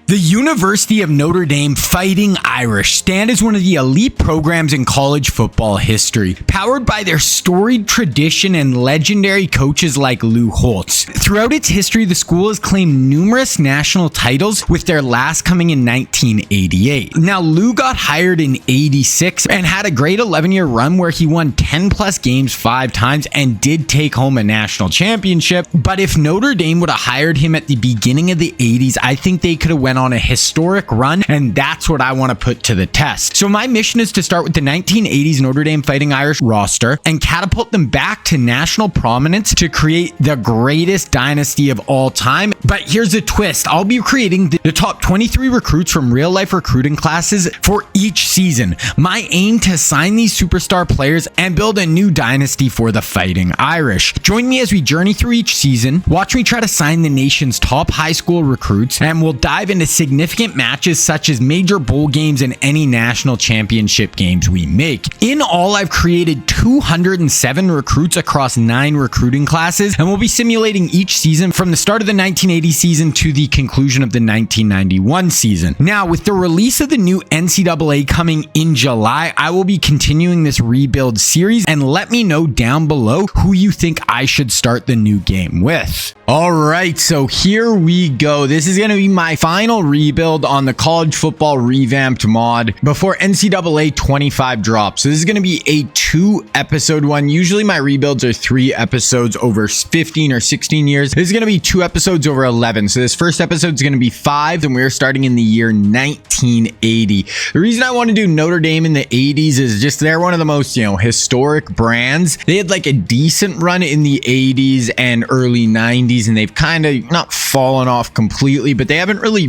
The University of Notre Dame Fighting Irish stand as one of the elite programs in college football history, powered by their storied tradition and legendary coaches like Lou Holtz. Throughout its history, the school has claimed numerous national titles, with their last coming in 1988. Now, Lou got hired in 86 and had a great 11-year run where he won 10 plus games 5 times and did take home a national championship. But if Notre Dame would have hired him at the beginning of the 80s, I think they could have went on a historic run, and that's what I want to put to the test. So my mission is to start with the 1980s Notre Dame Fighting Irish roster and catapult them back to national prominence to create the greatest dynasty of all time. But here's a twist. I'll be creating the top 23 recruits from real life recruiting classes for each season. My aim to sign these superstar players and build a new dynasty for the Fighting Irish. Join me as we journey through each season, watch me try to sign the nation's top high school recruits, and we'll dive into significant matches such as major bowl games and any national championship games we make. In all, I've created 207 recruits across 9 recruiting classes, and we'll be simulating each season from the start of the 1980 season to the conclusion of the 1991 season. Now, with the release of the new NCAA coming in July, I will be continuing this rebuild series, and let me know down below who you think I should start the new game with. All right, so here we go. This is going to be my final rebuild on the college football revamped mod before NCAA 25 drops. So this is going to be a 2-episode one. Usually my rebuilds are 3 episodes over 15 or 16 years. This is going to be 2 episodes over 11. So this first episode is going to be 5, and we're starting in the year 1980. The reason I want to do Notre Dame in the 80s is just they're one of the most, historic brands. They had like a decent run in the 80s and early 90s, and they've kind of not fallen off completely, but they haven't really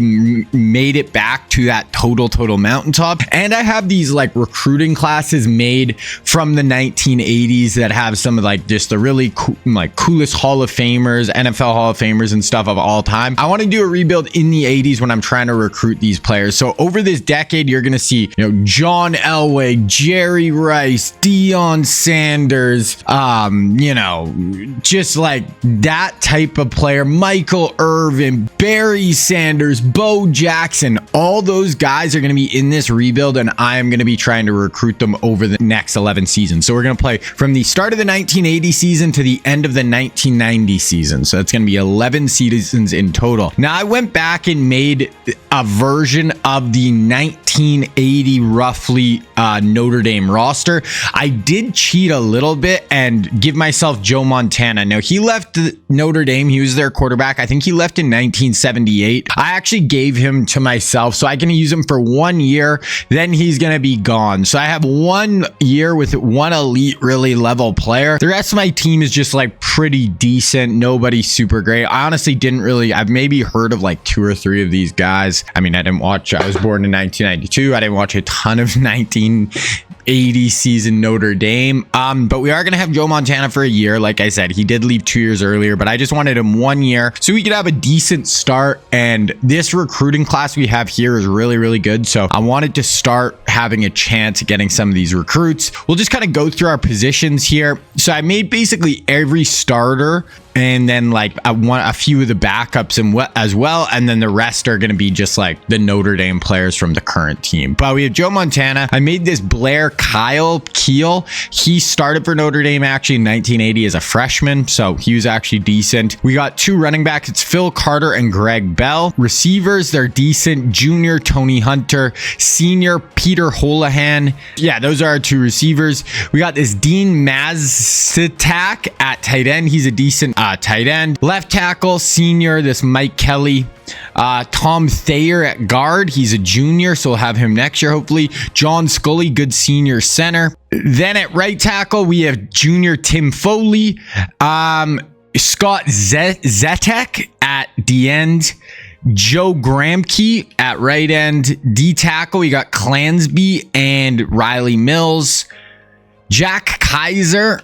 made it back to that total mountaintop. And I have these like recruiting classes made from the 1980s that have some of like just the really coolest Hall of Famers, NFL Hall of Famers and stuff of all time. I want to do a rebuild in the 80s when I'm trying to recruit these players. So over this decade, you're going to see, John Elway, Jerry Rice, Deion Sanders, just like that type of player, Michael Irvin, Barry Sanders, Bo Jackson. All those guys are going to be in this rebuild, and I am going to be trying to recruit them over the next 11 seasons. So we're going to play from the start of the 1980 season to the end of the 1990 season. So it's going to be 11 seasons in total. Now, I went back and made a version of the 1980 roughly Notre Dame roster. I did cheat a little bit and give myself Joe Montana. Now, he left Notre Dame. He was their quarterback. I think he left in 1978. I actually gave him to myself, so I can use him for 1 year. Then he's going to be gone. So I have 1 year with one elite, really level player. The rest of my team is just like pretty decent. Nobody super great. I honestly I've maybe heard of like 2 or 3 of these guys. I mean, I was born in 1992. I didn't watch a ton of 1980 season Notre Dame. But we are going to have Joe Montana for a year. Like I said, he did leave 2 years earlier, but I just wanted him 1 year so we could have a decent start. And this recruiting class we have here is really, really good. So I wanted to start having a chance at getting some of these recruits. We'll just kind of go through our positions here. So I made basically every starter, and then like I want a few of the backups as well, and then the rest are going to be just like the Notre Dame players from the current team. But we have Joe Montana. I made this Blair Kyle Keel. He started for Notre Dame actually in 1980 as a freshman, so he was actually decent. We got 2 running backs. It's Phil Carter and Greg Bell. Receivers, they're decent. Junior Tony Hunter, senior Peter Holohan. Yeah, those are our 2 receivers. We got this Dean Mazitak at tight end. He's a decent tight end. Left tackle, senior, this Mike Kelly. Tom Thayer at guard. He's a junior, so we'll have him next year, hopefully. John Scully, good senior center. Then at right tackle, we have junior Tim Foley. Scott Zetek at D end. Joe Gramke at right end. D tackle, we got Clansby and Riley Mills. Jack Kaiser.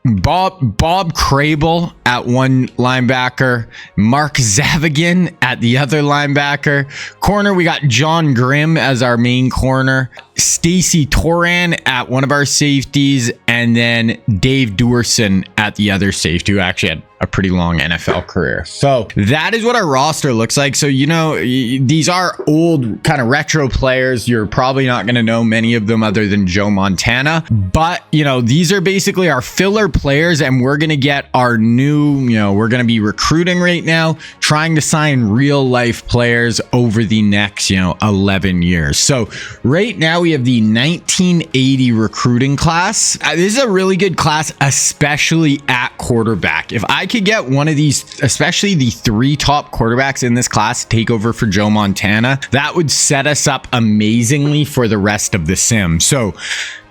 Bob Crable at one linebacker, Mark Zavagan at the other linebacker. Corner, we got John Grimm as our main corner, Stacy Toran at one of our safeties, and then Dave Duerson at the other safety, who actually had a pretty long NFL career. So that is what our roster looks like. So, you know, these are old kind of retro players. You're probably not going to know many of them other than Joe Montana. But, you know, these are basically our filler players, and we're going to get our new, you know, we're going to be recruiting right now, trying to sign real life players over the next, you know, 11 years. So right now we have the 1980 recruiting class. This is a really good class, especially at quarterback. If I could get one of these, especially the 3 top quarterbacks in this class, take over for Joe Montana, that would set us up amazingly for the rest of the sim. So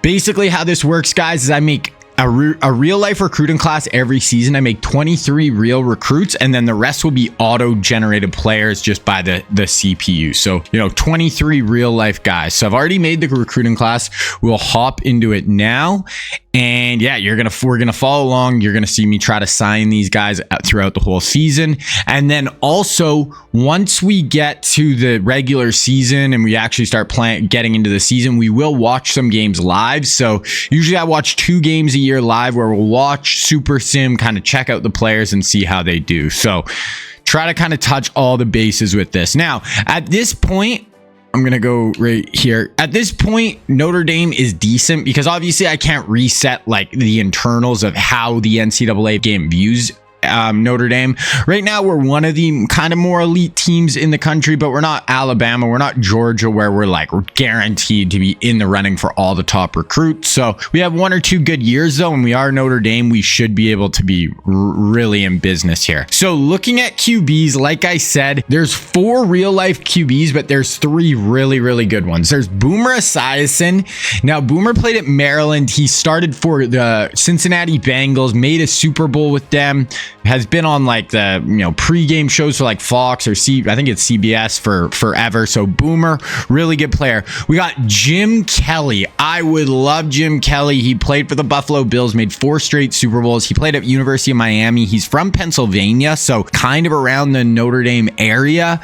basically how this works, guys, is I make a real life recruiting class every season. I make 23 real recruits, and then the rest will be auto generated players just by the CPU. So, you know, 23 real life guys. So I've already made the recruiting class. We'll hop into it now. And yeah, we're gonna follow along. You're gonna see me try to sign these guys throughout the whole season. And then also, once we get to the regular season and we actually start getting into the season, we will watch some games live. So usually I watch 2 games a year live, where we'll watch Super Sim, kind of check out the players and see how they do. So try to kind of touch all the bases with this. Now, at this point, I'm going to go right here. At this point, Notre Dame is decent because obviously I can't reset like the internals of how the NCAA game views Notre Dame. Right now, we're one of the kind of more elite teams in the country, but we're not Alabama. We're not Georgia, where we're guaranteed to be in the running for all the top recruits. So we have 1 or 2 good years, though, and we are Notre Dame. We should be able to be really in business here. So looking at QBs, like I said, there's 4 real life QBs, but there's 3 really, really good ones. There's Boomer Esiason. Now, Boomer played at Maryland. He started for the Cincinnati Bengals, made a Super Bowl with them, has been on like the, you know, pregame shows for like Fox or I think it's CBS for forever. So Boomer, really good player. We got Jim Kelly. I would love Jim Kelly. He played for the Buffalo Bills, made 4 straight Super Bowls. He played at University of Miami. He's from Pennsylvania, so kind of around the Notre Dame area.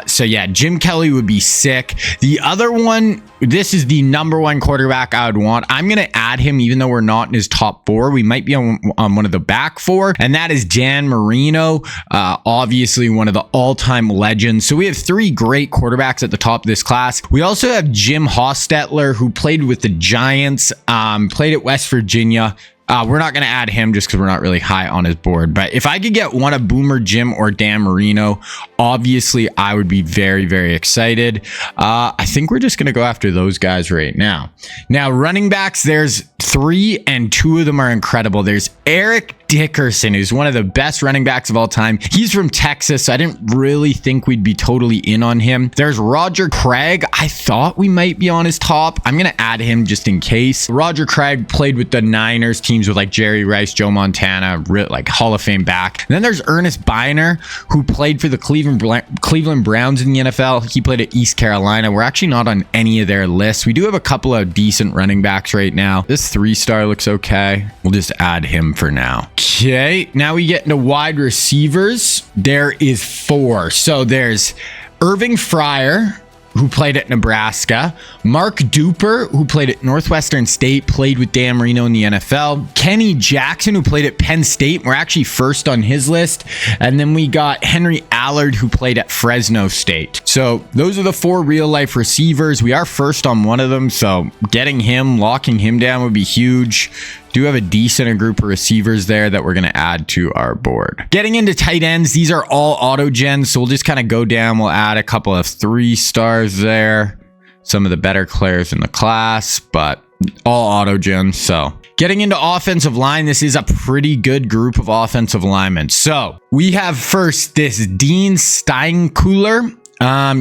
So yeah, Jim Kelly would be sick. The other one, this is the #1 quarterback I would want. I'm going to add him even though we're not in his top 4. We might be on one of the back 4, and that is Dan Marino, obviously one of the all-time legends. So we have 3 great quarterbacks at the top of this class. We also have Jim Hostetler, who played with the Giants, played at West Virginia. We're not going to add him just because we're not really high on his board. But if I could get one of Boomer, Jim, or Dan Marino, obviously I would be very, very excited. I think we're just going to go after those guys right now. Now, running backs, there's 3, and 2 of them are incredible. There's Eric Dickerson, who's one of the best running backs of all time. He's from Texas, so I didn't really think we'd be totally in on him. There's Roger Craig. I thought we might be on his top. I'm going to add him just in case. Roger Craig played with the Niners teams with like Jerry Rice, Joe Montana, like Hall of Fame back. And then there's Ernest Biner, who played for the Cleveland Browns in the NFL. He played at East Carolina. We're actually not on any of their lists. We do have a couple of decent running backs right now. This 3-star looks okay. We'll just add him for now. Okay, now we get into wide receivers. There is 4. So there's Irving Fryer, who played at Nebraska. Mark Duper, who played at Northwestern State, played with Dan Marino in the NFL. Kenny Jackson, who played at Penn State. We're actually first on his list. And then we got Henry Allard, who played at Fresno State. So those are the 4 real life receivers. We are first on one of them, so getting him, locking him down would be huge. Do have a decent group of receivers there that we're going to add to our board. Getting into tight ends, these are all auto gens, so we'll just kind of go down. We'll add a couple of 3-stars there. Some of the better players in the class, but all auto gens. So getting into offensive line, this is a pretty good group of offensive linemen. So we have first this Dean Steinkuhler.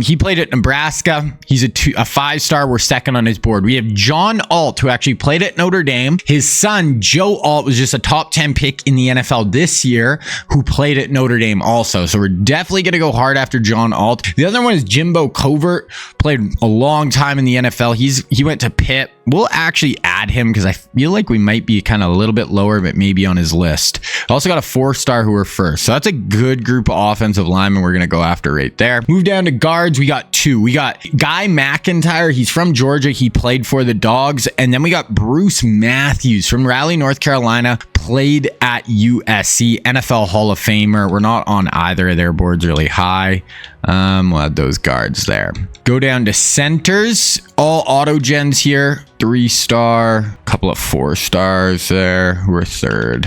He played at Nebraska. He's a 5-star. We're second on his board. We have John Alt, who actually played at Notre Dame. His son, Joe Alt, was just a top 10 pick in the NFL this year, who played at Notre Dame also. So we're definitely going to go hard after John Alt. The other one is Jimbo Covert, played a long time in the NFL. He went to Pitt, we'll actually add him because I feel like we might be kind of a little bit lower, but maybe on his list. Also got a 4-star who are first. So that's a good group of offensive linemen we're going to go after right there. Move down to guards. We got 2. We got Guy McIntyre. He's from Georgia. He played for the Dogs. And then we got Bruce Matthews from Raleigh, North Carolina. Played at USC. NFL Hall of Famer. We're not on either of their boards really high. We'll add those guards there. Go down to centers. All auto gens here. 3-star. Couple of 4-stars there. We're third.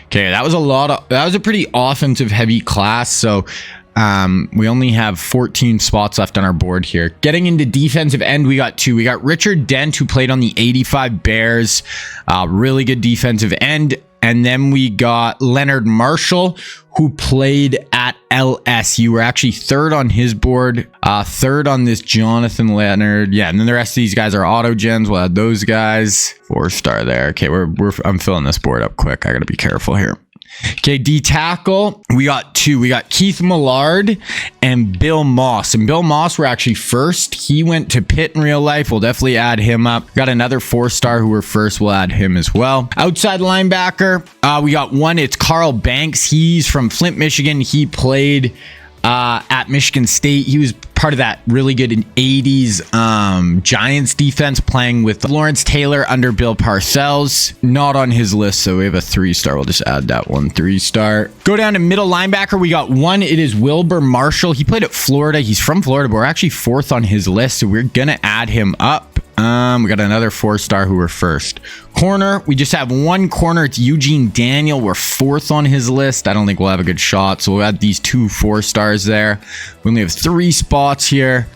Okay, that was a pretty offensive heavy class. So we only have 14 spots left on our board here. Getting into defensive end, we got 2. We got Richard Dent, who played on the 85 Bears. Really good defensive end. And then we got Leonard Marshall, who played at LSU. We're actually 3rd on his board, 3rd on this Jonathan Leonard. Yeah, and then the rest of these guys are auto gens. We'll add those guys. 4-star there. Okay, I'm filling this board up quick. I got to be careful here. Okay, D tackle, we got 2. We got Keith Millard and Bill Moss. And Bill Moss, we're actually first. He went to Pitt in real life. We'll definitely add him up. Got another 4-star who we're first. We'll add him as well. Outside linebacker, we got 1. It's Carl Banks. He's from Flint, Michigan. He played at Michigan State. He was part of that really good 80s Giants defense, playing with Lawrence Taylor under Bill Parcells. Not on his list, so we have a 3-star. We'll just add that one 3-star. Go down to middle linebacker. We got 1. It is Wilbur Marshall. He played at Florida. He's from Florida, but we're actually 4th on his list, so we're gonna add him up. We got another 4-star who we're first. Corner, we just have 1 corner. It's Eugene Daniel. We're 4th on his list. I don't think we'll have a good shot, so we'll add these 2 4-stars there. We only have 3 spots here.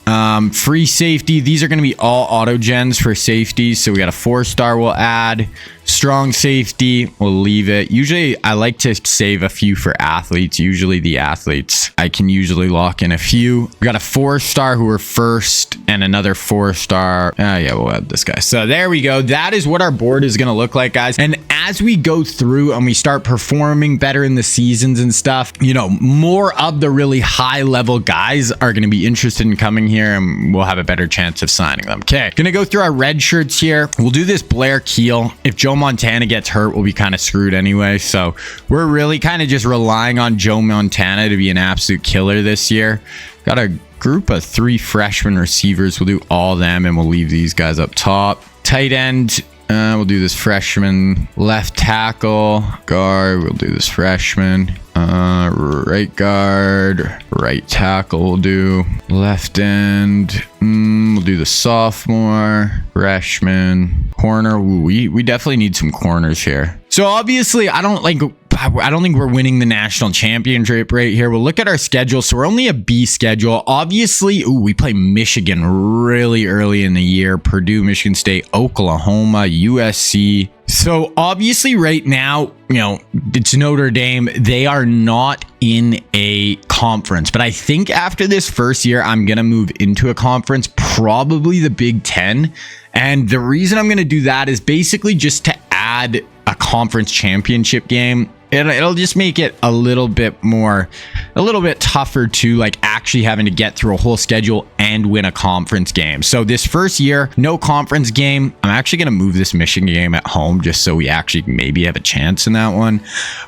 Free safety, these are going to be all auto gens for safeties, so we got a 4-star we'll add. Strong safety, we'll leave it. Usually I like to save a few for athletes. Usually the athletes, I can usually lock in a few. We got a 4-star who are first and another 4-star. Yeah, we'll add this guy. So there we go. That is what our board is going to look like, guys. And as we go through and we start performing better in the seasons and stuff, you know, more of the really high level guys are going to be interested in coming here, and we'll have a better chance of signing them. Okay, gonna go through our red shirts here. We'll do this Blair Keel. If Joe Montana gets hurt, we'll be kind of screwed anyway. So we're really kind of just relying on Joe Montana to be an absolute killer this year. Got a group of 3 freshman receivers. We'll do all them, and we'll leave these guys up top. Tight end, we'll do this freshman. Left tackle, guard, we'll do this freshman. Right guard, right tackle we'll do. Left end, we'll do the sophomore. Freshman. Corner, we definitely need some corners here. So obviously I don't think we're winning the national championship right here. We'll look at our schedule. So we're only a B schedule. Obviously, we play Michigan really early in the year. Purdue, Michigan State, Oklahoma, USC. So obviously right now, you know, it's Notre Dame. They are not in a conference. But I think after this first year, I'm going to move into a conference, probably the Big Ten. And the reason I'm going to do that is basically just to add a conference championship game. It'll just make it a little bit tougher to like actually having to get through a whole schedule and win a conference game. So this first year, no conference game. I'm actually going to move this Michigan game at home just so we actually maybe have a chance in that one.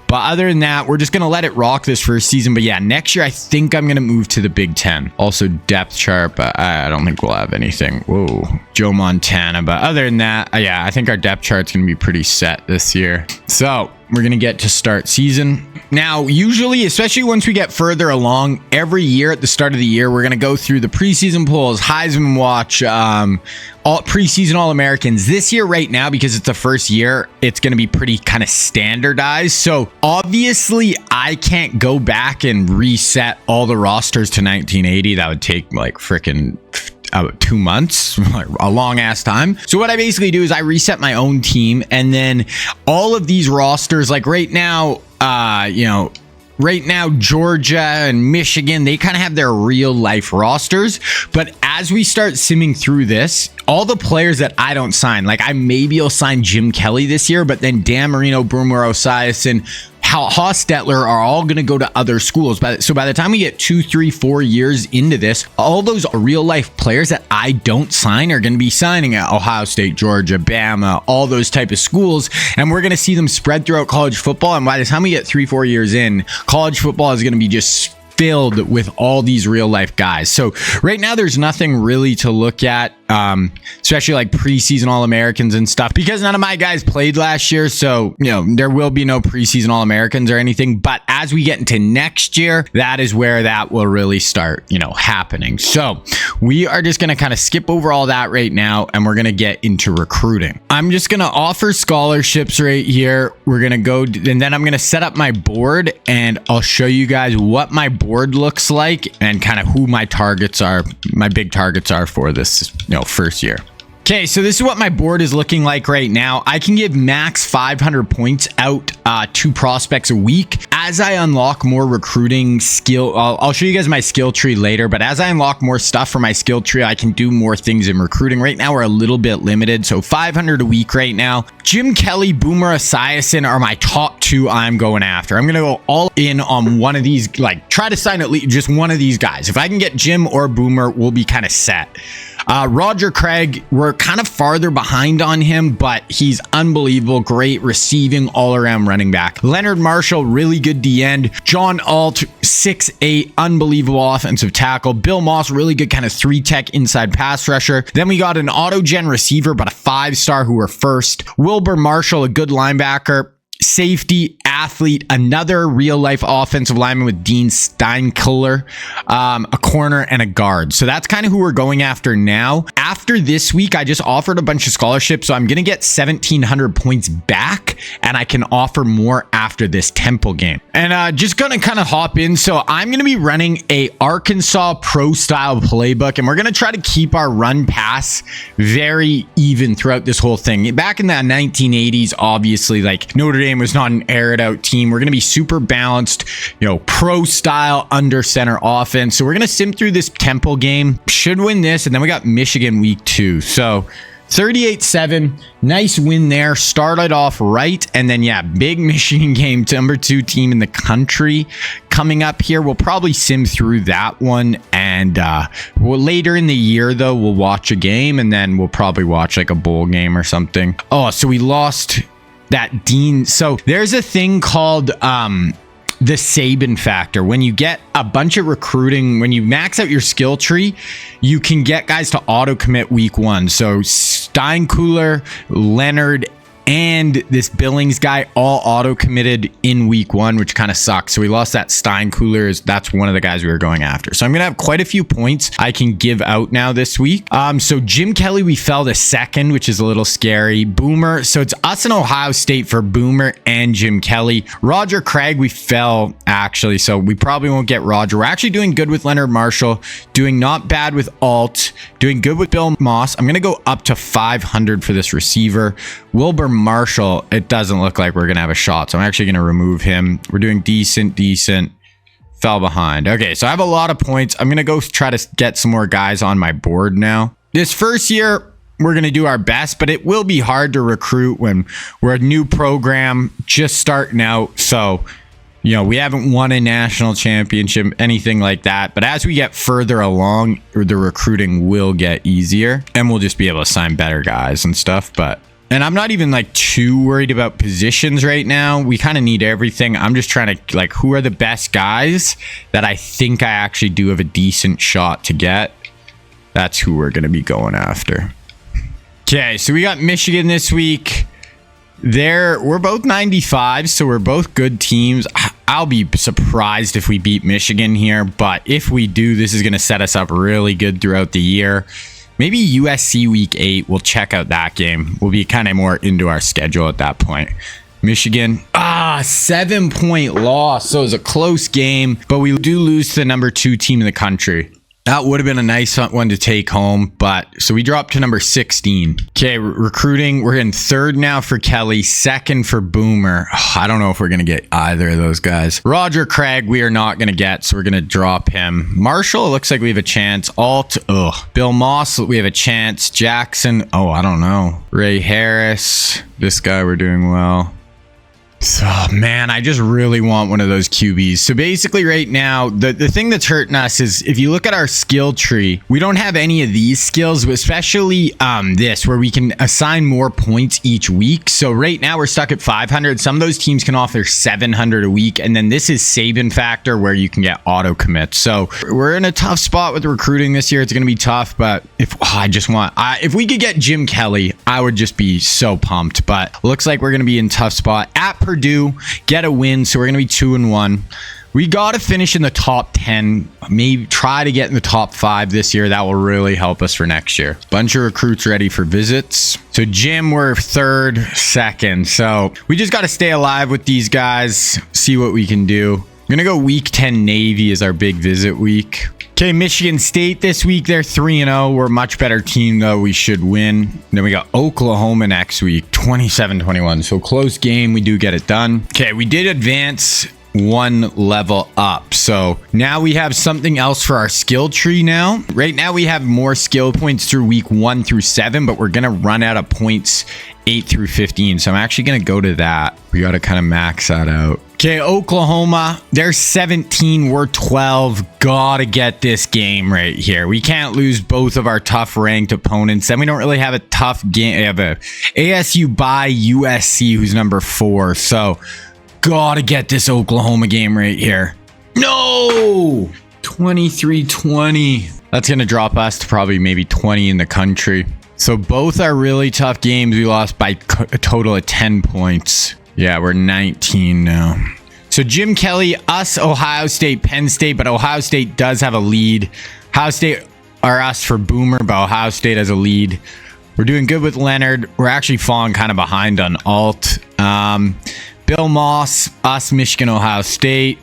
But other than that, we're just going to let it rock this first season. But yeah, next year, I think I'm going to move to the Big Ten. Also depth chart, but I don't think we'll have anything. Whoa, Joe Montana. But other than that, yeah, I think our depth chart's going to be pretty set this year. So we're going to get to start season. Now, usually, especially once we get further along, every year at the start of the year, we're going to go through the preseason polls, Heisman Watch, all preseason All-Americans. This year right now, because it's the first year, it's going to be pretty kind of standardized. So obviously, I can't go back and reset all the rosters to 1980. That would take like freaking 2 months, like a long ass time. So what I basically do is I reset my own team, and then all of these rosters, like right now, right now, Georgia and Michigan, they kind of have their real life rosters. But as we start simming through this, all the players that I don't sign, like maybe I'll sign Jim Kelly this year, but then Dan Marino, Boomer Esiason, Hostetler are all going to go to other schools. So by the time we get 2, 3, 4 years into this, all those real life players that I don't sign are going to be signing at Ohio State, Georgia, Bama, all those type of schools. And we're going to see them spread throughout college football. And by the time we get 3, 4 years in, college football is going to be just filled with all these real life guys. So right now there's nothing really to look at, especially like preseason All-Americans and stuff, because none of my guys played last year. So, there will be no preseason All-Americans or anything. But as we get into next year, that is where that will really start, happening. So we are just going to kind of skip over all that right now, and we're going to get into recruiting. I'm just going to offer scholarships right here. We're going to go, and then I'm going to set up my board, and I'll show you guys what my board looks like and kind of who my targets are, my big targets are for this, first year. Okay, so this is what my board is looking like right now. I can give max 500 points out to prospects a week. As I unlock more recruiting skill, I'll show you guys my skill tree later, but as I unlock more stuff for my skill tree, I can do more things in recruiting. Right now, we're a little bit limited, so 500 a week right now. Jim Kelly, Boomer Esiason are my top 2 I'm going after. I'm going to go all in on one of these, try to sign at least just one of these guys. If I can get Jim or Boomer, we'll be kind of set. Roger Craig, we're kind of farther behind on him, but he's unbelievable. Great receiving, all-around running back. Leonard Marshall, really good D-end. John Alt, 6'8", unbelievable offensive tackle. Bill Moss, really good kind of 3-tech inside pass rusher. Then we got an auto-gen receiver, but a 5-star who were first. Wilbur Marshall, a good linebacker. Safety, athlete, another real-life offensive lineman with Dean Steinkuhler, a corner, and a guard. So that's kind of who we're going after now. After this week, I just offered a bunch of scholarships, so I'm going to get 1,700 points back, and I can offer more after this Temple game. And just going to kind of hop in. So I'm going to be running a Arkansas pro-style playbook, and we're going to try to keep our run-pass very even throughout this whole thing. Back in the 1980s, obviously, Notre Dame was not an aired out team. We're going to be super balanced, pro style under center offense. So we're going to sim through this Temple game, should win this. And then we got Michigan week 2. So 38-7, nice win there. Started off right. And then, big Michigan game, number 2 team in the country coming up here. We'll probably sim through that one. And later in the year, though, we'll watch a game, and then we'll probably watch a bowl game or something. Oh, so we lost that Dean. So there's a thing called the Saban factor. When you get a bunch of recruiting, when you max out your skill tree, you can get guys to auto commit week 1. So Steinkuhler, Leonard, and this Billings guy all auto committed in week 1, which kind of sucks. So we lost that Steinkuhler. That's one of the guys we were going after. So I'm going to have quite a few points I can give out now this week. So Jim Kelly, we fell to 2nd, which is a little scary. Boomer. So it's us and Ohio State for Boomer and Jim Kelly. Roger Craig, we fell actually. So we probably won't get Roger. We're actually doing good with Leonard Marshall, doing not bad with Alt, doing good with Bill Moss. I'm going to go up to 500 for this receiver. Wilbur Marshall, it doesn't look like we're going to have a shot, so I'm actually going to remove him. We're doing decent, fell behind. Okay, so I have a lot of points. I'm going to go try to get some more guys on my board now. This first year, we're going to do our best, but it will be hard to recruit when we're a new program just starting out. So, we haven't won a national championship, anything like that. But as we get further along, the recruiting will get easier, and we'll just be able to sign better guys and stuff. And I'm not even too worried about positions right now. We kind of need everything. I'm just trying to who are the best guys that I think I actually do have a decent shot to get. That's who we're going to be going after. Okay, so we got Michigan this week. We're both 95, so we're both good teams. I'll be surprised if we beat Michigan here, but if we do, this is going to set us up really good throughout the year. Maybe USC week 8, we'll check out that game. We'll be kind of more into our schedule at that point. Michigan, 7-point loss. So it was a close game, but we do lose to the number 2 team in the country. That would have been a nice one to take home, but so we dropped to number 16. Okay, recruiting. We're in 3rd now for Kelly, 2nd for Boomer. I don't know if we're going to get either of those guys. Roger Craig, we are not going to get, so we're going to drop him. Marshall, it looks like we have a chance. Alt, Bill Moss, we have a chance. Jackson, I don't know. Ray Harris, this guy we're doing well. So, man, I just really want one of those QBs. So basically right now, the thing that's hurting us is if you look at our skill tree, we don't have any of these skills, especially this, where we can assign more points each week. So right now we're stuck at 500. Some of those teams can offer 700 a week. And then this is Saban Factor where you can get auto commits. So we're in a tough spot with recruiting this year. It's going to be tough. But if we could get Jim Kelly, I would just be so pumped. But looks like we're going to be in a tough spot. At Purdue, get a win, so we're gonna be 2-1. We gotta finish in the top 10, maybe try to get in the top 5 this year. That will really help us for next year. Bunch of recruits ready for visits. So Jim, we're 3rd, 2nd, so we just gotta stay alive with these guys, see what we can do. I'm gonna go week 10 Navy as our big visit week. Okay, Michigan State this week, they're 3-0. We're a much better team, though. We should win. Then we got Oklahoma next week, 27-21. So close game. We do get it done. Okay, we did advance 1 level up. So now we have something else for our skill tree now. Right now we have more skill points through week 1 through 7, but we're going to run out of points 8 through 15. So I'm actually going to go to that. We got to kind of max that out. Okay, Oklahoma, they're 17, we're 12. Gotta get this game right here. We can't lose both of our tough ranked opponents. Then we don't really have a tough game. We have a ASU by USC, who's number 4. So, gotta get this Oklahoma game right here. No! 23-20. That's gonna drop us to probably maybe 20 in the country. So, both are really tough games. We lost by a total of 10 points. Yeah, we're 19 now. So Jim Kelly, us, Ohio State, Penn State, but Ohio State does have a lead. Ohio State are us for Boomer, but Ohio State has a lead. We're doing good with Leonard. We're actually falling kind of behind on Alt. Bill Moss, us, Michigan, Ohio State.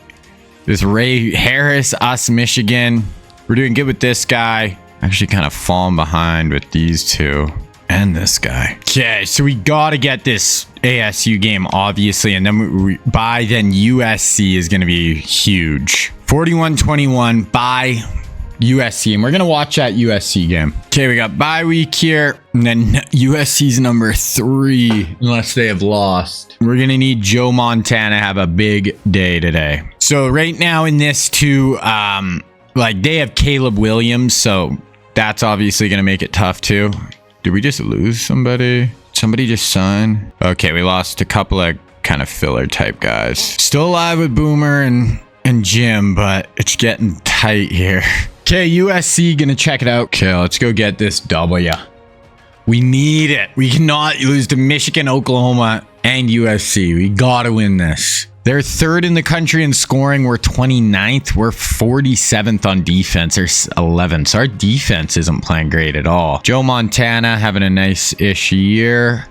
There's Ray Harris, us, Michigan. We're doing good with this guy. Actually kind of falling behind with these two. And this guy. Okay, so we got to get this ASU game, obviously. And then by then, USC is going to be huge. 41-21 by USC. And we're going to watch that USC game. Okay, we got bye week here. And then USC's number 3, unless they have lost. We're going to need Joe Montana to have a big day today. So right now in this too, they have Caleb Williams. So that's obviously going to make it tough too. Did we just lose somebody? Somebody just signed? Okay, we lost a couple of kind of filler type guys. Still alive with Boomer and Jim, but it's getting tight here. Okay, USC gonna check it out. Okay, let's go get this W. We need it. We cannot lose to Michigan, Oklahoma, and USC. We gotta win this. They're 3rd in the country in scoring. We're 29th. We're 47th on defense. They're 11th. So our defense isn't playing great at all. Joe Montana having a nice-ish year.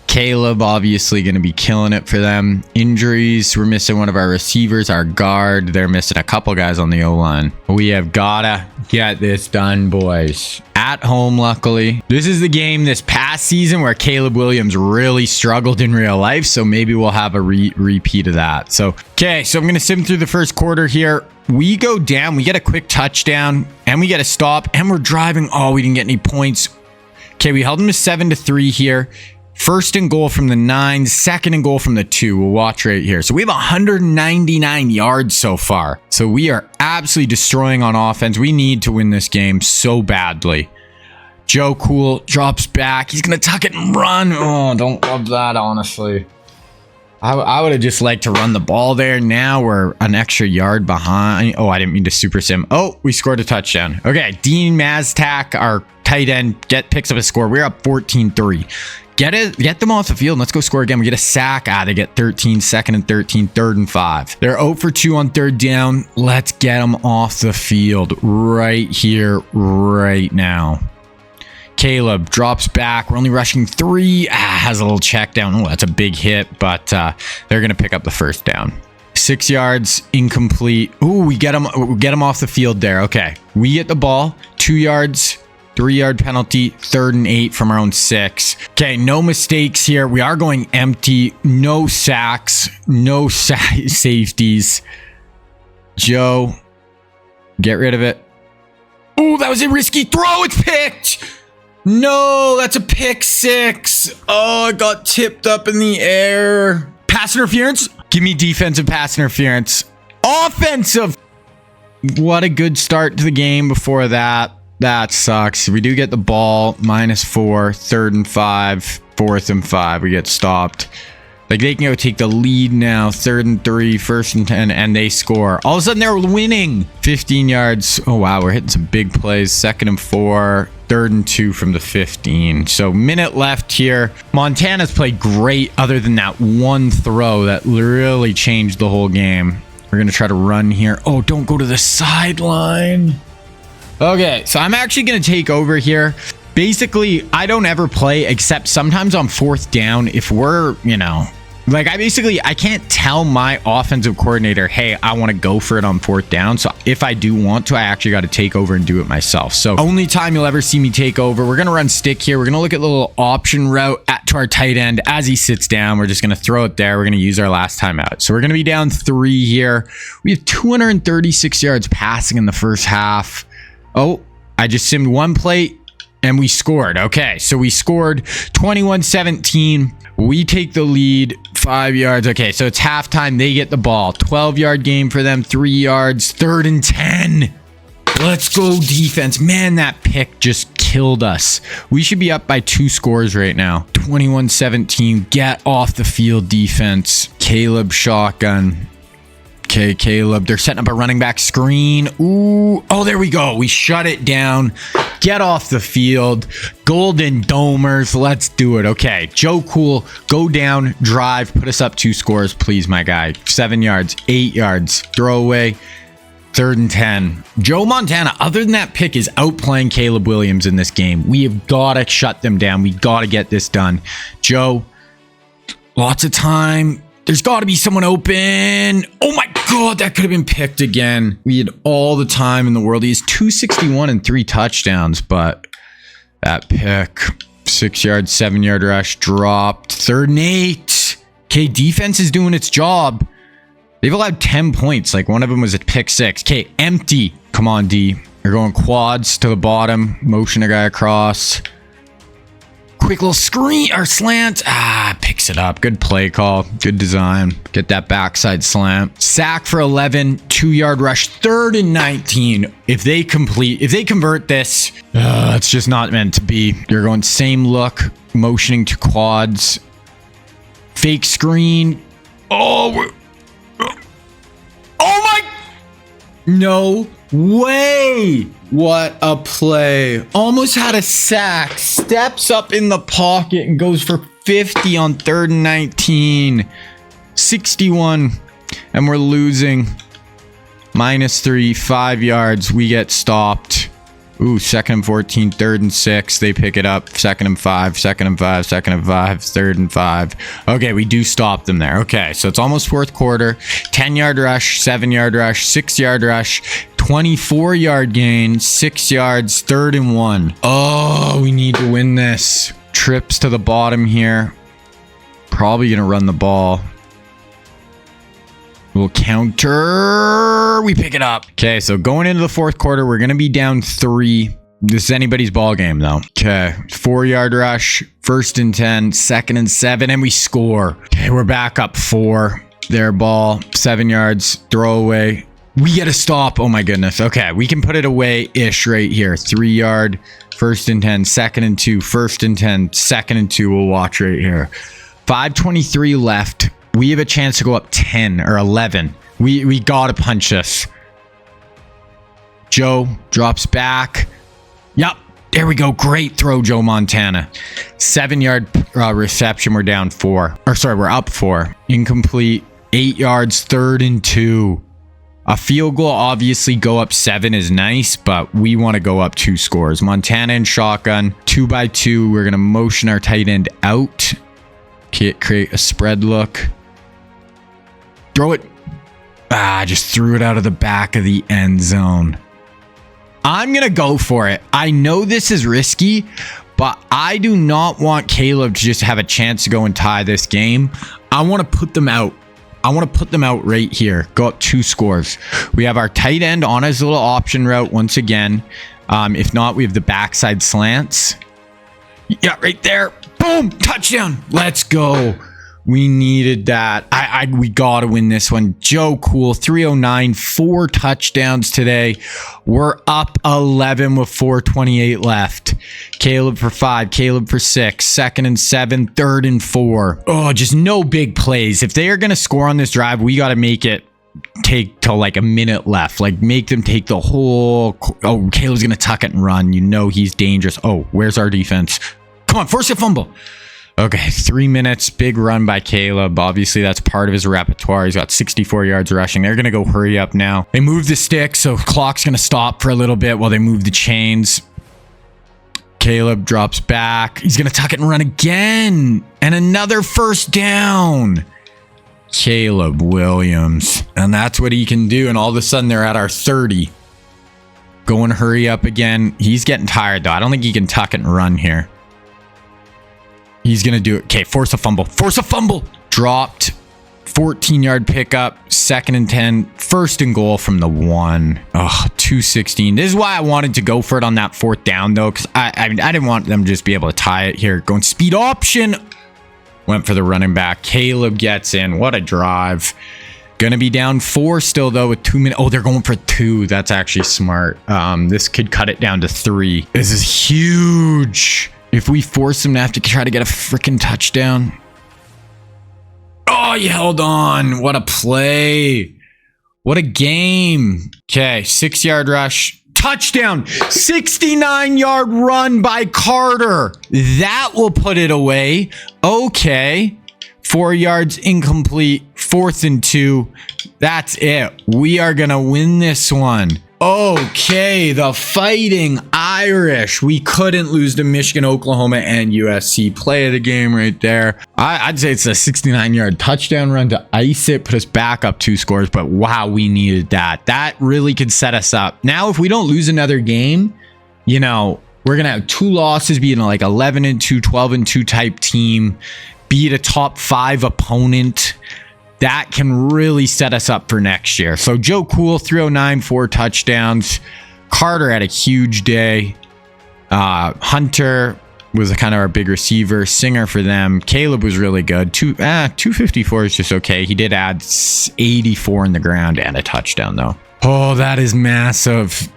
Caleb obviously going to be killing it for them. Injuries. We're missing one of our receivers, our guard. They're missing a couple guys on the O-line. We have gotta get this done, boys. At home, luckily. This is the game this past season where Caleb Williams really struggled in real life. So maybe we'll have a repeat of that. So, okay. So I'm going to sim through the first quarter here. We go down. We get a quick touchdown. And we get a stop. And we're driving. Oh, we didn't get any points. Okay, we held them to 7-3 here. 1st and goal from the 9, 2nd and goal from the 2. We'll watch right here. So we have 199 yards so far. So we are absolutely destroying on offense. We need to win this game so badly. Joe Cool drops back. He's going to tuck it and run. Oh, don't love that, honestly. I would have just liked to run the ball there. Now we're an extra yard behind. Oh, I didn't mean to super sim. Oh, we scored a touchdown. Okay, Dean Maztak, our tight end, picks up a score. We're up 14-3. Get them off the field and let's go score again. We get a sack. They get 13, 2nd and 13, 3rd and 5. They're 0 for 2 on 3rd down. Let's get them off the field right here, right now. Caleb drops back. We're only rushing 3. Has a little check down. Oh, that's a big hit, but they're going to pick up the 1st down. 6 yards, incomplete. Ooh, we get them off the field there. Okay, we get the ball. 2 yards. 3-yard penalty, 3rd and 8 from our own 6. Okay, no mistakes here. We are going empty. No sacks. No safeties. Joe, get rid of it. Oh, that was a risky throw. It's picked. No, that's a pick 6. Oh, it got tipped up in the air. Pass interference. Give me defensive pass interference. Offensive. What a good start to the game before that. That sucks. We do get the ball. -4. 3rd and 5. 4th and 5. We get stopped. Like, they can go take the lead now. 3rd and 3. 1st and 10. And they score. All of a sudden, they're winning. 15 yards. Oh, wow. We're hitting some big plays. 2nd and 4. 3rd and 2 from the 15. So, minute left here. Montana's played great other than that one throw that really changed the whole game. We're going to try to run here. Oh, don't go to the sideline. Okay, so I'm actually going to take over here. Basically, I don't ever play except sometimes on 4th down if we're, like I can't tell my offensive coordinator, hey, I want to go for it on 4th down. So if I do want to, I actually got to take over and do it myself. So only time you'll ever see me take over. We're going to run stick here. We're going to look at the little option route to our tight end. As he sits down, we're just going to throw it there. We're going to use our last time out. So we're going to be down 3 here. We have 236 yards passing in the first half. Oh, I just simmed one play and we scored. Okay, so we scored 21-17. We take the lead 5 yards. Okay, so it's halftime. They get the ball. 12-yard game for them. 3 yards. 3rd and 10. Let's go defense. Man, that pick just killed us. We should be up by 2 scores right now. 21-17. Get off the field defense. Caleb shotgun. Okay, Caleb. They're setting up a running back screen. Ooh. Oh, there we go. We shut it down. Get off the field. Golden Domers. Let's do it. Okay. Joe Cool. Go down. Drive. Put us up 2 scores, please, my guy. 7 yards. 8 yards. Throw away. 3rd and 10. Joe Montana, other than that pick, is outplaying Caleb Williams in this game. We have got to shut them down. We got to get this done. Joe, lots of time. There's got to be someone open. Oh my God, that could have been picked again. We had all the time in the world. He has 261 and 3 touchdowns, but that pick, 6 yards, 7-yard rush, dropped. 3rd and 8. Okay, defense is doing its job. They've allowed 10 points. Like, one of them was a pick 6. Okay, empty. Come on, D. You're going quads to the bottom. Motion a guy across. Quick little screen or slant. Picks it up. Good play call. Good design. Get that backside slant. Sack for 11. 2-yard rush. 3rd and 19. If they convert this, it's just not meant to be. You're going same look. Motioning to quads. Fake screen. Oh my. No way. What a play. Almost had a sack. Steps up in the pocket and goes for 50 on 3rd and 19. 61. And we're losing. -3. 5 yards. We get stopped. Ooh, 2nd and 14. 3rd and 6. They pick it up. 2nd and 5. 2nd and 5. 2nd and 5. 3rd and 5. Okay, we do stop them there. Okay, so it's almost 4th quarter. 10-yard rush. 7-yard rush. 6-yard rush. 24-yard gain. 6 yards. 3rd and 1. Oh, we need to win this. Trips to the bottom here. Probably going to run the ball. We'll counter. We pick it up. Okay, so going into the 4th quarter, we're going to be down 3. This is anybody's ball game, though. Okay, 4-yard rush. 1st and 10. 2nd and 7. And we score. Okay, we're back up 4. Their ball. 7 yards. Throw away. We get a stop. Oh, my goodness. Okay, we can put it away-ish right here. 3-yard. 1st and 10. 2nd and 2. 1st and 10. 2nd and 2. We'll watch right here. 5:23 left. We have a chance to go up 10 or 11. We gotta punch this. Joe drops back. Yup. There we go. Great throw, Joe Montana. 7-yard reception. We're down 4. Or sorry, we're up 4. Incomplete. 8 yards. 3rd and 2. A field goal, obviously, go up 7 is nice, but we want to go up 2 scores. Montana and shotgun. 2x2. We're going to motion our tight end out. Create a spread look. Throw it. Just threw it out of the back of the end zone. I'm going to go for it. I know this is risky, but I do not want Caleb to just have a chance to go and tie this game. I want to put them out. I want to put them out right here. Go up 2 scores. We have our tight end on his little option route once again. If not, we have the backside slants. Yeah, right there. Boom. Touchdown. Let's go. We needed that. We got to win this one. Joe Cool, 309, 4 touchdowns today. We're up 11 with 4:28 left. Caleb for 5, Caleb for 6, 2nd and 7, 3rd and 4. Oh, just no big plays. If they are going to score on this drive, we got to make it take till like a minute left. Like, make them take the whole... Oh, Caleb's going to tuck it and run. You know he's dangerous. Oh, where's our defense? Come on, force a fumble. Okay, 3 minutes, big run by Caleb. Obviously, that's part of his repertoire. He's got 64 yards rushing. They're going to go hurry up now. They move the stick, so clock's going to stop for a little bit while they move the chains. Caleb drops back. He's going to tuck it and run again. And another first down. Caleb Williams. And that's what he can do. And all of a sudden, they're at our 30. Going hurry up again. He's getting tired, though. I don't think he can tuck it and run here. He's going to do it. Okay, force a fumble. Force a fumble. Dropped. 14-yard pickup. 2nd and 10. 1st and goal from the 1. Oh, 2:16. This is why I wanted to go for it on that 4th down, though, because I didn't want them to just be able to tie it here. Going speed option. Went for the running back. Caleb gets in. What a drive. Going to be down 4 still, though, with 2 minutes. Oh, they're going for 2. That's actually smart. This could cut it down to 3. This is huge. If we force him to have to try to get a freaking touchdown. Oh, he held on. What a play. What a game. Okay, 6-yard rush. Touchdown. 69-yard run by Carter. That will put it away. Okay. 4 yards incomplete. 4th and 2. That's it. We are going to win this one. Okay, the Fighting Irish. We couldn't lose to Michigan, Oklahoma, and USC. Play of the game right there. I'd say it's a 69-yard touchdown run to ice it, put us back up 2 scores. But wow, we needed that. That really could set us up. Now, if we don't lose another game, you know, we're going to have 2 losses, being like 11 and 2, 12 and 2 type team, beat a top 5 opponent. That can really set us up for next year. So Joe Cool, 309, 4 touchdowns. Carter had a huge day. Hunter was kind of our big receiver. Singer for them. Caleb was really good. 254 is just okay. He did add 84 in the ground and a touchdown, though. Oh, that is massive.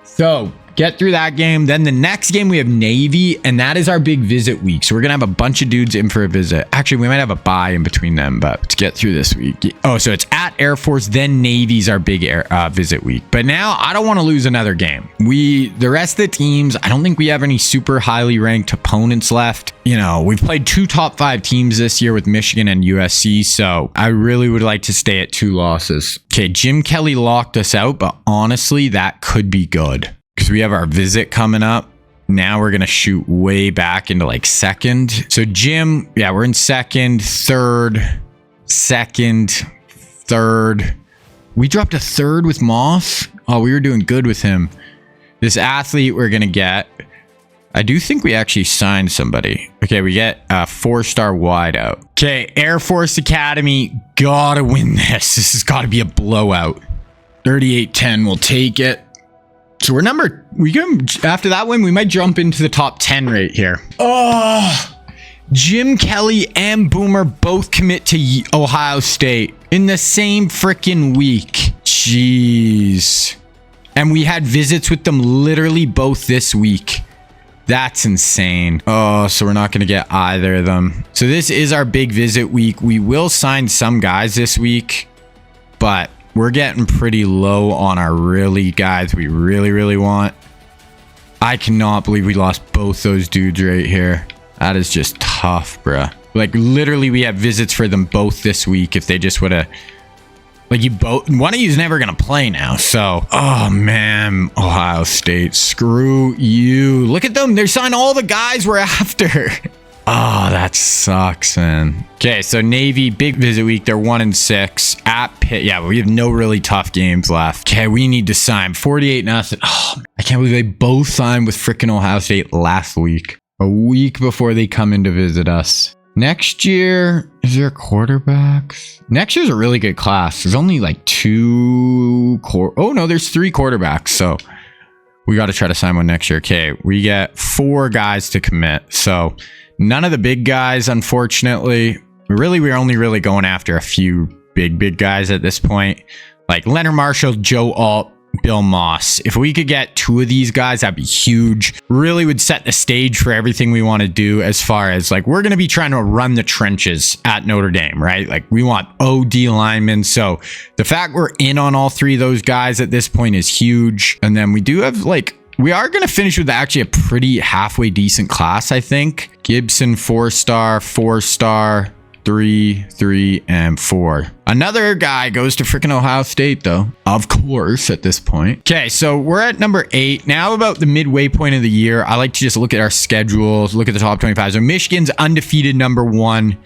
So get through that game. Then the next game we have Navy, and that is our big visit week. So we're gonna have a bunch of dudes in for a visit. Actually, we might have a bye in between them, but let's get through this week. Oh, so it's at Air Force, then Navy's our big visit week. But now I don't want to lose another game. The rest of the teams, I don't think we have any super highly ranked opponents left. You know, we've played 2 top 5 teams this year with Michigan and USC, so I really would like to stay at 2 losses. Okay, Jim Kelly locked us out, but honestly, that could be good. Because we have our visit coming up. Now we're going to shoot way back into like 2nd. So Jim, yeah, we're in 2nd, 3rd, 2nd, 3rd. We dropped a 3rd with Moss. Oh, we were doing good with him. This athlete we're going to get. I do think we actually signed somebody. Okay, we get a 4-star wideout. Okay, Air Force Academy. Gotta win this. This has got to be a blowout. 38-10, we'll take it. So after that win, we might jump into the top 10 right here. Oh, Jim Kelly and Boomer both commit to Ohio State in the same freaking week. Jeez. And we had visits with them literally both this week. That's insane. Oh, so we're not going to get either of them. So this is our big visit week. We will sign some guys this week, but we're getting pretty low on our guys we really want. I cannot believe we lost both those dudes right here. That is just tough, bruh. Like, literally, we have visits for them both this week. If they just would have... Like, one of you is never going to play now. So, oh, man. Ohio State, screw you. Look at them. They're signing all the guys we're after. Oh, that sucks, man. Okay, so Navy, big visit week. They're 1-6 at Pitt. Yeah, but we have no really tough games left. Okay, we need to sign 48-0. Oh, I can't believe they both signed with freaking Ohio State last week. A week before they come in to visit us. Next year, is there quarterbacks? Next year's a really good class. There's only like 2 oh no, there's 3 quarterbacks. So we got to try to sign one next year. Okay, we get 4 guys to commit. So none of the big guys, unfortunately. we're only really going after a few big guys at this point. Like Leonard Marshall, Joe Alt, Bill Moss. If we could get 2 of these guys, that'd be huge. Really would set the stage for everything we want to do, as far as like, we're going to be trying to run the trenches at Notre Dame, right? Like we want OD linemen. So the fact we're in on all 3 of those guys at this point is huge. And then we do have like, we are going to finish with actually a pretty halfway decent class, I think. Gibson, 4-star, 4-star, 3, 3, and 4. Another guy goes to freaking Ohio State, though. Of course, at this point. Okay, so we're at number 8. Now about the midway point of the year, I like to just look at our schedules, look at the top 25. So Michigan's undefeated number 1.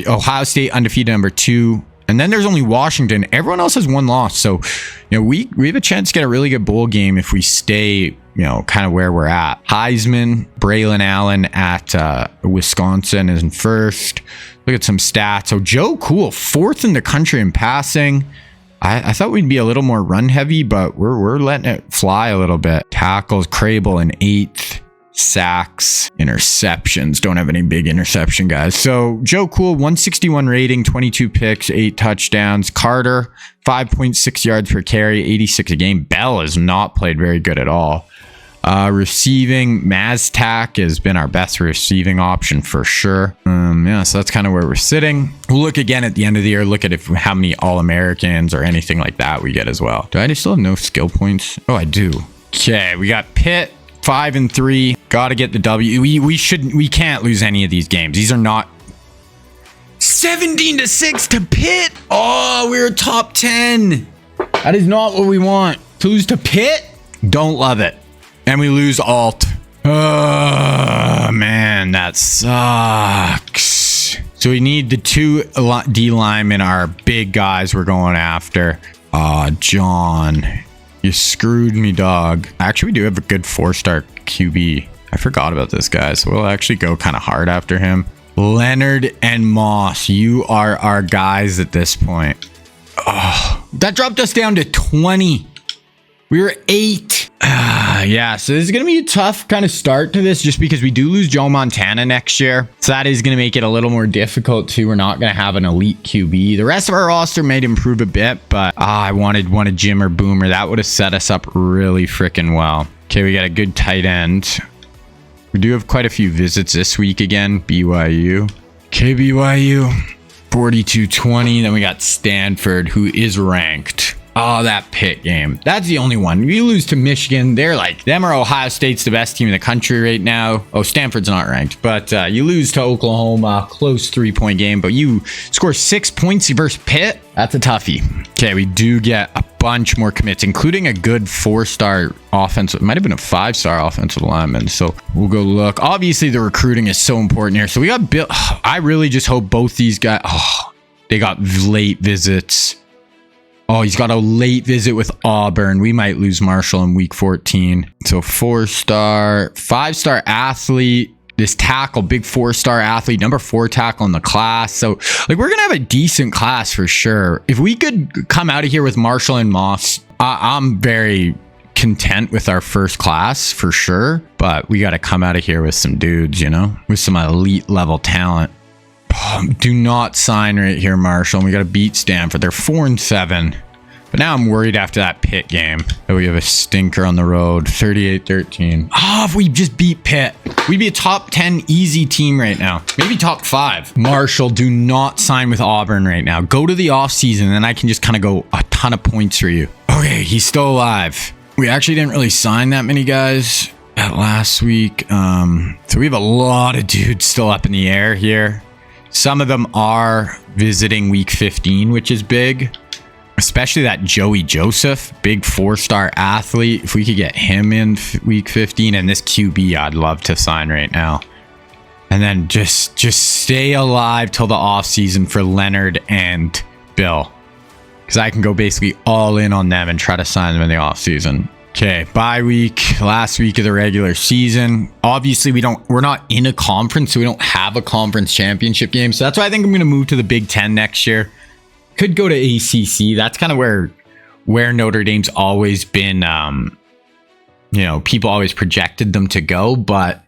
Ohio State undefeated number 2. And then there's only Washington. Everyone else has 1 loss. So, you know, we have a chance to get a really good bowl game if we stay, you know, kind of where we're at. Heisman, Braylon Allen at Wisconsin is in first. Look at some stats. So Joe Cool, 4th in the country in passing. I thought we'd be a little more run heavy, but we're letting it fly a little bit. Tackles, Crable in 8th. Sacks, interceptions. Don't have any big interception guys. So Joe Cool, 161 rating, 22 picks, 8 touchdowns. Carter, 5.6 yards per carry, 86 a game. Bell has not played very good at all. Receiving, Maztak has been our best receiving option for sure. Yeah, so that's kind of where we're sitting. We'll look again at the end of the year, look at how many All-Americans or anything like that we get as well. Do I still have no skill points? Oh, I do. Okay, we got Pitt, 5-3. Got to get the W. We can't lose any of these games. These are not 17-6 to Pitt. Oh, we're top 10. That is not what we want. To lose to Pitt? Don't love it. And we lose Alt. Oh, man, that sucks. So we need the 2 D linemen, our big guys we're going after. John, you screwed me, dog. Actually, we do have a good 4-star QB. I forgot about this guy, so we'll actually go kind of hard after him. Leonard and Moss, you are our guys at this point. Oh, that dropped us down to 20. We were 8. Yeah, so this is going to be a tough kind of start to this, just because we do lose Joe Montana next year. So that is going to make it a little more difficult too. We're not going to have an elite QB. The rest of our roster might improve a bit, but I wanted one of Jim or Boomer. That would have set us up really freaking well. Okay, we got a good tight end. We do have quite a few visits this week again. BYU. Okay, BYU. 42-20. Then we got Stanford, who is ranked. Oh, that Pitt game. That's the only one. We lose to Michigan. They're like, them or Ohio State's the best team in the country right now. Oh, Stanford's not ranked. But you lose to Oklahoma. Close 3-point game. But you score 6 points versus Pitt. That's a toughie. Okay, we do get a bunch more commits, including a good 4-star offensive. It might have been a 5-star offensive lineman. So we'll go look. Obviously, the recruiting is so important here. So we got Bill. I really just hope both these guys. Oh, they got late visits. Oh, he's got a late visit with Auburn. We might lose Marshall in week 14. So 4-star, 5-star athlete. This tackle, big 4-star athlete, number 4 tackle in the class. So like, we're going to have a decent class for sure. If we could come out of here with Marshall and Moss, I'm very content with our first class for sure. But we got to come out of here with some dudes, you know, with some elite level talent. Do not sign right here, Marshall. We got to beat Stanford. They're 4-7. But now I'm worried after that Pitt game that we have a stinker on the road. 38-13. If we just beat Pitt, we'd be a top 10 easy team right now. Maybe top 5. Marshall, do not sign with Auburn right now. Go to the offseason, and then I can just kind of go a ton of points for you. Okay, he's still alive. We actually didn't really sign that many guys last week. So we have a lot of dudes still up in the air here. Some of them are visiting week 15, which is big. Especially that Joey Joseph, big 4-star athlete. If we could get him in week 15, and this QB I'd love to sign right now. And then just stay alive till the offseason for Leonard and Bill. Because I can go basically all in on them and try to sign them in the offseason. Okay, bye week, last week of the regular season. Obviously, we're not in a conference, so we don't have a conference championship game. So that's why I think I'm going to move to the Big Ten next year. Could go to ACC. That's kind of where Notre Dame's always been, you know, people always projected them to go. But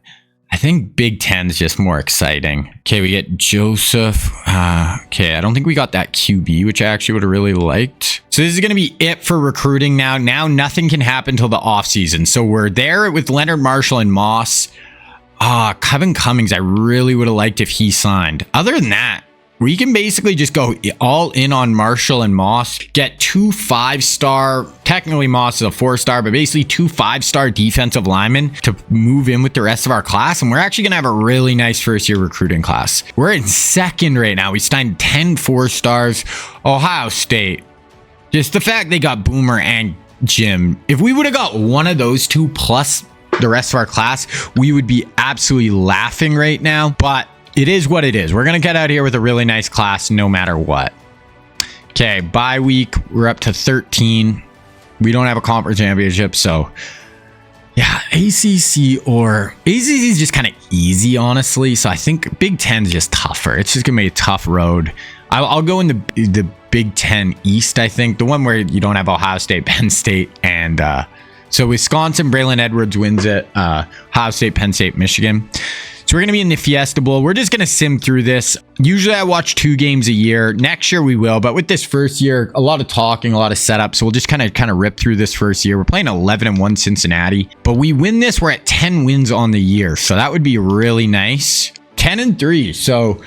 I think Big Ten is just more exciting. Okay, we get Joseph. Okay, I don't think we got that QB, which I actually would have really liked. So this is going to be it for recruiting now. Now nothing can happen until the offseason. So we're there with Leonard Marshall and Moss. Kevin Cummings, I really would have liked if he signed. Other than that, we can basically just go all in on Marshall and Moss, get 2 5-star, technically Moss is a 4-star, but basically 2 5-star defensive linemen to move in with the rest of our class. And we're actually going to have a really nice first-year recruiting class. We're in second right now. We signed 10 4-stars. Ohio State, just the fact they got Boomer and Jim. If we would have got one of those two plus the rest of our class, we would be absolutely laughing right now. But it is what it is. We're going to get out of here with a really nice class no matter what. Okay, bye week. We're up to 13. We don't have a conference championship, so yeah, ACC is just kind of easy, honestly. So I think Big Ten is just tougher. It's just going to be a tough road. I'll go in the Big Ten East, I think. The one where you don't have Ohio State, Penn State, and so Wisconsin, Braylon Edwards wins it. Ohio State, Penn State, Michigan. So we're going to be in the Fiesta Bowl. We're just going to sim through this. Usually I watch 2 games a year. Next year we will. But with this first year, a lot of talking, a lot of setup. So we'll just kind of rip through this first year. We're playing 11-1 Cincinnati. But we win this, we're at 10 wins on the year. So that would be really nice. 10-3. So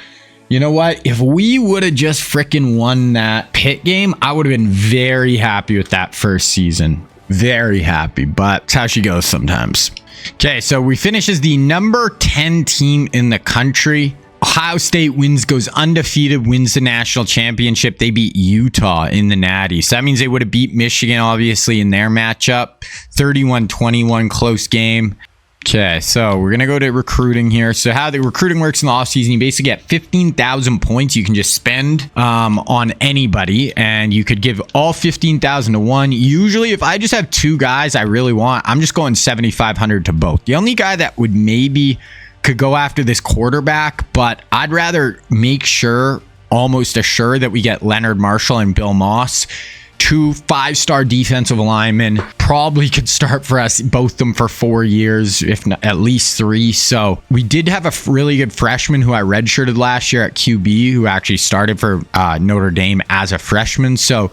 you know what? If we would have just freaking won that Pitt game, I would have been very happy with that first season. Very happy. But it's how she goes sometimes. Okay, so we finish as the number 10 team in the country. Ohio State goes undefeated, wins the national championship. They beat Utah in the Natty. So that means they would have beat Michigan, obviously, in their matchup. 31-21, close game. Okay, so we're going to go to recruiting here. So how the recruiting works in the offseason, you basically get 15,000 points you can just spend on anybody, and you could give all 15,000 to one. Usually, if I just have 2 guys I really want, I'm just going 7,500 to both. The only guy that would maybe could go after this quarterback, but I'd rather make sure, almost assure, that we get Leonard Marshall and Bill Moss. 2 5-star defensive linemen, probably could start for us, both of them for 4 years, if not at least 3. So we did have a really good freshman who I redshirted last year at QB, who actually started for Notre Dame as a freshman. So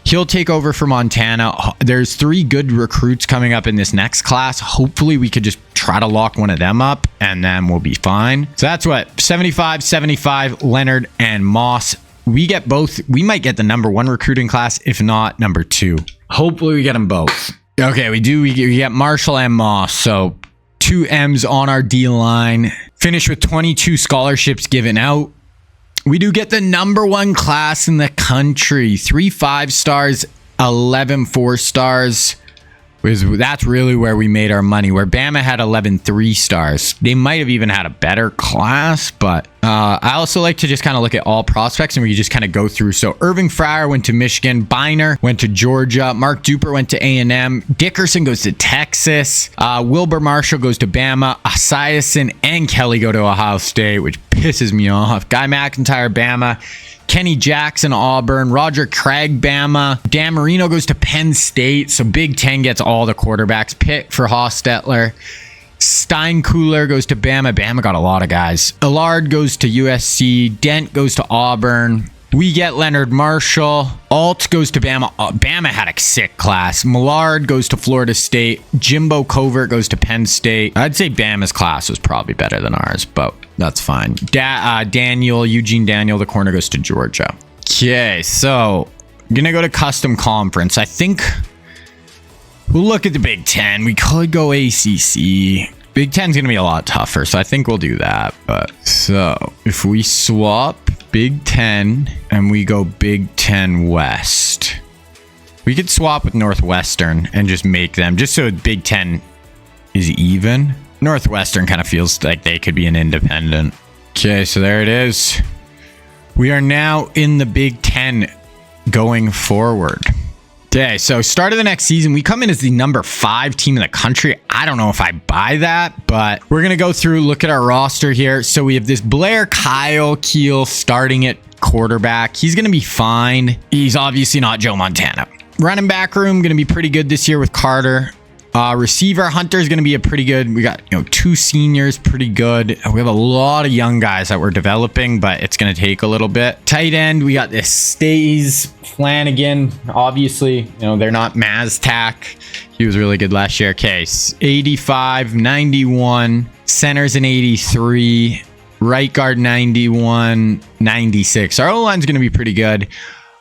he'll take over for Montana. There's 3 good recruits coming up in this next class. Hopefully we could just try to lock one of them up and then we'll be fine. So that's what, 75, Leonard and Moss. We get both. We might get the number 1 recruiting class, if not number 2. Hopefully we get them both. Okay, we do. We get Marshall and Moss. So 2 M's on our D line. Finish with 22 scholarships given out. We do get the number 1 class in the country. 3 5-stars, 11 4-stars. That's really where we made our money, where Bama had 11 3-stars. They might have even had a better class, but I also like to just kind of look at all prospects and we just kind of go through. So Irving Fryer went to Michigan, Biner went to Georgia, Mark Duper went to A&M, Dickerson goes to Texas, Wilbur Marshall goes to Bama, Esiason and Kelly go to Ohio State, which pisses me off. Guy McIntyre, Bama, Kenny Jackson, Auburn, Roger Craig, Bama, Dan Marino goes to Penn State. So Big Ten gets all the quarterbacks. Pitt for Hostetler. Steinkühler goes to Bama. Bama got a lot of guys. Allard goes to USC. Dent goes to Auburn. We get Leonard Marshall. Alt goes to Bama. Bama had a sick class. Millard goes to Florida State. Jimbo Covert goes to Penn State. I'd say Bama's class was probably better than ours, but that's fine. Eugene Daniel, the corner, goes to Georgia. Okay, so I'm going to go to custom conference. I think we'll look at the Big Ten. We could go ACC. Big Ten's going to be a lot tougher, so I think we'll do that. But so if we swap Big Ten and we go Big Ten West, we could swap with Northwestern and just make them, just so Big Ten is even. Northwestern kind of feels like they could be an independent. Okay, so there it is. We are now in the Big Ten going forward. Okay, so start of the next season, we come in as the number 5 team in the country. I don't know if I buy that, but we're going to go through, look at our roster here. So we have this Blair Kyle Keel starting at quarterback. He's going to be fine. He's obviously not Joe Montana. Running back room, going to be pretty good this year with Carter. Receiver Hunter is going to be a pretty good. We got, 2 seniors, pretty good. We have a lot of young guys that we're developing, but it's going to take a little bit. Tight end, we got this Stays Flanagan. Obviously, they're not Maztak. He was really good last year. Okay, 85, 91. Center's an 83. Right guard 91, 96. Our O-line's going to be pretty good.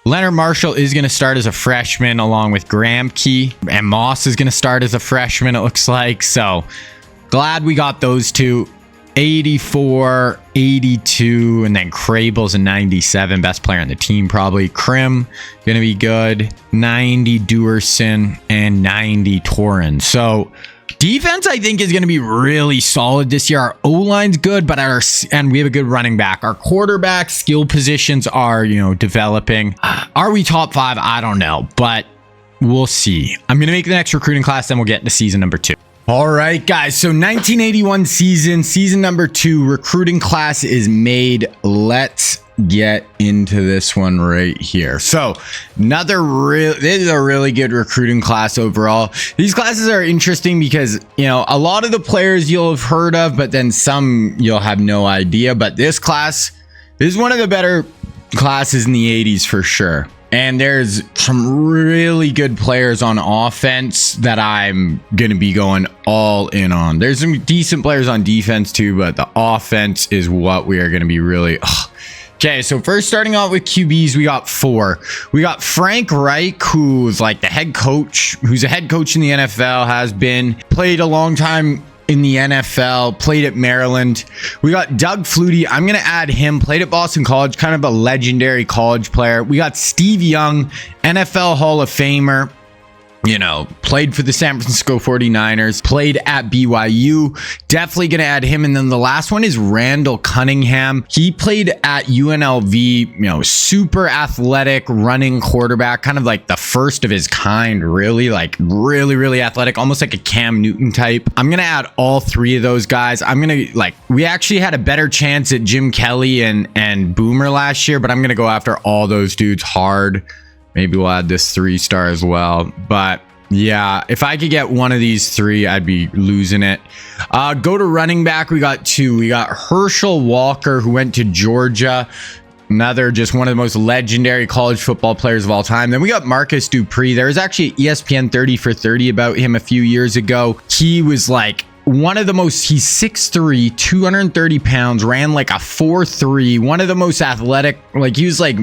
Leonard Marshall is going to start as a freshman along with Gramke. And Moss is going to start as a freshman, it looks like. So glad we got those two. 84, 82, and then Crable's a 97. Best player on the team probably. Krim, going to be good. 90, Dewerson, and 90, Torin. So defense, I think, is going to be really solid this year. Our O-line's good, but and we have a good running back. Our quarterback skill positions are, developing. Are we top 5? I don't know, but we'll see. I'm going to make the next recruiting class, then we'll get into season number 2. All right, guys. So 1981 season number 2, recruiting class is made. Let's get into this one right here. So this is a really good recruiting class overall. These classes are interesting because, a lot of the players you'll have heard of, but then some you'll have no idea. But this is one of the better classes in the 80s for sure. And there's some really good players on offense that I'm going to be going all in on. There's some decent players on defense too, but the offense is what we are going to be really... Okay, so first starting out with QBs, we got 4. We got Frank Reich, who's like the head coach, who's a head coach in the NFL, has been, played a long time in the NFL, played at Maryland. We got Doug Flutie. I'm going to add him. Played at Boston College, kind of a legendary college player. We got Steve Young, NFL Hall of Famer. Played for the San Francisco 49ers, played at BYU. Definitely going to add him. And then the last one is Randall Cunningham. He played at UNLV, super athletic running quarterback, kind of like the first of his kind, really, like really, really athletic, almost like a Cam Newton type. I'm going to add all 3 of those guys. I'm going to we actually had a better chance at Jim Kelly and Boomer last year, but I'm going to go after all those dudes hard. Maybe we'll add this 3-star as well. But yeah, if I could get one of these 3, I'd be losing it. Go to running back. We got 2. We got Herschel Walker, who went to Georgia. Another just one of the most legendary college football players of all time. Then we got Marcus Dupree. There was actually ESPN 30 for 30 about him a few years ago. He was like one of the most, he's 6'3", 230 pounds, ran like a 4.3, one of the most athletic, he was like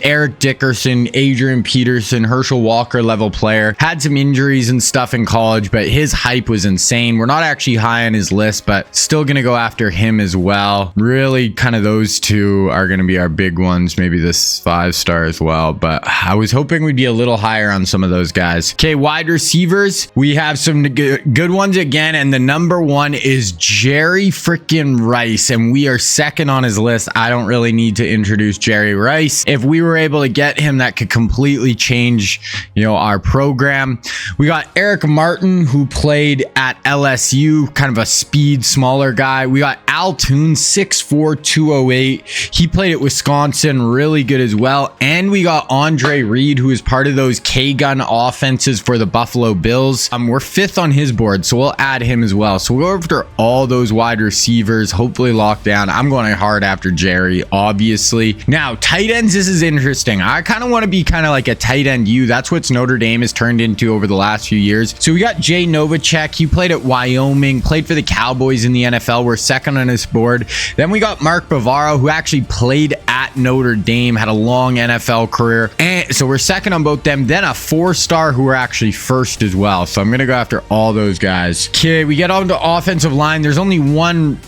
Eric Dickerson, Adrian Peterson, Herschel Walker level player. Had some injuries and stuff in college, but his hype was insane. We're not actually high on his list, but still going to go after him as well. Really, kind of those 2 are going to be our big ones. Maybe this 5-star as well, but I was hoping we'd be a little higher on some of those guys. Okay, wide receivers. We have some good ones again, and the number 1 is Jerry freaking Rice, and we are second on his list. I don't really need to introduce Jerry Rice. If we were able to get him, that could completely change, our program. We got Eric Martin, who played at LSU, kind of a speed, smaller guy. We got Al Toon, 6'4", 208. He played at Wisconsin, really good as well. And we got Andre Reed, who is part of those K-gun offenses for the Buffalo Bills. We're 5th on his board, so we'll add him as well. So we'll go after all those wide receivers, hopefully lock down. I'm going hard after Jerry, obviously. Now, tight ends, this is interesting. I kind of want to be kind of like a tight end U. That's what Notre Dame has turned into over the last few years. So we got Jay Novacek. He played at Wyoming, played for the Cowboys in the NFL. We're second on his board. Then we got Mark Bavaro, who actually played at Notre Dame, had a long NFL career. And so we're second on both them. Then a 4-star who are actually first as well. So I'm going to go after all those guys. Okay, we get on to offensive line. There's only one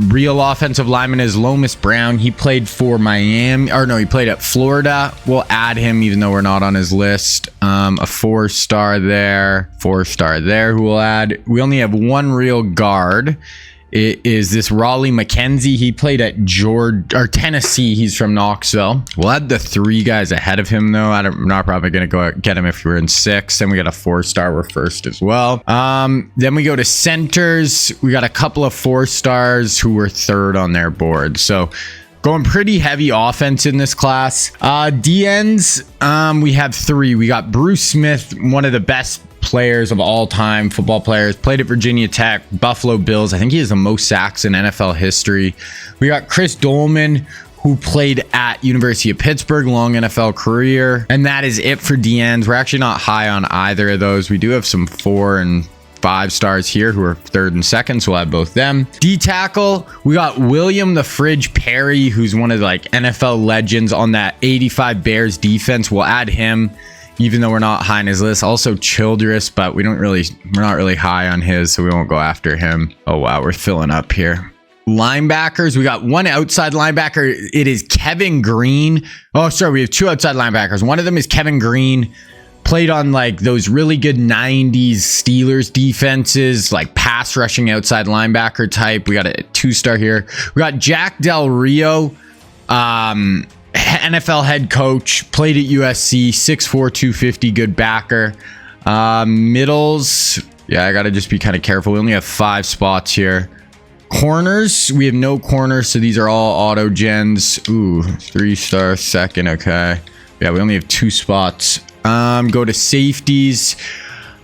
real offensive lineman, is Lomas Brown. He played for Miami, or no, he played at Florida. We'll add him even though we're not on his list. A 4-star there, 4-star there who we'll add. We only have one real guard. It is this Raleigh McKenzie. He played at Tennessee. He's from Knoxville. We'll add the 3 guys ahead of him though. I'm not probably going to go get him if we're in 6. Then we got a 4-star. We're first as well. Then we go to centers. We got a couple of 4-stars who were 3rd on their board. So going pretty heavy offense in this class. DNs, we have 3. We got Bruce Smith, one of the best players of all time, football players. Played at Virginia Tech, Buffalo Bills. I think he has the most sacks in NFL history. We got Chris Dolman, who played at University of Pittsburgh, long NFL career. And that is it for DNs. We're actually not high on either of those. We do have some 4 and 5 stars here who are 3rd and 2nd, so we'll add both them. D tackle, we got William the Fridge Perry, who's one of the NFL legends on that 85 Bears defense. We'll add him, even though we're not high on his list. Also Childress, but we're not really high on his, so we won't go after him. Oh wow, we're filling up here. Linebackers, we got one outside linebacker. It is Kevin Green. Oh, sorry, we have 2 outside linebackers. One of them is Kevin Green. Played on those really good 90s Steelers defenses, pass rushing outside linebacker type. We got a 2-star here. We got Jack Del Rio, NFL head coach, played at USC, 6'4", 250, good backer. Middles, yeah, I got to just be kind of careful. We only have 5 spots here. Corners, we have no corners, so these are all auto gens. Ooh, 3-star, 2nd, okay. Yeah, we only have 2 spots. Go to safeties.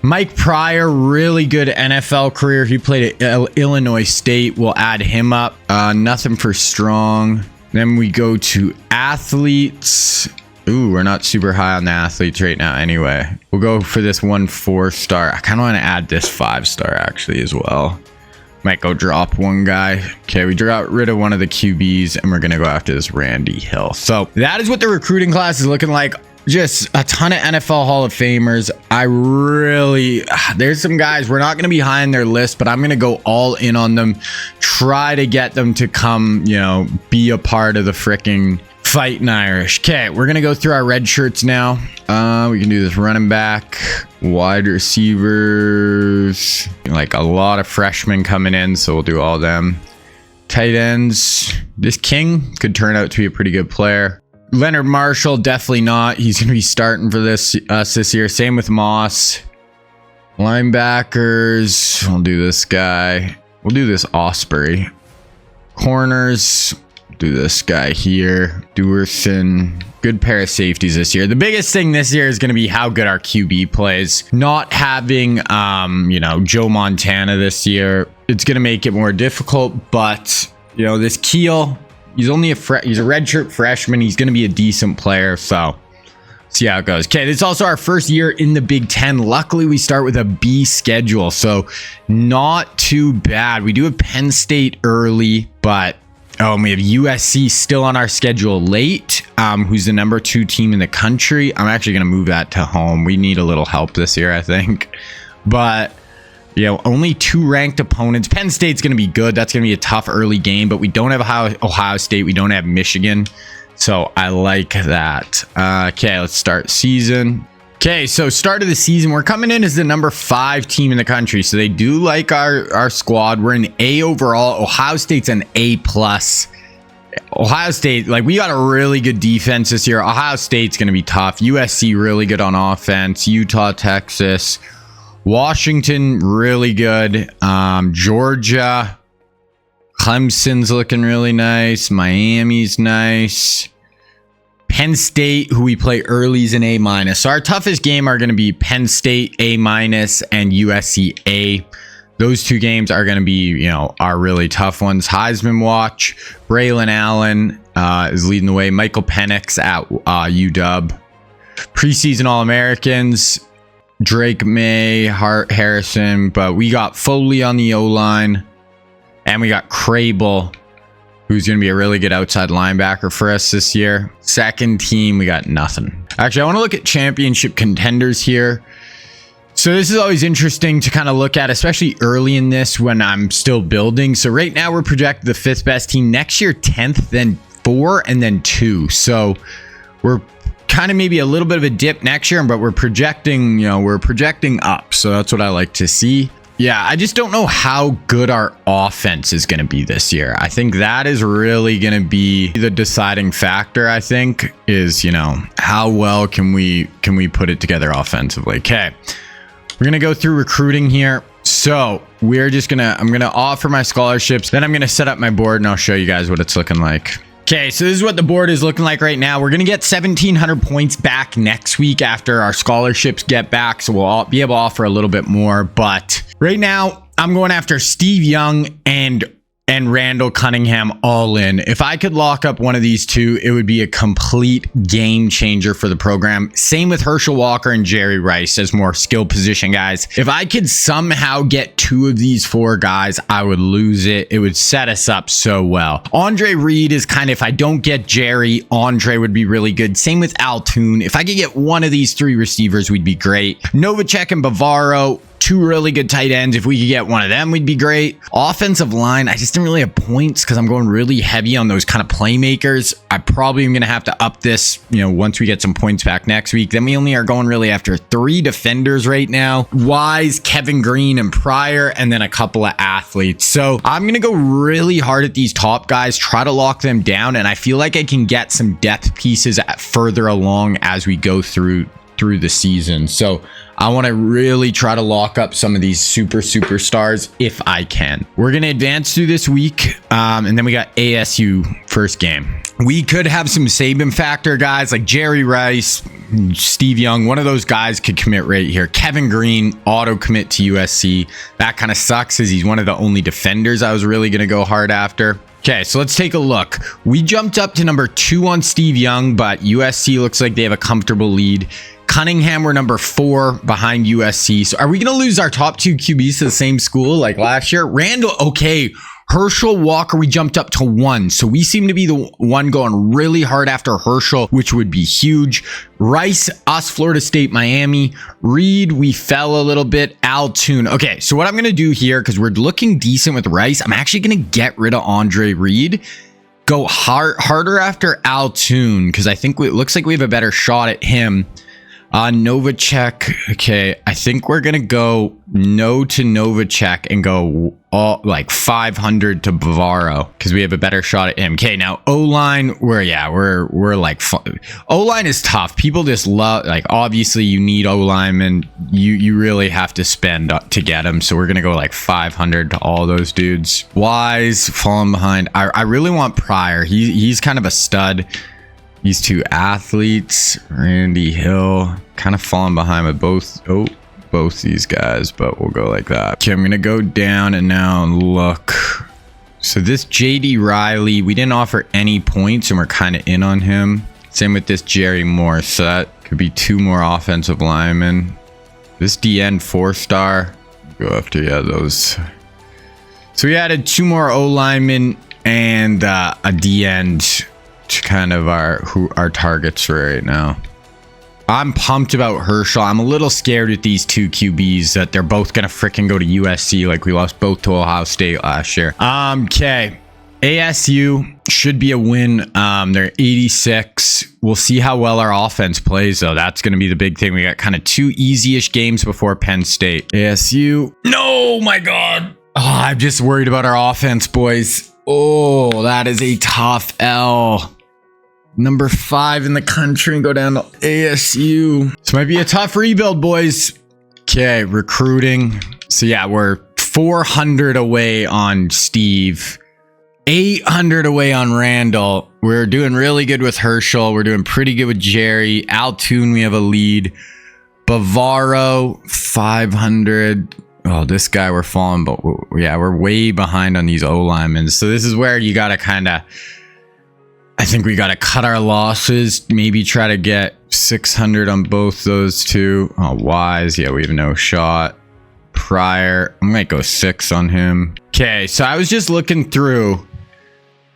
Mike Pryor, really good NFL career. He played at Illinois State. We'll add him up. Nothing for strong. Then we go to athletes. Ooh, we're not super high on the athletes right now anyway. We'll go for this 1 4-star. I kind of want to add this 5-star actually as well. Might go drop one guy. Okay, we got rid of one of the QBs and we're going to go after this Randy Hill. So that is what the recruiting class is looking like. Just a ton of NFL Hall of Famers. There's some guys, we're not going to be high on their list, but I'm going to go all in on them. Try to get them to come, be a part of the freaking Fighting Irish. Okay, we're going to go through our red shirts now. We can do this running back, wide receivers, a lot of freshmen coming in, so we'll do all them. Tight ends, this King could turn out to be a pretty good player. Leonard Marshall, definitely not. He's going to be starting for us this year. Same with Moss. Linebackers, we'll do this guy. We'll do this Osprey. Corners, do this guy here. Dewerson. Good pair of safeties this year. The biggest thing this year is going to be how good our QB plays. Not having, Joe Montana this year, it's going to make it more difficult. But, this Keel, he's only he's a redshirt freshman. He's going to be a decent player. So, see how it goes. Okay, this is also our first year in the Big Ten. Luckily, we start with a B schedule. So, not too bad. We do have Penn State early, but... Oh, and we have USC still on our schedule late, who's the number 2 team in the country. I'm actually going to move that to home. We need a little help this year, I think. But, only 2 ranked opponents. Penn State's going to be good. That's going to be a tough early game, but we don't have Ohio State. We don't have Michigan. So I like that. Okay, let's start season. Okay, so start of the season, we're coming in as the number 5 team in the country. So they do like our squad. We're an A overall. Ohio State's an A+. Ohio State, we got a really good defense this year. Ohio State's going to be tough. USC, really good on offense. Utah, Texas. Washington, really good. Georgia. Clemson's looking really nice. Miami's nice. Penn State, who we play early, is an A-. So our toughest game are going to be Penn State A- and USC A. Those 2 games are going to be, our really tough ones. Heisman watch. Braylon Allen is leading the way. Michael Penix at UW. Preseason All-Americans. Drake May, Hart Harrison. But we got Foley on the O-line. And we got Crable, who's going to be a really good outside linebacker for us this year. Second team, we got nothing. Actually, I want to look at championship contenders here. So this is always interesting to kind of look at, especially early in this when I'm still building. So right now we're projected the 5th best team. Next year, 10th, then 4, and then 2. So we're kind of maybe a little bit of a dip next year, but we're projecting, up. So that's what I like to see. Yeah, I just don't know how good our offense is going to be this year. I think that is really going to be the deciding factor, I think, is, how well can we put it together offensively. Okay, we're going to go through recruiting here. So I'm going to offer my scholarships. Then I'm going to set up my board and I'll show you guys what it's looking like. Okay, so this is what the board is looking like right now. We're going to get 1,700 points back next week after our scholarships get back. So we'll all be able to offer a little bit more. But right now, I'm going after Steve Young and Randall Cunningham all in. If I could lock up one of these two, it would be a complete game changer for the program. Same with Herschel Walker and Jerry Rice as more skill position guys. If I could somehow get two of these four guys, I would lose it. It would set us up so well. Andre Reed is kind of, if I don't get Jerry, Andre would be really good. Same with Altoon. If I could get one of these three receivers, we'd be great. Novacek and Bavaro, two really good tight ends. If we could get one of them, we'd be great. Offensive line, I just didn't really have points because I'm going really heavy on those kind of playmakers. I probably am going to have to up this, once we get some points back next week. Then we only are going really after three defenders right now. Wise, Kevin Green, and Pryor, and then a couple of athletes. So I'm going to go really hard at these top guys, try to lock them down, and I feel like I can get some depth pieces further along as we go through the season. So I want to really try to lock up some of these superstars if I can. We're going to advance through this week. And then we got ASU first game. We could have some Saban factor guys like Jerry Rice, Steve Young. One of those guys could commit right here. Kevin Green, auto commit to USC. That kind of sucks as he's one of the only defenders I was really going to go hard after. Okay, so let's take a look. We jumped up to number 2 on Steve Young, but USC looks like they have a comfortable lead. Cunningham, we're number 4 behind USC. So are we going to lose our top 2 QBs to the same school like last year? Randall, okay. Herschel Walker, we jumped up to 1. So we seem to be the one going really hard after Herschel, which would be huge. Rice, us, Florida State, Miami. Reed, we fell a little bit. Altoon. Okay, so what I'm going to do here, because we're looking decent with Rice, I'm actually going to get rid of Andre Reed. Go harder after Altoon, because I think it looks like we have a better shot at him. Novacek. Okay, I think we're gonna go no to Novacek and go all like 500 to Bavaro because we have a better shot at him. Okay, now O-line, we're like O-line is tough. People just love, like, obviously you need O-linemen. You really have to spend to get them. So we're gonna go like 500 to all those dudes. Wise falling behind. I really want Pryor. He's kind of a stud. These two athletes, Randy Hill, kind of falling behind with both these guys, but we'll go like that. Okay, I'm going to go down and now look. So this JD Riley, we didn't offer any points and we're kind of in on him. Same with this Jerry Moore. So that could be 2 more offensive linemen. This DN 4-star, go after, those. So we added 2 more O linemen and a DN. Kind of who our targets right now. I'm pumped about Herschel. I'm a little scared with these 2 QBs that they're both gonna freaking go to USC like we lost both to Ohio State last year. Okay, ASU should be a win. They're 86. We'll see how well our offense plays though. That's gonna be the big thing. We got kind of 2 easy-ish games before Penn State. ASU, no, my God. Oh, I'm just worried about our offense, boys. Oh, that is a tough L. Number 5 in the country and go down to ASU. This might be a tough rebuild, boys. Okay, recruiting. So yeah, we're 400 away on Steve. 800 away on Randall. We're doing really good with Herschel. We're doing pretty good with Jerry. Altoon, we have a lead. Bavaro, 500. Oh, this guy we're falling, but yeah, we're way behind on these O linemen. So this is where you got to kind of, I think we got to cut our losses. Maybe try to get 600 on both those two. Oh, Wise, yeah, we have no shot. Pryor, I might go 6 on him. Okay, so I was just looking through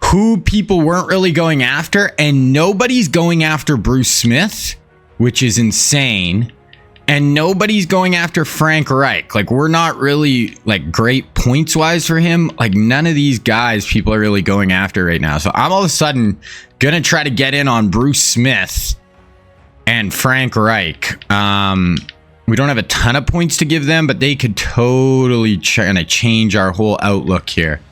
who people weren't really going after, and nobody's going after Bruce Smith, which is insane. And nobody's going after Frank Reich. Like, we're not really like great points wise for him. Like, none of these guys people are really going after right now. So I'm all of a sudden gonna try to get in on Bruce Smith and Frank Reich. We don't have a ton of points to give them, but they could totally kind of change our whole outlook here.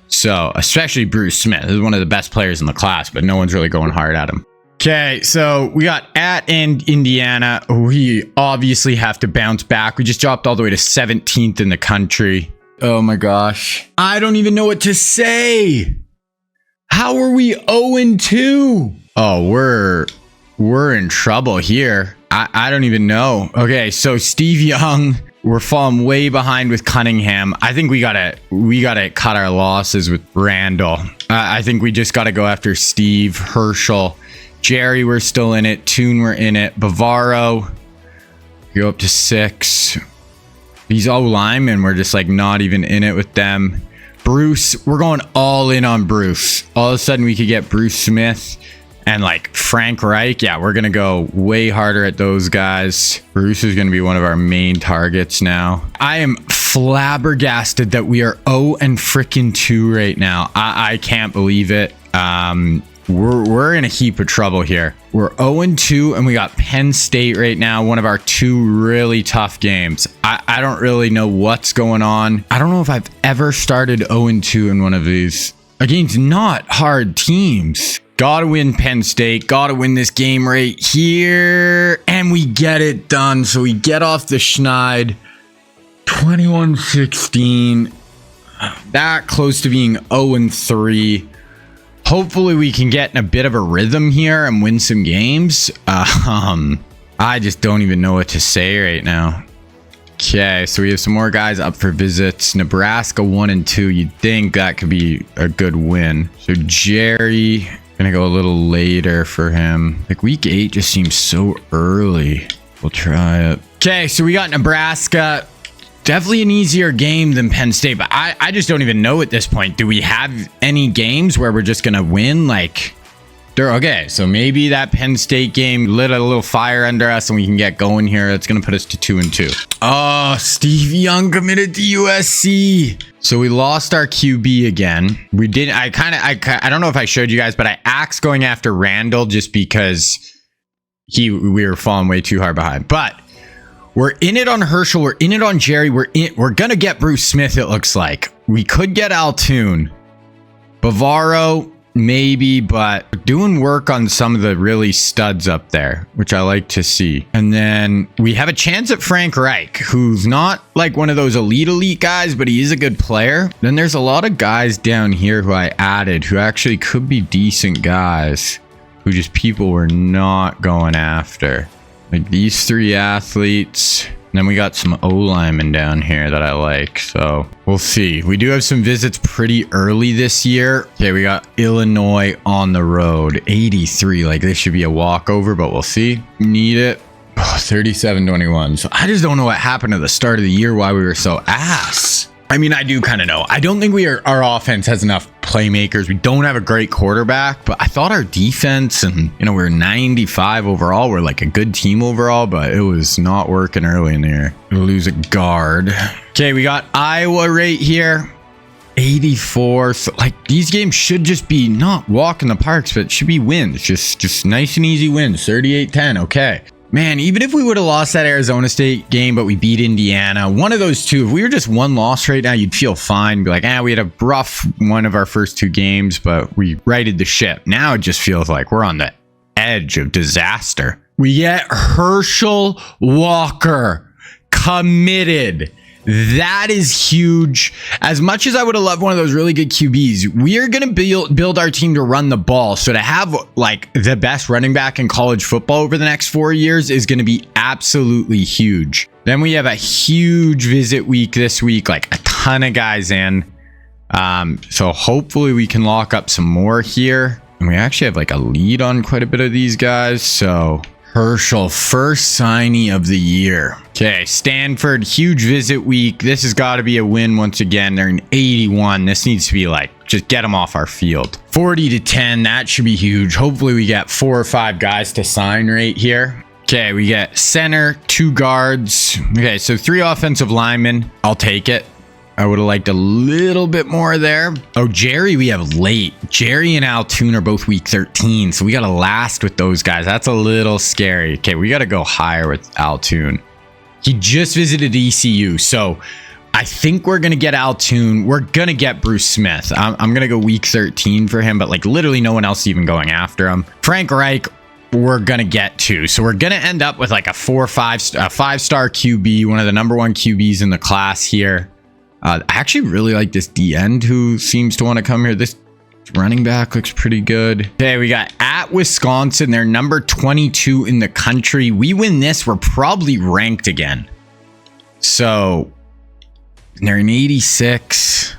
So especially Bruce Smith is one of the best players in the class, but no one's really going hard at him. Okay, so we got at and Indiana. We obviously have to bounce back. We just dropped all the way to 17th in the country. Oh my gosh. I don't even know what to say. How are we 0-2? Oh, we're in trouble here. I don't even know. Okay, so Steve Young, we're falling way behind with Cunningham. I think we gotta cut our losses with Randall. I think we just gotta go after Steve, Herschel, Jerry. We're still in it. Toon, we're in it. Bavaro, go up to 6. These O-linemen, we're just like not even in it with them. Bruce, we're going all in on Bruce. All of a sudden we could get Bruce Smith and like Frank Reich. Yeah, we're going to go way harder at those guys. Bruce is going to be one of our main targets now. I am flabbergasted that we are 0-2 right now. I can't believe it. We're in a heap of trouble here. We're 0-2 and we got Penn State right now, one of our 2 really tough games. I don't really know what's going on. I don't know if I've ever started 0-2 in one of these against not hard teams. Gotta win Penn State. Gotta win this game right here. And we get it done. So we get off the schneid. 21-16. That close to being 0-3. Hopefully we can get in a bit of a rhythm here and win some games. I just don't even know what to say right now. Okay, so we have some more guys up for visits. Nebraska 1-2. You'd think that could be a good win. So Jerry, gonna go a little later for him. Like week 8 just seems so early. We'll try it. Okay, so we got Nebraska. Definitely an easier game than Penn State, but I just don't even know at this point. Do we have any games where we're just gonna win? Like, they're okay. So maybe that Penn State game lit a little fire under us, and we can get going here. That's gonna put us to 2-2. Oh, Steve Young committed to USC. So we lost our QB again. We didn't. I don't know if I showed you guys, but I axed going after Randall just because we were falling way too hard behind. But we're in it on Herschel. We're in it on Jerry. We're gonna get Bruce Smith. It looks like we could get Altoon, Bavaro, maybe, but we're doing work on some of the really studs up there, which I like to see. And then we have a chance at Frank Reich, who's not like one of those elite guys, but he is a good player. Then there's a lot of guys down here who I added who actually could be decent guys, who just people were not going after. Like these 3 athletes. And then we got some O-linemen down here that I like. So we'll see. We do have some visits pretty early this year. Okay, we got Illinois on the road. 83. Like this should be a walkover, but we'll see. Need it. Oh, 37-21. So I just don't know what happened at the start of the year, why we were so ass. I mean, I do kind of know. I don't think our offense has enough playmakers. We don't have a great quarterback, but I thought our defense and, we're 95 overall. We're like a good team overall, but it was not working early in the year. We'll lose a guard. Okay, we got Iowa right here. 84. So like these games should just be not walk in the parks, but it should be wins. Just nice and easy wins. 38-10. Okay. Man, even if we would have lost that Arizona State game, but we beat Indiana, one of those two, if we were just one loss right now, you'd feel fine. Be like, we had a rough one of our first 2 games, but we righted the ship. Now it just feels like we're on the edge of disaster. We get Herschel Walker committed. That is huge. As much as I would have loved one of those really good QBs, we are going to build our team to run the ball. So to have like the best running back in college football over the next 4 years is going to be absolutely huge. Then we have a huge visit week this week, like a ton of guys in. So hopefully we can lock up some more here. And we actually have like a lead on quite a bit of these guys. So Herschel, first signee of the year. Okay, Stanford, huge visit week. This has got to be a win once again. They're in 81. This needs to be like, just get them off our field. 40-10, that should be huge. Hopefully we get 4 or 5 guys to sign right here. Okay, we get center, 2 guards. Okay, so 3 offensive linemen. I'll take it. I would have liked a little bit more there. Oh, Jerry, we have late. Jerry and Altoon are both week 13, so we got to last with those guys. That's a little scary. Okay, we got to go higher with Altoon. He just visited ECU, so I think we're going to get Altoon. We're going to get Bruce Smith. I'm going to go week 13 for him, but like literally no one else is even going after him. Frank Reich, we're going to get to. So we're going to end up with like a 5-star QB, one of the number 1 QBs in the class here. I actually really like this D end who seems to want to come here. This Running back looks pretty good. Okay, we got at Wisconsin. They're number 22 in the country. We win this, we're probably ranked again. So they're an 86.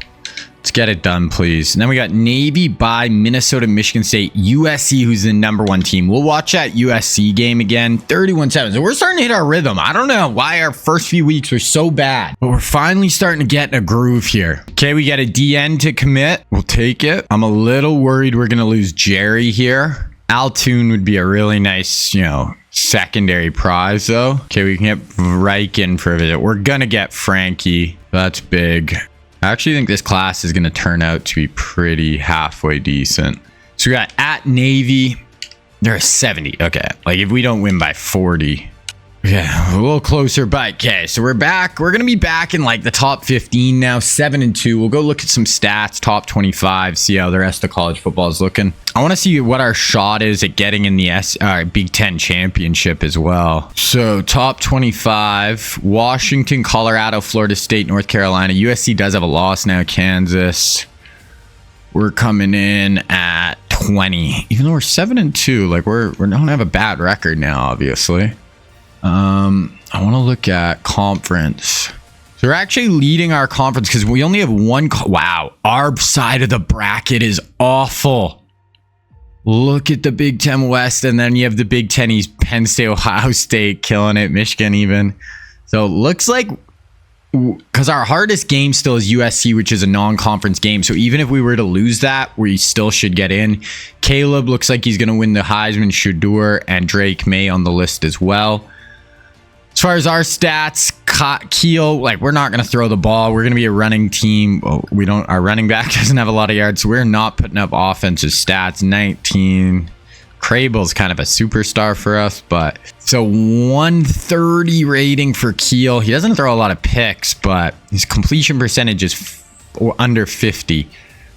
Let's get it done, please. And then we got Navy by Minnesota, Michigan State, USC, who's the number 1 team. We'll watch that USC game again. 31-7. So we're starting to hit our rhythm. I don't know why our first few weeks were so bad, but we're finally starting to get in a groove here. Okay, we got a DN to commit. We'll take it. I'm a little worried we're going to lose Jerry here. Altoon would be a really nice, secondary prize, though. Okay, we can get Riken for a visit. We're going to get Frankie. That's big. I actually think this class is going to turn out to be pretty halfway decent. So we got at Navy. They're a 70. Okay. Like if we don't win by 40. Yeah, a little closer, but okay. So we're back. We're going to be back in like the top 15 now, 7-2. We'll go look at some stats, top 25, see how the rest of college football is looking. I want to see what our shot is at getting in the Big Ten championship as well. So top 25, Washington, Colorado, Florida State, North Carolina. USC does have a loss now, Kansas. We're coming in at 20, even though we're 7-2. Like we don't have a bad record now, obviously. I want to look at conference. So we're actually leading our conference because we only have one. Wow, our side of the bracket is awful. Look at the Big Ten West, and then you have the Big Ten East, Penn State, Ohio State killing it, Michigan even. So it looks like, because our hardest game still is USC, which is a non-conference game. So even if we were to lose that, we still should get in. Caleb looks like he's going to win the Heisman, Shedeur, and Drake May on the list as well. As far as our stats, Keel, like we're not going to throw the ball. We're going to be a running team. Our running back doesn't have a lot of yards, so we're not putting up offensive stats. 19. Crable's kind of a superstar for us, but so 130 rating for Keel. He doesn't throw a lot of picks, but his completion percentage is under 50.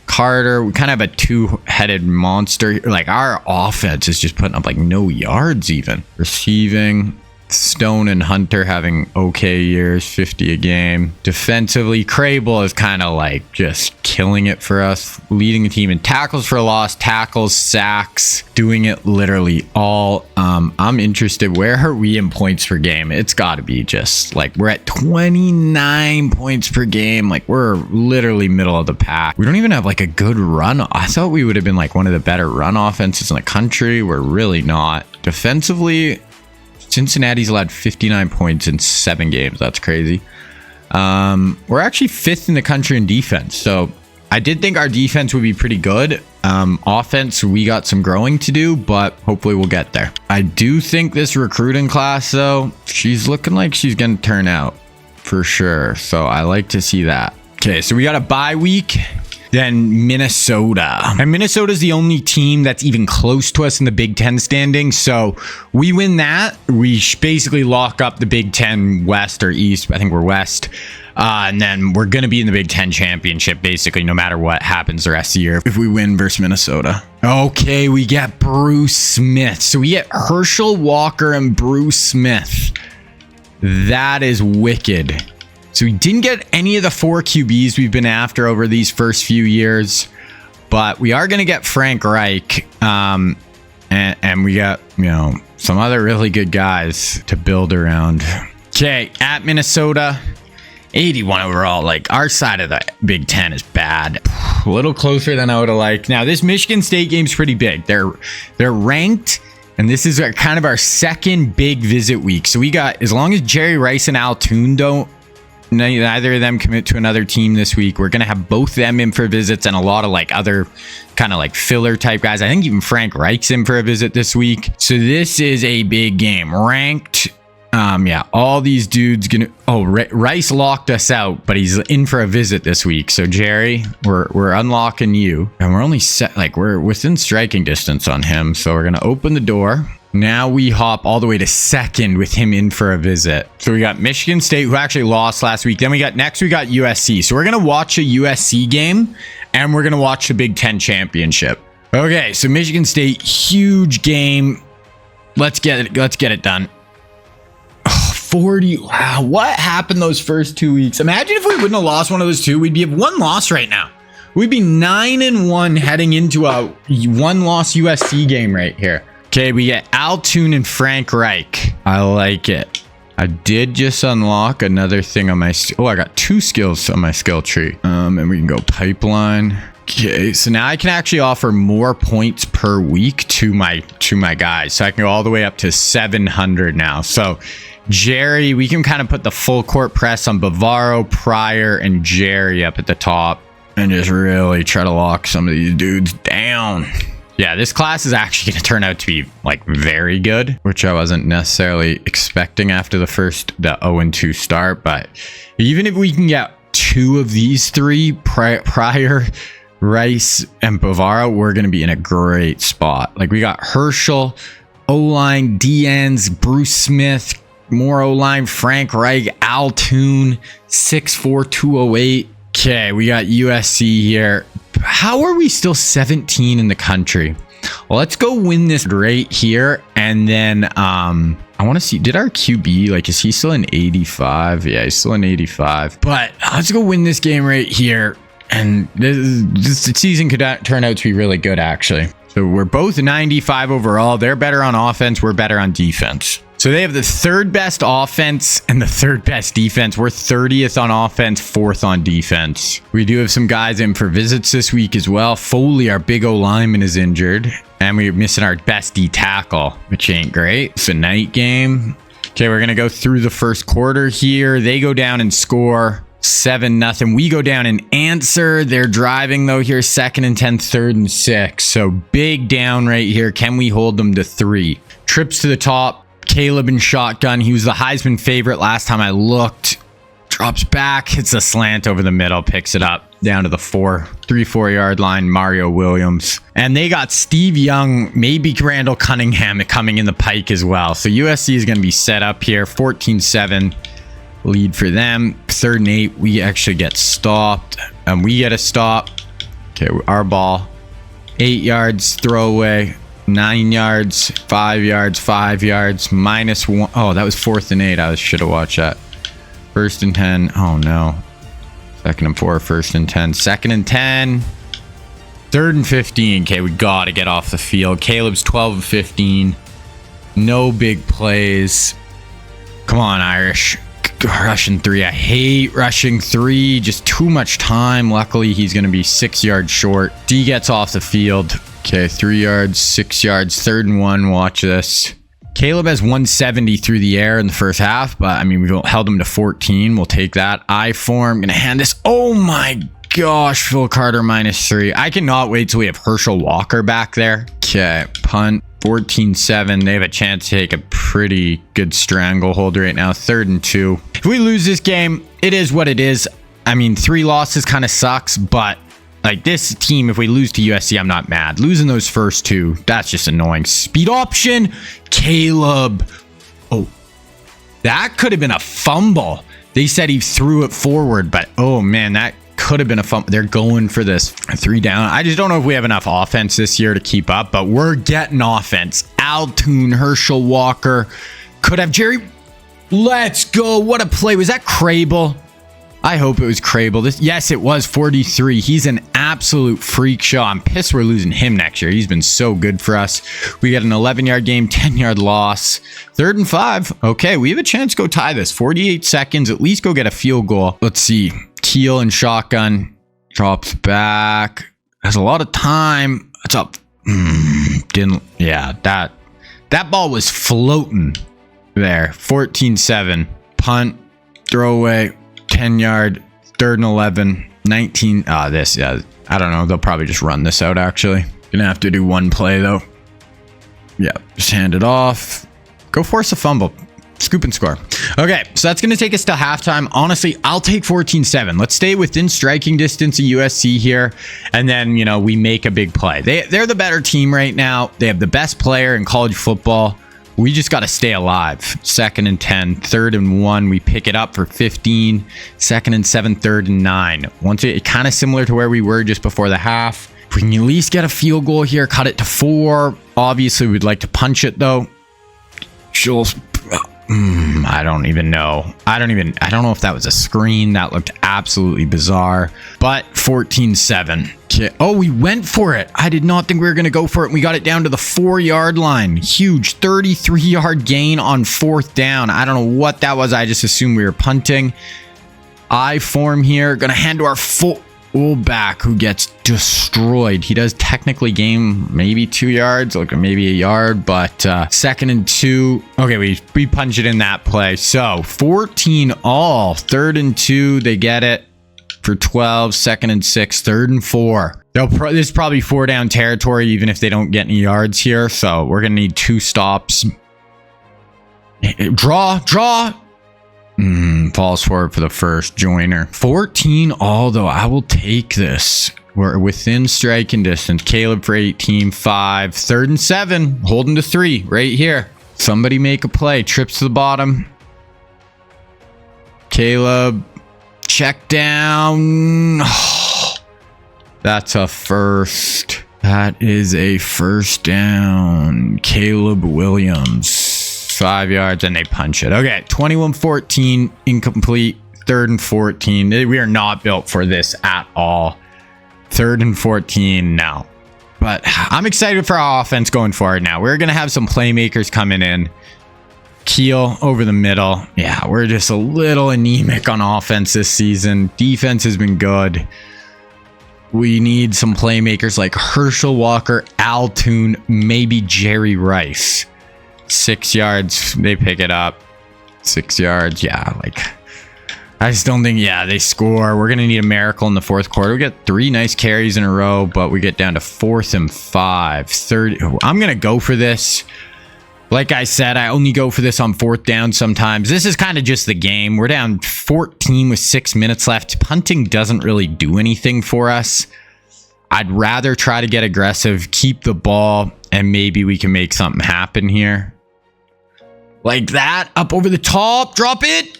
Carter, we kind of have a two-headed monster. Like our offense is just putting up like no yards even. Receiving. Stone and Hunter having okay years, 50 a game. Defensively, Crable is kind of like just killing it for us, leading the team in tackles for a loss, tackles, sacks, doing it literally all. I'm interested, where are we in points per game? It's got to be just like we're at 29 points per game. Like we're literally middle of the pack. We don't even have like a good run. I thought we would have been like one of the better run offenses in the country. We're really not. Defensively, Cincinnati's allowed 59 points in 7 games. That's crazy. We're actually 5th in the country in defense. So I did think our defense would be pretty good. Offense, we got some growing to do, but hopefully we'll get there. I do think this recruiting class, though, she's looking like she's going to turn out for sure. So I like to see that. Okay, so we got a bye week. Then Minnesota. And Minnesota's the only team that's even close to us in the Big Ten standings. So we win that. We basically lock up the Big Ten West or East. I think we're West. And then we're going to be in the Big Ten championship, basically, no matter what happens the rest of the year if we win versus Minnesota. Okay, we get Bruce Smith. So we get Herschel Walker and Bruce Smith. That is wicked. So we didn't get any of the 4 QBs we've been after over these first few years, but we are going to get Frank Reich, and we got, some other really good guys to build around. Okay, at Minnesota, 81 overall. Like our side of the Big Ten is bad. A little closer than I would have liked. Now this Michigan State game's pretty big. They're ranked. And this is kind of our second big visit week. So we got, as long as Jerry Rice and Altoon don't, neither of them commit to another team this week, we're going to have both them in for visits and a lot of like other kind of like filler type guys. I think even Frank Reich's in for a visit this week. So this is a big game. Ranked. Yeah, all these dudes Rice locked us out, but he's in for a visit this week. So Jerry, we're unlocking you, and we're only set, like we're within striking distance on him. So we're going to open the door. Now we hop all the way to second with him in for a visit. So we got Michigan State, who actually lost last week. Then we got USC. So we're going to watch a USC game, and we're going to watch the Big Ten championship. Okay, so Michigan State, huge game. Let's get it done. 40. Wow, what happened those first 2 weeks? Imagine if we wouldn't have lost one of those two. We'd be at 1 loss right now. We'd be 9-1 heading into a one-loss USC game right here. Okay, we get Altoon and Frank Reich. I like it. I did just unlock another thing on my... Oh, I got 2 skills on my skill tree. And we can go pipeline. Okay, so now I can actually offer more points per week to my guys. So I can go all the way up to 700 now. So Jerry, we can kind of put the full court press on Bavaro, Pryor, and Jerry up at the top. And just really try to lock some of these dudes down. Yeah, this class is actually going to turn out to be like very good, which I wasn't necessarily expecting after the 0-2 start. But even if we can get 2 of these 3, Pryor, Rice, and Bavaro, we're going to be in a great spot. Like we got Herschel, O-line, DNs, Bruce Smith, more O-line, Frank Reich, Altoon, 6'4", 208. Okay, we got USC here. How are we still 17 in the country? Well, let's go win this right here. And then I want to see, did our QB, like, is he still in 85? Yeah, he's still in 85. But let's go win this game right here. And this season could turn out to be really good, actually. So we're both 95 overall. They're better on offense. We're better on defense. So they have the 3rd best offense and the 3rd best defense. We're 30th on offense, 4th on defense. We do have some guys in for visits this week as well. Foley, our big O lineman, is injured. And we're missing our best D tackle, which ain't great. It's a night game. Okay, we're going to go through the first quarter here. They go down and score 7-0. We go down and answer. They're driving, though, here. 2nd and 10, 3rd and 6. So big down right here. Can we hold them to 3? Trips to the top. Caleb in shotgun. He was the Heisman favorite last time I looked. Drops back, hits a slant over the middle, picks it up down to the 3-4 yard line. Mario Williams. And they got Steve Young, maybe Randall Cunningham coming in the pike as well. So USC is going to be set up here. 14-7 lead for them. 3rd and 8. We actually get stopped. And we get a stop. Okay, our ball. 8 yards, throwaway. 9 yards, 5 yards, 5 yards, -1. Oh, that was 4th and 8. I should have watched that. 1st and 10. Oh, no. 2nd and 4, 1st and 10. 2nd and 10. 3rd and 15. Okay, we got to get off the field. Caleb's 12 of 15. No big plays. Come on, Irish. Rushing 3. I hate rushing 3. Just too much time. Luckily, he's going to be 6 yards short. D gets off the field. Okay, 3 yards, 6 yards, 3rd and 1. Watch this. Caleb has 170 through the air in the first half, but I mean, we've held him to 14. We'll take that. I form. Gonna hand this. Oh my gosh, Phil Carter -3. I cannot wait till we have Herschel Walker back there. Okay, punt. 14-7. They have a chance to take a pretty good stranglehold right now. 3rd and 2. If we lose this game, it is what it is. I mean, 3 losses kind of sucks, but like this team, if we lose to USC, I'm not mad. Losing those first 2, that's just annoying. Speed option, Caleb. Oh, that could have been a fumble. They said he threw it forward, but oh man, that could have been a fumble. They're going for this 3 down. I just don't know if we have enough offense this year to keep up, but we're getting offense. Altoon, Herschel Walker, could have Jerry. Let's go. What a play. Was that Crable? I hope it was Crable. Yes, it was 43. He's an absolute freak show. I'm pissed we're losing him next year. He's been so good for us. We got an 11-yard game, 10-yard loss. 3rd and 5. Okay, we have a chance to go tie this. 48 seconds. At least go get a field goal. Let's see. Keel and shotgun. Drops back. Has a lot of time. It's up. Yeah, that ball was floating there. 14-7. Punt. Throwaway. 10-yard, 3rd and 11, 19. I don't know. They'll probably just run this out, actually. Gonna have to do one play, though. Yeah, just hand it off. Go force a fumble. Scoop and score. Okay, so that's going to take us to halftime. Honestly, I'll take 14-7. Let's stay within striking distance of USC here. And then, you know, we make a big play. They're the better team right now. They have the best player in college football. We just got to stay alive. 2nd and 10, 3rd and 1. We pick it up for 15. 2nd and 7, 3rd and 9. Once it kind of similar to where we were just before the half. If we can at least get a field goal here, cut it to 4. Obviously, we'd like to punch it though. I don't even know. I don't know if that was a screen. That looked absolutely bizarre. But 14-7. Oh, we went for it. I did not think we were going to go for it. We got it down to the 4-yard line. Huge 33-yard gain on 4th down. I don't know what that was. I just assumed we were punting. I form here. Going to hand to our fullback who gets destroyed. He does technically gain maybe 2 yards, like maybe a yard, but 2nd and 2. Okay, we punch it in that play. So 14 all. 3rd and 2. They get it for 12. 2nd and 6. 3rd and 4. This is probably 4-down territory, even if they don't get any yards here. So we're gonna need 2 stops. Draw. Falls forward for the first. Joiner. 14 all though. I will take this. We're within striking distance. Caleb for 18. 5. 3rd and 7. Holding to 3 right here. Somebody make a play. Trips to the bottom. Caleb. Check down. That's a first. That is a first down. Caleb Williams. 5 yards and they punch it. Okay, 21-14, incomplete. 3rd and 14. We are not built for this at all. 3rd and 14, no. But I'm excited for our offense going forward now. We're going to have some playmakers coming in. Keel over the middle. Yeah, we're just a little anemic on offense this season. Defense has been good. We need some playmakers like Herschel Walker, Altoon, maybe Jerry Rice. 6 yards, they pick it up. 6 yards, yeah, like I just don't think, yeah, they score. We're gonna need a miracle in the 4th quarter. We get 3 nice carries in a row, but we get down to 4th and 5. 30. I'm gonna go for this. Like I said, I only go for this on 4th down sometimes. This is kind of just the game. We're down 14 with 6 minutes left. Punting doesn't really do anything for us. I'd rather try to get aggressive, keep the ball, and maybe we can make something happen here. Like that, up over the top, drop it.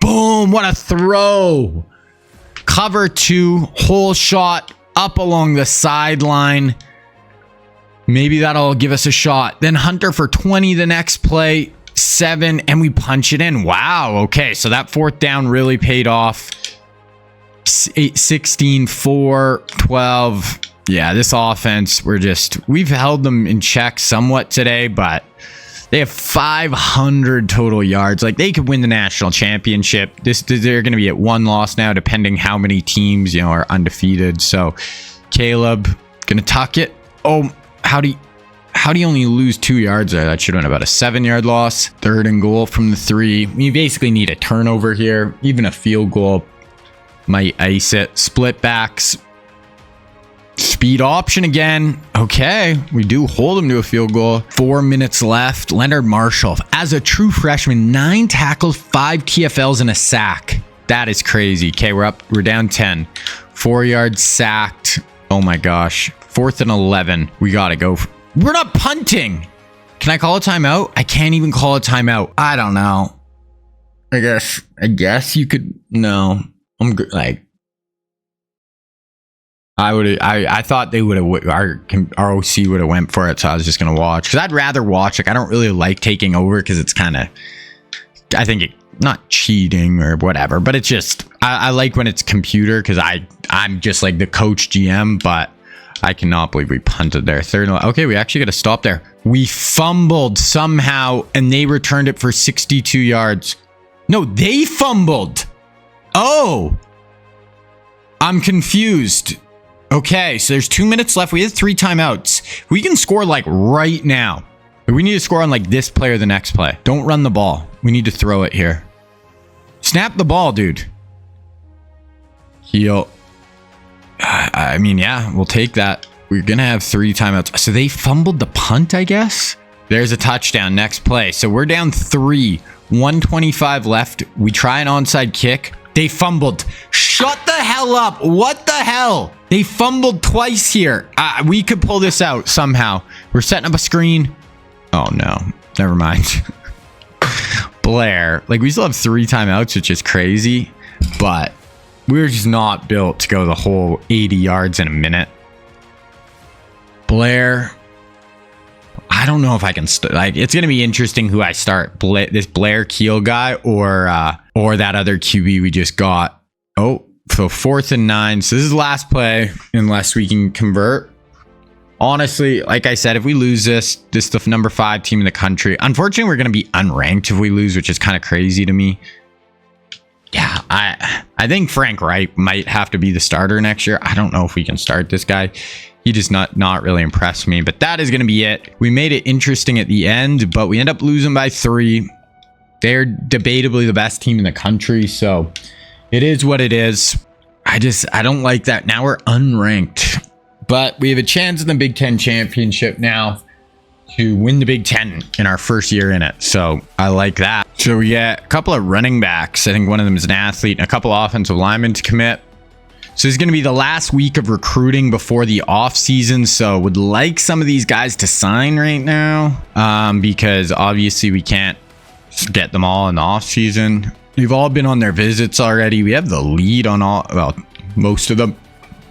Boom, what a throw. Cover 2, hole shot, up along the sideline. Maybe that'll give us a shot. Then Hunter for 20 the next play, 7, and we punch it in. Wow, okay, so that 4th down really paid off. 16, 4, 12. Yeah, this offense, we've held them in check somewhat today, but they have 500 total yards. Like, they could win the national championship. They're going to be at 1 loss now, depending how many teams, are undefeated. So, Caleb going to tuck it. Oh, how do you only lose 2 yards there? That should have been about a 7-yard loss. 3rd and goal from the 3. We basically need a turnover here. Even a field goal might ice it. Split backs. Speed option again. Okay, we do hold him to a field goal. 4 minutes left. Leonard Marshall, as a true freshman, 9 tackles, 5 TFLs, and a sack. That is crazy. Okay, we're down 10. 4 yards sacked. Oh my gosh. 4th and 11. We gotta go. We're not punting. Can I call a timeout? I can't even call a timeout. I don't know. I guess you could. No, I'm good. Like, I thought they would have, our OC would have went for it, so I was just gonna watch, because I'd rather watch. Like, I don't really like taking over because it's kind of, I think not cheating or whatever, but it's just, I like when it's computer, because I'm just like the coach GM. But I cannot believe we punted there. 3rd. Okay, we actually got to stop there. We fumbled somehow, and they returned it for 62 yards. No, they fumbled. Oh, I'm confused. Okay, so there's 2 minutes left. We have 3 timeouts. We can score like right now. We need to score on like this play or the next play. Don't run the ball. We need to throw it here. Snap the ball, dude. Heel. I mean, yeah, we'll take that. We're going to have 3 timeouts. So they fumbled the punt, I guess. There's a touchdown. Next play. So we're down 3. 1:25 left. We try an onside kick. They fumbled. Shut the hell up. What the hell? They fumbled twice here. We could pull this out somehow. We're setting up a screen. Oh, no. Never mind. Blair. Like, we still have 3 timeouts, which is crazy. But we're just not built to go the whole 80 yards in a minute. Blair. I don't know if I can like, it's gonna be interesting who I start, this Blair Keel guy or that other QB we just got. Oh, so 4th and 9. So this is the last play unless we can convert. Honestly, like I said, if we lose this is the number 5 team in the country. Unfortunately, we're gonna be unranked if we lose, which is kind of crazy to me. Yeah, I think Frank Wright might have to be the starter next year. I don't know if we can start this guy. He just not really impressed me, but that is going to be it. We made it interesting at the end, but we end up losing by 3. They're debatably the best team in the country, so it is what it is. I don't like that. Now we're unranked, but we have a chance in the Big Ten championship now to win the Big Ten in our first year in it. So I like that. So we get a couple of running backs. I think one of them is an athlete and a couple of offensive linemen to commit. So this is going to be the last week of recruiting before the off season. So would like some of these guys to sign right now because obviously we can't get them all in the off season. We've all been on their visits already. We have the lead on most of them.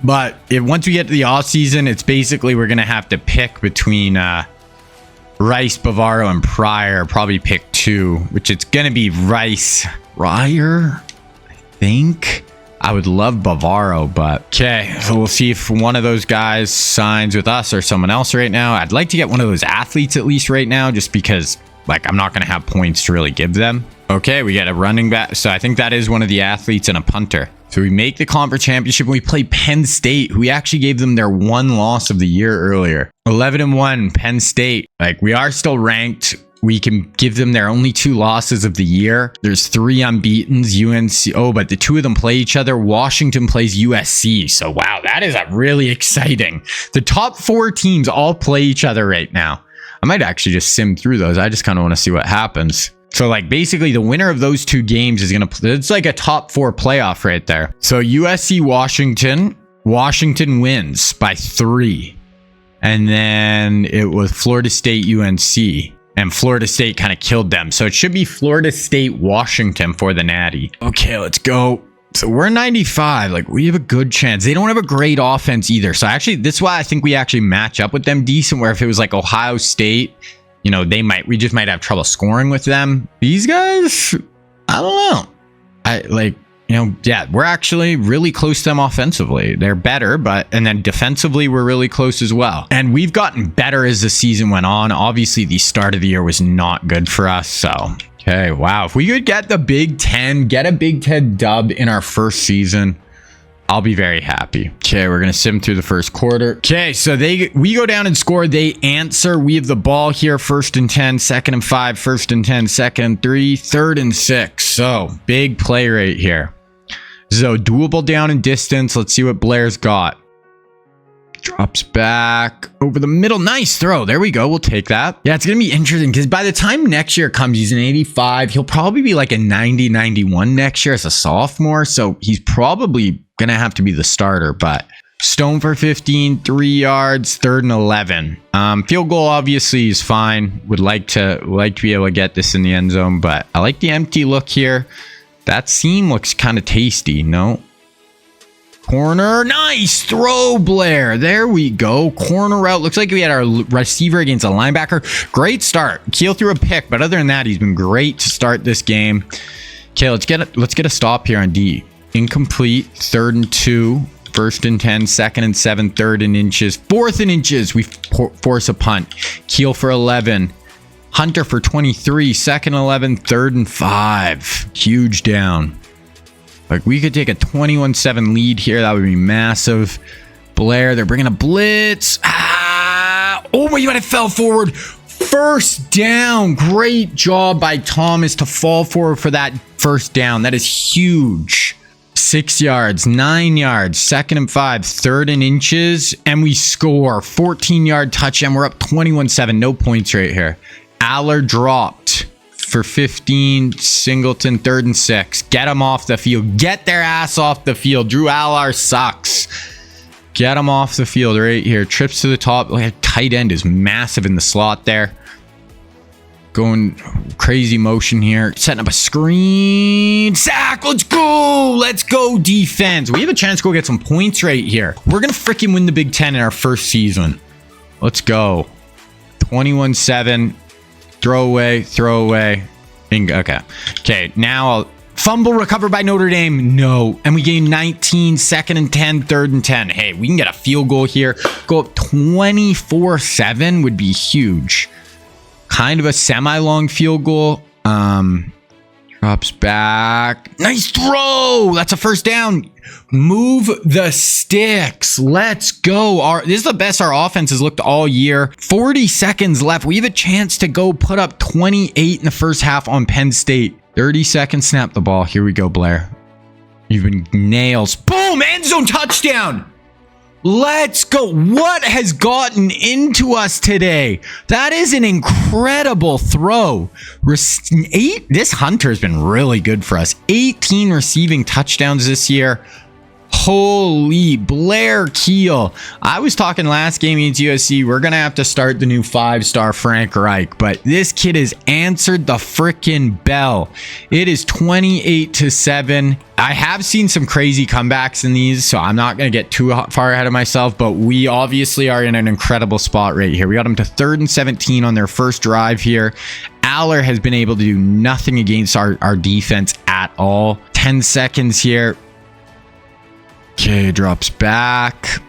But once we get to the off season, it's basically we're going to have to pick between Rice, Bavaro, and Pryor. Probably pick 2, which it's going to be Rice. Pryor, I think. I would love Bavaro, but okay. So we'll see if one of those guys signs with us or someone else right now. I'd like to get one of those athletes at least right now, just because like I'm not going to have points to really give them. Okay, we get a running back. So I think that is one of the athletes and a punter. So we make the conference championship. We play Penn State, who we actually gave them their 1 loss of the year earlier. 11-1, Penn State. Like, we are still ranked. We can give them their only 2 losses of the year. There's 3 unbeatens, UNC. Oh, but the 2 of them play each other. Washington plays USC. So, wow, that is really exciting. The top 4 teams all play each other right now. I might actually just sim through those. I just kind of want to see what happens. So, like, basically, the winner of those 2 games is going to... It's like a top 4 playoff right there. So, USC, Washington. Washington wins by 3. And then it was Florida State, UNC. And Florida State kind of killed them. So, it should be Florida State, Washington for the Natty. Okay, let's go. So, we're 95. Like, we have a good chance. They don't have a great offense either. So, actually, this is why I think we actually match up with them decent. Where if it was like Ohio State... You know, we just might have trouble scoring with them. These guys, I don't know. Yeah, we're actually really close to them offensively. They're better, and then defensively, we're really close as well. And we've gotten better as the season went on. Obviously, the start of the year was not good for us. So, okay, wow. If we could get the Big Ten, get a Big Ten dub in our first season, I'll be very happy. Okay, we're going to sim through the first quarter. Okay, so we go down and score. They answer. We have the ball here. 1st and 10, 2nd and 5, 1st and 10, 2nd and 3, 3rd and 6. So, big play right here. So, doable down and distance. Let's see what Blair's got. Drops back over the middle. Nice throw. There we go. We'll take that. Yeah, it's going to be interesting because by the time next year comes, he's an 85. He'll probably be like a 90, 91 next year as a sophomore. So he's probably going to have to be the starter. But Stone for 15, 3 yards, 3rd and 11. Field goal obviously is fine. Would like to be able to get this in the end zone. But I like the empty look here. That seam looks kind of tasty. No. Corner. Nice throw, Blair. There we go. Corner route. Looks like we had our receiver against a linebacker. Great start. Keel threw a pick, but other than that, he's been great to start this game. Okay, let's get a stop here on D. Incomplete. 3rd and 2. 1st and 10. 2nd and 7. 3rd and inches. 4th and inches. We force a punt. Keel for 11. Hunter for 23. 2nd and 11. 3rd and 5. Huge down. Like, we could take a 21-7 lead here. That would be massive. Blair, they're bringing a blitz. Oh, my God, it fell forward. 1st down. Great job by Thomas to fall forward for that 1st down. That is huge. 6 yards, 9 yards, 2nd and 5, 3rd and inches, and we score. 14-yard touchdown. We're up 21-7. No points right here. Aller dropped for 15. Singleton, 3rd and 6. Get them off the field. Get their ass off the field. Drew Aller sucks. Get him off the field right here. Trips to the top. Like, tight end is massive in the slot there. Going crazy motion here. Setting up a screen. Sack. Let's go. Let's go, defense. We have a chance to go get some points right here. We're going to freaking win the Big Ten in our first season. Let's go. 21-7. Throw away. Okay, now I'll fumble recovered by Notre Dame. No. And we gain 19, 2nd and 10, 3rd and 10. Hey, we can get a field goal here. Go up 24-7 would be huge. Kind of a semi-long field goal. Drops back. Nice throw. That's a first down. Move the sticks. Let's go. This is the best our offense has looked all year. 40 seconds left. We have a chance to go put up 28 in the first half on Penn State. 30 seconds. Snap the ball. Here we go, Blair. You've been nails. Boom. End zone touchdown. Let's go. What has gotten into us today? That is an incredible throw. This Hunter has been really good for us. 18 receiving touchdowns this year. Holy Blair Keel. I was talking last game against USC. We're going to have to start the new 5-star Frank Reich. But this kid has answered the freaking bell. It is 28-7. I have seen some crazy comebacks in these, so I'm not going to get too far ahead of myself. But we obviously are in an incredible spot right here. We got them to 3rd and 17 on their first drive here. Aller has been able to do nothing against our defense at all. 10 seconds here. Okay, drops back,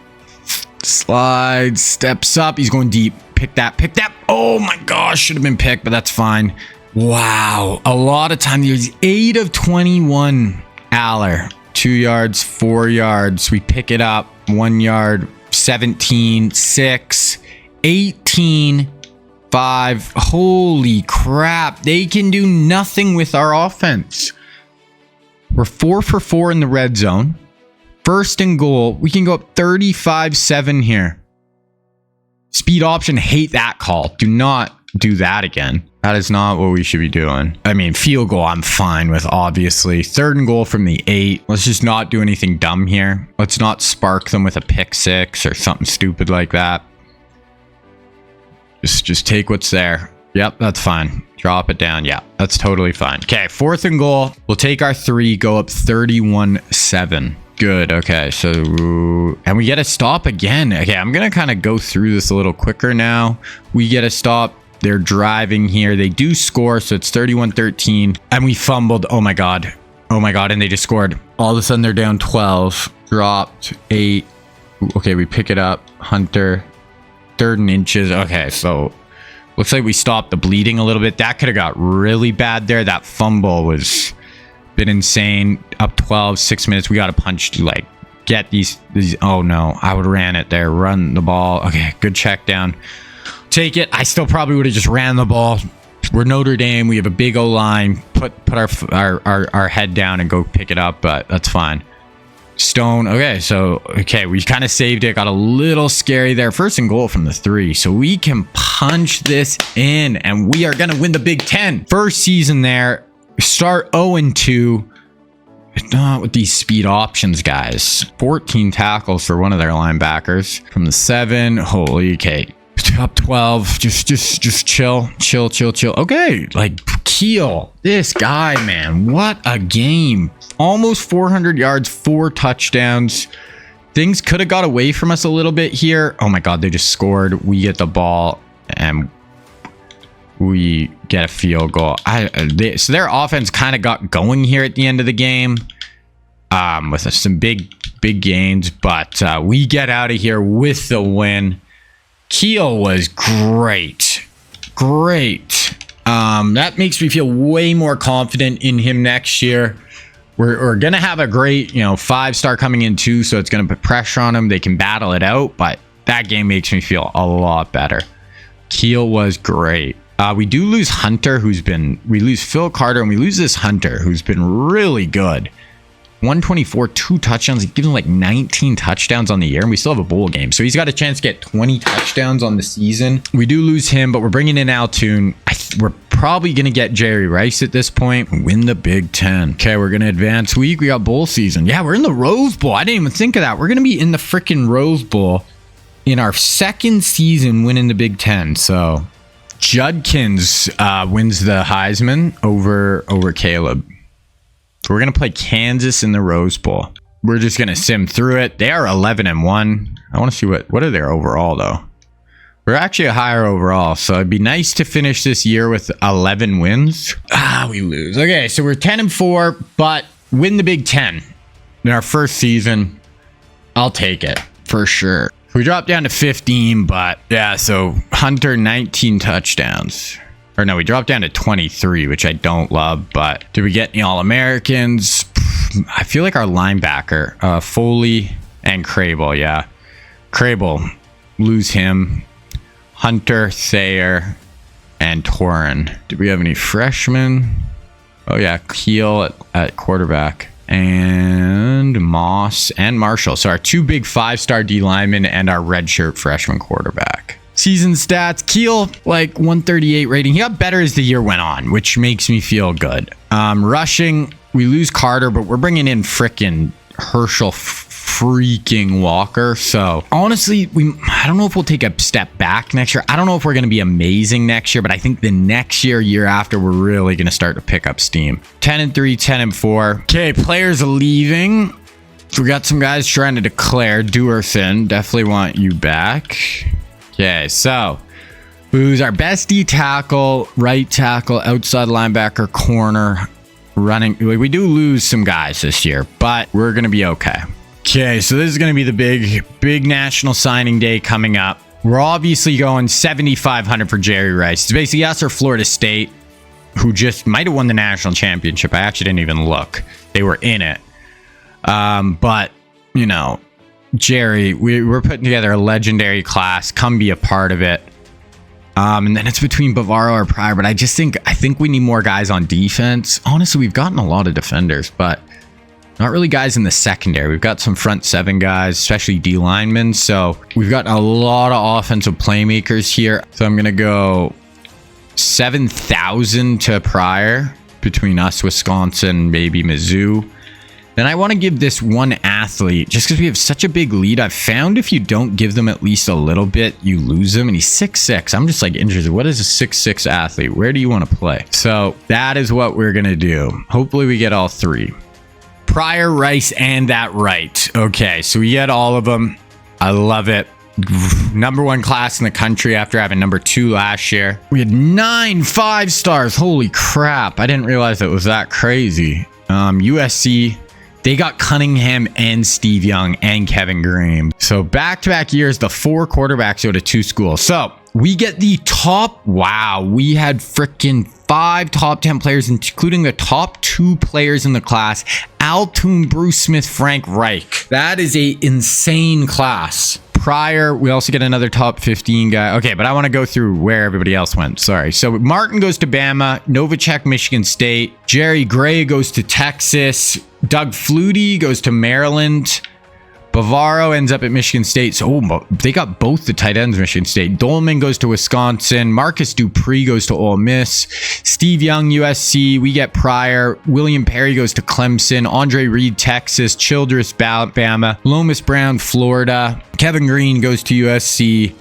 slides, steps up. He's going deep. Pick that. Oh my gosh, should have been picked, but that's fine. Wow, a lot of time. He's 8 of 21. Aller, 2 yards, 4 yards. We pick it up, 1 yard, 17, 6, 18, 5. Holy crap, they can do nothing with our offense. We're 4 for 4 in the red zone. 1st and goal. We can go up 35-7 here. Speed option. Hate that call. Do not do that again. That is not what we should be doing. I mean, field goal I'm fine with, obviously. 3rd and goal from the 8. Let's just not do anything dumb here. Let's not spark them with a pick 6 or something stupid like that. Just take what's there. Yep, that's fine. Drop it down. Yeah, that's totally fine. Okay, 4th and goal. We'll take our 3, go up 31-7. Good. Okay, so and we get a stop again. Okay, I'm gonna kind of go through this a little quicker now. We get a stop. They're driving here. They do score, so it's 31-13, and we fumbled. Oh my god, and they just scored. All of a sudden they're down 12. Dropped 8. Okay, we pick it up. Hunter, 3rd and inches. Okay, so looks like we stopped the bleeding a little bit. That could have got really bad there. That fumble was been insane. Up 12, 6 minutes. We got to punch to like get these. Oh no, I would have ran it there. Run the ball. Okay, good check down. Take it. I still probably would have just ran the ball. We're Notre Dame. We have a big O line. Put our head down and go pick it up, but that's fine. Stone. Okay, we kind of saved it. Got a little scary there. 1st and goal from the 3, so we can punch this in, and we are gonna win the Big Ten. First season there. Start 0-2. Not with these speed options, guys. 14 tackles for one of their linebackers from the 7. Holy, okay. Up 12. Just chill. Okay, like Keel. This guy, man. What a game. Almost 400 yards, 4 touchdowns. Things could have got away from us a little bit here. Oh my god, they just scored. We get the ball and we get a field goal. So their offense kind of got going here at the end of the game with some big gains, but we get out of here with the win. Keel was great. That makes me feel way more confident in him next year. We're gonna have a great 5-star coming in too, so it's gonna put pressure on him. They can battle it out, but that game makes me feel a lot better. Keel was great. We do lose Hunter, we lose Phil Carter, and we lose this Hunter, who's been really good. 124, 2 touchdowns. He's given like 19 touchdowns on the year, and we still have a bowl game. So he's got a chance to get 20 touchdowns on the season. We do lose him, but we're bringing in Altoon. We're probably going to get Jerry Rice at this point and win the Big Ten. Okay, we're going to advance week. We got bowl season. Yeah, we're in the Rose Bowl. I didn't even think of that. We're going to be in the freaking Rose Bowl in our 2nd season winning the Big Ten. So Judkins wins the Heisman over Caleb. We're going to play Kansas in the Rose Bowl. We're just going to sim through it. They are 11-1. I want to see what are their overall, though. We're actually higher overall, so it'd be nice to finish this year with 11 wins. We lose. Okay, so we're 10-4, but win the Big Ten in our first season. I'll take it for sure. We dropped down to 15, but yeah, so Hunter 19 touchdowns. Or no, we dropped down to 23, which I don't love, but did we get any All-Americans? I feel like our linebacker, Foley and Crable, yeah. Crable, lose him. Hunter, Thayer, and Torin. Did we have any freshmen? Oh yeah, Keel at quarterback. And Moss and Marshall. So our 2 big 5-star D linemen and our redshirt freshman quarterback. Season stats, Keel, like 138 rating. He got better as the year went on, which makes me feel good. Rushing, we lose Carter, but we're bringing in frickin' Herschel freaking Walker. So honestly, I don't know if we'll take a step back next year. I don't know if we're going to be amazing next year, but I think the next year after, we're really going to start to pick up steam. 10-3, 10-4. Okay, players leaving. So we got some guys trying to declare. Duerson, definitely want you back. Okay, so who's our best D tackle, right tackle, outside linebacker, corner, running? We do lose some guys this year, but we're going to be okay. Okay, so this is going to be the big national signing day coming up. We're obviously going 7,500 for Jerry Rice. It's basically us or Florida State, who just might have won the national championship. I actually didn't even look. They were in it. But, you know, Jerry, we're putting together a legendary class. Come be a part of it. And then it's between Bavaro or Pryor, but I think we need more guys on defense. Honestly, we've gotten a lot of defenders, but not really guys in the secondary. We've got some front 7 guys, especially D linemen. So we've got a lot of offensive playmakers here. So I'm going to go 7,000 to Pryor between us, Wisconsin, maybe Mizzou. Then I want to give this one athlete, just because we have such a big lead. I've found if you don't give them at least a little bit, you lose them. And he's 6'6". I'm just like interested. What is a 6'6" athlete? Where do you want to play? So that is what we're going to do. Hopefully we get all 3. Pryor, Rice, and that right. Okay, so we get all of them. I love it. Number 1 class in the country after having number 2 last year. We had 9 5-stars. Holy crap. I didn't realize it was that crazy. USC, they got Cunningham and Steve Young and Kevin Graham. So back-to-back years, the 4 quarterbacks go to 2 schools. So we get the top. Wow, we had freaking 5 top 10 players, including the top 2 players in the class. Al Toon, Bruce Smith, Frank Reich. That is a insane class. Pryor, we also get another top 15 guy. Okay, but I want to go through where everybody else went. Sorry. So Martin goes to Bama. Novacek, Michigan State. Jerry Gray goes to Texas. Doug Flutie goes to Maryland. Bavaro ends up at Michigan State. So they got both the tight ends, Michigan State. Dolman goes to Wisconsin. Marcus Dupree goes to Ole Miss. Steve Young, USC. We get Pryor. William Perry goes to Clemson. Andre Reed, Texas. Childress, Bama. Lomas Brown, Florida. Kevin Green goes to USC.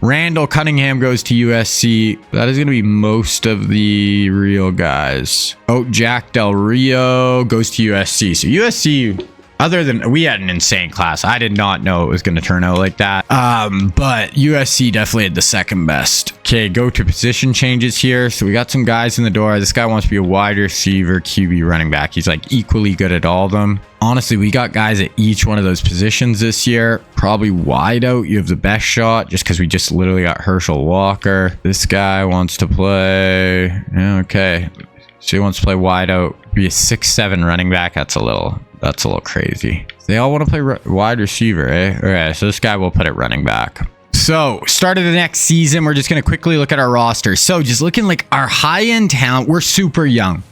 Randall Cunningham goes to USC. That is going to be most of the real guys. Oh, Jack Del Rio goes to USC. So USC... other than, we had an insane class. I did not know it was going to turn out like that. But USC definitely had the second best. Okay, go to position changes here. So we got some guys in the door. This guy wants to be a wide receiver, QB, running back. He's like equally good at all of them. Honestly, we got guys at each one of those positions this year. Probably wide out, you have the best shot just because we just literally got Herschel Walker. This guy wants to play. Yeah, okay. So he wants to play wide out. Be a 6'7" running back. That's a little crazy. They all want to play wide receiver, eh? Okay, so this guy will put it running back. So, start of the next season, we're just going to quickly look at our roster. So, just looking like our high-end talent, we're super young.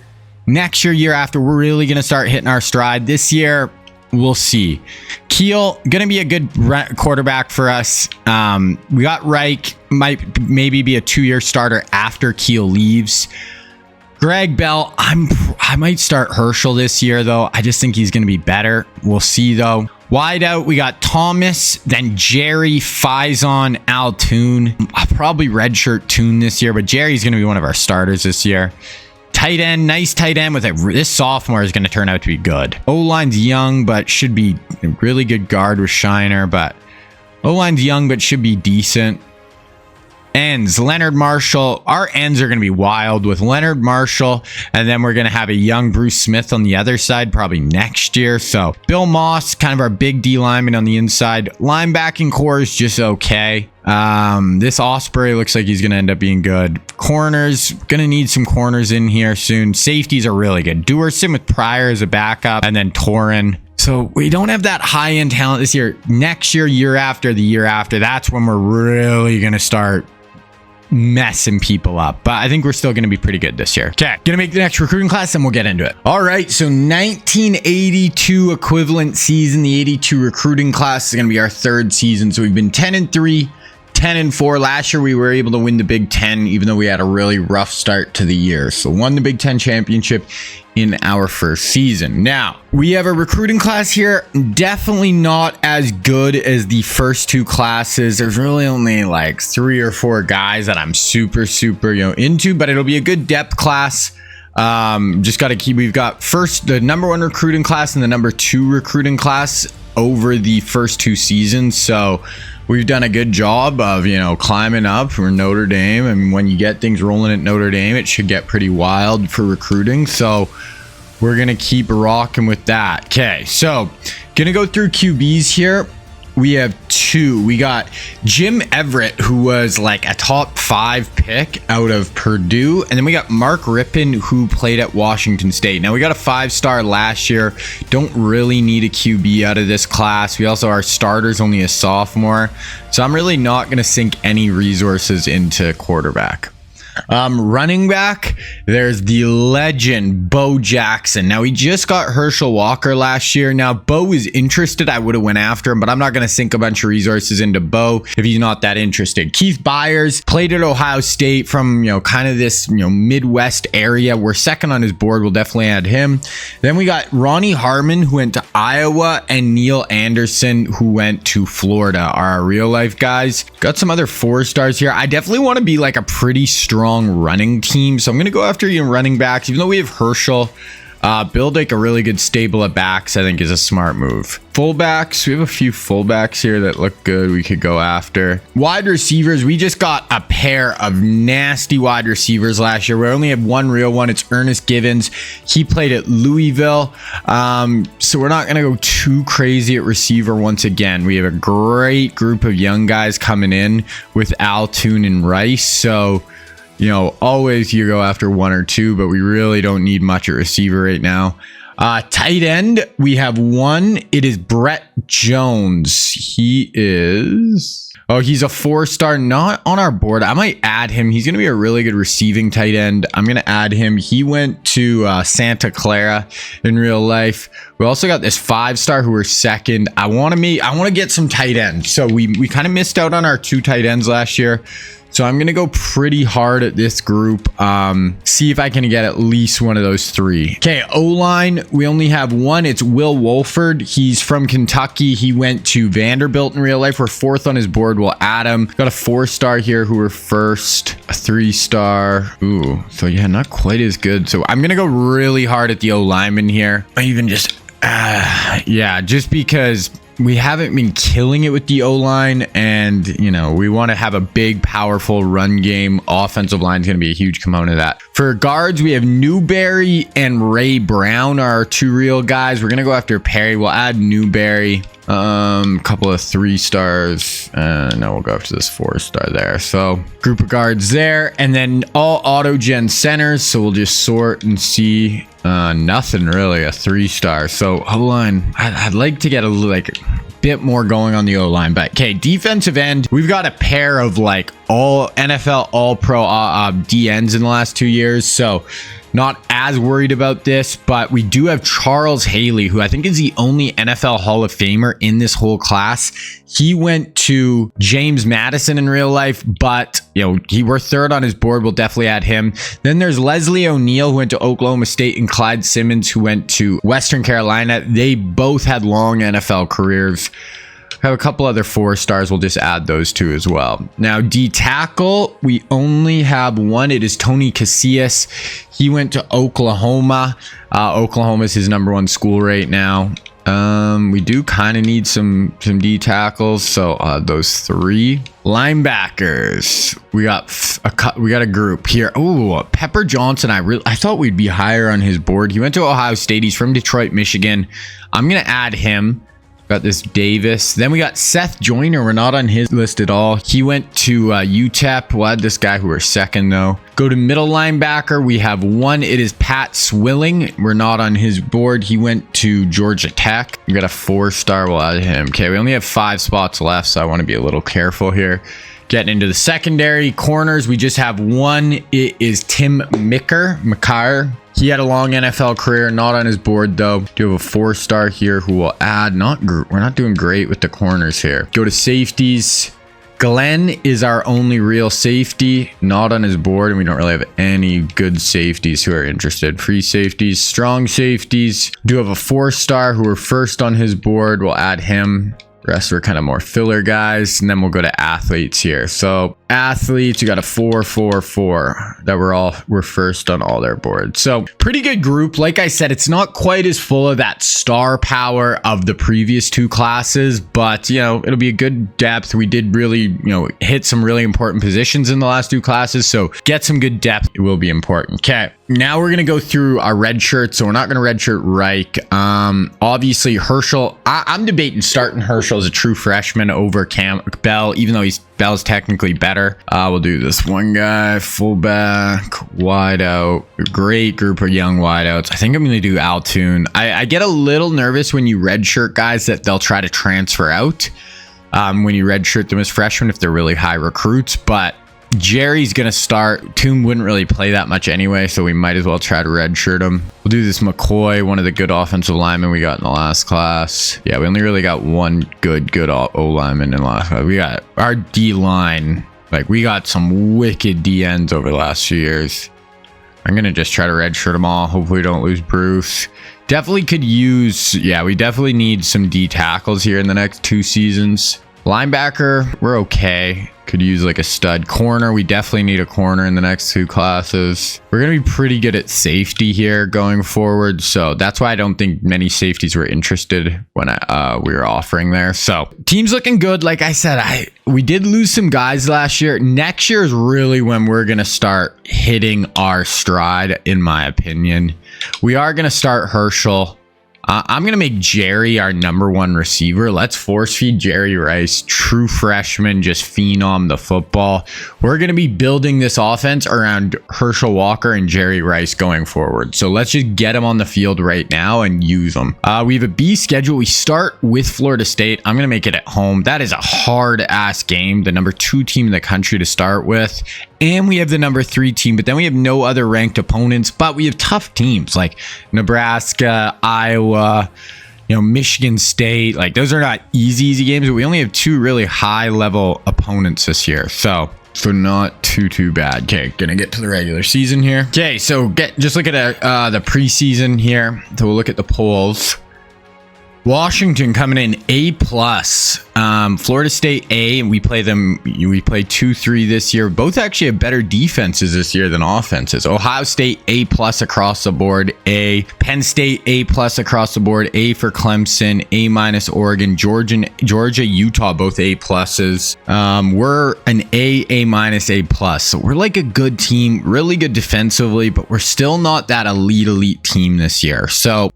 Next year after, we're really going to start hitting our stride. This year, we'll see. Keel, going to be a good quarterback for us. We got Reich, maybe be a 2-year starter after Keel leaves. Greg Bell, I might start Herschel this year, though. I just think he's going to be better. We'll see, though. Wide out, we got Thomas, then Jerry, Faison, Al Toon. I'll probably redshirt Toon this year, but Jerry's going to be one of our starters this year. Tight end, nice tight end with it. This sophomore is going to turn out to be good. O-line's young, but should be a really good guard with Shiner, but O-line's young, but should be decent. ends. Leonard Marshall. Our ends are going to be wild with Leonard Marshall, and then we're going to have a young Bruce Smith on the other side probably next year. So Bill Moss, kind of our big D lineman on the inside. Linebacking core is just okay. This Osprey looks like he's going to end up being good. Corners, going to need some corners in here soon. Safeties are really good. Duerson with Pryor as a backup, and then Torin. So we don't have that high-end talent this year. Next year, year after, the year after, that's when we're really going to start messing people up. But I think we're still going to be pretty good this year. Okay, going to make the next recruiting class and we'll get into it. All right, so 1982 equivalent season. The 82 recruiting class is going to be our third season. So we've been 10-3. 10-4. Last year we were able to win the Big Ten, even though we had a really rough start to the year. So won the Big Ten championship in our first season. Now we have a recruiting class here, definitely not as good as the first two classes. There's really only like 3 or 4 guys that I'm super into, but it'll be a good depth class. Just got to keep, we've got first the number 1 recruiting class and the number 2 recruiting class over the first 2 seasons. So we've done a good job of, climbing up for Notre Dame. And when you get things rolling at Notre Dame, it should get pretty wild for recruiting. So we're going to keep rocking with that. Okay, so going to go through QBs here. We have 2. We got Jim Everett, who was like a top 5 pick out of Purdue. And then we got Mark Rippon, who played at Washington State. Now we got a 5-star last year. Don't really need a QB out of this class. We also, our starter's only a sophomore. So I'm really not going to sink any resources into quarterback. Running back, there's the legend Bo Jackson. Now he just got Herschel Walker last year. Now Bo is interested. I would have went after him, but I'm not going to sink a bunch of resources into Bo if he's not that interested. Keith Byers played at Ohio State from kind of this Midwest area. We're second on his board. We'll definitely add him. Then we got Ronnie Harmon, who went to Iowa, and Neil Anderson, who went to Florida, are our real life guys. Got some other 4-stars here. I definitely want to be like a pretty strong running team, so I'm going to go after running backs. Even though we have Herschel, build like a really good stable of backs, I think is a smart move. Fullbacks, we have a few fullbacks here that look good we could go after. Wide receivers, we just got a pair of nasty wide receivers last year. We only have one real one. It's Ernest Givens. He played at Louisville, so we're not going to go too crazy at receiver once again. We have a great group of young guys coming in with Altoon and Rice, so always you go after 1 or 2, but we really don't need much at receiver right now. Tight end, we have 1. It is Brett Jones. He's a 4-star, not on our board. I might add him. He's going to be a really good receiving tight end. I'm going to add him. He went to Santa Clara in real life. We also got this 5-star who are second. I want to get some tight ends. So we kind of missed out on our 2 tight ends last year. So I'm going to go pretty hard at this group. See if I can get at least one of those 3. Okay, O-line, we only have 1. It's Will Wolford. He's from Kentucky. He went to Vanderbilt in real life. We're 4th on his board. We'll add him. Got a 4-star here who were first. A 3-star. Ooh, so yeah, not quite as good. So I'm going to go really hard at the O-lineman here. I even just, just because we haven't been killing it with the O-line, and we want to have a big, powerful run game. Offensive line is going to be a huge component of that. For guards, we have Newberry and Ray Brown are our 2 real guys. We're going to go after Perry. We'll add Newberry. Couple of 3-stars. No, we'll go after this 4-star there. So group of guards there, and then all auto gen centers. So we'll just sort and see. Nothing really, a 3-star. So O-line, I'd like to get a bit more going on the O-line. But okay, defensive end, we've got a pair of all NFL all-pro DNs in the last 2 years. So not as worried about this, but we do have Charles Haley, who I think is the only NFL Hall of Famer in this whole class. He went to James Madison in real life, but we're 3rd on his board. We'll definitely add him. Then there's Leslie O'Neal, who went to Oklahoma State, and Clyde Simmons, who went to Western Carolina. They both had long NFL careers. Have a couple other 4-stars. We'll just add those 2 as well. Now, D tackle, we only have 1. It is Tony Casillas. He went to Oklahoma. Oklahoma is his number 1 school right now. We do kind of need some D tackles. So those 3 linebackers. We got a group here. Oh, Pepper Johnson. I thought we'd be higher on his board. He went to Ohio State. He's from Detroit, Michigan. I'm gonna add him. Got this Davis. Then we got Seth Joyner. We're not on his list at all. He went to UTEP. We'll add this guy who we're second though. Go to middle linebacker. We have 1. It is Pat Swilling. We're not on his board. He went to Georgia Tech. We got a 4-star. We'll add him. Okay, we only have 5 spots left, so I want to be a little careful here. Getting into the secondary corners, we just have 1. It is Tim McCarr. He had a long NFL career, not on his board though. Do have a 4-star here who will add. We're not doing great with the corners here. Go to safeties. Glenn is our only real safety, not on his board, and we don't really have any good safeties who are interested. Free safeties, strong safeties. Do have a 4-star who are first on his board. We'll add him. The rest are kind of more filler guys, and then we'll go to athletes here. So athletes, you got a 4 that we're first on all their boards. So pretty good group. Like I said, it's not quite as full of that star power of the previous 2 classes, but it'll be a good depth. We did really hit some really important positions in the last 2 classes, so get some good depth. It will be important. Okay, now we're gonna go through our red shirts. So we're not gonna redshirt Reich. Obviously Herschel. I'm debating starting Herschel as a true freshman over Bell, even though Bell's technically better. We'll do this one guy, fullback, wide out. Great group of young wideouts. I think I'm going to do Altoon. I get a little nervous when you redshirt guys that they'll try to transfer out when you redshirt them as freshmen if they're really high recruits. But Jerry's going to start. Toon wouldn't really play that much anyway, so we might as well try to redshirt him. We'll do this McCoy, one of the good offensive linemen we got in the last class. Yeah, we only really got one good O-lineman in the last class. We got our D-line. Like, we got some wicked DNs over the last few years. I'm going to just try to redshirt them all. Hopefully we don't lose Bruce. Definitely could use... Yeah, we definitely need some D tackles here in the next 2 seasons. Linebacker, we're okay. Could use like a stud. Corner, we definitely need a corner in the next 2 classes. We're going to be pretty good at safety here going forward. So that's why I don't think many safeties were interested when we were offering there. So team's looking good. Like I said, we did lose some guys last year. Next year is really when we're going to start hitting our stride, in my opinion. We are going to start Herschel. I'm going to make Jerry our #1 receiver. Let's force feed Jerry Rice, true freshman, just phenom the football. We're going to be building this offense around Herschel Walker and Jerry Rice going forward. So let's just get them on the field right now and use them. We have a B schedule. We start with Florida State. I'm going to make it at home. That is a hard-ass game, the #2 team in the country to start with. And we have the #3 team, but then we have no other ranked opponents, but we have tough teams like Nebraska, Iowa, Michigan State. Like, those are not easy games, but we only have 2 really high level opponents this year. So not too bad. Okay, gonna get to the regular season here. Okay, so just look at the preseason here. So we'll look at the polls. Washington coming in A+. Florida State A, and we play 2-3 this year. Both actually have better defenses this year than offenses. Ohio State A+ across the board. A. Penn State A+ across the board. A for Clemson. A- Oregon. Georgia, Utah, both A+. We're an A-, A+. So we're like a good team, really good defensively, but we're still not that elite team this year. So,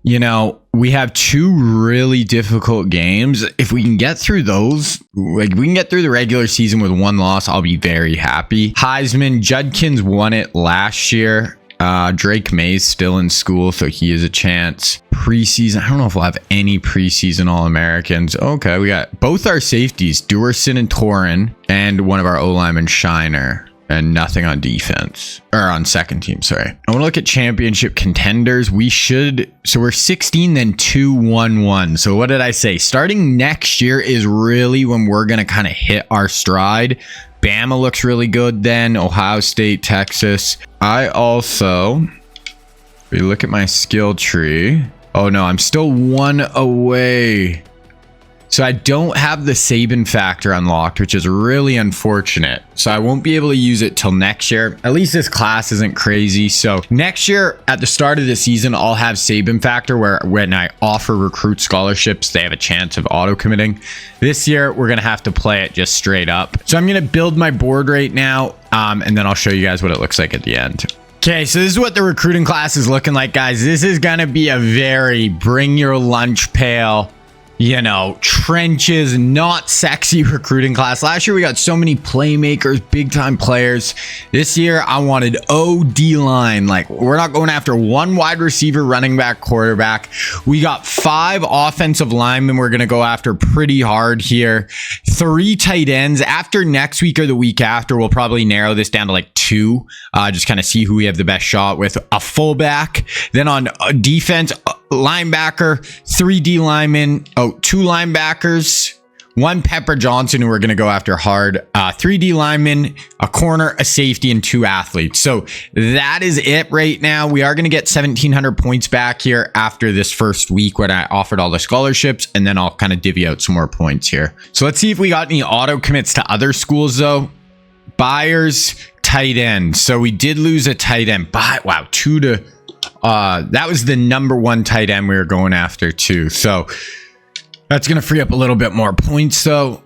we have 2 really difficult games. If we can get through those, like we can get through the regular season with 1 loss, I'll be very happy. Heisman, Judkins won it last year. Drake May's still in school, so he has a chance. Preseason, I don't know if we'll have any preseason All-Americans. Okay, we got both our safeties, Duerson and Torin, and one of our O-linemen, Shiner. And nothing on defense, or on second team, sorry. I want to look at championship contenders. So we're 16, then 2-1-1. So what did I say? Starting next year is really when we're going to kind of hit our stride. Bama looks really good then. Ohio State, Texas. If you look at my skill tree. Oh no, I'm still 1 away. So I don't have the Saban factor unlocked, which is really unfortunate. So I won't be able to use it till next year. At least this class isn't crazy. So next year at the start of the season, I'll have Saban factor where when I offer recruit scholarships, they have a chance of auto committing. This year, we're going to have to play it just straight up. So I'm going to build my board right now. And then I'll show you guys what it looks like at the end. Okay, so this is what the recruiting class is looking like, guys. This is going to be a very bring your lunch pail, you know, trenches, not sexy recruiting class. Last year, we got so many playmakers, big time players. This year, I wanted OD line. Like, we're not going after one wide receiver, running back, quarterback. We got 5 offensive linemen we're going to go after pretty hard here. 3 tight ends. After next week or the week after, we'll probably narrow this down to like 2. Just kind of see who we have the best shot with. A fullback. Then on defense, linebacker, 3 D linemen, 2 linebackers, 1 Pepper Johnson who we're going to go after hard, 3 D linemen, a corner, a safety, and 2 athletes. So that is it right now. We are going to get 1,700 points back here after this first week when I offered all the scholarships, and then I'll kind of divvy out some more points here. So let's see if we got any auto commits to other schools though. Byers, tight end. So we did lose a tight end, but wow, 2 to... that was the number 1 tight end we were going after too. So that's going to free up a little bit more points though.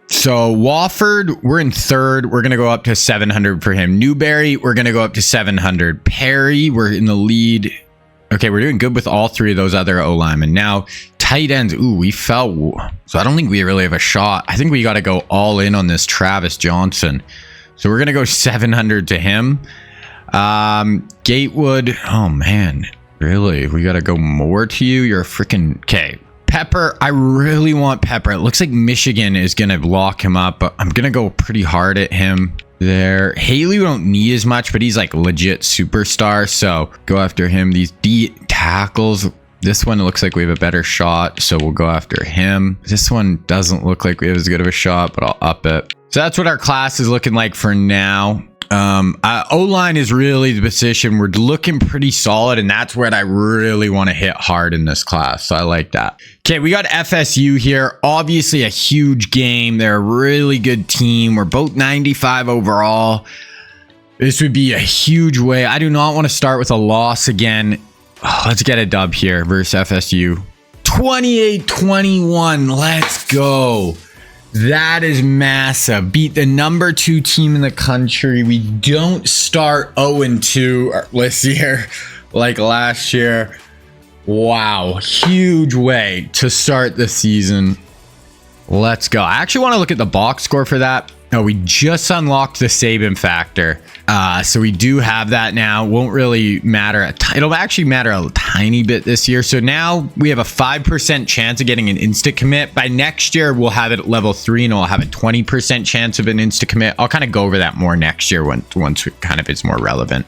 So Wofford, we're in 3rd. We're going to go up to 700 for him. Newberry, we're going to go up to 700. Perry, we're in the lead. Okay, we're doing good with all 3 of those other O-linemen. Now, tight ends. Ooh, we fell. So I don't think we really have a shot. I think we got to go all in on this Travis Johnson. So we're going to go 700 to him. Gatewood, oh man, really? We gotta go more to you? You're a freaking... Okay, Pepper, I really want Pepper. It looks like Michigan is gonna lock him up, but I'm gonna go pretty hard at him there. Haley we don't need as much, but he's like legit superstar, so go after him. These D tackles, this one looks like we have a better shot, so we'll go after him. This one doesn't look like we have as good of a shot, but I'll up it. So that's what our class is looking like for now. O-line is really the position we're looking pretty solid, and that's where I really want to hit hard in this class. So I like that. Okay, we got FSU here. Obviously a huge game. They're a really good team. We're both 95 overall. This would be a huge way. I do not want to start with a loss again. Oh, let's get a dub here versus FSU. 28-21. Let's go. That is massive. Beat the number 2 team in the country. We don't start 0-2 this year like last year. Wow. Huge way to start the season. Let's go. I actually want to look at the box score for that. No, we just unlocked the Saban factor. So we do have that now. Won't really matter. It'll actually matter a tiny bit this year. So now we have a 5% chance of getting an insta commit. By next year, we'll have it at level 3 and we'll have a 20% chance of an insta commit. I'll kind of go over that more next year once it kind of is more relevant.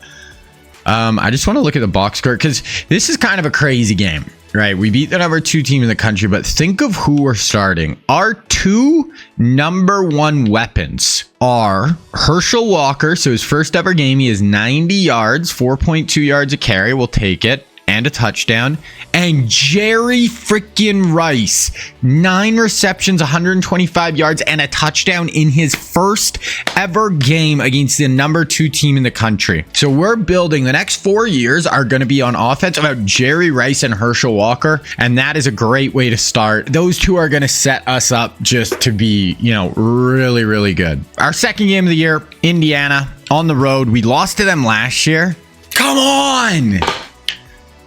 I just want to look at the box score because this is kind of a crazy game. Right, we beat the number 2 team in the country, but think of who we're starting. Our 2 number 1 weapons are Herschel Walker. So his first ever game, he has 90 yards, 4.2 yards a carry. We'll take it. And a touchdown. And Jerry freaking Rice, 9 receptions, 125 yards, and a touchdown in his first ever game against the number 2 team in the country. So we're building, the next 4 years are going to be on offense about Jerry Rice and Herschel Walker. And that is a great way to start. Those 2 are going to set us up just to be, you know, really, really good. Our second game of the year, Indiana, on the road. We lost to them last year. Come on!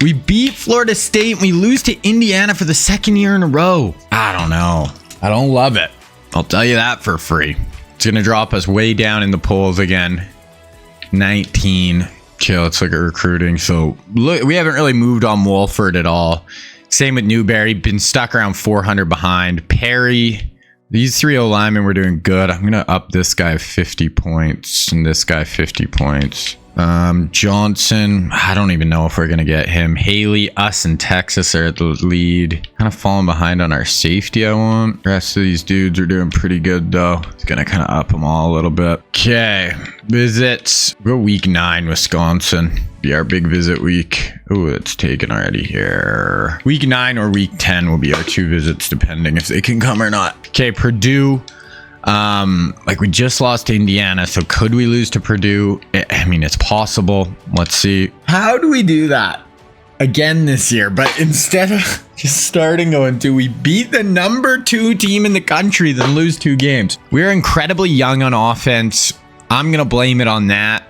We beat Florida State and we lose to Indiana for the 2nd year in a row. I don't know. I don't love it. I'll tell you that for free. It's going to drop us way down in the polls again. 19. Okay, let's look at recruiting. So look, we haven't really moved on Wolford at all. Same with Newberry. Been stuck around 400 behind. Perry. These 3 O-linemen were doing good. I'm going to up this guy 50 points and this guy 50 points. Johnson, I don't even know if we're gonna get him. Haley, us and Texas are at the lead. Kind of falling behind on our safety, I want. The rest of these dudes are doing pretty good though. It's gonna kind of up them all a little bit. Okay, visits. We'll go week 9, Wisconsin. Be our big visit week. Oh, it's taken already here. Week 9 or week 10 will be our 2 visits, depending if they can come or not. Okay, Purdue. Like we just lost to Indiana, so could we lose to Purdue? I mean, it's possible. Let's see. How do we do that again this year? But instead of just starting 0-2, we beat the number 2 team in the country, then lose 2 games. We're incredibly young on offense. I'm going to blame it on that.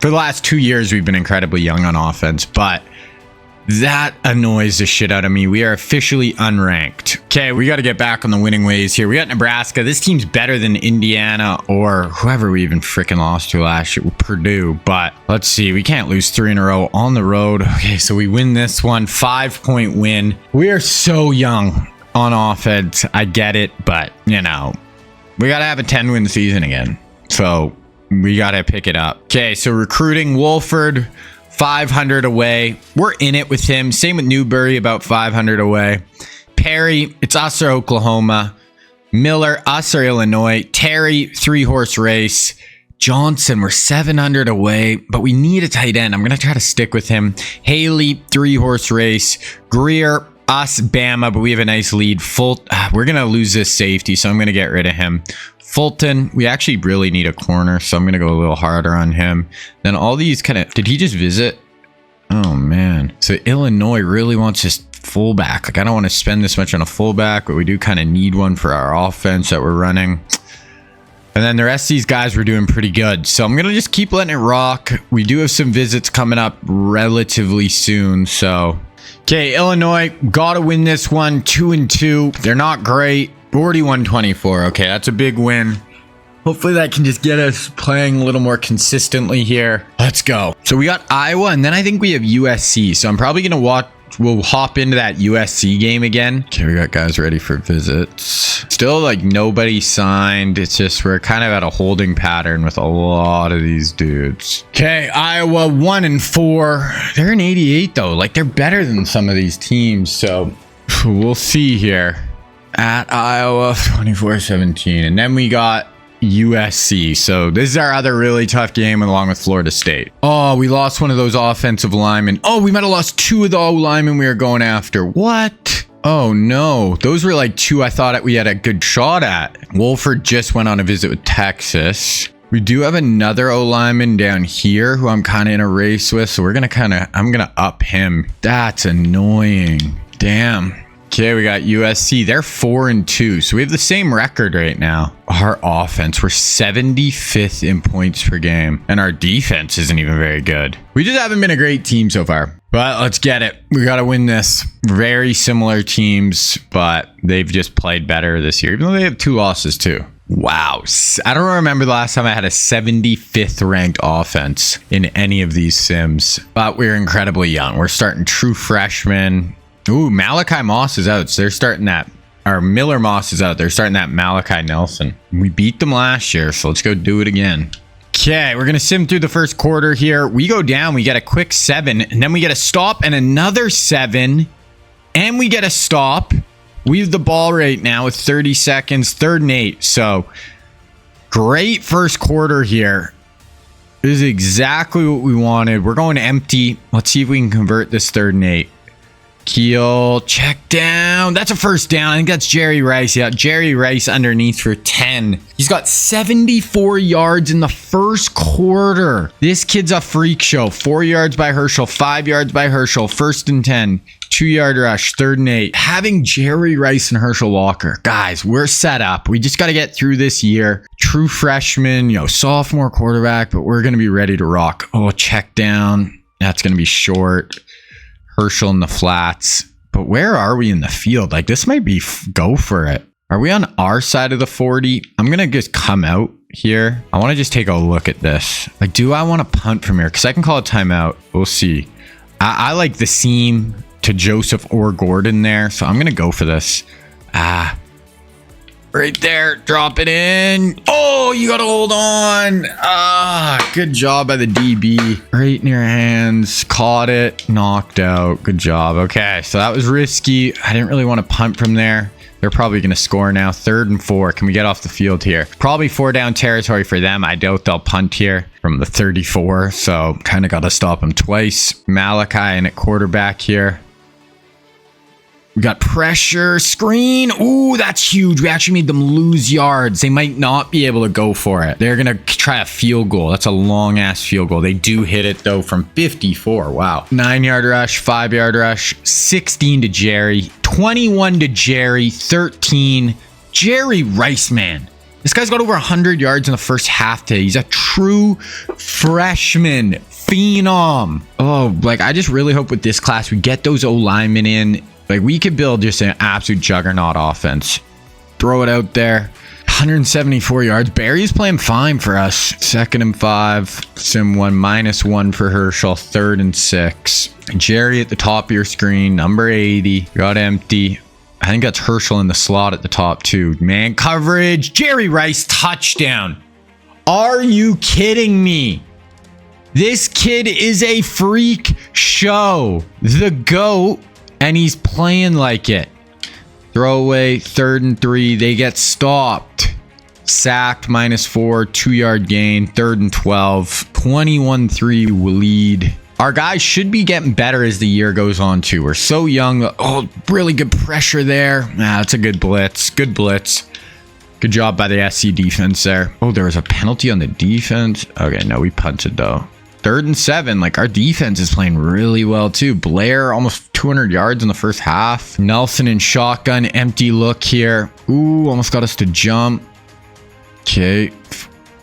For the last 2 years, we've been incredibly young on offense, but that annoys the shit out of me. We are officially unranked. Okay, we got to get back on the winning ways here. We got Nebraska. This team's better than Indiana or whoever we even freaking lost to last year, Purdue. But let's see. We can't lose 3 in a row on the road. Okay, so we win this one. 5-point win. We are so young on offense. I get it, but, you know, we got to have a 10-win season again. So we got to pick it up. Okay, so recruiting Wolford. 500 away. We're in it with him. Same with Newbury, about 500 away. Perry, it's us or Oklahoma. Miller, us or Illinois. Terry, 3-horse race. Johnson, we're 700 away, but we need a tight end. I'm going to try to stick with him. Haley, 3-horse race. Greer, us, Bama, but we have a nice lead. We're going to lose this safety, so I'm going to get rid of him. Fulton, we actually really need a corner, so I'm going to go a little harder on him. Then all these kind of... Did he just visit? Oh, man. So Illinois really wants his fullback. Like, I don't want to spend this much on a fullback, but we do kind of need one for our offense that we're running. And then the rest of these guys were doing pretty good. So I'm going to just keep letting it rock. We do have some visits coming up relatively soon, so... Okay, Illinois, got to win this one. 2-2. They're not great. 41-24. Okay, that's a big win. Hopefully that can just get us playing a little more consistently here. Let's go. So we got Iowa, and then I think we have USC. So I'm probably going to watch... We'll hop into that USC game again. Okay, we got guys ready for visits. Still, like, nobody signed. It's just we're kind of at a holding pattern with a lot of these dudes. Okay, Iowa 1-4. They're in 88, though. Like, they're better than some of these teams. So we'll see here. At Iowa, 24-17. And then we got USC. So this is our other really tough game along with Florida State. Oh, we lost one of those offensive linemen. Oh, we might have lost 2 of the O-linemen we were going after. What? Oh, no. Those were like 2 I thought we had a good shot at. Wolford just went on a visit with Texas. We do have another O-lineman down here who I'm kind of in a race with. So we're going to I'm going to up him. That's annoying. Damn. Okay, we got USC. They're 4-2, so we have the same record right now. Our offense, we're 75th in points per game, and our defense isn't even very good. We just haven't been a great team so far, but let's get it. We got to win this. Very similar teams, but they've just played better this year, even though they have 2 losses too. Wow. I don't remember the last time I had a 75th ranked offense in any of these sims, but we're incredibly young. We're starting true freshmen. Ooh, Malachi Moss is out. So they're starting that. Or Miller Moss is out. They're starting that Malachi Nelson. We beat them last year, so let's go do it again. Okay, we're going to sim through the first quarter here. We go down. We get a quick 7. And then we get a stop and another 7. And we get a stop. We have the ball right now with 30 seconds. 3rd and 8. So, great first quarter here. This is exactly what we wanted. We're going empty. Let's see if we can convert this 3rd and 8. Keel, check down. That's a first down. I think that's Jerry Rice. Yeah, Jerry Rice underneath for 10. He's got 74 yards in the first quarter. This kid's a freak show. 4 yards by Herschel, 5 yards by Herschel, 1st and 10. 2-yard rush, 3rd and 8. Having Jerry Rice and Herschel Walker. Guys, we're set up. We just got to get through this year. True freshman, sophomore quarterback, but we're going to be ready to rock. Oh, check down. That's going to be short. Herschel in the flats. But where are we in the field? Like, this might be go for it. Are we on our side of the 40? I'm going to just come out here. I want to just take a look at this. Like, do I want to punt from here? Because I can call a timeout. We'll see. I like the seam to Joseph or Gordon there. So I'm going to go for this. We're Right there. Drop it in. Oh, you got to hold on. Good job by the DB. Right in your hands. Caught it. Knocked out. Good job. Okay, so that was risky. I didn't really want to punt from there. They're probably going to score now. 3rd and 4. Can we get off the field here? Probably 4 down territory for them. I doubt they'll punt here from the 34. So kind of got to stop them twice. Malachi in at quarterback here. We got pressure, screen. Ooh, that's huge. We actually made them lose yards. They might not be able to go for it. They're going to try a field goal. That's a long ass field goal. They do hit it though from 54. Wow. 9-yard rush, 5-yard rush, 16 to Jerry, 21 to Jerry, 13. Jerry Rice, man. This guy's got over 100 yards in the first half today. He's a true freshman phenom. Oh, like I just really hope with this class we get those O linemen in. Like, we could build just an absolute juggernaut offense. Throw it out there. 174 yards. Barry's playing fine for us. 2nd and 5. Sim 1, -1 for Herschel. 3rd and 6. Jerry at the top of your screen. Number 80. Got empty. I think that's Herschel in the slot at the top, too. Man coverage. Jerry Rice touchdown. Are you kidding me? This kid is a freak show. The GOAT. And he's playing like it. Throwaway, 3rd and 3. They get stopped. Sacked, -4, 2-yard gain, 3rd and 12. 21-3 lead. Our guys should be getting better as the year goes on too. We're so young. Oh, really good pressure there. That's a good blitz. Good blitz. Good job by the SC defense there. Oh, there was a penalty on the defense. Okay, no, we punted though. 3rd and 7. Like, our defense is playing really well too. Blair almost 200 yards in the first half. Nelson in shotgun. Empty look here. Ooh, almost got us to jump. Okay.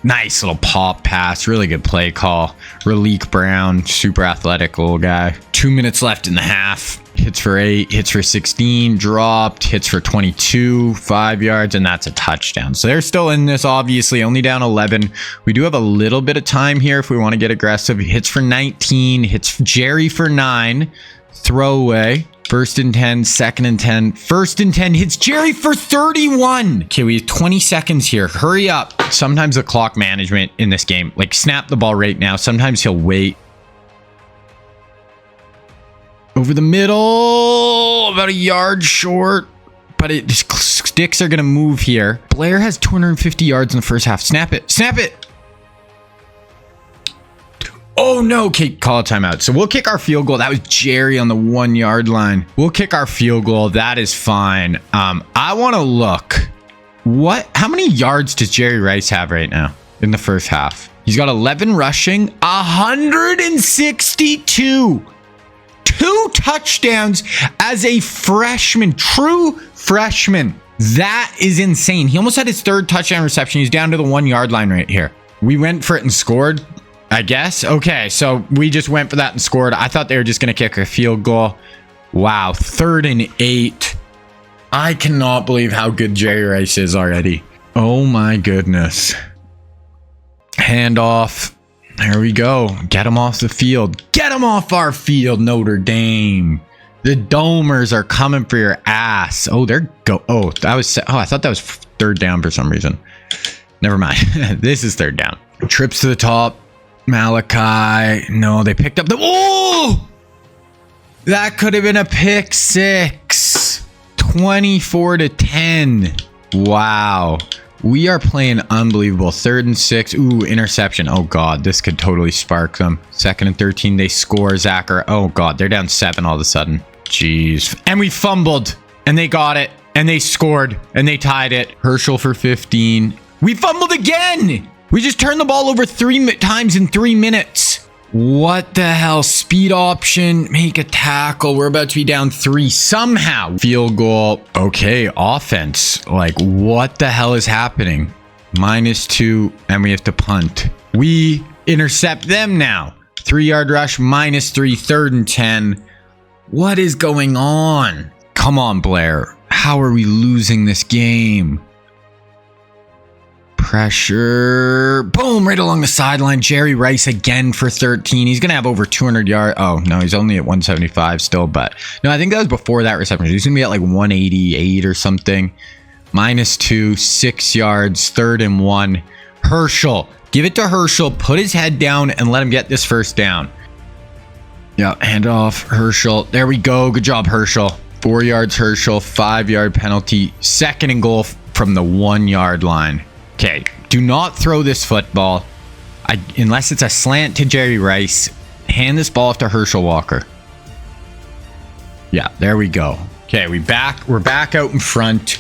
Nice little pop pass. Really good play call. Raleek Brown. Super athletic little guy. 2 minutes left in the half. Hits for 8. Hits for 16. Dropped. Hits for 22. 5 yards. And that's a touchdown. So they're still in this, obviously. Only down 11. We do have a little bit of time here if we want to get aggressive. Hits for 19. Hits Jerry for 9. Throwaway. 1st and 10. 2nd and 10. 1st and 10. Hits Jerry for 31. Okay, we have 20 seconds here. Hurry up. Sometimes the clock management in this game, like, snap the ball right now. Sometimes he'll wait. Over the middle, about a yard short, but sticks are going to move here. Blair has 250 yards in the first half. Snap it. Snap it. Oh, no. Okay, call a timeout. So we'll kick our field goal. That was Jerry on the 1-yard line. We'll kick our field goal. That is fine. I want to look. How many yards does Jerry Rice have right now in the first half? He's got 11 rushing, 162. 2 touchdowns as a freshman. True freshman. That is insane. He almost had his 3rd touchdown reception. He's down to the 1-yard line right here. We went for it and scored, I guess. Okay, so we just went for that and scored. I thought they were just going to kick a field goal. Wow, 3rd and 8. I cannot believe how good Jerry Rice is already. Oh my goodness. Handoff. There we go. Get him off the field. Get him off our field, Notre Dame. The Domers are coming for your ass. Oh, they're go. Oh, I thought that was 3rd down for some reason. Never mind. This is 3rd down. Trips to the top. Malachi. No, they picked up the. Oh! That could have been a pick 6. 24-10. Wow. We are playing unbelievable. 3rd and 6. Ooh, interception. Oh, God. This could totally spark them. 2nd and 13. They score. Zachary. Oh, God. They're down 7 all of a sudden. Jeez. And we fumbled. And they got it. And they scored. And they tied it. Herschel for 15. We fumbled again. We just turned the ball over 3 times in 3 minutes. What the hell? Speed option. Make a tackle. We're about to be down 3 somehow. Field goal. Okay, offense. Like, what the hell is happening? -2, and we have to punt. We intercept them now. 3-yard rush, -3, 3rd and 10. What is going on? Come on, Blair. How are we losing this game? Pressure. Boom, right along the sideline. Jerry Rice again for 13. He's going to have over 200 yards. Oh, no, he's only at 175 still. But no, I think that was before that reception. He's going to be at like 188 or something. -2, 6 yards, 3rd and 1. Herschel. Give it to Herschel. Put his head down and let him get this first down. Yeah, hand off Herschel. There we go. Good job, Herschel. 4 yards, Herschel. 5-yard penalty. 2nd and goal from the 1-yard line. Okay, do not throw this football. Unless it's a slant to Jerry Rice. Hand this ball off to Herschel Walker. Yeah, there we go. Okay, we're back out in front.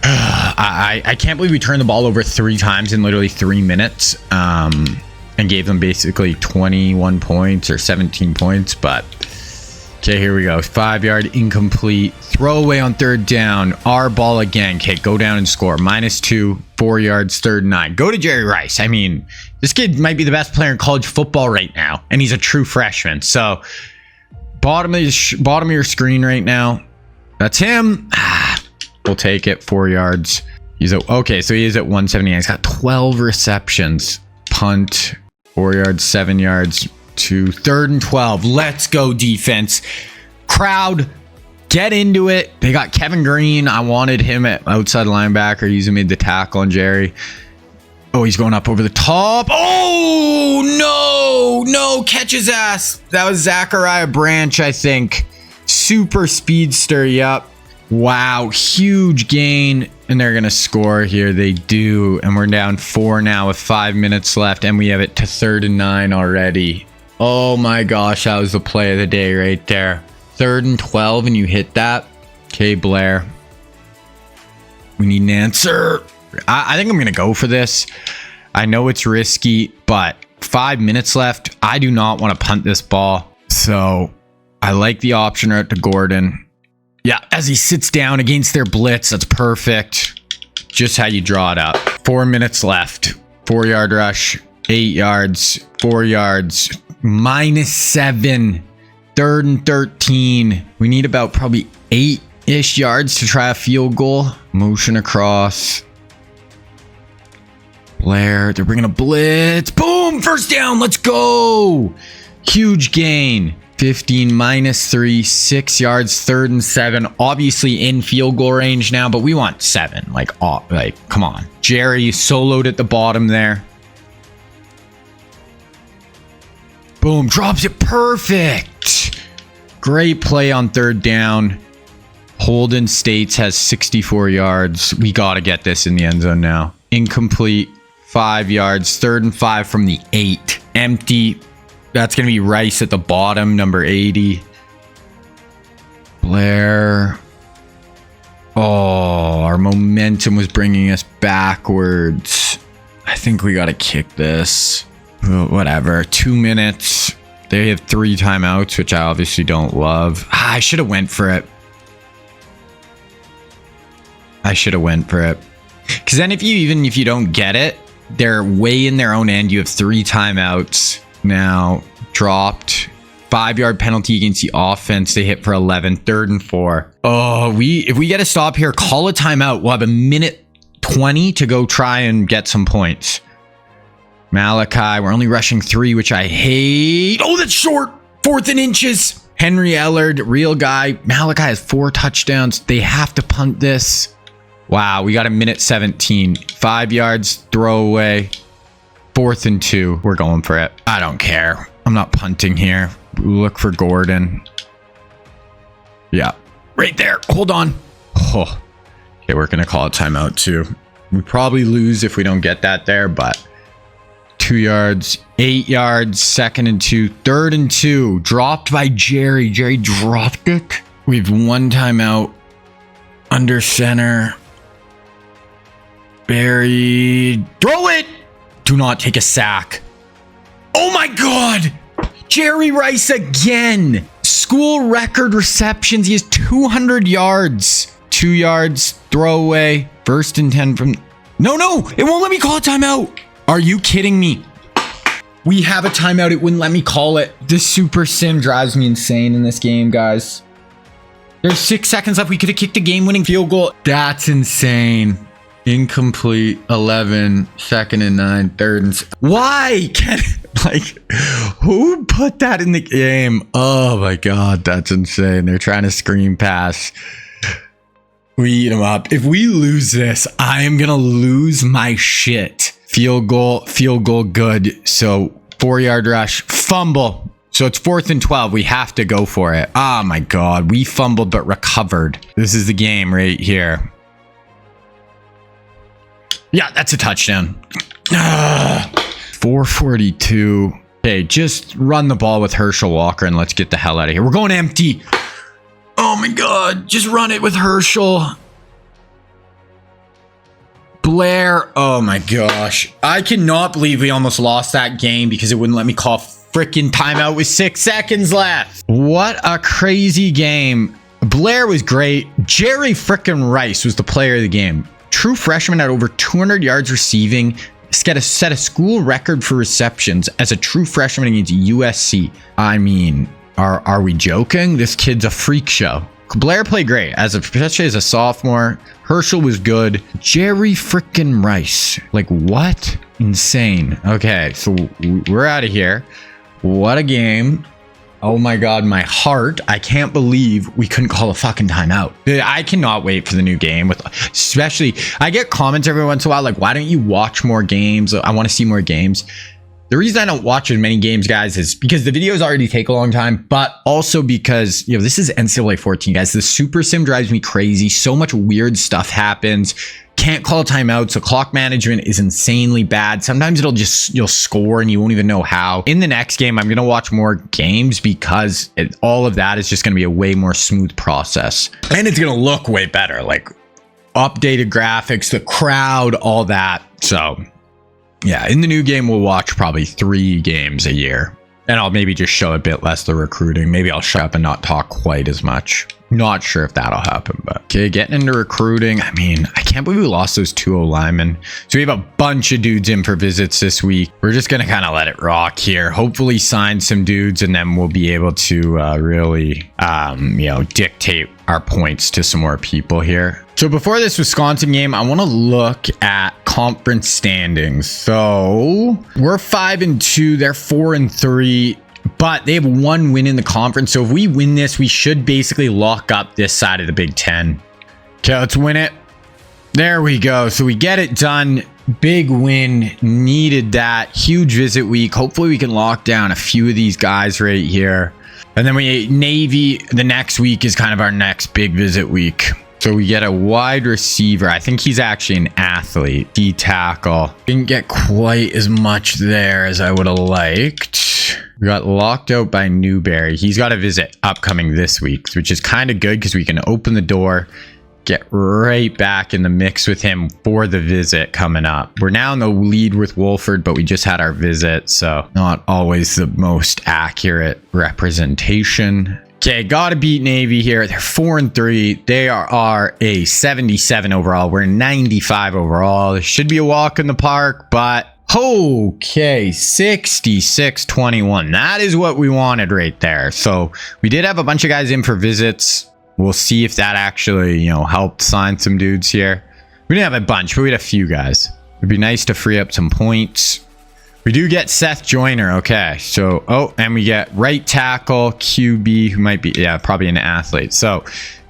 I can't believe we turned the ball over 3 times in literally 3 minutes. And gave them basically 21 points or 17 points. But okay, here we go. 5-yard incomplete. Throwaway on 3rd down. Our ball again. Okay, go down and score. -2, 4 yards, 3rd and 9. Go to Jerry Rice. I mean, this kid might be the best player in college football right now, and he's a true freshman. So bottom of your screen right now. That's him. We'll take it. 4 yards. Okay, so he is at 179. He's got 12 receptions. Punt. 4 yards, 7 yards to 3rd and 12. Let's go, defense. Crowd, get into it. They got Kevin Green. I wanted him at outside linebacker. He's made the tackle on Jerry. Oh, he's going up over the top. Oh, no, catch his ass. That was Zachariah Branch, I think. Super speedster, yep. Wow, huge gain. And they're going to score here. They do. And we're down 4 now with 5 minutes left. And we have it to 3rd and 9 already. Oh my gosh, that was the play of the day right there. 3rd and 12 and you hit that. Okay, Blair. We need an answer. I think I'm going to go for this. I know it's risky, but 5 minutes left. I do not want to punt this ball. So I like the option right to Gordon. Yeah, as he sits down against their blitz, that's perfect. Just how you draw it up. 4 minutes left. 4-yard rush, 8 yards, 4 yards, -7, 3rd and 13. We need about probably 8-ish yards to try a field goal. Motion across. Blair, they're bringing a blitz. Boom, first down, let's go. Huge gain. 15 -3, 6 yards, 3rd and 7. Obviously in field goal range now, but we want 7. Like, come on. Jerry soloed at the bottom there. Boom, drops it perfect. Great play on 3rd down. Holden States has 64 yards. We got to get this in the end zone now. Incomplete, 5 yards, 3rd and 5 from the 8. Empty. That's going to be Rice at the bottom, number 80. Blair. Oh, our momentum was bringing us backwards. I think we got to kick this. Whatever. 2 minutes. They have 3 timeouts, which I obviously don't love. I should have went for it. Because then if you don't get it, they're way in their own end. You have 3 timeouts. Now dropped. 5-yard penalty against the offense. They hit for 11. 3rd and 4. Oh, if we get a stop here, call a timeout. We'll have 1:20 to go try and get some points. Malachi, we're only rushing 3, which I hate. Oh, that's short. 4th and inches. Henry Ellard, real guy. Malachi has 4 touchdowns. They have to punt this. Wow, we got 1:17. 5 yards, throwaway. 4th and 2. We're going for it. I don't care. I'm not punting here. Look for Gordon. Yeah, right there. Hold on. Oh. Okay, we're going to call a timeout too. We probably lose if we don't get that there, but 2 yards, 8 yards, 2nd and 2, 3rd and 2. Dropped by Jerry. Jerry dropped it. We have 1 timeout. Under center. Buried. Throw it. Do not take a sack. Oh my God. Jerry Rice again. School record receptions. He has 200 yards. 2 yards. Throwaway. 1st and 10 from... No. It won't let me call a timeout. Are you kidding me? We have a timeout. It wouldn't let me call it. This super sim drives me insane in this game, guys. There's 6 seconds left. We could have kicked a game-winning field goal. That's insane. Incomplete. 11. 2nd and 9. 3rd and... Why? Who put that in the game? Oh my God, that's insane. They're trying to screen pass. We eat them up. If we lose this, I am gonna lose my shit. Field goal, good. So 4-yard rush, fumble. So it's 4th and 12. We have to go for it. Oh my God, we fumbled but recovered. This is the game right here. Yeah, that's a touchdown. 442. Okay, just run the ball with Herschel Walker and let's get the hell out of here. We're going empty. Oh my God, just run it with Herschel. Blair. Oh my gosh. I cannot believe we almost lost that game because it wouldn't let me call freaking timeout with 6 seconds left. What a crazy game. Blair was great. Jerry freaking Rice was the player of the game. True freshman at over 200 yards receiving. Set a school record for receptions as a true freshman against USC. I mean, are we joking? This kid's a freak show. Blair played great, especially as a sophomore. Herschel was good. Jerry freaking Rice. Like, what? Insane. Okay, so we're out of here. What a game. Oh my God, my heart. I can't believe we couldn't call a fucking timeout. I cannot wait for the new game. Especially, I get comments every once in a while like, why don't you watch more games? I want to see more games. The reason I don't watch as many games, guys, is because the videos already take a long time, but also because, you know, this is NCAA 14, guys. The super sim drives me crazy. So much weird stuff happens. Can't call timeouts. So clock management is insanely bad. Sometimes you'll score and you won't even know how. In the next game, I'm going to watch more games because all of that is just going to be a way more smooth process. And it's going to look way better. Like updated graphics, the crowd, all that. So yeah, in the new game, we'll watch probably 3 games a year. And I'll maybe just show a bit less the recruiting. Maybe I'll shut up and not talk quite as much. Not sure if that'll happen, but okay, getting into recruiting. I mean, I can't believe we lost those 2 O-linemen. So we have a bunch of dudes in for visits this week. We're just going to kind of let it rock here. Hopefully sign some dudes and then we'll be able to really, dictate our points to some more people here. So before this Wisconsin game, I want to look at conference standings. So we're 5-2. They're 4-3. But they have 1 win in the conference. So if we win this, we should basically lock up this side of the Big Ten. Okay, let's win it. There we go. So we get it done. Big win. Needed that. Huge visit week. Hopefully we can lock down a few of these guys right here. And then Navy, the next week is kind of our next big visit week. So we get a wide receiver. I think he's actually an athlete. D tackle. Didn't get quite as much there as I would have liked. We got locked out by Newberry. He's got a visit upcoming this week, which is kind of good because we can open the door, get right back in the mix with him for the visit coming up. We're now in the lead with Wolford, but we just had our visit, so not always the most accurate representation. Okay, gotta beat Navy here. They're 4-3. They are a 77 overall. We're 95 overall. This should be a walk in the park, but okay, 66-21. That is what we wanted right there. So we did have a bunch of guys in for visits. We'll see if that actually, helped sign some dudes here. We didn't have a bunch, but we had a few guys. It'd be nice to free up some points. We do get Seth Joyner. Okay, so, and we get right tackle, QB, who might be, probably an athlete. So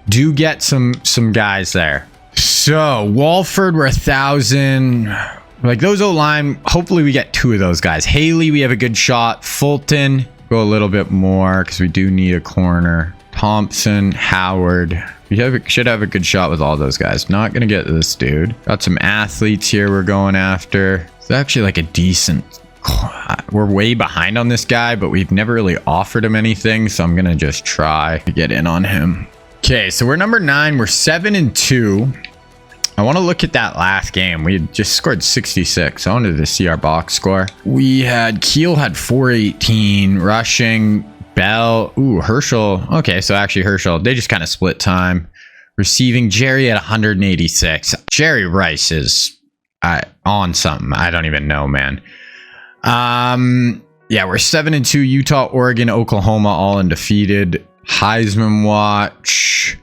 do get some guys there. So Walford, we're 1,000. Like those O-line, hopefully we get 2 of those guys. Haley, we have a good shot. Fulton, go a little bit more because we do need a corner. Thompson, Howard. We should have a good shot with all those guys. Not going to get this dude. Got some athletes here we're going after. It's actually like a decent... We're way behind on this guy, but we've never really offered him anything. So I'm going to just try to get in on him. Okay, so we're number 9. We're 7-2. I want to look at that last game. We had just scored 66. I wanted to see our box score. Keel had 418 rushing. Bell. Ooh, Herschel. Okay, so actually Herschel, they just kind of split time. Receiving, Jerry at 186. Jerry Rice is on something. I don't even know, man. Yeah, we're 7-2. Utah, Oregon, Oklahoma, all undefeated. Heisman watch.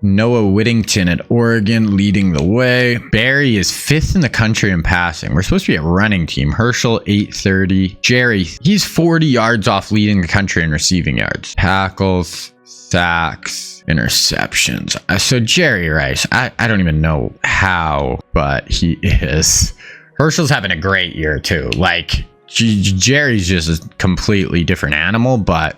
Noah Whittington at Oregon leading the way. Barry is 5th in the country in passing. We're supposed to be a running team. Herschel, 830. Jerry, he's 40 yards off leading the country in receiving yards. Tackles, sacks. Interceptions. So Jerry Rice, I don't even know how, but he is. Herschel's having a great year too. Like Jerry's just a completely different animal, but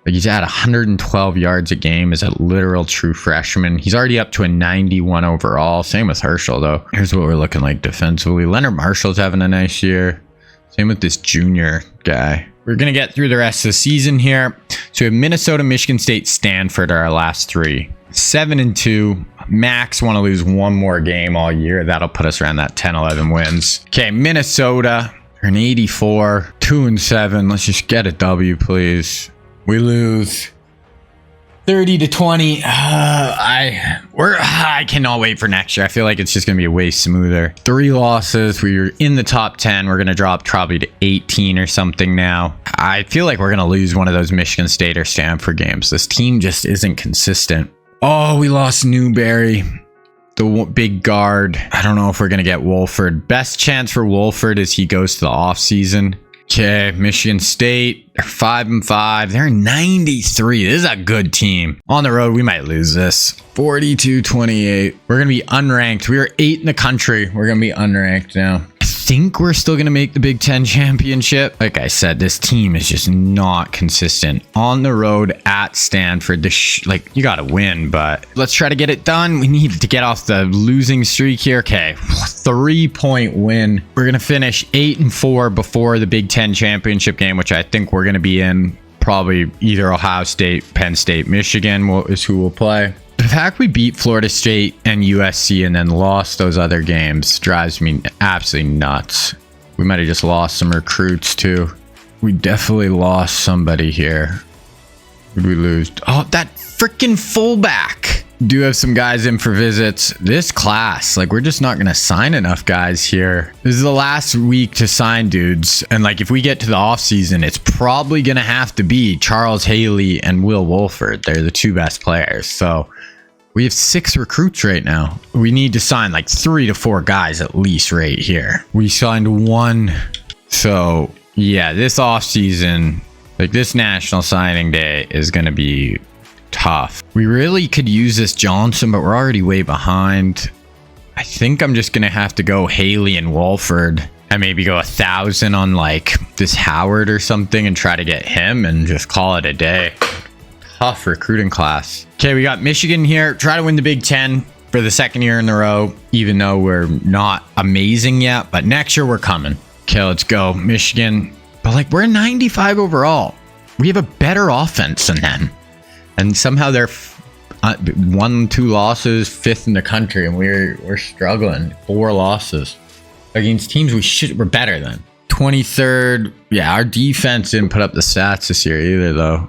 like he's at 112 yards a game as a literal true freshman. He's already up to a 91 overall. Same with Herschel though. Here's what we're looking like defensively. Leonard Marshall's having a nice year. Same with this junior guy. We're going to get through the rest of the season here. So we have Minnesota, Michigan State, Stanford are our last three. 7-2. Max want to lose one more game all year. That'll put us around that 10-11 wins. Okay, Minnesota, they're an 84. 2-7. Let's just get a W, please. We lose 30-20. I cannot wait for next year. I feel like it's just going to be way smoother. 3 losses. We were in the top 10. We're going to drop probably to 18 or something now. I feel like we're going to lose one of those Michigan State or Stanford games. This team just isn't consistent. Oh, we lost Newberry, the big guard. I don't know if we're going to get Wolford. Best chance for Wolford is he goes to the offseason. Okay, Michigan State, they're 5-5. They're 93. This is a good team. On the road, we might lose this. 42-28. We're going to be unranked. We were 8 in the country. We're going to be unranked now. I think we're still going to make the Big Ten championship. Like I said, this team is just not consistent. On the road at Stanford, like you got to win, but let's try to get it done. We need to get off the losing streak here. Okay, 3-point win. We're going to finish 8-4 before the Big Ten championship game, which I think we're going to be in. Probably either Ohio State, Penn State, Michigan is who we'll play. The fact we beat Florida State and USC and then lost those other games drives me absolutely nuts. We might have just lost some recruits too. We definitely lost somebody here. Who did we lose? Oh, that freaking fullback. Do have some guys in for visits. This class, like we're just not going to sign enough guys here. This is the last week to sign dudes. And like if we get to the offseason, it's probably going to have to be Charles Haley and Will Wolford. They're the 2 best players. So we have 6 recruits right now. We need to sign like 3 to 4 guys at least right here. We signed 1. So yeah, this offseason, like this National Signing Day is going to be tough. We really could use this Johnson, but we're already way behind. I think I'm just gonna have to go Haley and Wolford and maybe go 1,000 on like this Howard or something and try to get him and just call it a day. Tough recruiting class. Okay, we got Michigan here. Try to win the Big Ten for the 2nd year in a row, even though we're not amazing yet, but next year we're coming. Okay, let's go Michigan. But like we're 95 overall. We have a better offense than them. And somehow they're 1-2 losses, 5th in the country, and we're struggling. 4 losses against teams we're better than. 23rd. Yeah, our defense didn't put up the stats this year either, though.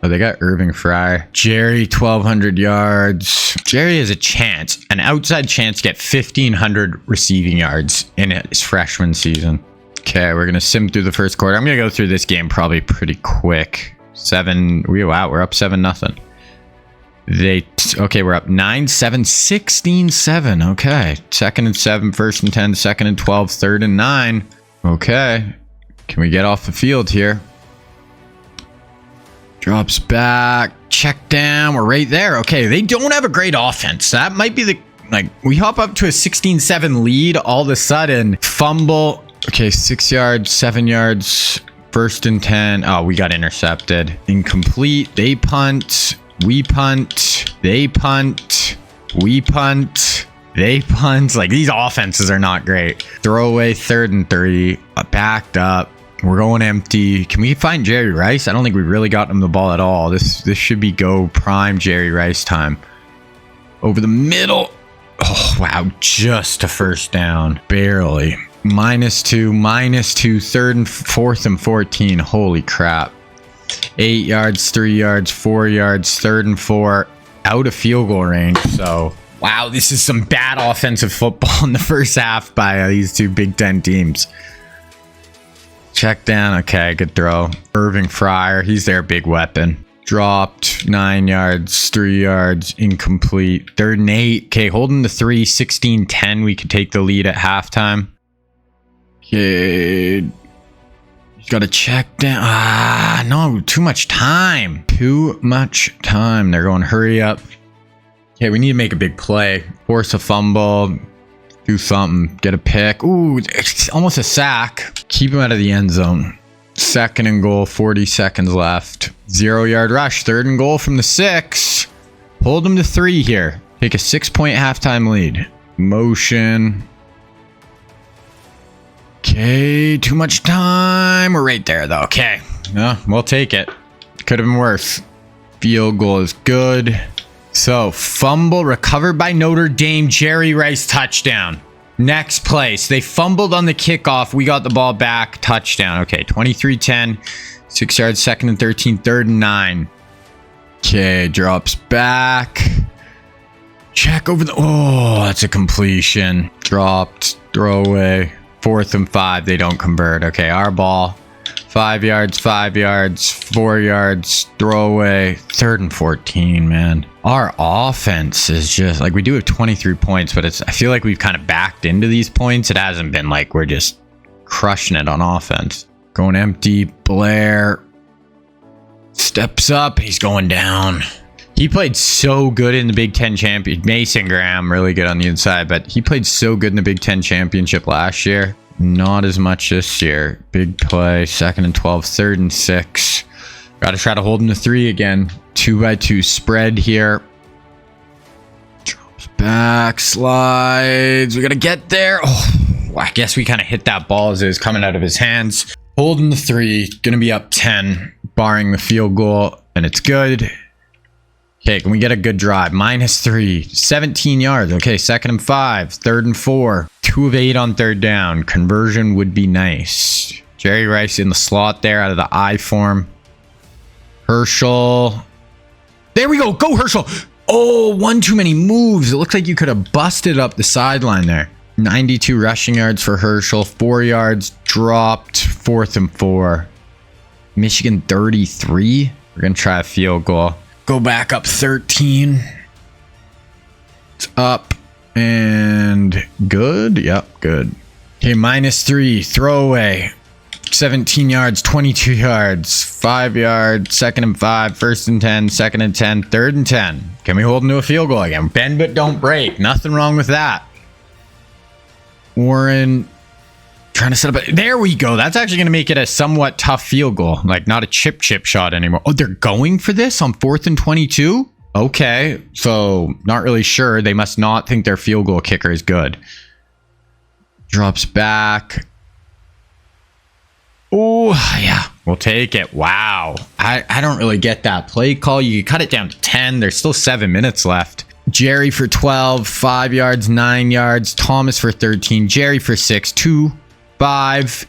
Oh, they got Irving Fry. Jerry, 1,200 yards. Jerry has a chance, an outside chance to get 1,500 receiving yards in his freshman season. Okay, we're gonna sim through the first quarter. I'm gonna go through this game probably pretty quick. We're up 7-0. Okay, we're up 9-7, 16-7. Okay, 2nd and 7, 1st and 10, 2nd and 12, 3rd and 9. Okay, can we get off the field here? Drops back, check down. We're right there. Okay, they don't have a great offense. That might be we hop up to a 16-7 lead. All of a sudden, fumble. Okay, 6 yards, 7 yards. 1st and 10. Oh, we got intercepted. Incomplete. They punt. We punt. They punt. We punt. They punt. Like these offenses are not great. Throwaway 3rd and 3. Backed up. We're going empty. Can we find Jerry Rice? I don't think we really got him the ball at all. This should be go prime Jerry Rice time. Over the middle. Oh, wow. Just a 1st down. Barely. -2, -2, 3rd and 4th and 14. Holy crap. 8 yards, 3 yards, 4 yards, 3rd and 4. Out of field goal range. So, wow, this is some bad offensive football in the first half by these 2 Big Ten teams. Check down. Okay, good throw. Irving Fryer, he's their big weapon. Dropped 9 yards, 3 yards, incomplete. 3rd and 8. Okay, holding the 3, 16-10. We could take the lead at halftime. Okay. Gotta check down. No, too much time. Too much time. They're going hurry up. Okay, we need to make a big play. Force a fumble. Do something. Get a pick. Ooh, it's almost a sack. Keep him out of the end zone. 2nd and goal, 40 seconds left. 0-yard rush. 3rd and goal from the 6. Hold them to 3 here. Take a 6-point halftime lead. Motion. Okay, too much time. We're right there, though. Okay, we'll take it. Could have been worse. Field goal is good. So, fumble recovered by Notre Dame. Jerry Rice touchdown. Next place. They fumbled on the kickoff. We got the ball back. Touchdown. Okay, 23-10. 6 yards, 2nd and 13. 3rd and 9. Okay, drops back. Check over the... Oh, that's a completion. Dropped. Throwaway. 4th and 5. They don't convert. Okay, our ball. 5 yards, 5 yards, 4 yards, throwaway. 3rd and 14, man. Our offense is just like, we do have 23 points, but I feel like we've kind of backed into these points. It hasn't been like we're just crushing it on offense. Going empty. Blair steps up. He's going down. He played so good in the Big Ten Championship. Mason Graham, really good on the inside, but he played so good in the Big Ten Championship last year. Not as much this year. Big play. 2nd and 12. 3rd and 6. Got to try to hold him to 3 again. 2-by-2 spread here. Drops back. Slides. We got to get there. Oh, I guess we kind of hit that ball as it was coming out of his hands. Holding the 3. Going to be up 10. Barring the field goal. And it's good. Okay, can we get a good drive? -3. 17 yards. Okay, 2nd and 5. 3rd and 4. 2 of 8 on 3rd down. Conversion would be nice. Jerry Rice in the slot there out of the I form. Herschel. There we go. Go, Herschel. Oh, one too many moves. It looks like you could have busted up the sideline there. 92 rushing yards for Herschel. 4 yards dropped. 4th and 4. Michigan 33. We're going to try a field goal. Go back up 13. It's up and good. Yep, good. Okay, -3. Throwaway. 17 yards, 22 yards, 5 yards, 2nd and 5, 1st and 10, 2nd and 10, 3rd and 10. Can we hold him to a field goal again? Bend but don't break. Nothing wrong with that. Warren trying to set up. There we go. That's actually going to make it a somewhat tough field goal. Like not a chip shot anymore. Oh, they're going for this on 4th and 22? Okay. So not really sure. They must not think their field goal kicker is good. Drops back. Oh, yeah. We'll take it. Wow. I don't really get that play call. You cut it down to 10. There's still 7 minutes left. Jerry for 12. 5 yards, 9 yards. Thomas for 13. Jerry for 6. 2, 5,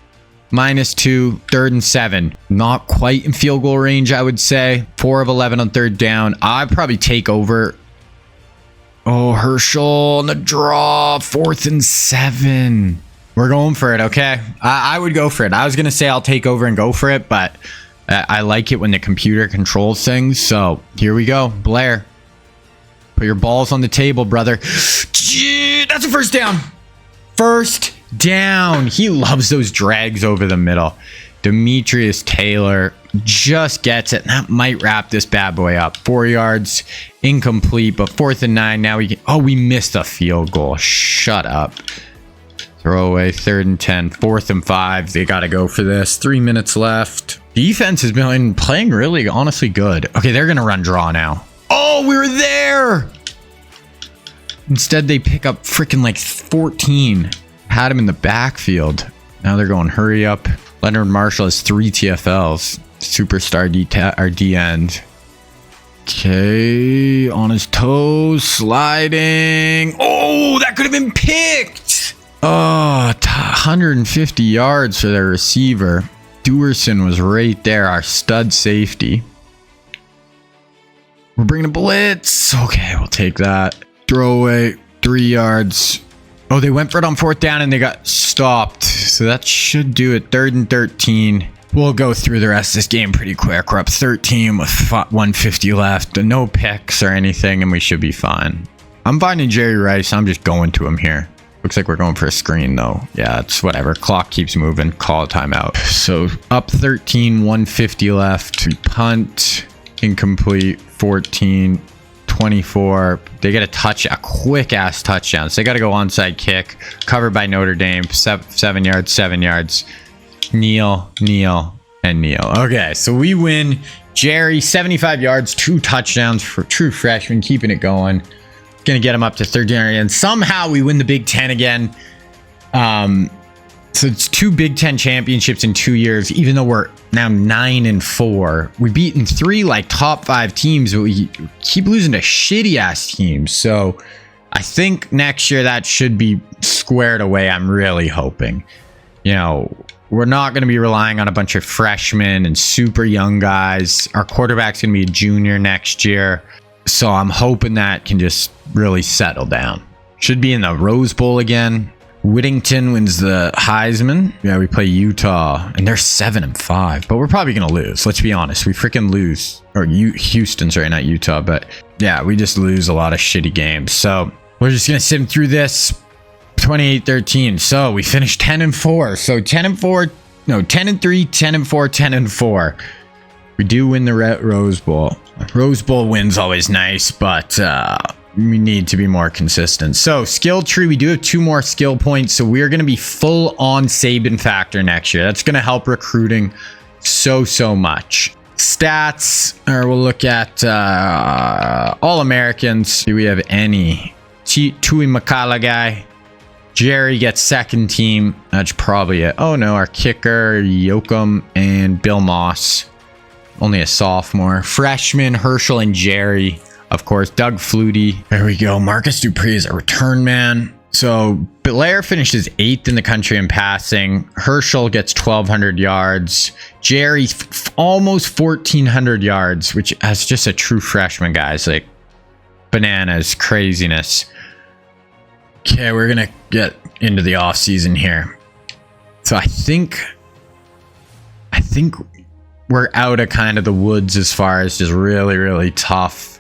-2. 3rd and 7. Not quite in field goal range, I would say. 4 of 11 on 3rd down. I'd probably take over. Oh, Herschel on the draw. 4th and 7. We're going for it, okay? I would go for it. I was going to say I'll take over and go for it, but I like it when the computer controls things. So here we go. Blair, put your balls on the table, brother. That's a first down. First down. He loves those drags over the middle. Demetrius Taylor just gets it. That might wrap this bad boy up. 4 yards, incomplete, but 4th and 9. Now we can... Oh, we missed a field goal. Shut up. Throwaway, 3rd and 10, 4th and 5. They got to go for this. 3 minutes left. Defense has been playing really, honestly good. Okay, they're going to run draw now. Oh, we were there. Instead, they pick up freaking like 14. Had him in the backfield. Now they're going hurry up. Leonard Marshall has 3 TFLs. Superstar D end. Okay, on his toes, sliding. Oh, that could have been picked. Oh, 150 yards for their receiver. Dewerson was right there, our stud safety. We're bringing a blitz. Okay, we'll take that. Throwaway, 3 yards. Oh, they went for it on 4th down and they got stopped. So that should do it. 3rd and 13. We'll go through the rest of this game pretty quick. We're up 13 with 150 left. No picks or anything, and we should be fine. I'm finding Jerry Rice. I'm just going to him here. Looks like we're going for a screen though. Yeah, it's whatever. Clock keeps moving. Call a timeout. So up 13, 150 left. We punt. Incomplete. 14, 24. They get a quick ass touchdown. So they got to go onside kick. Covered by Notre Dame. 7 yards, 7 yards. Kneel, and kneel. Okay, so we win. Jerry, 75 yards, 2 touchdowns for true freshman, keeping it going. Gonna get him up to 13, and somehow we win the Big Ten again. So it's 2 Big Ten championships in 2 years, even though we're now 9-4. We've beaten 3 like top 5 teams, but we keep losing to shitty ass teams. So I think next year that should be squared away. I'm really hoping. You know, we're not going to be relying on a bunch of freshmen and super young guys. Our quarterback's going to be a junior next year. So I'm hoping that can just really settle down. Should be in the Rose Bowl again. Whittington wins the Heisman. Yeah, we play Utah, and they're 7-5, but we're probably going to lose. Let's be honest. We freaking lose. Or Houston's right, not Utah, but yeah, we just lose a lot of shitty games. So we're just going to sim through this. 28-13. So we finished 10-4. So 10-4, no, 10-3, 10-4, 10-4. We do win the Rose Bowl. Rose Bowl win's always nice, but we need to be more consistent. So skill tree, we do have 2 more skill points. So we're going to be full on Saban factor next year. That's going to help recruiting so much. Stats, or we'll look at all Americans. Do we have any? Tui Makala guy. Jerry gets second team. That's probably it. Oh no, our kicker, Yoakum and Bill Moss. Only a sophomore. Freshman, Herschel and Jerry. Of course, Doug Flutie. There we go. Marcus Dupree is a return man. So Belair finishes 8th in the country in passing. Herschel gets 1,200 yards. Jerry almost 1,400 yards, which as just a true freshman, guys. Like bananas, craziness. Okay, we're going to get into the offseason here. So I think we're out of kind of the woods as far as just really tough.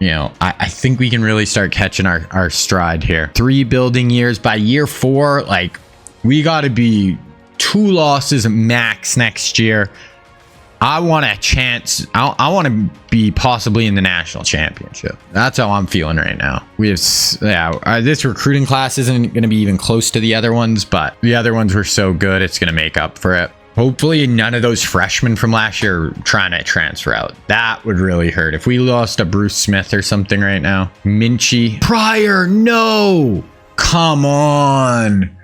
You know, I think we can really start catching our stride here. 3 building years. By year 4, like, we got to be 2 losses max next year. I want a chance. I want to be possibly in the national championship. That's how I'm feeling right now. We have, this recruiting class isn't going to be even close to the other ones, but the other ones were so good, it's going to make up for it. Hopefully none of those freshmen from last year are trying to transfer out. That would really hurt. If we lost a Bruce Smith or something right now. Minchie. Pryor, no! Come on.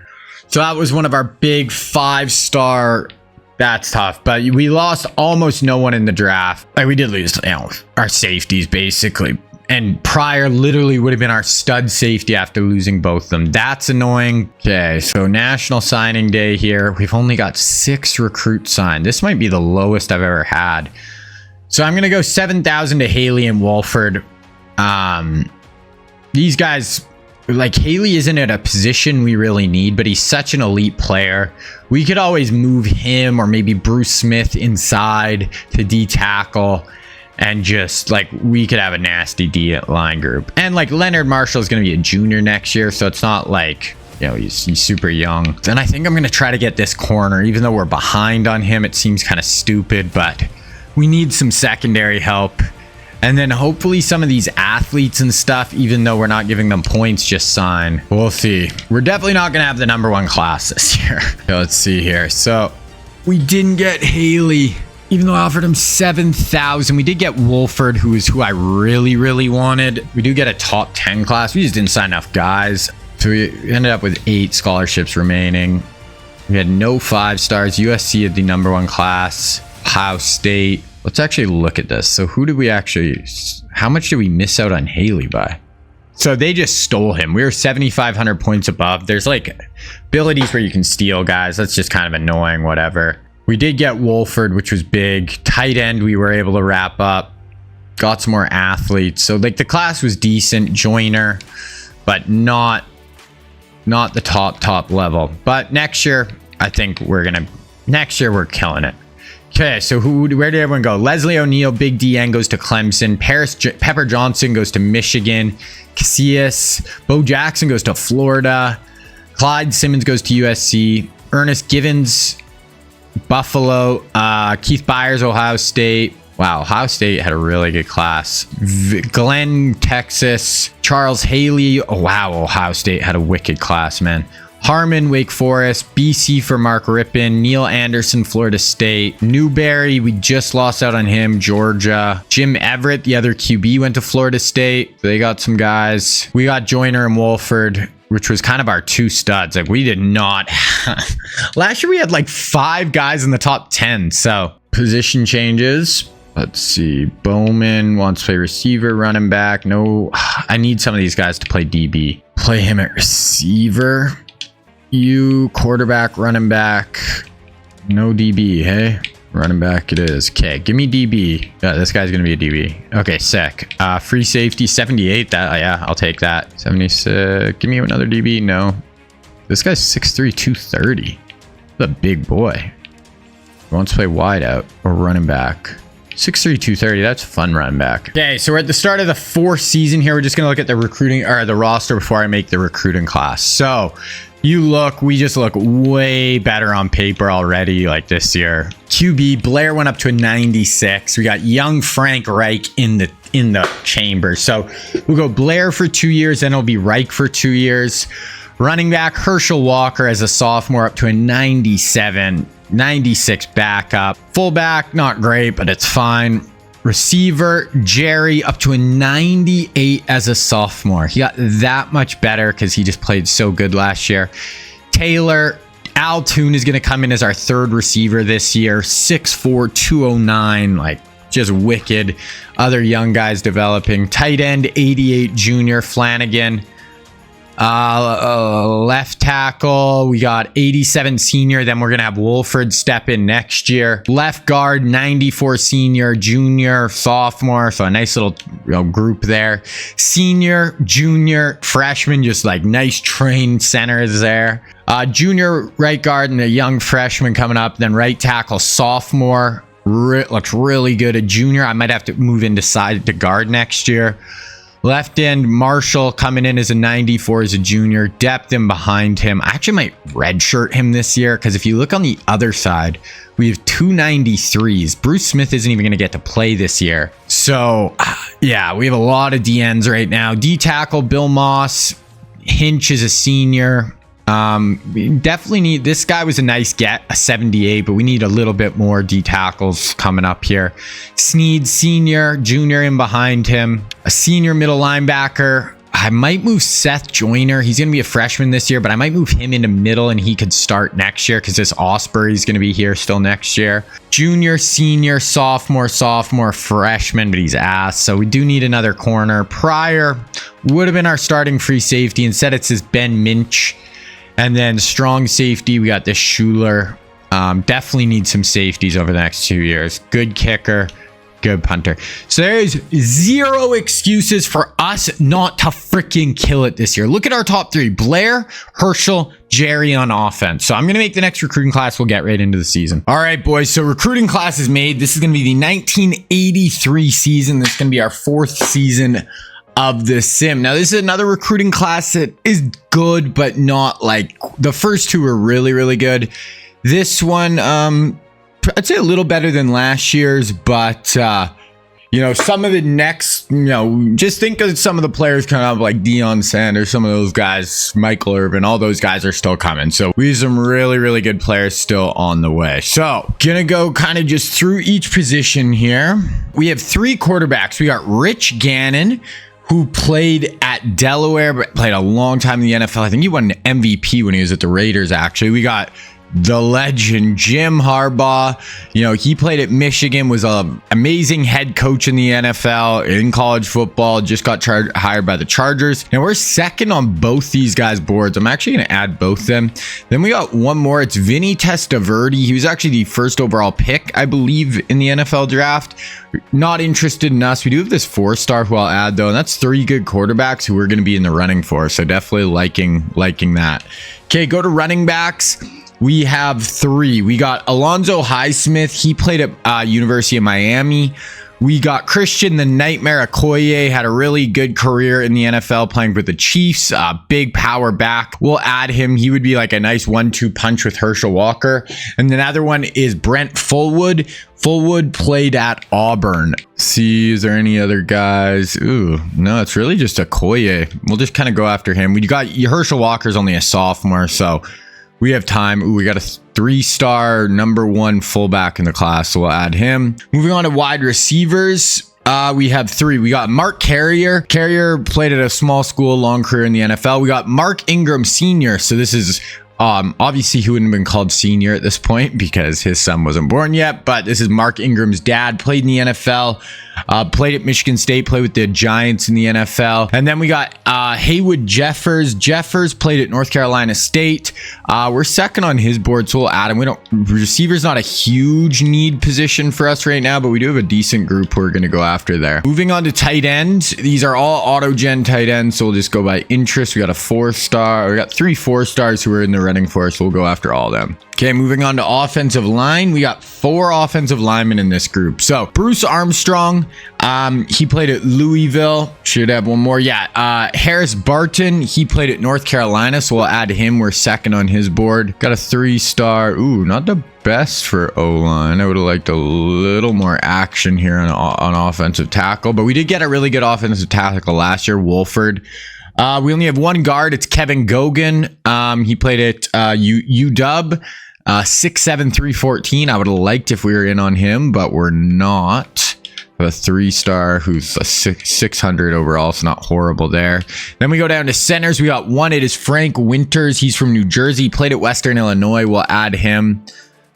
So that was one of our big 5-star. That's tough. But we lost almost no one in the draft. Like, we did lose, our safeties basically. And Pryor literally would have been our stud safety after losing both of them. That's annoying. Okay, so National Signing Day here. We've only got 6 recruits signed. This might be the lowest I've ever had. So I'm going to go 7,000 to Haley and Wolford. These guys, like, Haley isn't at a position we really need, but he's such an elite player. We could always move him or maybe Bruce Smith inside to D-tackle. And just, like, we could have a nasty D-line group. And, like, Leonard Marshall is going to be a junior next year. So it's not like, he's super young. And I think I'm going to try to get this corner. Even though we're behind on him, it seems kind of stupid. But we need some secondary help. And then hopefully some of these athletes and stuff, even though we're not giving them points, just sign. We'll see. We're definitely not going to have the #1 class this year. Okay, let's see here. So we didn't get Haley. Even though I offered him 7,000, we did get Wolford, who I really wanted. We do get a top 10 class. We just didn't sign enough guys. So we ended up with 8 scholarships remaining. We had no 5-stars. USC had the #1 class. Ohio State. Let's actually look at this. So how much did we miss out on Haley by? So they just stole him. We were 7,500 points above. There's like abilities where you can steal guys. That's just kind of annoying, whatever. We did get Wolford, which was big. Tight end, we were able to wrap up. Got some more athletes. So, like, the class was decent. Joiner, but not the top level. But next year, I think we're killing it. Okay, so where did everyone go? Leslie O'Neal, Big DN goes to Clemson. Pepper Johnson goes to Michigan. Casillas, Bo Jackson goes to Florida. Clyde Simmons goes to USC. Ernest Givens, Buffalo. Keith Byers, Ohio State. Wow, Ohio State had a really good class. Glenn, Texas. Charles Haley. Oh, wow, Ohio State had a wicked class, man. Harmon, Wake Forest. BC for Mark Rippon. Neil Anderson, Florida State. Newberry, we just lost out on him, Georgia. Jim Everett, the other QB, went to Florida State. They got some guys. We got Joyner and Wolford, which was kind of our two studs. Like, we did not. Last year, we had like 5 guys in the top 10. So, position changes. Let's see. Bowman wants to play receiver, running back. No, I need some of these guys to play DB. Play him at receiver. You quarterback, running back. No DB, hey? Running back it is. Okay, give me DB. Yeah, this guy's gonna be a DB. Okay, sick. Free safety, 78. That, yeah, I'll take that. 76. Give me another DB. No. This guy's 6'3", 230. He's a big boy. He wants to play wide out or running back. 6'3", 230. That's a fun running back. Okay, so we're at the start of the 4th season here. We're just gonna look at the recruiting or the roster before I make the recruiting class. So we just look way better on paper already, like this year. QB, Blair went up to a 96. We got young Frank Reich in the chamber. So we'll go Blair for 2 years, then it'll be Reich for 2 years. Running back, Herschel Walker as a sophomore up to a 97. 96 backup. Fullback, not great, but it's fine. Receiver, Jerry up to a 98 as a sophomore. He got that much better because he just played so good last year. Taylor, Al Toon is going to come in as our 3rd receiver this year. 6'4", 209, like just wicked. Other young guys developing. Tight end, 88 junior, Flanagan. Left tackle, we got 87 senior. Then we're gonna have Wolford step in next year. Left guard, 94 senior, junior, sophomore. So a nice little group there. Senior, junior, freshman, just like nice trained centers there. Junior right guard and a young freshman coming up. Then right tackle, sophomore, looks really good. A junior, I might have to move in to guard next year. Left end, Marshall coming in as a 94 as a junior. Depth in behind him. I actually might redshirt him this year because if you look on the other side, we have 2 93s. Bruce Smith isn't even going to get to play this year. So, yeah, we have a lot of DNs right now. D tackle, Bill Moss. Hinch is a senior. We definitely need, this guy was a nice get, a 78, but we need a little bit more D tackles coming up here. Sneed, senior, junior in behind him. A senior middle linebacker. I might move Seth Joyner. He's going to be a freshman this year, but I might move him into middle and he could start next year because this Osprey's going to be here still next year. Junior, senior, sophomore, freshman, but he's ass. So we do need another corner. Pryor would have been our starting free safety. Instead, it says Ben Minch. And then strong safety, we got this Schuler. Definitely need some safeties over the next 2 years. Good kicker, good punter. So there's 0 excuses for us not to freaking kill it this year. Look at our top 3. Blair, Herschel, Jerry on offense. So I'm going to make the next recruiting class. We'll get right into the season. All right, boys. So recruiting class is made. This is going to be the 1983 season. This is going to be our 4th season of the sim. Now this is another recruiting class that is good, but not like the first 2 were really good. This one, I'd say a little better than last year's, but some of the next, just think of some of the players kind of like Deion Sanders, some of those guys, Michael Irvin, all those guys are still coming. So we have some really good players still on the way. So gonna go kind of just through each position here. We have 3 quarterbacks. We got Rich Gannon, who played at Delaware, but played a long time in the NFL. I think he won an MVP when he was at the Raiders, actually. We got the legend, Jim Harbaugh. He played at Michigan, was an amazing head coach in the NFL, in college football, just got hired by the Chargers. Now we're second on both these guys' boards. I'm actually going to add both of them. Then we got one more. It's Vinny Testaverde. He was actually the 1st overall pick, I believe, in the NFL draft. Not interested in us. We do have this 4-star who I'll add, though, and that's 3 good quarterbacks who we're going to be in the running for. So definitely liking that. Okay, go to running backs. we have 3. We got Alonzo Highsmith. He played at University of Miami. We got Christian the Nightmare Okoye, had a really good career in the NFL playing for the Chiefs. Big power back. We'll add him. He would be like a nice 1-2 punch with Herschel Walker. And another one is Brent Fullwood. Fullwood played at Auburn. See, is there any other guys? Ooh, no, it's really just Okoye. We'll just kind of go after him. We got Herschel Walker's only a sophomore, so we have time. Ooh, we got a 3-star number 1 fullback in the class, so we'll add him. Moving on to wide receivers, we have 3. We got Mark Carrier. Carrier played at a small school, long career in the NFL. We got Mark Ingram Sr. So this is obviously he wouldn't have been called senior at this point because his son wasn't born yet, but this is Mark Ingram's dad. Played in the NFL, played at Michigan State, played with the Giants in the NFL. And then we got Haywood Jeffers. Jeffers played at North Carolina State. We're second on his board, so we'll add him. Receiver's not a huge need position for us right now, but we do have a decent group we're going to go after there. Moving on to tight ends. These are all auto-gen tight ends, so we'll just go by interest. We got a 4-star. We got 3 4-stars who are in the running for us, so we'll go after all of them. Okay, moving on to offensive line. We got 4 offensive linemen in this group. So Bruce Armstrong, he played at Louisville. Should have one more. Yeah, Harris Barton, he played at North Carolina, so we'll add him. We're second on his board. Got a 3-star. Ooh, not the best for O-line. I would have liked a little more action here on offensive tackle, but we did get a really good offensive tackle last year, Wolford. We only have 1 guard. It's Kevin Gogan. He played at UW. 6'7", 314. I would have liked if we were in on him, but we're not. A 3-star who's a 600 overall, so not horrible there. Then we go down to centers. We got 1. It is Frank Winters. He's from New Jersey. Played at Western Illinois. We'll add him.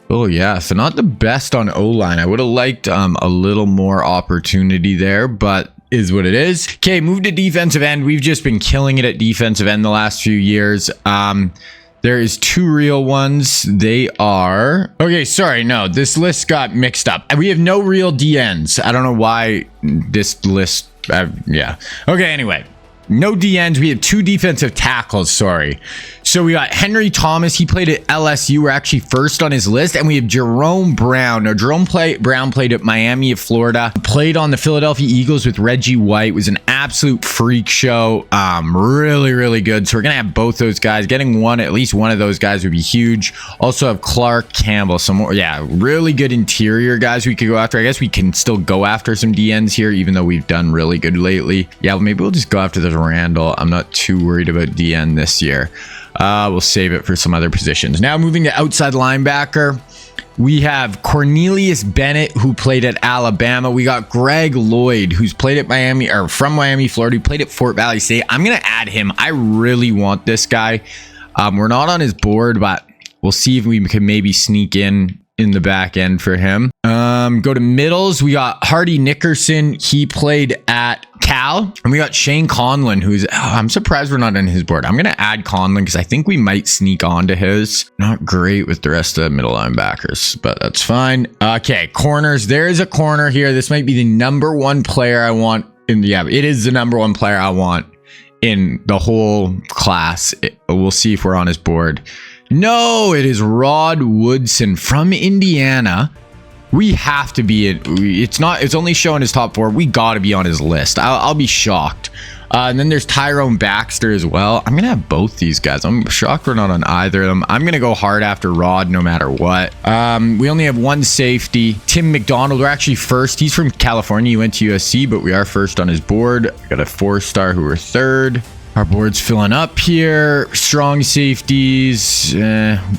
Oh, yeah. So not the best on O-line. I would have liked a little more opportunity there, but is what it is. Okay, move to defensive end. We've just been killing it at defensive end the last few years. There is 2 real ones. They are... Okay, sorry. No, this list got mixed up. We have no real DNs. I don't know why this list... yeah. Okay, anyway. No DNs. We have 2 defensive tackles. Sorry. So we got Henry Thomas. He played at LSU. We're actually first on his list. And we have Jerome Brown. Now, Brown played at Miami of Florida. Played on the Philadelphia Eagles with Reggie White. Was an absolute freak show. Really, really good. So we're going to have both those guys. Getting at least one of those guys would be huge. Also have Clark Campbell. Some more, yeah, really good interior guys we could go after. I guess we can still go after some DNs here, even though we've done really good lately. Yeah, well, maybe we'll just go after this Randall. I'm not too worried about DN this year. We'll save it for some other positions. Now moving to outside linebacker, we have Cornelius Bennett, who played at Alabama. We got Greg Lloyd, who's played at Miami, or from Miami, Florida. He played at Fort Valley State. I'm going to add him. I really want this guy. We're not on his board, but we'll see if we can maybe sneak in the back end for him. Go to middles. We got Hardy Nickerson. He played at Cal. And we got Shane Conlon, who's... I'm surprised we're not on his board. I'm going to add Conlon because I think we might sneak onto his. Not great with the rest of the middle linebackers, but that's fine. Okay, corners. There is a corner here. This might be the number 1 player I want. It is the number 1 player I want in the whole class. We'll see if we're on his board. No, it is Rod Woodson from Indiana. We have to be it. It's only showing his top 4. We got to be on his list. I'll be shocked. And then there's Tyrone Baxter as well. I'm going to have both these guys. I'm shocked we're not on either of them. I'm going to go hard after Rod no matter what. We only have 1 safety. Tim McDonald, we're actually first. He's from California. He went to USC, but we are first on his board. Got a 4-star who are third. Our board's filling up here. Strong safeties.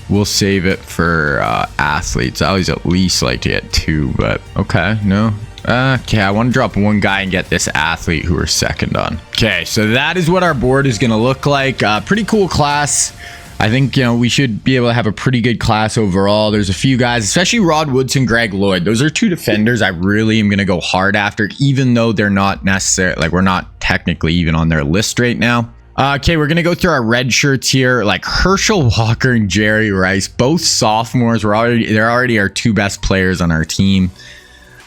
We'll save it for athletes. I always at least like to get 2, but okay, no. Okay, I want to drop 1 guy and get this athlete who we're second on. Okay, so that is what our board is going to look like. Pretty cool class. I think, we should be able to have a pretty good class overall. There's a few guys, especially Rod Woodson, Greg Lloyd. Those are 2 defenders I really am going to go hard after, even though they're not necessarily, like, we're not technically even on their list right now. Okay, we're going to go through our red shirts here. Like Herschel Walker and Jerry Rice, both sophomores. They're already our 2 best players on our team.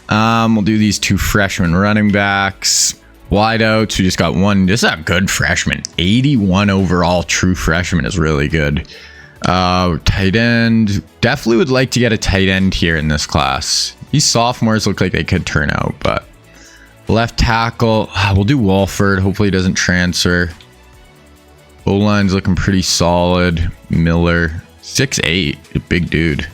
We'll do these 2 freshman running backs. Wideouts, we just got 1. This is a good freshman. 81 overall true freshman is really good. Tight end. Definitely would like to get a tight end here in this class. These sophomores look like they could turn out, but left tackle, we'll do Walford. Hopefully he doesn't transfer. O-line's looking pretty solid. Miller, 6'8", a big dude.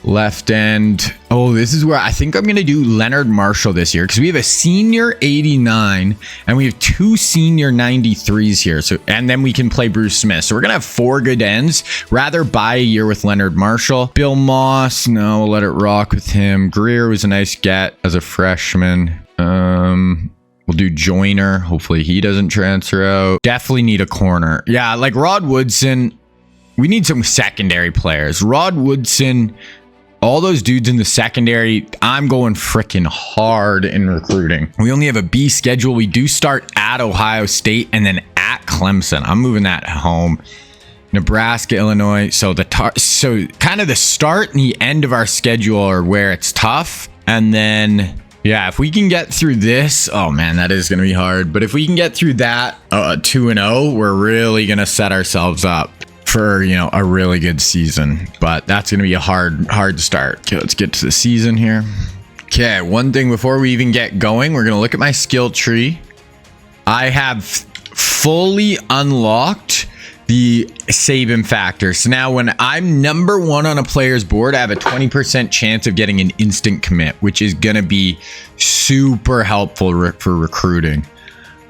Left end. Oh, this is where I think I'm going to do Leonard Marshall this year, because we have a senior 89 and we have 2 senior 93s here. So, and then we can play Bruce Smith. So we're going to have 4 good ends. Rather buy a year with Leonard Marshall. Bill Moss, no, we'll let it rock with him. Greer was a nice get as a freshman. We'll do Joyner. Hopefully he doesn't transfer out. Definitely need a corner. Yeah, like Rod Woodson. We need some secondary players. Rod Woodson, all those dudes in the secondary, I'm going freaking hard in recruiting. We only have a B schedule. We do start at Ohio State and then at Clemson. I'm moving that home. Nebraska, Illinois. So kind of the start and the end of our schedule are where it's tough. And then, yeah, if we can get through this, oh man, that is going to be hard. But if we can get through that 2-0, we're really going to set ourselves up for, you know, a really good season. But that's going to be a hard start. Okay, let's get to the season here. Okay, one thing before we even get going, we're going to look at my skill tree. I have fully unlocked the Saban factor. So now when I'm number 1 on a player's board, I have a 20% chance of getting an instant commit, which is going to be super helpful for recruiting.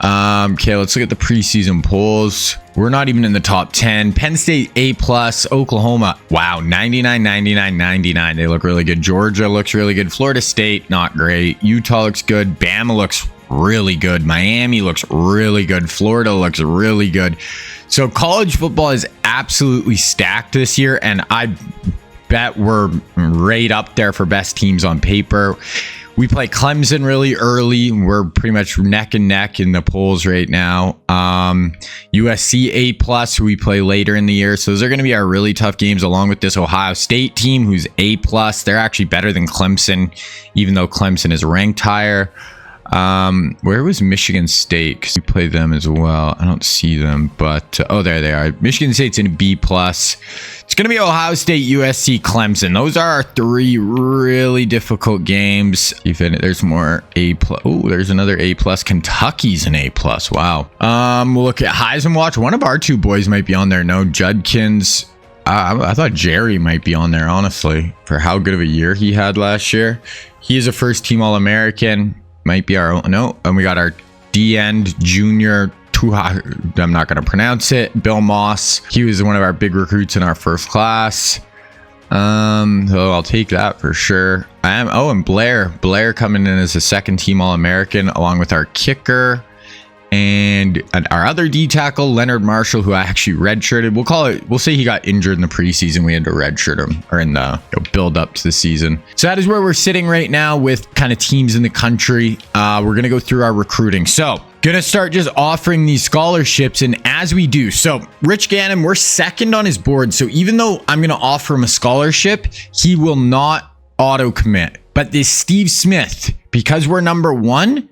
Okay, let's look at the preseason polls. We're not even in the top 10. Penn State A+, Oklahoma, wow, 99, 99, 99. They look really good. Georgia looks really good. Florida State, not great. Utah looks good. Bama looks really good. Miami looks really good. Florida looks really good. So college football is absolutely stacked this year, and I bet we're right up there for best teams on paper. We play Clemson really early. We're pretty much neck and neck in the polls right now. USC A+, who we play later in the year. So those are going to be our really tough games, along with this Ohio State team, who's A+. They're actually better than Clemson, even though Clemson is ranked higher. Where was Michigan State? 'Cause we play them as well. I don't see them, but oh, there they are. Michigan State's in a B+. It's going to be Ohio State, USC, Clemson. Those are our 3 really difficult games. Even there's more A+. Oh, there's another A+. Kentucky's an A+. Wow. We'll look at Heisman Watch. One of our 2 boys might be on there. No, Judkins. I thought Jerry might be on there, honestly, for how good of a year he had last year. He is a first-team All-American. Might be our own. No, and we got our D-end junior. I'm not going to pronounce it. Bill Moss. He was one of our big recruits in our first class. So I'll take that for sure. And Blair coming in as a second-team All-American, along with our kicker and our other D tackle, Leonard Marshall, who I actually redshirted. We'll say he got injured in the preseason. We had to redshirt him, or in the build up to the season. So that is where we're sitting right now with kind of teams in the country. We're going to go through our recruiting. So gonna start just offering these scholarships, and as we do, so Rich Gannon, we're second on his board. So even though I'm gonna offer him a scholarship, he will not auto commit. But this Steve Smith, because we're number 1,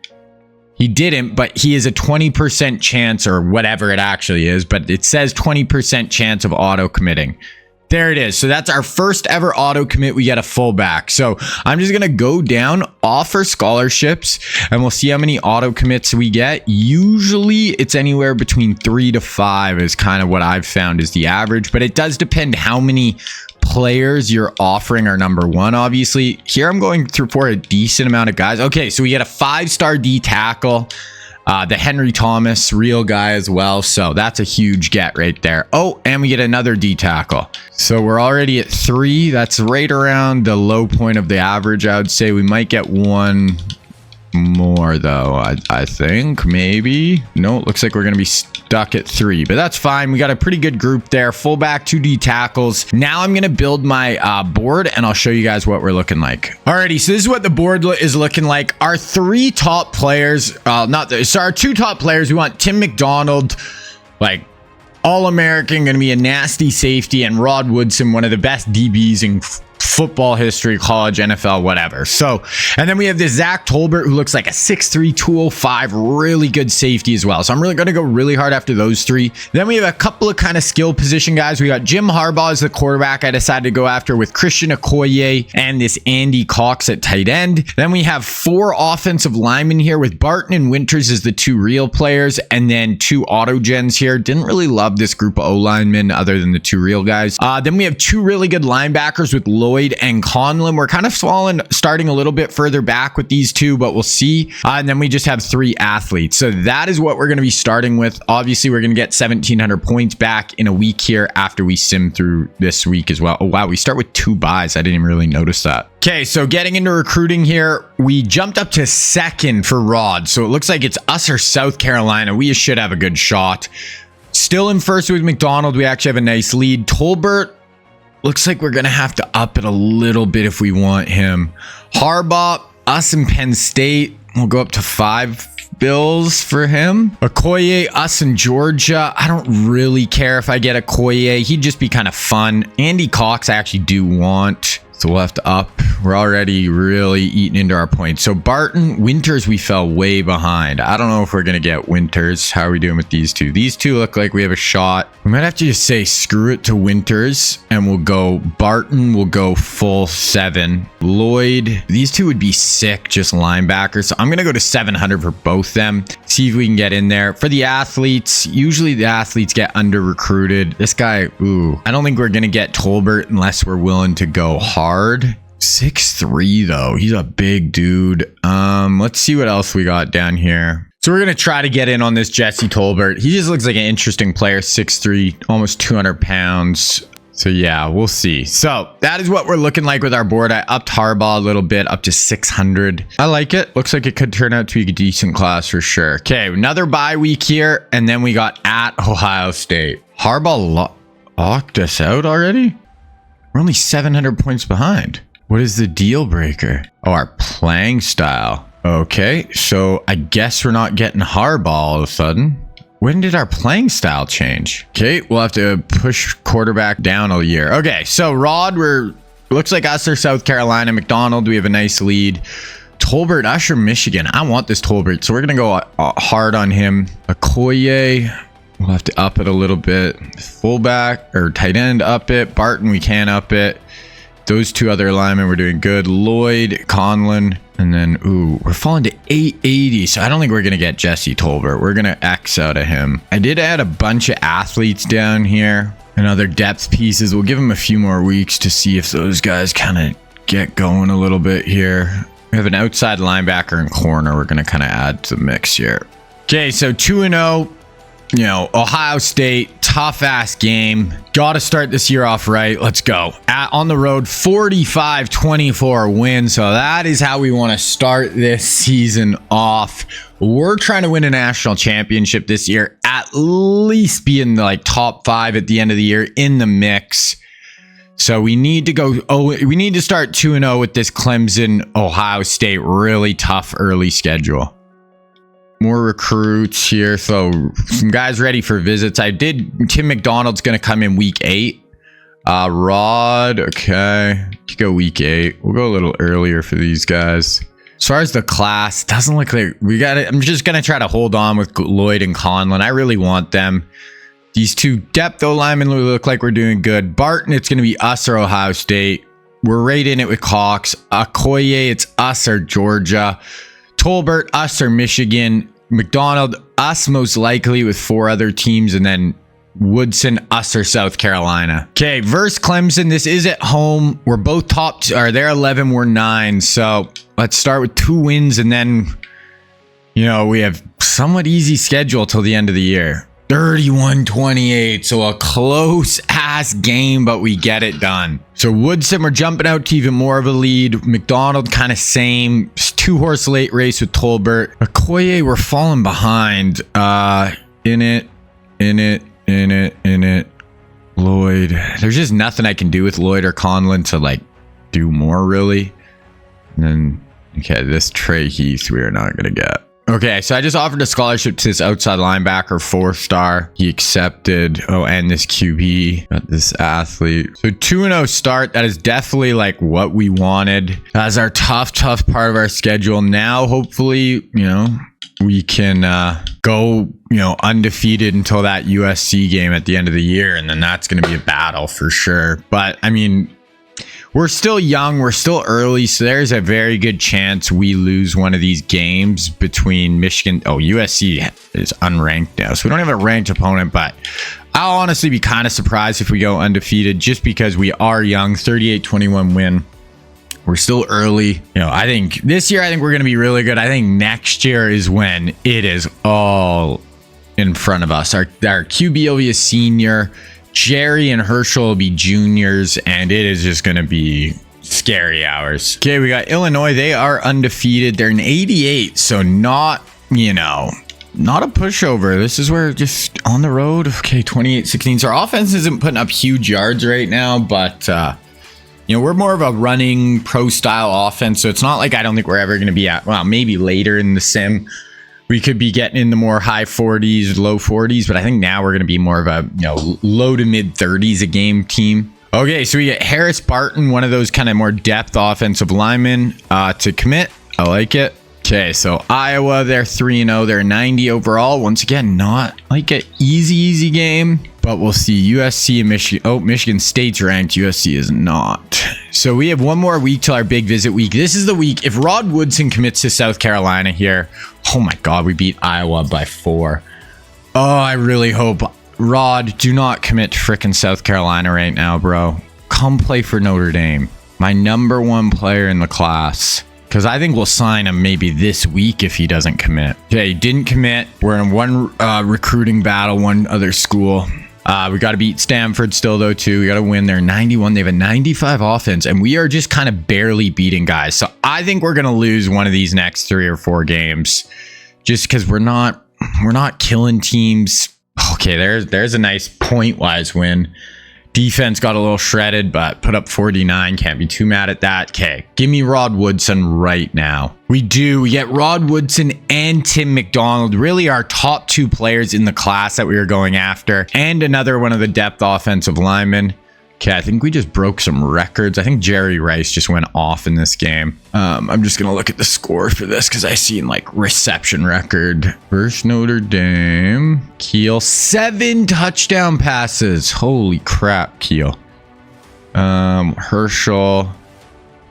he didn't, but he is a 20% chance, or whatever it actually is, but it says 20% chance of auto committing. There it is. So that's our first ever auto commit. We get a fullback. So I'm just going to go down, offer scholarships, and we'll see how many auto commits we get. Usually it's anywhere between 3 to 5 is kind of what I've found is the average, but it does depend how many players you're offering are number 1. Obviously here I'm going through for a decent amount of guys. Okay, so we get a 5-star D tackle, the Henry Thomas, real guy as well. So that's a huge get right there. Oh, and we get another D tackle. So we're already at 3. That's right around the low point of the average. I would say we might get 1 more though. I think maybe. No, it looks like we're going to be stuck at 3, but that's fine. We got a pretty good group there. Fullback, 2 D tackles. Now I'm going to build my board, and I'll show you guys what we're looking like. Alrighty, so this is what the board is looking like. Our 3 top players, our 2 top players, we want Tim McDonald, like All-American, going to be a nasty safety, and Rod Woodson, one of the best DBs in football history, college, NFL, whatever. So, and then we have this Zach Tolbert, who looks like a 6'3", 205, really good safety as well. So I'm really going to go really hard after those three. Then we have a couple of kind of skill position guys. We got Jim Harbaugh as the quarterback. I decided to go after with Christian Okoye and this Andy Cox at tight end. Then we have 4 offensive linemen here with Barton and Winters as the 2 real players, and then 2 auto gens here. Didn't really love this group of O-linemen other than the 2 real guys. Then we have 2 really good linebackers with Lloyd and Conlon. We're kind of starting a little bit further back with these 2, but we'll see. And then we just have 3 athletes. So that is what we're going to be starting with. Obviously, we're going to get 1,700 points back in a week here after we sim through this week as well. Oh, wow. We start with 2 buys. I didn't even really notice that. Okay, so getting into recruiting here, we jumped up to 2nd for Rod. So it looks like it's us or South Carolina. We should have a good shot. Still in first with McDonald. We actually have a nice lead. Tolbert, looks like we're going to have to up it a little bit if we want him. Harbaugh, us and Penn State. We'll go up to 5 bills for him. Okoye, us and Georgia. I don't really care if I get Okoye. He'd just be kind of fun. Andy Cox I actually do want. So we'll have to up. We're already really eating into our points. So Barton, Winters, we fell way behind. I don't know if we're going to get Winters. How are we doing with these 2? These 2 look like we have a shot. We might have to just say screw it to Winters and we'll go Barton. We'll go full 7. Lloyd, these 2 would be sick, just linebackers. So I'm going to go to 700 for both them. See if we can get in there. For the athletes, usually the athletes get under recruited. This guy, ooh, I don't think we're going to get Tolbert unless we're willing to go hard. 6'3" though. He's a big dude. Let's see what else we got down here. So we're going to try to get in on this Jesse Tolbert. He just looks like an interesting player. 6'3", almost 200 pounds. So yeah, we'll see. So that is what we're looking like with our board. I upped Harbaugh a little bit up to 600. I like it. Looks like it could turn out to be a decent class for sure. Okay, another bye week here. And then we got at Ohio State. Harbaugh locked us out already? We're only 700 points behind. What is the deal breaker? Oh, our playing style. Okay, so I guess we're not getting Harbaugh all of a sudden. When did our playing style change? Okay, we'll have to push quarterback down a year. Okay, so Rod, looks like us or South Carolina. McDonald, we have a nice lead. Tolbert, Usher, Michigan. I want this Tolbert, so we're going to go hard on him. Okoye, we'll have to up it a little bit. Fullback or tight end, up it. Barton, we can up it. Those 2 other linemen, we're doing good. Lloyd, Conlon, and then, ooh, we're falling to 880. So I don't think we're going to get Jesse Tolbert. We're going to X out of him. I did add a bunch of athletes down here and other depth pieces. We'll give them a few more weeks to see if those guys kind of get going a little bit here. We have an outside linebacker and corner we're going to kind of add to the mix here. Okay, so 2-0. You know, Ohio State, tough ass game. Got to start this year off right. Let's go. On the road, 45-24 win. So that is how we want to start this season off. We're trying to win a national championship this year, at least be in the top 5 at the end of the year in the mix. So we need to go. We need to start 2-0 with this Clemson, Ohio State, really tough early schedule. More recruits here. So some guys ready for visits. Tim McDonald's going to come in week 8. Rod, okay. Go week 8. We'll go a little earlier for these guys. As far as the class, doesn't look like we got it. I'm just going to try to hold on with Lloyd and Conlon. I really want them. These 2 depth O-linemen look like we're doing good. Barton, it's going to be us or Ohio State. We're right in it with Cox. Okoye, it's us or Georgia. Tolbert, us or Michigan. McDonald, us most likely with 4 other teams. And then Woodson, us or South Carolina. Okay, versus Clemson. This is at home. We're both top. They're 11, we're 9. So let's start with 2 wins. And then, you know, we have somewhat easy schedule till the end of the year. 31-28. So a close ass game, but we get it done. So Woodson, we're jumping out to even more of a lead. McDonald, kind of same. 2-horse late race with Tolbert. Okoye, we're falling behind. In it. Lloyd. There's just nothing I can do with Lloyd or Conlon to do more really. And then, okay, this Trey Heath, we're not going to get. Okay, so I just offered a scholarship to this outside linebacker, 4-star. He accepted. Oh, and this QB, got this athlete. So 2-0 start. That is definitely like what we wanted. That's our tough part of our schedule. Now, hopefully, we can go, undefeated until that USC game at the end of the year. And then that's going to be a battle for sure. But I mean, we're still young. We're still early. So there's a very good chance we lose one of these games between Michigan. Oh, USC is unranked now. So we don't have a ranked opponent, but I'll honestly be kind of surprised if we go undefeated just because we are young. 38-21 win. We're still early. I think this year, we're going to be really good. I think next year is when it is all in front of us. Our QB will be a senior. Jerry and Herschel will be juniors, and it is just going to be scary hours. Okay, we got Illinois. They are undefeated. They're an 88, so not a pushover. This is where just on the road. Okay, 28-16. So our offense isn't putting up huge yards right now, but we're more of a running pro style offense. So it's not like I don't think we're ever going to be at, well, maybe later in the sim. We could be getting in the more high 40s, low 40s, but I think now we're going to be more of a low to mid 30s a game team. Okay, so we get Harris Barton, one of those kind of more depth offensive linemen to commit. I like it. Okay, so Iowa, they're 3-0. They're 90 overall. Once again, not like an easy game, but we'll see. USC and Michigan. Oh, Michigan State's ranked. USC is not. So we have one more week till our big visit week. This is the week. If Rod Woodson commits to South Carolina here, oh my God, we beat Iowa by 4. Oh, I really hope. Rod, do not commit to frickin' South Carolina right now, bro. Come play for Notre Dame. My number 1 player in the class. Because I think we'll sign him maybe this week if he doesn't commit. Okay, he didn't commit. We're in one recruiting battle, one other school. We got to beat Stanford still, though, too. We got to win. They're 91. They have a 95 offense, and we are just kind of barely beating guys. So I think we're going to lose one of these next 3 or 4 games just because we're not killing teams. Okay, there's a nice point-wise win. Defense got a little shredded, but put up 49. Can't be too mad at that. Okay, give me Rod Woodson right now. We do. We get Rod Woodson and Tim McDonald, really our top 2 players in the class that we were going after, and another one of the depth offensive linemen. Okay, I think we just broke some records. I think Jerry Rice just went off in this game. I'm just going to look at the score for this because I seen like reception record. First Notre Dame. Keel, 7 touchdown passes. Holy crap, Keel. Herschel.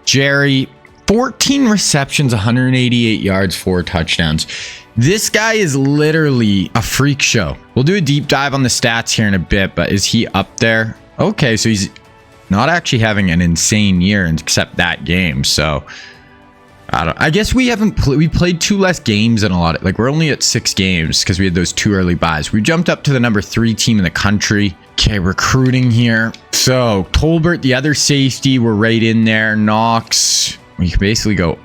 Jerry, 14 receptions, 188 yards, 4 touchdowns. This guy is literally a freak show. We'll do a deep dive on the stats here in a bit, but is he up there? Okay, so he's not actually having an insane year except that game. So I guess we played 2 less games than a lot. We're only at 6 games because we had those 2 early buys. We jumped up to the number 3 team in the country. Okay, recruiting here. So Tolbert, the other safety, we're right in there. Knox, we can basically go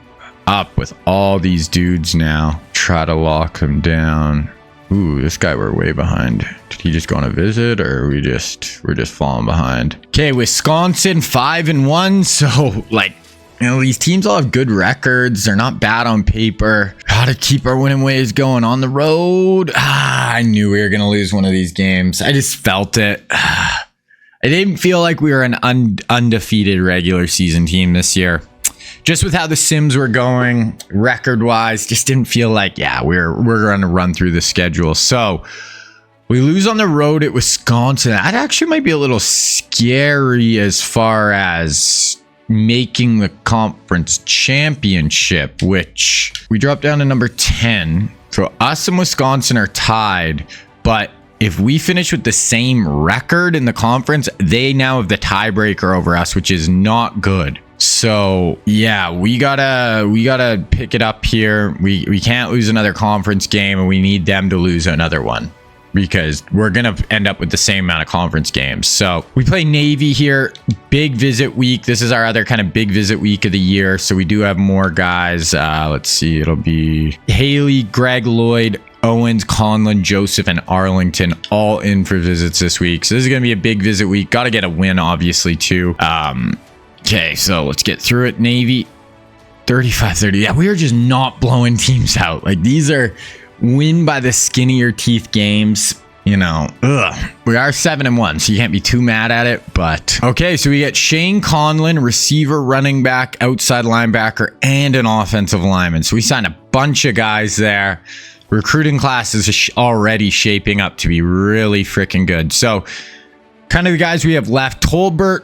up with all these dudes now. Try to lock them down. Ooh, this guy we're way behind. Did he just go on a visit, or we're just falling behind? Okay, Wisconsin 5-1. So these teams all have good records. They're not bad on paper. Gotta keep our winning ways going on the road. I knew we were gonna lose one of these games. I just felt it. I didn't feel like we were an undefeated regular season team this year. Just with how the Sims were going record-wise, just didn't feel like, we're going to run through the schedule. So we lose on the road at Wisconsin. That actually might be a little scary as far as making the conference championship, which we dropped down to number 10. So us and Wisconsin are tied, but if we finish with the same record in the conference, they now have the tiebreaker over us, which is not good. So we gotta pick it up here. We can't lose another conference game, and we need them to lose another one because we're gonna end up with the same amount of conference games. So we play Navy here. Big visit week. This is our other kind of big visit week of the year. So we do have more guys. Let's see. It'll be Haley, Greg Lloyd, Owens, Conlon, Joseph, and Arlington all in for visits this week. So this is gonna be a big visit week. Got to get a win, obviously, too. Okay, so let's get through it. Navy. 35-30. Yeah, we are just not blowing teams out. Like, these are win by the skinnier teeth games. You know, we are 7-1, so you can't be too mad at it. But okay, so we get Shane Conlon, receiver, running back, outside linebacker, and an offensive lineman. So we signed a bunch of guys there. Recruiting class is already shaping up to be really freaking good. So kind of the guys we have left: Tolbert,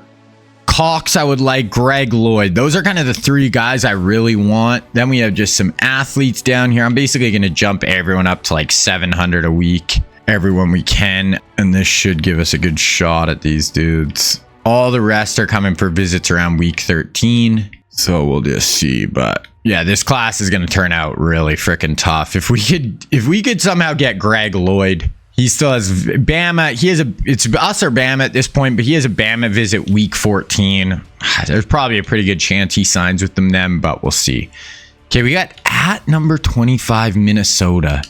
Cox, I would like, Greg Lloyd. Those are kind of the three guys I really want. Then we have just some athletes down here. I'm basically going to jump everyone up to like 700 a week. Everyone we can, and this should give us a good shot at these dudes. All the rest are coming for visits around week 13, so we'll just see. But yeah, this class is going to turn out really freaking tough. If we could somehow get Greg Lloyd, he still has Bama. It's us or Bama at this point, but he has a Bama visit week 14. There's probably a pretty good chance he signs with them then, but we'll see. Okay, we got at number 25 Minnesota.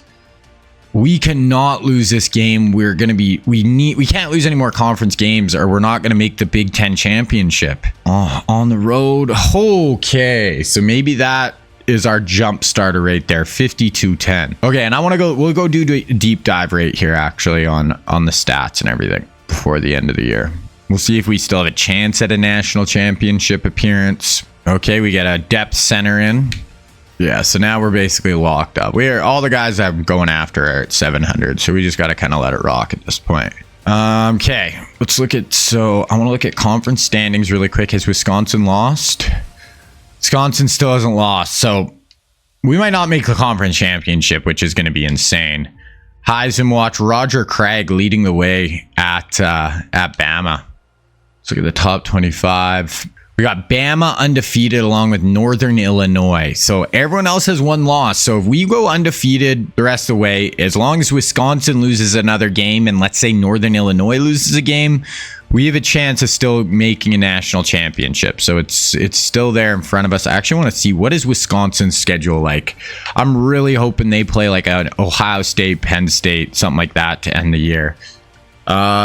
We cannot lose this game. We can't lose any more conference games, or we're not going to make the Big Ten championship. Oh, on the road. Okay, so maybe that is our jump starter right there, 52-10. Okay, and we'll go do a deep dive right here actually on the stats and everything before the end of the year. We'll see if we still have a chance at a national championship appearance. Okay, we get a depth center in. Yeah, so now we're basically locked up. All the guys I'm going after are at 700, so we just got to kind of let it rock at this point. Okay, let's look at, I want to look at conference standings really quick. Has Wisconsin lost? Wisconsin still hasn't lost, so we might not make the conference championship, which is going to be insane. Heisman watch, Roger Craig leading the way at Bama. Let's look at the top 25. We got Bama undefeated along with Northern Illinois. So everyone else has one loss. So if we go undefeated the rest of the way, as long as Wisconsin loses another game and let's say Northern Illinois loses a game, we have a chance of still making a national championship. So it's still there in front of us. I actually want to see, what is Wisconsin's schedule like? I'm really hoping they play like an Ohio State, Penn State, something like that to end the year.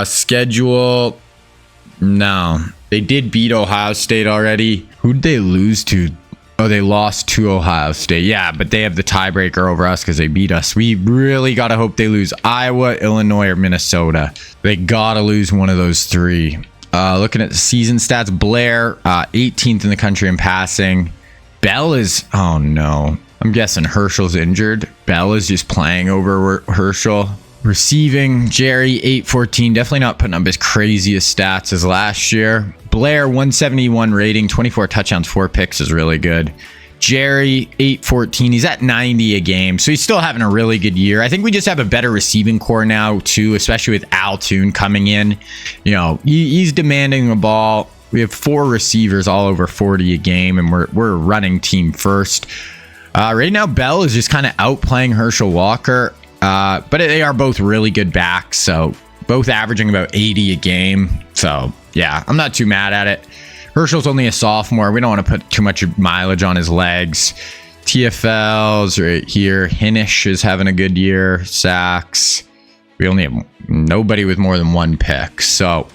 Schedule, no. They did beat Ohio State already. Who'd they lose to? Oh, they lost to Ohio State. Yeah, but they have the tiebreaker over us because they beat us. We really got to hope they lose Iowa, Illinois, or Minnesota. They got to lose one of those three. Looking at the season stats, Blair, 18th in the country in passing. Bell is, oh no. I'm guessing Herschel's injured. Bell is just playing over Herschel. Receiving, Jerry, 814. Definitely not putting up his craziest stats as last year. Blair, 171 rating, 24 touchdowns, 4 picks is really good. Jerry, 814. He's at 90 a game, so he's still having a really good year. I think we just have a better receiving core now, too, especially with Al Toon coming in. You know, he's demanding the ball. We have 4 receivers all over 40 a game, and we're a running team first. Right now, Bell is just kind of outplaying Herschel Walker. But they are both really good backs, so both averaging about 80 a game. So yeah, I'm not too mad at it. Herschel's only a sophomore. We don't want to put too much mileage on his legs. TFL's right here. Hinish is having a good year. Sacks. We only have nobody with more than 1 pick. So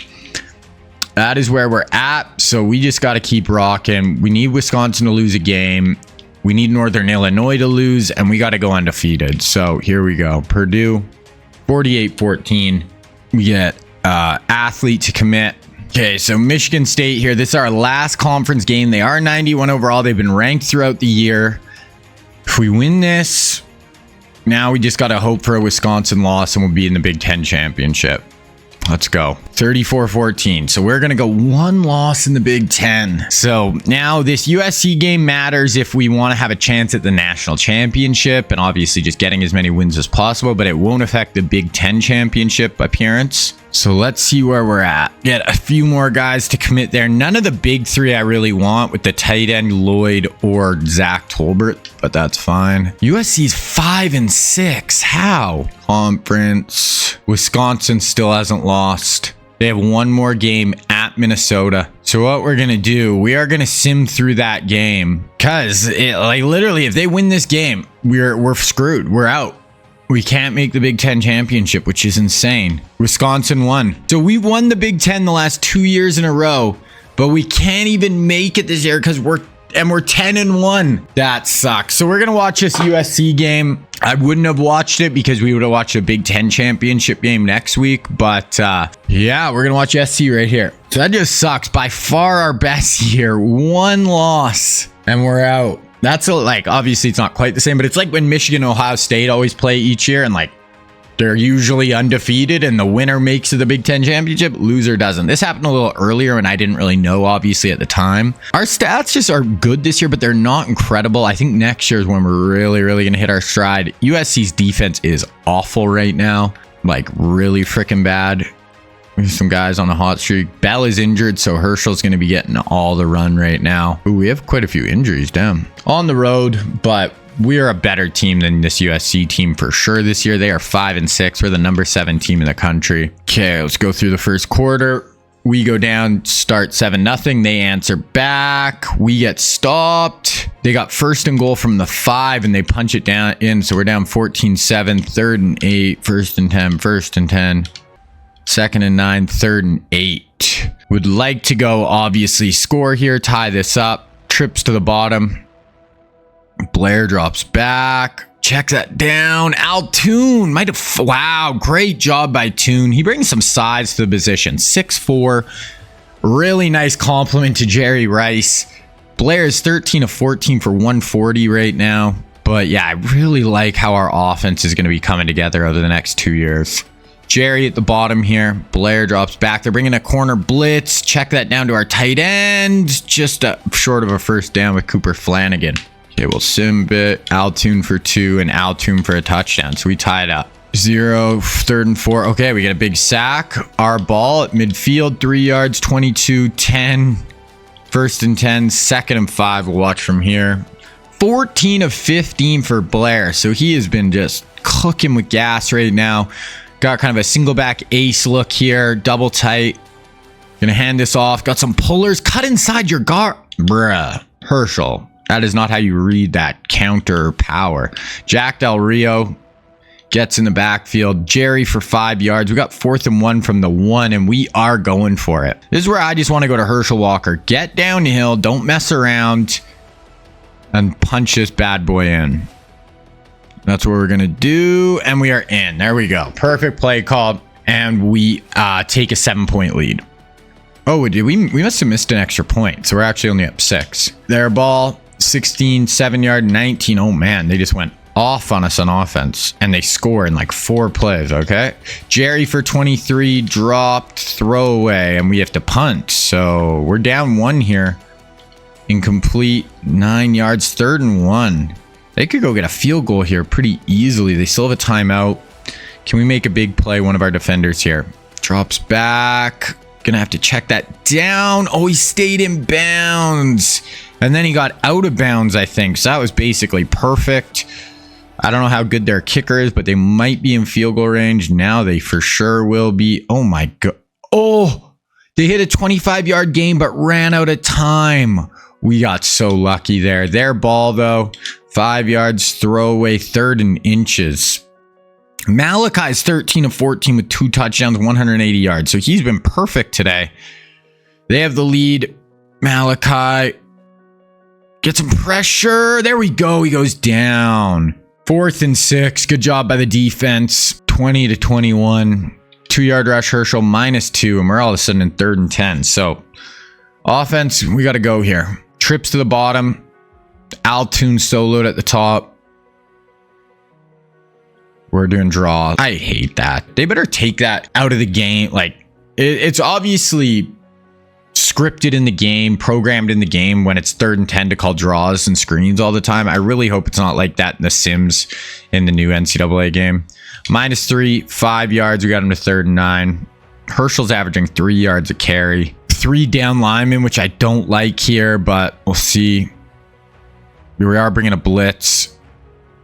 that is where we're at. So we just got to keep rocking. We need Wisconsin to lose a game. We need Northern Illinois to lose, and we got to go undefeated. So here we go. Purdue, 48-14. We get athlete to commit. Okay, so Michigan State here. This is our last conference game. They are 91 overall. They've been ranked throughout the year. If we win this, now we just got to hope for a Wisconsin loss, and we'll be in the Big Ten championship. Let's go. 34-14. So we're going to go 1 loss in the Big Ten. So now this USC game matters if we want to have a chance at the national championship and obviously just getting as many wins as possible, but it won't affect the Big Ten championship appearance. So let's see where we're at. Get a few more guys to commit there. None of the big 3 I really want with the tight end Lloyd or Zach Tolbert, but that's fine. USC's 5-6. How? Conference. Wisconsin still hasn't lost. They have 1 more game at Minnesota. So what we're going to do, we are going to sim through that game because like literally if they win this game, we're screwed. We're out. We can't make the Big Ten championship, which is insane. Wisconsin won. So we won the Big Ten the last 2 years in a row, but we can't even make it this year because we're And we're 10-1. That sucks. So we're going to watch this USC game. I wouldn't have watched it because we would have watched a Big Ten championship game next week. But yeah, we're going to watch SC right here. So that just sucks. By far our best year. 1 loss and we're out. That's like, obviously it's not quite the same, but it's like when Michigan and Ohio State always play each year and like they're usually undefeated and the winner makes it the Big Ten championship, loser doesn't. This happened a little earlier and I didn't really know, obviously, at the time. Our stats just are good this year, but they're not incredible. I think next year is when we're really going to hit our stride. USC's defense is awful right now, like really freaking bad. There's some guys on a hot streak. Bell is injured, so Herschel's going to be getting all the run right now. Ooh, we have quite a few injuries, damn. On the road, but we are a better team than this USC team for sure this year. They are 5-6. We're the number 7 team in the country. Okay, let's go through the first quarter. We go down, start 7-0. They answer back. We get stopped. They got first and goal from the 5 and they punch it down in. So we're down 14-7, 3rd and 8, 1st and 10, 1st and 10, 2nd and 9, 3rd and 8. Would like to go, obviously, score here, tie this up. Trips to the bottom. Blair drops back. Checks that down. Altoon might have. Wow, great job by Toon. He brings some size to the position. 6'4". Really nice compliment to Jerry Rice. Blair is 13 of 14 for 140 right now. But yeah, I really like how our offense is going to be coming together over the next 2 years. Jerry at the bottom here. Blair drops back. They're bringing a corner blitz. Check that down to our tight end. Just short of a first down with Cooper Flanagan. Okay, we'll Simbit, Altoon for 2, and Altoon for a touchdown. So we tie it up. 0, 3rd and 4. Okay, we get a big sack. Our ball at midfield, 3 yards, 22, 10. 1st and 10, 2nd and 5. We'll watch from here. 14 of 15 for Blair. So he has been just cooking with gas right now. Got kind of a single back ace look here. Double tight. Gonna hand this off. Got some pullers. Cut inside your guard. Bruh. Herschel. That is not how you read that counter power. Jack Del Rio gets in the backfield. Jerry for 5 yards. We got 4th and 1 from the 1, and we are going for it. This is where I just want to go to Herschel Walker. Get downhill. Don't mess around. And punch this bad boy in. That's what we're going to do. And we are in. There we go. Perfect play call. And we take a 7-point lead. Oh, we must have missed an extra point. So we're actually only up 6. Their ball. 16, 7-yard, 19. Oh man, they just went off on us on offense and they score in like 4 plays. Okay, Jerry for 23, dropped, throwaway, and we have to punt. So we're down 1 here. Incomplete, 9 yards, 3rd and 1. They could go get a field goal here pretty easily. They still have a timeout. Can we make a big play? One of our defenders here drops back. Gonna have to check that down. Oh, he stayed in bounds. And then he got out of bounds, I think. So that was basically perfect. I don't know how good their kicker is, but they might be in field goal range. Now they for sure will be. Oh my God. Oh, they hit a 25-yard game, but ran out of time. We got so lucky there. Their ball, though, 5 yards, throwaway, 3rd and inches. Malachi's 13 of 14 with 2 touchdowns, 180 yards. So he's been perfect today. They have the lead. Malachi gets some pressure. There we go. He goes down. 4th and 6. Good job by the defense. 20 to 21. 2-yard rush. Herschel -2. And we're all of a sudden in 3rd and 10. So offense, we got to go here. Trips to the bottom. Altoon soloed at the top. We're doing draw. I hate that. They better take that out of the game. Like, it's obviously scripted in the game, programmed in the game when it's 3rd and 10 to call draws and screens all the time. I really hope it's not like that in The Sims in the new NCAA game. -3, 5 yards. We got him to 3rd and 9. Herschel's averaging 3 yards a carry. 3 down linemen, which I don't like here, but we'll see. We are bringing a blitz.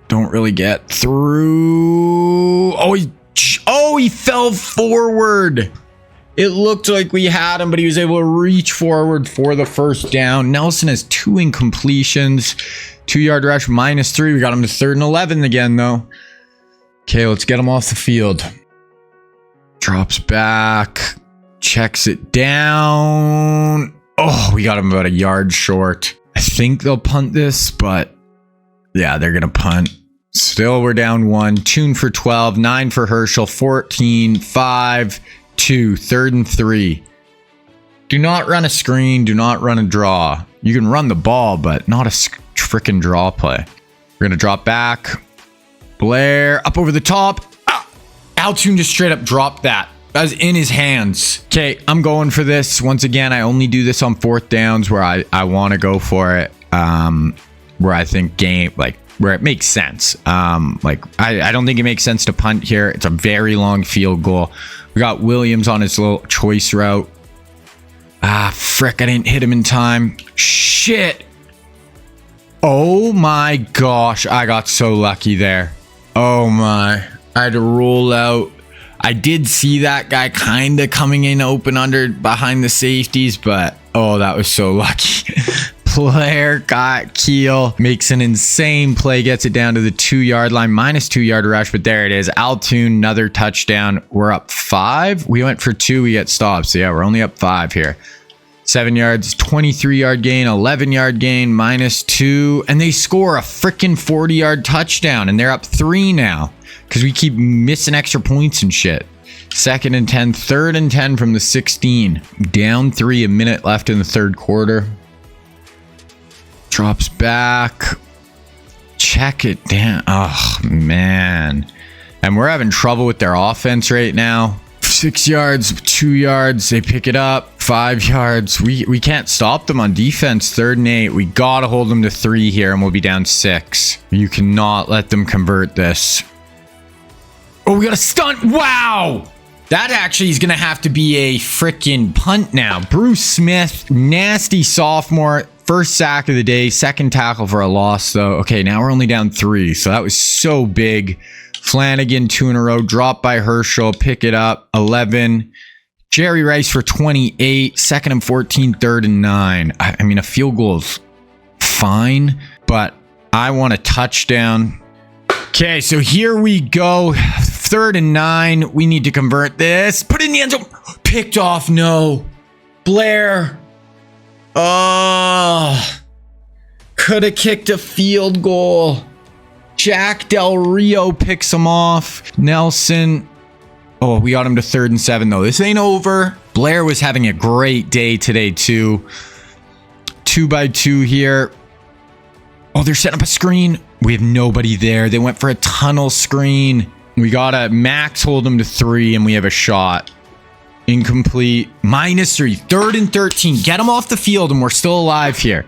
Don't really get through. Oh, he fell forward. It looked like we had him, but he was able to reach forward for the first down. Nelson has 2 incompletions. 2-yard rush, -3. We got him to 3rd and 11 again, though. Okay, let's get him off the field. Drops back. Checks it down. Oh, we got him about a yard short. I think they'll punt this, but yeah, they're going to punt. Still, we're down 1. Tune for 12. 9 for Herschel. 14. 5. 2. 3rd and 3. Do not run a screen. Do not run a draw. You can run the ball, but not a freaking draw play. We're going to drop back. Blair up over the top. Altoon just straight up dropped that. That was in his hands. Okay, I'm going for this. Once again, I only do this on 4th downs where I want to go for it. Where I think where it makes sense. I don't think it makes sense to punt here. It's a very long field goal. We got Williams on his little choice route. Frick, I didn't hit him in time. Shit. Oh my gosh, I got so lucky there. Oh my. I had to roll out. I did see that guy kind of coming in open behind the safeties, but oh, that was so lucky. Blair got Keel, makes an insane play, gets it down to the 2-yard line, -2 yard rush, but there it is. Altoon, another touchdown. We're up 5. We went for 2, we get stopped. So yeah, we're only up 5 here. 7 yards, 23-yard gain, 11-yard gain, -2, and they score a freaking 40-yard touchdown, and they're up 3 now because we keep missing extra points and shit. 2nd and 10, 3rd and 10 from the 16. Down 3, a minute left in the 3rd quarter. Drops back. Check it down. Oh, man. And we're having trouble with their offense right now. 6 yards, 2 yards. They pick it up. 5 yards. We can't stop them on defense. 3rd and 8. We got to hold them to 3 here, and we'll be down 6. You cannot let them convert this. Oh, we got a stunt. Wow. That actually is going to have to be a freaking punt now. Bruce Smith, nasty sophomore. 1st sack of the day. 2nd tackle for a loss, though. Okay, now we're only down 3. So that was so big. Flanagan, 2 in a row. Drop by Herschel. Pick it up. 11. Jerry Rice for 28. 2nd and 14. 3rd and 9. I mean, a field goal is fine, but I want a touchdown. Okay, so here we go. 3rd and 9. We need to convert this. Put it in the end zone. Picked off. No. Blair. Oh. Could have kicked a field goal. Jack Del Rio picks him off. Nelson. Oh, we got him to 3rd and 7, though. This ain't over. Blair was having a great day today, too. 2 by 2 here. Oh, they're setting up a screen. We have nobody there. They went for a tunnel screen. We got a max hold them to 3, and we have a shot. Incomplete. -3. 3rd and 13. Get them off the field, and we're still alive here.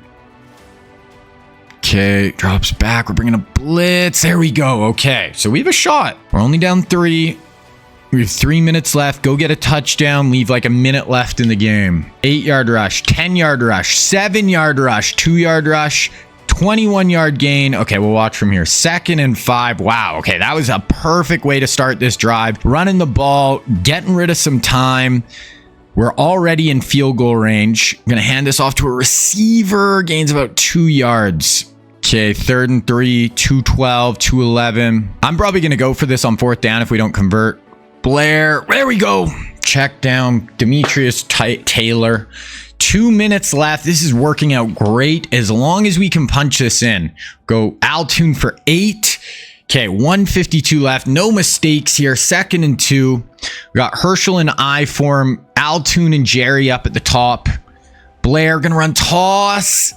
Okay, drops back. We're bringing a blitz. There we go. Okay, so we have a shot. We're only down 3. We have 3 minutes left. Go get a touchdown. Leave like a minute left in the game. 8-yard rush, 10-yard rush, 7-yard rush, 2-yard rush, 21-yard gain. Okay, we'll watch from here. 2nd and 5. Wow. Okay, that was a perfect way to start this drive. Running the ball, getting rid of some time. We're already in field goal range. I'm going to hand this off to a receiver. Gains about 2 yards. Okay, 3rd and 3, 2-12, 2-11. I'm probably going to go for this on 4th down if we don't convert. Blair, there we go. Check down. Demetrius Taylor. 2 minutes left. This is working out great as long as we can punch this in. Go Altoon for 8. Okay, 1:52 left. No mistakes here. 2nd and 2. We got Herschel and I form. Altoon and Jerry up at the top. Blair gonna run toss.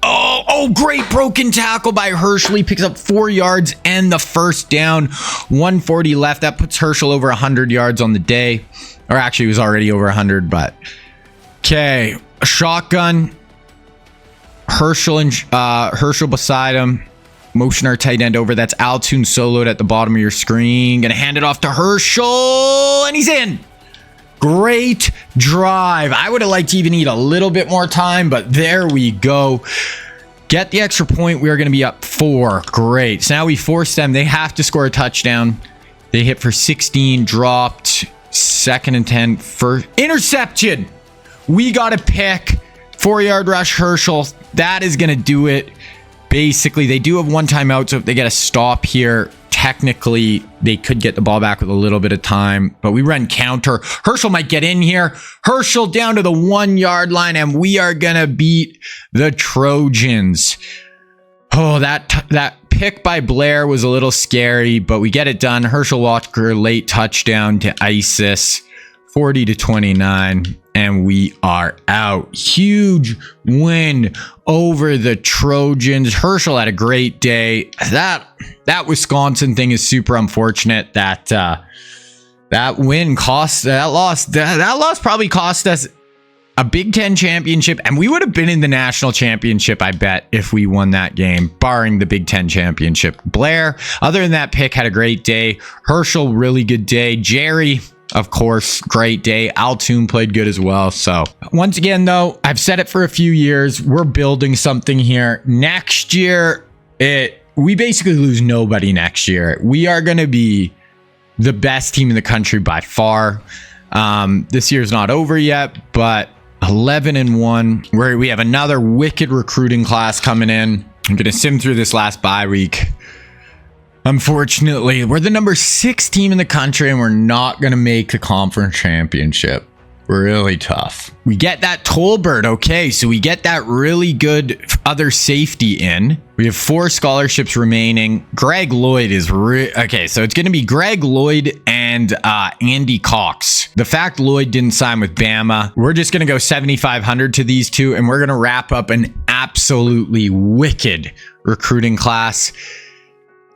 Oh, great broken tackle by Herschel. He picks up 4 yards and the 1st down. 1:40 left. That puts Herschel over 100 yards on the day. Or actually, he was already over 100, but... Okay, a shotgun. Herschel beside him. Motion our tight end over. That's Altoon soloed at the bottom of your screen. Gonna hand it off to Herschel, and he's in. Great drive. I would have liked to even need a little bit more time, but there we go. Get the extra point. We are going to be up 4. Great. So now we force them. They have to score a touchdown. They hit for 16, dropped. 2nd and 10 for interception. We got a pick. 4-yard rush, Herschel. That is going to do it. Basically, they do have 1 timeout, so if they get a stop here, technically they could get the ball back with a little bit of time, but we run counter. Herschel might get in here. Herschel down to the 1 yard line, and we are going to beat the Trojans. Oh, that pick by Blair was a little scary, but we get it done. Herschel Walker late touchdown to ISIS, 40-29, and we are out. Huge win over the Trojans. Herschel had a great day. That Wisconsin thing is super unfortunate. That loss probably cost us a Big Ten championship, and we would have been in the national championship, I bet, if we won that game, barring the Big Ten championship. Blair, other than that pick, had a great day. Herschel, really good day. Jerry, of course, great day. Altoon played good as well. So once again, though, I've said it for a few years, we're building something here. Next year, we basically lose nobody next year. We are going to be the best team in the country by far. This year's not over yet, but 11-1, where we have another wicked recruiting class coming in. I'm going to sim through this last bye week. Unfortunately, we're the number 6 team in the country, and we're not going to make the conference championship. Really tough. We get that Tolbert. Okay, so we get that really good other safety in. We have 4 scholarships remaining. Greg Lloyd is okay, so it's going to be Greg Lloyd and Andy Cox. The fact Lloyd didn't sign with Bama, we're just going to go 7,500 to these two, and we're going to wrap up an absolutely wicked recruiting class.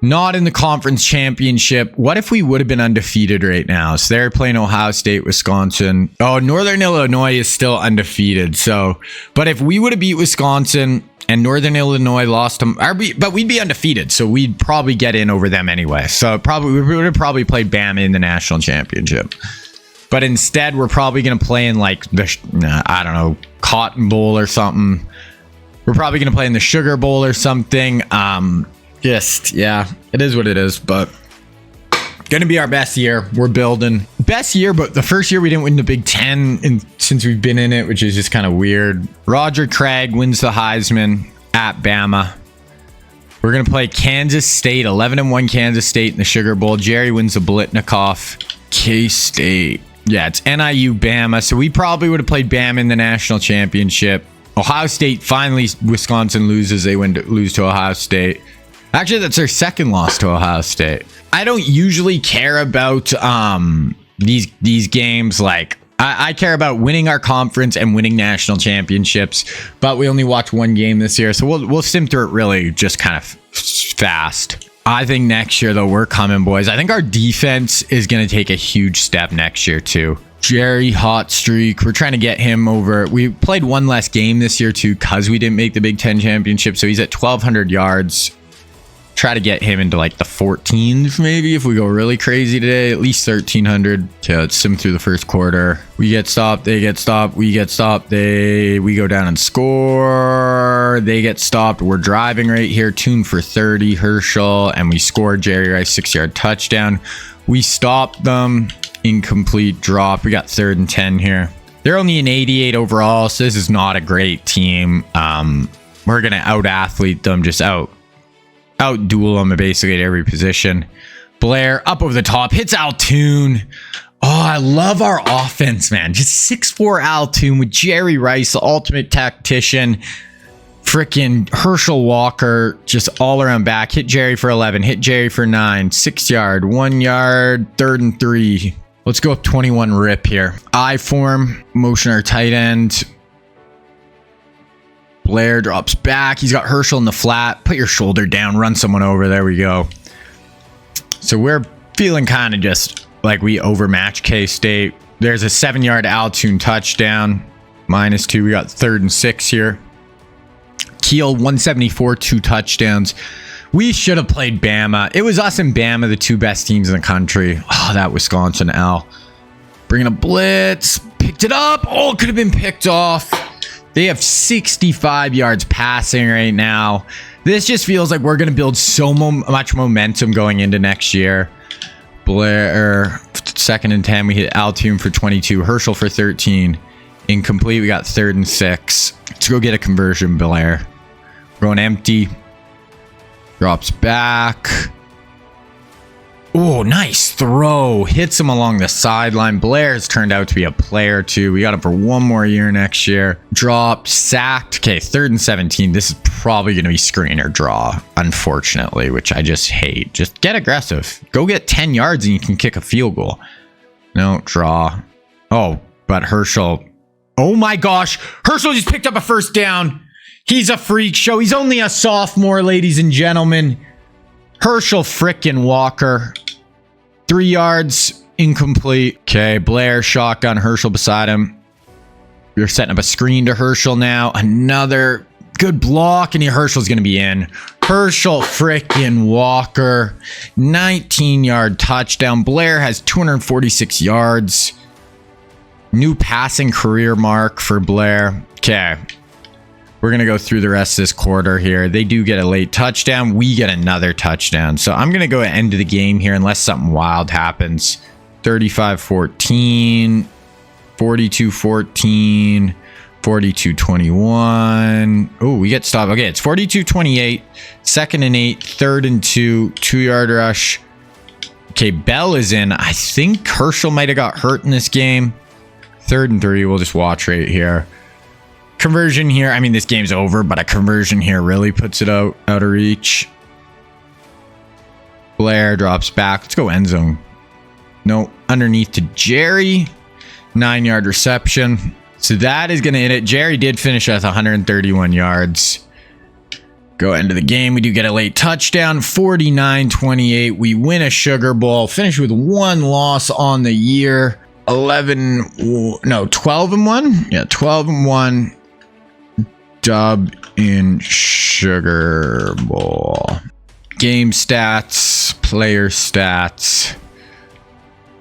Not in the conference championship. What if we would have been undefeated right now? So they're playing Ohio State, Wisconsin. Oh, Northern Illinois is still undefeated. So, but if we would have beat Wisconsin and Northern Illinois lost them, but we'd be undefeated. So we'd probably get in over them anyway. So we would have probably played Bama in the national championship. But instead, we're probably going to play in like I don't know, Cotton Bowl or something. We're probably going to play in the Sugar Bowl or something. Yeah, it is what it is, but gonna be our best year. We're building best year, but the first year we didn't win the Big Ten since we've been in it, which is just kind of weird. Roger Craig wins the Heisman at Bama. We're gonna play Kansas State, 11-1 Kansas State in the Sugar Bowl. Jerry wins the Blitnikoff. K-State. Yeah, it's NIU Bama. So we probably would have played Bama in the national championship. Ohio State, finally Wisconsin loses. They lose to Ohio State. Actually, that's their second loss to Ohio State. I don't usually care about these games. Like, I care about winning our conference and winning national championships, but we only watch one game this year, so we'll sim through it really just kind of fast. I think next year, though, we're coming, boys. I think our defense is going to take a huge step next year, too. Jerry, hot streak. We're trying to get him over. We played one less game this year, too, because we didn't make the Big Ten championship, so he's at 1,200 yards. Try to get him into like the 14s maybe if we go really crazy today. At least 1,300. Okay, let's sim through the first quarter. We get stopped. They get stopped. We get stopped. We go down and score. They get stopped. We're driving right here. Tune for 30. Herschel. And we scored. Jerry Rice 6-yard touchdown. We stopped them. Incomplete drop. We got 3rd and 10 here. They're only an 88 overall, so this is not a great team. We're going to out-athlete them, just out-duel them basically at every position. Blair up over the top, hits Altoon. Oh, I love our offense, man. Just 6'4" Altoon with Jerry Rice, the ultimate tactician. Freaking Herschel Walker, just all around back. Hit Jerry for 11, hit Jerry for 9, 6 yard, 1 yard, 3rd and 3. Let's go up 21 rip here. I form, motion our tight end. Blair drops back. He's got Herschel in the flat. Put your shoulder down. Run someone over. There we go. So we're feeling kind of just like we overmatched K-State. There's a 7-yard Altoon touchdown. -2. We got 3rd and 6 here. Keel 174, 2 touchdowns. We should have played Bama. It was us and Bama, the 2 best teams in the country. Oh, that Wisconsin L. Bringing a blitz. Picked it up. Oh, it could have been picked off. They have 65 yards passing right now. This just feels like we're going to build so much momentum going into next year. Blair, 2nd and 10. We hit Altoon for 22. Herschel for 13. Incomplete. We got 3rd and 6. Let's go get a conversion, Blair. Going empty. Drops back. Oh, nice throw. Hits him along the sideline. Blair's turned out to be a player too. We got him for one more year next year. Dropped, sacked. Okay, 3rd and 17. This is probably going to be screen or draw, unfortunately, which I just hate. Just get aggressive. Go get 10 yards and you can kick a field goal. No, draw. Oh, but Herschel. Oh my gosh. Herschel just picked up a first down. He's a freak show. He's only a sophomore, ladies and gentlemen. Herschel frickin' Walker. 3 yards, incomplete. Okay, Blair, shotgun, Herschel beside him. We're setting up a screen to Herschel now. Another good block, and Herschel's going to be in. Herschel frickin' Walker. 19-yard touchdown. Blair has 246 yards. New passing career mark for Blair. Okay. We're going to go through the rest of this quarter here. They do get a late touchdown. We get another touchdown. So I'm going to go end of the game here unless something wild happens. 35-14, 42-14, 42-21. Oh, we get stopped. Okay, it's 42-28, 2nd and 8, 3rd and 2, 2-yard rush. Okay, Bell is in. I think Herschel might have got hurt in this game. 3rd and 3. We'll just watch right here. Conversion here. I mean, this game's over, but a conversion here really puts it out of reach. Blair drops back. Let's go end zone. No, underneath to Jerry. 9-yard reception. So that is going to hit it. Jerry did finish with 131 yards. Go into the game. We do get a late touchdown. 49-28. We win a Sugar Bowl. Finish with 1 loss on the year. 12-1. Yeah, 12-1. Dub in Sugar Bowl. Game stats, player stats.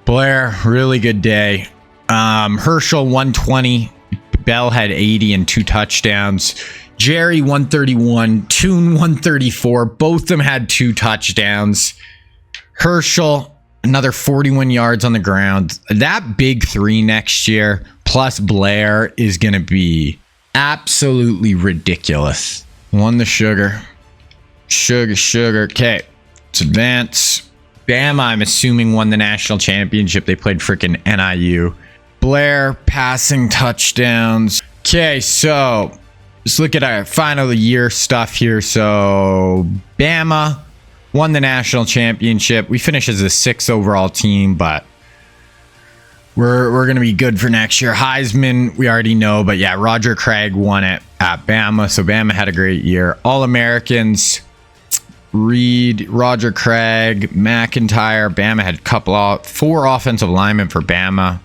Blair, really good day. Herschel 120. Bell had 80 and 2 touchdowns. Jerry 131. Toon 134. Both of them had 2 touchdowns. Herschel another 41 yards on the ground. That big 3 next year plus Blair is going to be absolutely ridiculous. Won the sugar. Sugar. Okay, let's advance. Bama, I'm assuming, won the national championship. They played freaking NIU. Blair passing touchdowns. Okay, so let's look at our final year stuff here. So Bama won the national championship. We finished as the 6th overall team, but we're going to be good for next year. Heisman, we already know, but yeah, Roger Craig won it at Bama. So Bama had a great year. All-Americans, Reed, Roger Craig, McIntyre. Bama had 4 offensive linemen for Bama.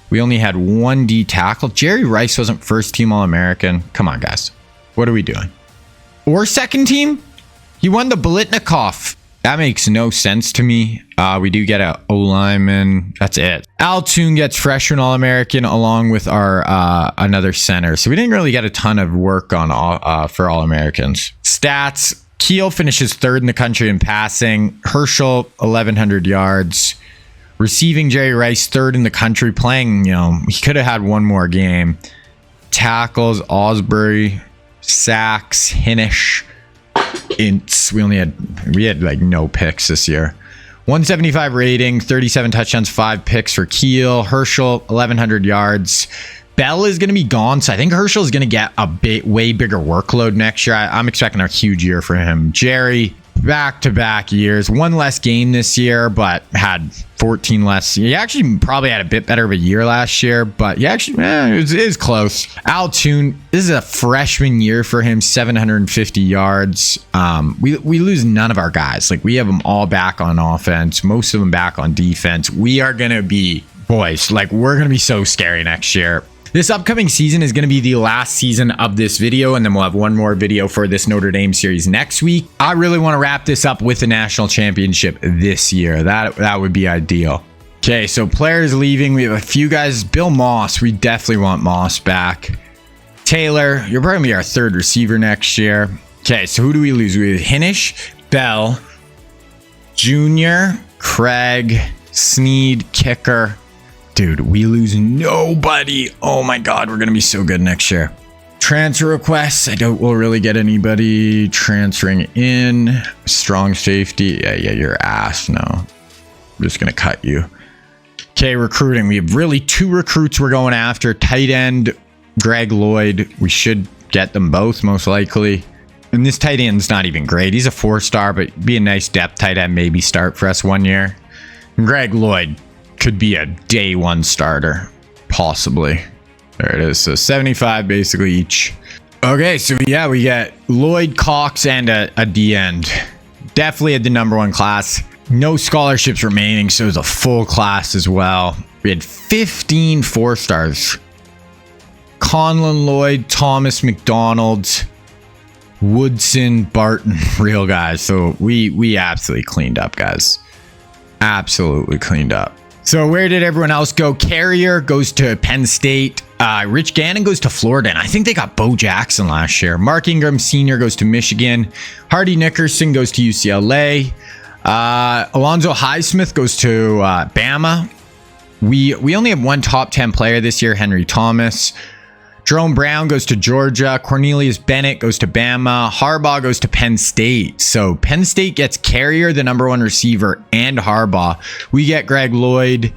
We only had 1 D tackle. Jerry Rice wasn't first team All-American. Come on, guys. What are we doing? Or second team? He won the Bolitnikoff. That makes no sense to me. We do get a O-lineman. That's it. Altoon gets freshman All-American along with our another center. So we didn't really get a ton of work on for All-Americans. Stats. Keel finishes 3rd in the country in passing. Herschel, 1,100 yards. Receiving, Jerry Rice, 3rd in the country. Playing, he could have had 1 more game. Tackles, Osbury. Sacks, Hinish. Ints. We had like no picks this year. 175 rating, 37 touchdowns, 5 picks for Keel. Herschel, 1,100 yards. Bell is going to be gone, so I think Herschel is going to get a way bigger workload next year. I'm expecting a huge year for him. Jerry, back-to-back years. 1 less game this year, but had 14 less. He actually probably had a bit better of a year last year, but it is close. Altoon, this is a freshman year for him, 750 yards. We lose none of our guys. Like, we have them all back on offense, most of them back on defense. We are going to be, boys, like, we're going to be so scary next year. This upcoming season is going to be the last season of this video, and then we'll have 1 more video for this Notre Dame series next week. I really want to wrap this up with the national championship this year. That would be ideal. Okay, so players leaving. We have a few guys. Bill Moss, we definitely want Moss back. Taylor, you're probably going to be our 3rd receiver next year. Okay, so who do we lose? We have Hinish, Bell, Junior, Craig, Sneed, kicker. Dude, we lose nobody. Oh my God, we're going to be so good next year. Transfer requests. I doubt we'll really get anybody transferring in. Strong safety. Yeah, you're ass. No. I'm just going to cut you. Okay, recruiting. We have really 2 recruits we're going after. Tight end, Greg Lloyd. We should get them both, most likely. And this tight end's not even great. He's a 4-star, but be a nice depth tight end, maybe start for us 1 year. And Greg Lloyd could be a day 1 starter, possibly. There it is. So 75 basically each. Okay, so yeah, we get Lloyd, Cox, and a D end. Definitely had the number 1 class. No scholarships remaining, so it was a full class as well. We had 15 4-stars. Conlon, Lloyd, Thomas, McDonald, Woodson, Barton, real guys. So we absolutely cleaned up, guys. Absolutely cleaned up. So where did everyone else go? Carrier goes to Penn State. Rich Gannon goes to Florida, and I think they got Bo Jackson last year. Mark Ingram Sr. goes to Michigan. Hardy Nickerson goes to UCLA. Alonzo Highsmith goes to Bama. We only have 1 top 10 player this year, Henry Thomas. Jerome Brown goes to Georgia. Cornelius Bennett goes to Bama. Harbaugh goes to Penn State. So Penn State gets Carrier, the number 1 receiver, and Harbaugh. We get Greg Lloyd.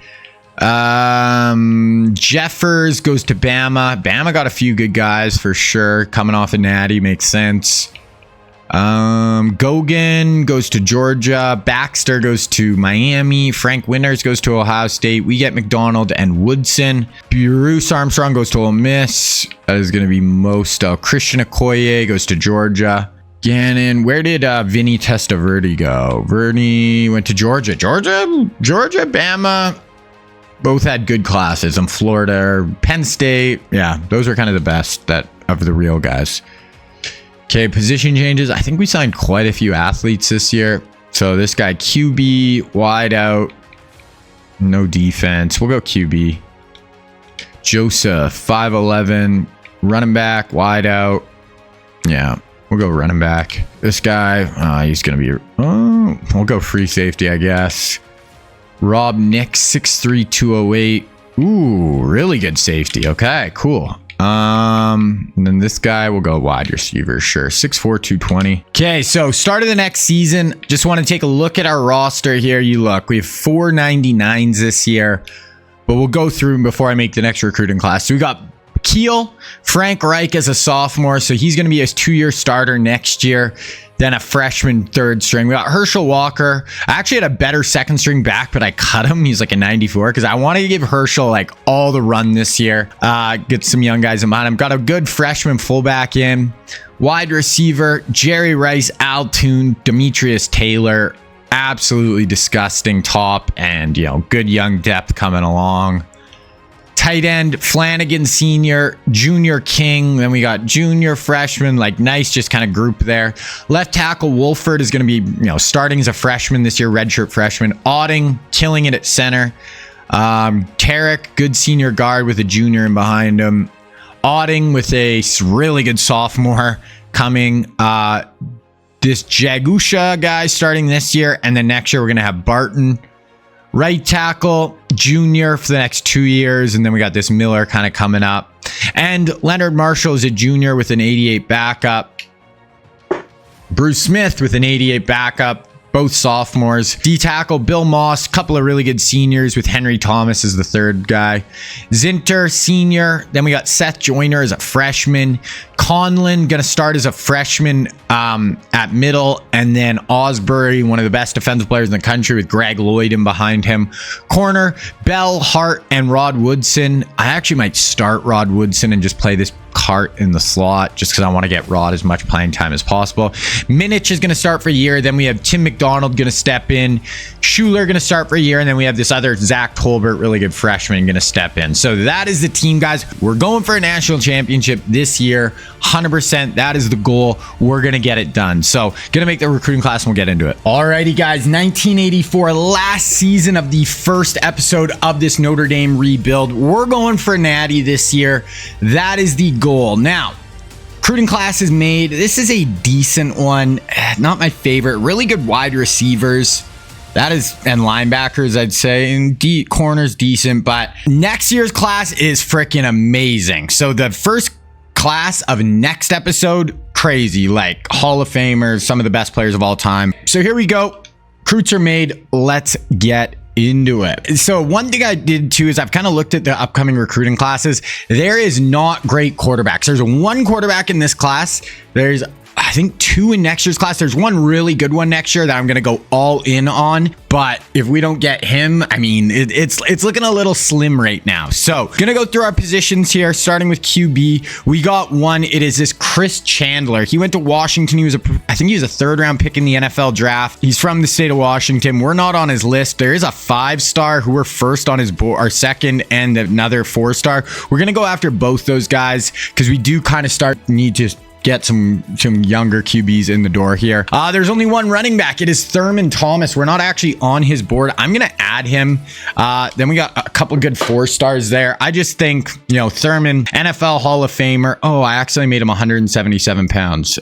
Jeffers goes to Bama. Bama got a few good guys for sure. Coming off a natty, makes sense. Gogan goes to Georgia. Baxter goes to Miami. Frank Winters goes to Ohio State. We get McDonald and Woodson. Bruce Armstrong goes to Ole Miss. That is going to be most. Christian Okoye goes to Georgia. Gannon. Where did Vinny Testaverde go? Verdi went to Georgia. Georgia, Bama. Both had good classes. And Florida, Penn State. Yeah, those are kind of the best of the real guys. Okay, position changes. I think we signed quite a few athletes this year. So this guy, QB, wide out, no defense. We'll go QB. Joseph, 5'11", running back, wide out. Yeah, we'll go running back. This guy, he's going to be... we'll go free safety, I guess. Rob Nix, 6'3", 208. Ooh, really good safety. Okay, cool. And then this guy will go wide receiver, sure. 6'4", 220. Okay, so start of the next season. Just want to take a look at our roster here. You look, we have 4 99s this year, but we'll go through them before I make the next recruiting class. So we got Keel, Frank Reich as a sophomore, so he's going to be a 2-year starter next year. Then a freshman 3rd string. We got Herschel Walker. I actually had a better 2nd string back, but I cut him. He's like a 94 because I want to give Herschel like all the run this year. Get some young guys in behind him. Got a good freshman fullback in. Wide receiver, Jerry Rice, Al Toon, Demetrius Taylor. Absolutely disgusting top and, good young depth coming along. Tight end, Flanagan Sr., Junior King. Then we got junior, freshman, like nice just kind of group there. Left tackle, Wolford is going to be, starting as a freshman this year, redshirt freshman. Otting, killing it at center. Tarek, good senior guard with a junior in behind him. Otting with a really good sophomore coming. This Jagusha guy starting this year. And then next year we're going to have Barton. Right tackle, junior for the next 2 years. And then we got this Miller kind of coming up. And Leonard Marshall is a junior with an 88 backup. Bruce Smith with an 88 backup. Both sophomores. D-tackle, Bill Moss. Couple of really good seniors with Henry Thomas as the 3rd guy. Zinter, senior. Then we got Seth Joyner as a freshman. Conlon, going to start as a freshman at middle. And then Osbury, one of the best defensive players in the country with Greg Lloyd in behind him. Corner, Bell, Hart, and Rod Woodson. I actually might start Rod Woodson and just play this Hart in the slot just because I want to get Rod as much playing time as possible. Minich is going to start for a year. Then we have Tim McDonald going to step in. Schuler going to start for a year. And then we have this other Zach Tolbert, really good freshman, going to step in. So that is the team, guys. We're going for a national championship this year. 100%. That is the goal. We're going to get it done. So going to make the recruiting class and we'll get into it. Alrighty, guys. 1984, last season of the first episode of this Notre Dame rebuild. We're going for natty this year. That is the goal. Now, recruiting class is made. This is a decent one. Not my favorite. Really good wide receivers. That is, and linebackers, I'd say. And corners, decent. But next year's class is freaking amazing. So the first class of next episode, crazy. Like Hall of Famers, some of the best players of all time. So here we go. Recruits are made. Let's get into it. So one thing I did too is I've kind of looked at the upcoming recruiting classes. There is not great quarterbacks. There's one quarterback in this class. There's I think 2 in next year's class. There's one really good one next year that I'm going to go all in on. But if we don't get him, I mean, it's looking a little slim right now. So going to go through our positions here, starting with QB. We got one. It is this Chris Chandler. He went to Washington. I think he was a 3rd round pick in the NFL draft. He's from the state of Washington. We're not on his list. There is a 5-star who we're first on his board, our second, and another 4-star. We're going to go after both those guys because we do kind of need to get some younger QBs in the door here. There's only one running back. It is Thurman Thomas. We're not actually on his board. I'm going to add him. Then we got a couple good 4-stars there. I just think, Thurman, NFL Hall of Famer. Oh, I actually made him 177 pounds.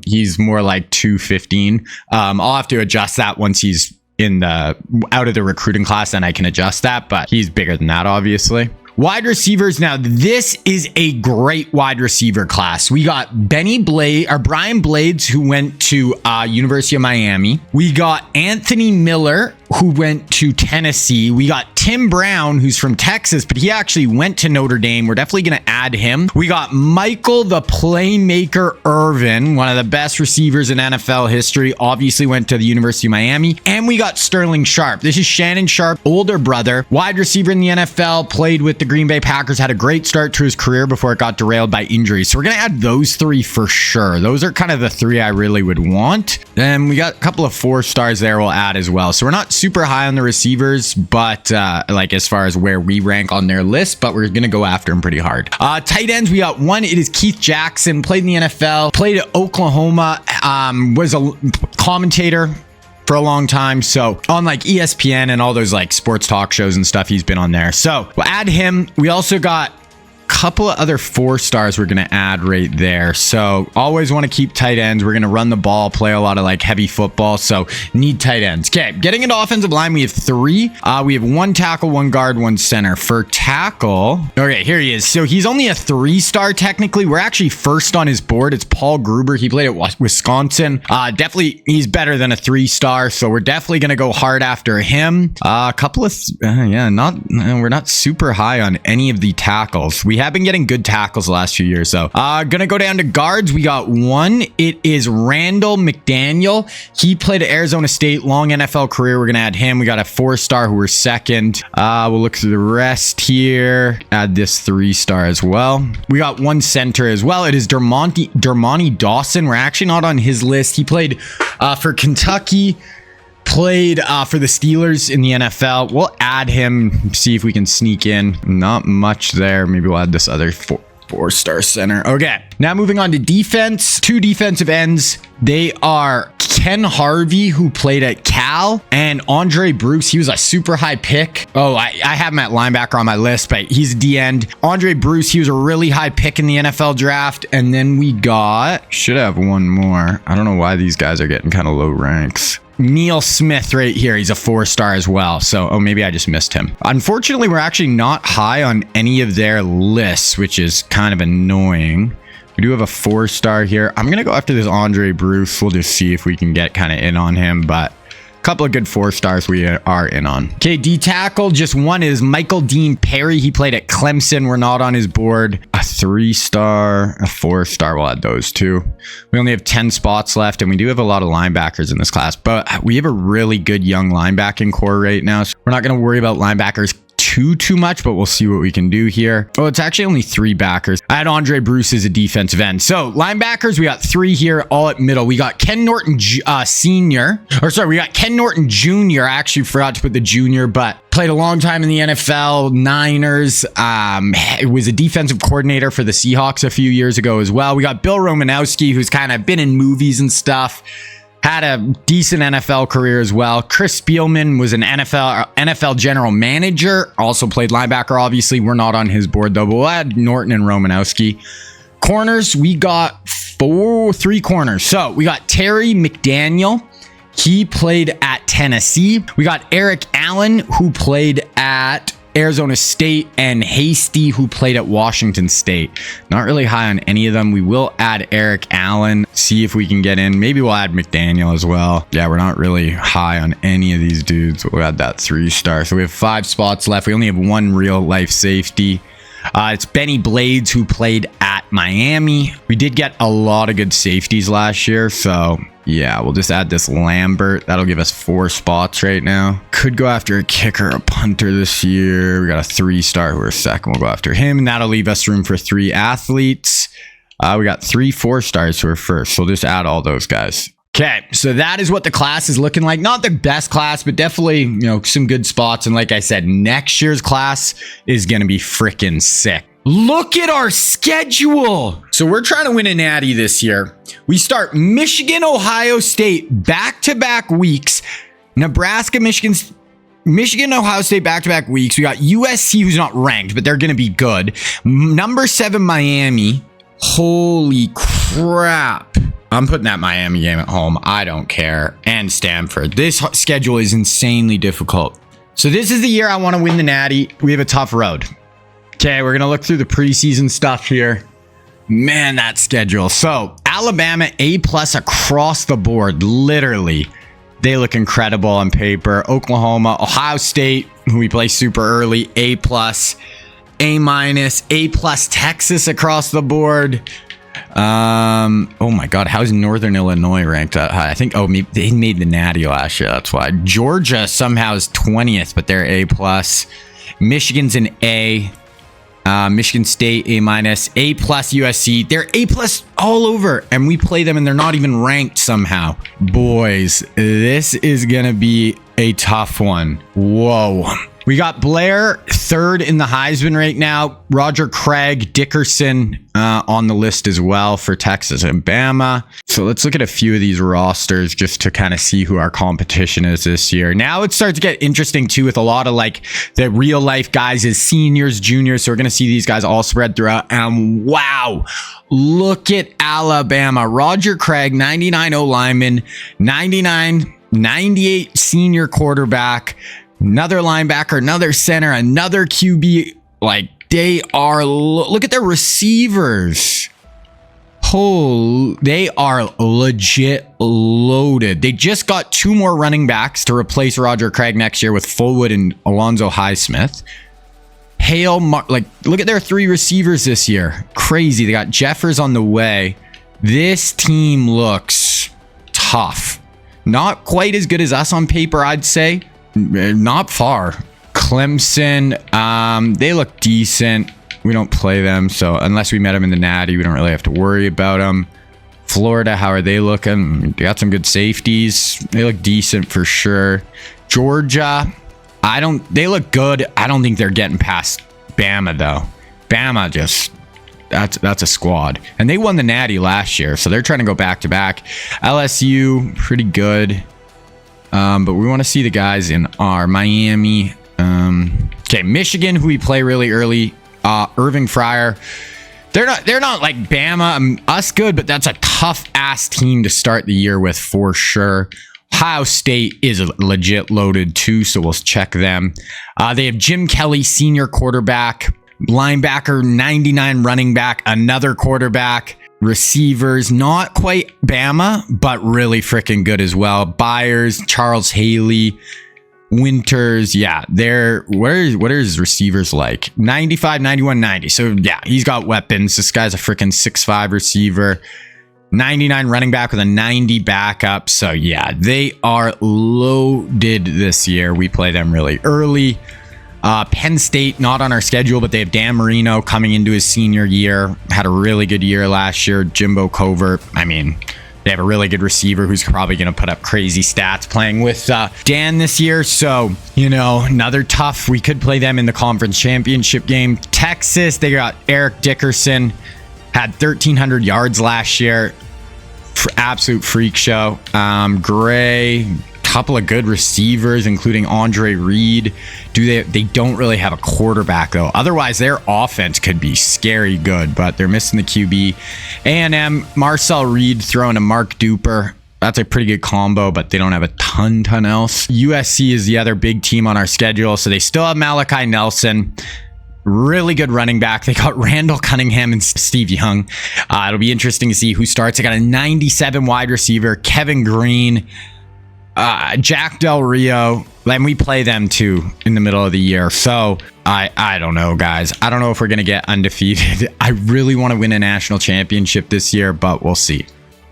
He's more like 215. I'll have to adjust that once he's out of the recruiting class, and I can adjust that, but he's bigger than that, obviously. Wide receivers. Now, this is a great wide receiver class. We got Brian Blades, who went to University of Miami. We got Anthony Miller, who went to Tennessee. We got Tim Brown, who's from Texas, but he actually went to Notre Dame. We're definitely going to add him. We got Michael the Playmaker Irvin, one of the best receivers in NFL history, obviously went to the University of Miami. And we got Sterling Sharp. This is Shannon Sharp, older brother, wide receiver in the NFL, played with the Green Bay Packers, had a great start to his career before it got derailed by injuries. So we're going to add those 3 for sure. Those are kind of the 3 I really would want. Then we got a couple of 4-stars there we'll add as well. So we're not super high on the receivers, but like as far as where we rank on their list, but we're going to go after them pretty hard. Tight ends, we got one. It is Keith Jackson, played in the NFL, played at Oklahoma, was a commentator for a long time. So on like ESPN and all those like sports talk shows and stuff, he's been on there. So we'll add him. We also got couple of other 4-stars we're going to add right there. So always want to keep tight ends. We're going to run the ball, play a lot of like heavy football. So need tight ends. Okay. Getting into offensive line, we have 3. We have 1 tackle, 1 guard, 1 center. For tackle, okay, here he is. So he's only a 3-star technically. We're actually first on his board. It's Paul Gruber. He played at Wisconsin. Definitely he's better than a 3-star. So we're definitely going to go hard after him. A couple of, we're not super high on any of the tackles. We have been getting good tackles the last few years. So gonna go down to guards. We got 1. It is Randall McDaniel. He played at Arizona State, long NFL career. We're gonna add him. We got a 4-star who we're second. We'll look through the rest here. Add this 3-star as well. We got 1 center as well. It is Dermonti Dawson. We're actually not on his list. He played for Kentucky. Played for the Steelers in the NFL. We'll add him, see if we can sneak in. Not much there. Maybe we'll add this other 4-star center. Okay, now moving on to defense. 2 defensive ends. They are Ken Harvey, who played at Cal, and Andre Bruce. He was a super high pick. Oh, I have him at linebacker on my list, but he's a D-end. Andre Bruce, he was a really high pick in the NFL draft. And then we should have one more. I don't know why these guys are getting kind of low ranks. Neil Smith right here. He's a 4-star as well. So, maybe I just missed him. Unfortunately, we're actually not high on any of their lists, which is kind of annoying. We do have a 4-star here. I'm going to go after this Andre Bruce. We'll just see if we can get kind of in on him, but a couple of good 4-stars we are in on. Okay, D tackle, just 1 is Michael Dean Perry. He played at Clemson. We're not on his board. A 3-star, a 4-star. We'll add those 2. We only have 10 spots left, and we do have a lot of linebackers in this class, but we have a really good young linebacking core right now. So we're not going to worry about linebackers too much, but we'll see what we can do here. Oh, it's actually only 3 backers. I had Andre Bruce as a defensive end. So linebackers, we got 3 here, all at middle. We got Ken Norton Senior, or sorry, we got Ken Norton Jr. I actually forgot to put the junior, but played a long time in the NFL, Niners. Was a defensive coordinator for the Seahawks a few years ago as well. We got Bill Romanowski, who's kind of been in movies and stuff. Had a decent NFL career as well. Chris Spielman was an NFL general manager. Also played linebacker, obviously. We're not on his board, though. But we'll add Norton and Romanowski. Corners, we got 3 corners. So we got Terry McDaniel. He played at Tennessee. We got Eric Allen, who played at Arizona State, and Hasty, who played at Washington State. Not really high on any of them. We will add Eric Allen, see if we can get in. Maybe we'll add McDaniel as well. Yeah, we're not really high on any of these dudes. We'll add that 3-star. So we have 5 spots left. We only have 1 real life safety. It's Benny Blades, who played at Miami. We did get a lot of good safeties last year, so yeah, we'll just add this Lambert. That'll give us 4 spots right now. Could go after a kicker, a punter this year. We got a 3-star who are second. We'll go after him, and that'll leave us room for 3 athletes. We got 3 4-stars who are first, so we'll just add all those guys. Okay, so that is what the class is looking like. Not the best class, but definitely, you know, some good spots. And like I said, next year's class is going to be freaking sick. Look at our schedule. So we're trying to win a natty this year. We start Michigan, Ohio State, back-to-back weeks. Nebraska, Michigan, Ohio State, back-to-back weeks. We got USC, who's not ranked, but they're going to be good. Number 7, Miami. Holy crap. I'm putting that Miami game at home. I don't care. And Stanford. This schedule is insanely difficult. So this is the year I want to win the natty. We have a tough road. Okay, we're going to look through the preseason stuff here. Man, that schedule. So Alabama, A+ across the board. Literally. They look incredible on paper. Oklahoma, Ohio State, who we play super early, A+. A-, A+, Texas across the board. Oh my god, how's Northern Illinois ranked that high? I think they made the natty last year, that's why. Georgia somehow is 20th, but they're A+. Michigan's an A. Michigan State, A-, A+ USC. They're A+ all over, and we play them and they're not even ranked somehow. Boys, this is gonna be a tough one. Whoa. We got Blair third in the Heisman right now. Roger Craig, Dickerson on the list as well for Texas and Bama. So let's look at a few of these rosters just to kind of see who our competition is this year. Now it starts to get interesting too with a lot of like the real life guys as seniors, juniors. So we're going to see these guys all spread throughout. And wow, look at Alabama. Roger Craig, 99 O-lineman, 98 senior quarterback. Another linebacker, another center, another QB. Like, they are... Look at their receivers. Oh, they are legit loaded. They just got 2 more running backs to replace Roger Craig next year with Fullwood and Alonzo Highsmith. Look at their 3 receivers this year. Crazy. They got Jeffers on the way. This team looks tough. Not quite as good as us on paper, I'd say. Not far. Clemson, they look decent. We don't play them, so unless we met them in the natty, we don't really have to worry about them. Florida, how are they looking? They got some good safeties. They look decent for sure. Georgia, they look good. I don't think they're getting past Bama though. Bama just, that's a squad. And they won the natty last year, so they're trying to go back to back. LSU, pretty good. But we want to see the guys in our Miami. Okay, Michigan, who we play really early. Irving Fryer. They're not like Bama, us good, but that's a tough ass team to start the year with for sure. Ohio State is legit loaded too, so we'll check them. They have Jim Kelly, senior quarterback, linebacker, 99 running back, another quarterback. Receivers, not quite Bama, but really freaking good as well. Byers, Charles Haley, Winters. Yeah, what are his receivers like? 95, 91, 90. So yeah, he's got weapons. This guy's a freaking 6'5 receiver. 99 running back with a 90 backup. So yeah, they are loaded this year. We play them really early. Penn State, not on our schedule, but they have Dan Marino coming into his senior year. Had a really good year last year. Jimbo Covert. I mean, they have a really good receiver who's probably going to put up crazy stats playing with Dan this year. So, you know, another tough. We could play them in the conference championship game. Texas, they got Eric Dickerson. Had 1,300 yards last year. Absolute freak show. Gray. Couple of good receivers, including Andre Reed. They don't really have a quarterback though. Otherwise, their offense could be scary good, but they're missing the QB. A&M, Marcel Reed throwing to Mark Duper. That's a pretty good combo, but they don't have a ton else. USC is the other big team on our schedule. So they still have Malachi Nelson. Really good running back. They got Randall Cunningham and Steve Young. It'll be interesting to see who starts. They got a 97 wide receiver, Kevin Green, Jack Del Rio. And we play them too in the middle of the year. So I don't know, guys. I don't know if we're going to get undefeated. I really want to win a national championship this year, but we'll see.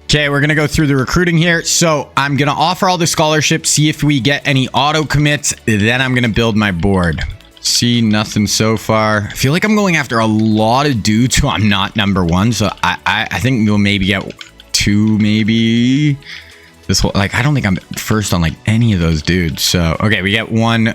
Okay, we're going to go through the recruiting here. So I'm going to offer all the scholarships, see if we get any auto commits. Then I'm going to build my board. See, nothing so far. I feel like I'm going after a lot of dudes who I'm not number one. So I think we'll maybe get 2, maybe. This whole, like, I don't think I'm first on like any of those dudes. So, okay, we get 1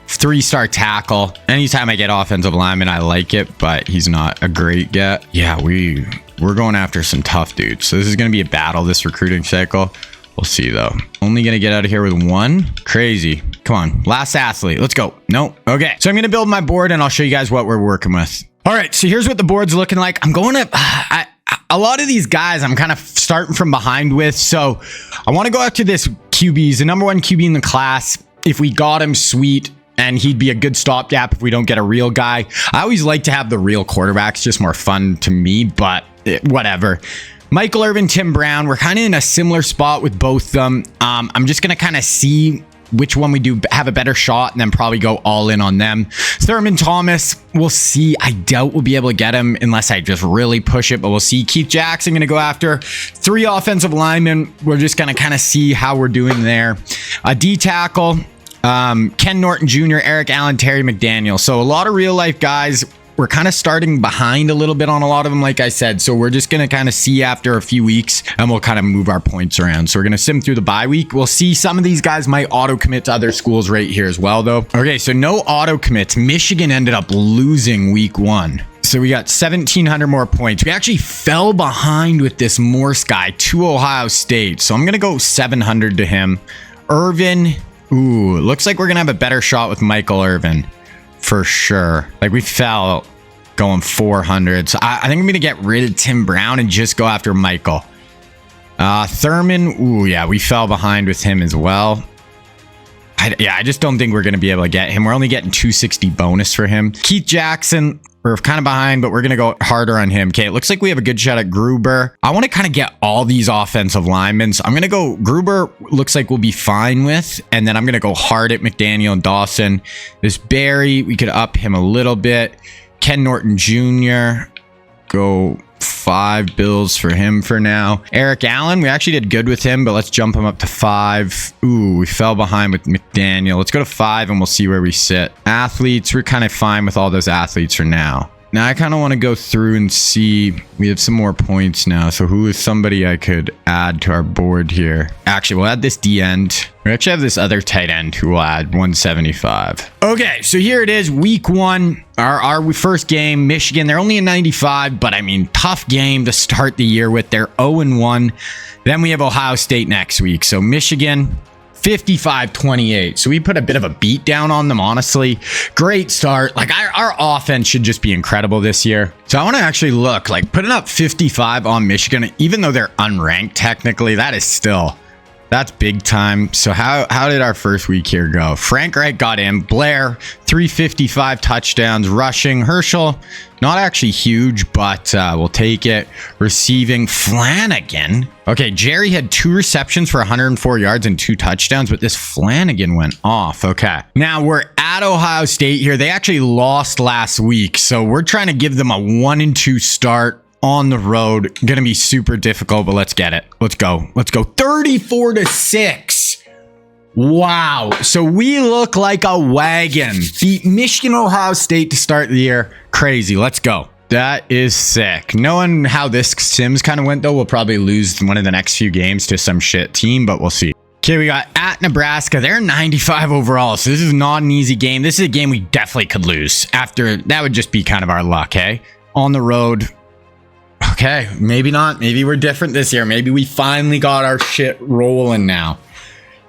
3-star tackle. Anytime I get offensive lineman, I like it, but he's not a great get. Yeah, we're going after some tough dudes. So this is going to be a battle this recruiting cycle. We'll see though. Only going to get out of here with 1. Crazy. Come on. Last athlete. Let's go. Nope. Okay. So I'm going to build my board and I'll show you guys what we're working with. All right. So here's what the board's looking like. I'm going to, a lot of these guys I'm kind of starting from behind with. So I want to go after this QB. He's the number 1 QB in the class. If we got him, sweet. And he'd be a good stopgap if we don't get a real guy. I always like to have the real quarterbacks, just more fun to me, but whatever. Michael Irvin, Tim Brown, we're kind of in a similar spot with both of them. I'm just going to kind of see which one we do have a better shot and then probably go all in on them. Thurman Thomas, we'll see. I doubt we'll be able to get him unless I just really push it, but we'll see. Keith Jackson going to go after 3 offensive linemen. We're just going to kind of see how we're doing there. A D tackle. Ken Norton Jr., Eric Allen, Terry McDaniel. So a lot of real life guys. We're kind of starting behind a little bit on a lot of them, like I said. So we're just going to kind of see after a few weeks and we'll kind of move our points around. So we're going to sim through the bye week. We'll see some of these guys might auto commit to other schools right here as well, though. Okay, so no auto commits. Michigan ended up losing week 1. So we got 1,700 more points. We actually fell behind with this Morse guy to Ohio State. So I'm going to go 700 to him. Irvin. Ooh, looks like we're going to have a better shot with Michael Irvin. For sure. Like we fell going 400. So I think I'm going to get rid of Tim Brown and just go after Michael. Thurman. Ooh, yeah, we fell behind with him as well. I just don't think we're going to be able to get him. We're only getting 260 bonus for him. Keith Jackson. We're kind of behind, but we're going to go harder on him. Okay, it looks like we have a good shot at Gruber. I want to kind of get all these offensive linemen. So I'm going to go Gruber. Looks like we'll be fine with. And then I'm going to go hard at McDaniel and Dawson. This Barry, we could up him a little bit. Ken Norton Jr. Go 5 bills for him for now. Eric Allen, we actually did good with him, but let's jump him up to 5. Ooh, we fell behind with McDaniel. Let's go to 5 and we'll see where we sit. Athletes, we're kind of fine with all those athletes for now. Now I kind of want to go through and see. We have some more points now. So who is somebody I could add to our board here? Actually, we'll add this D end. We actually have this other tight end who will add 175. Okay, so here it is, week 1. Our first game, Michigan. They're only a 95, but I mean, tough game to start the year with. They're 0-1. Then we have Ohio State next week. So Michigan, 55-28. So we put a bit of a beat down on them, honestly. Great start. Like our offense should just be incredible this year. So I want to actually look, like putting up 55 on Michigan, even though they're unranked technically, that's big time. So how did our first week here go? Frank Wright got in. Blair, 355 touchdowns. Rushing. Herschel, not actually huge, but we'll take it. Receiving. Flanagan. Okay, Jerry had 2 receptions for 104 yards and 2 touchdowns, but this Flanagan went off. Okay. Now we're at Ohio State here. They actually lost last week, so we're trying to give them a 1-2 start. On the road, gonna be super difficult, but let's get it. Let's go 34-6. Wow, so we look like a wagon. Beat Michigan, Ohio State to start the year. Crazy. Let's go. That is sick. Knowing how this Sims kind of went, though, we'll probably lose one of the next few games to some shit team, but we'll see. Okay, we got at Nebraska. They're 95 overall, so this is not an easy game. This is a game we definitely could lose. After that would just be kind of our luck, hey? On the road. Okay, maybe not. Maybe we're different this year. Maybe we finally got our shit rolling now.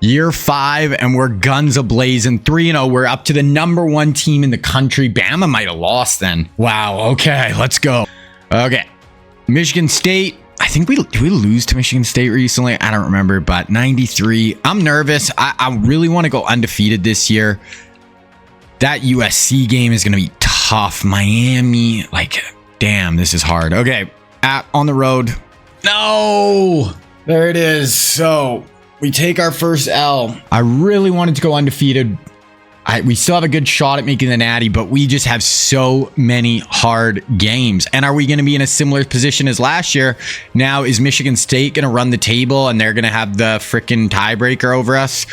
Year 5, and we're guns a-blazing. 3-0. We're up to the number 1 team in the country. Bama might have lost then. Wow, okay, let's go. Okay. Michigan State, I think did we lose to Michigan State recently? I don't remember, but 93. I'm nervous. I really want to go undefeated this year. That USC game is going to be tough. Miami, like, damn, this is hard. Okay, on the road. No, there it is. So we take our first L. I really wanted to go undefeated. We still have a good shot at making the Natty, but we just have so many hard games. And are we going to be in a similar position as last year? Now, is Michigan State going to run the table and they're going to have the freaking tiebreaker over us?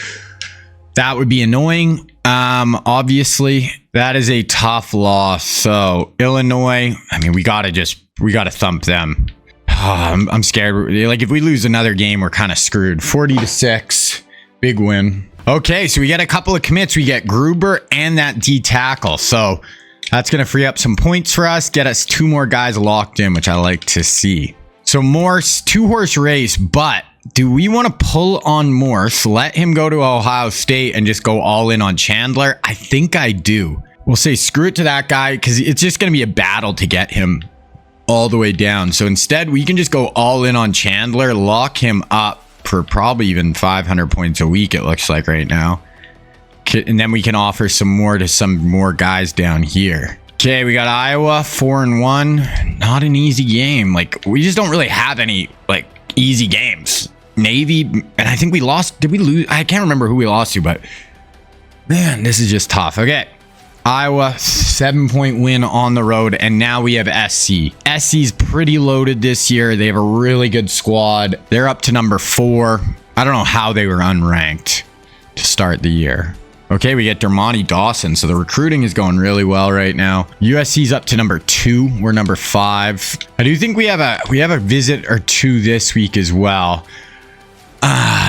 That would be annoying. Obviously, that is a tough loss. So Illinois, I mean, we got to thump them. I'm scared. Like, if we lose another game, we're kind of screwed. 40-6, big win. Okay, so we get a couple of commits. We get Gruber and that D tackle. So that's going to free up some points for us, get us 2 more guys locked in, which I like to see. So Morse, 2-horse race, but do we want to pull on Morse, let him go to Ohio State and just go all in on Chandler? I think I do. We'll say screw it to that guy because it's just going to be a battle to get him all the way down. So instead, we can just go all in on Chandler, lock him up for probably even 500 points a week, it looks like right now. And then we can offer some more to some more guys down here. Okay, we got Iowa 4-1. Not an easy game. Like, we just don't really have any like easy games. Navy, and I think we lost. Did we lose? I can't remember who we lost to, but man, this is just tough. Okay, Iowa 7-point win on the road, and now we have SC. SC's pretty loaded this year. They have a really good squad. They're up to number 4. I don't know how they were unranked to start the year. Okay, we get Dermontti Dawson, so the recruiting is going really well right now. USC's up to number 2. We're number 5. I do think we have a visit or 2 this week as well.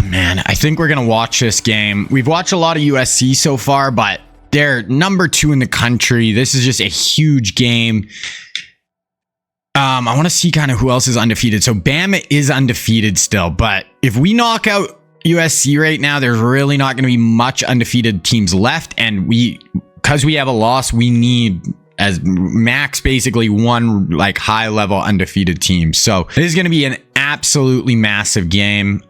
Man, I think we're gonna watch this game. We've watched a lot of USC so far, but they're number 2 in the country. This is just a huge game. I want to see kind of who else is undefeated. So Bama is undefeated still, but if we knock out USC right now, there's really not going to be much undefeated teams left, and because we have a loss, we need as max basically 1 like high level undefeated team. So this is going to be an absolutely massive game.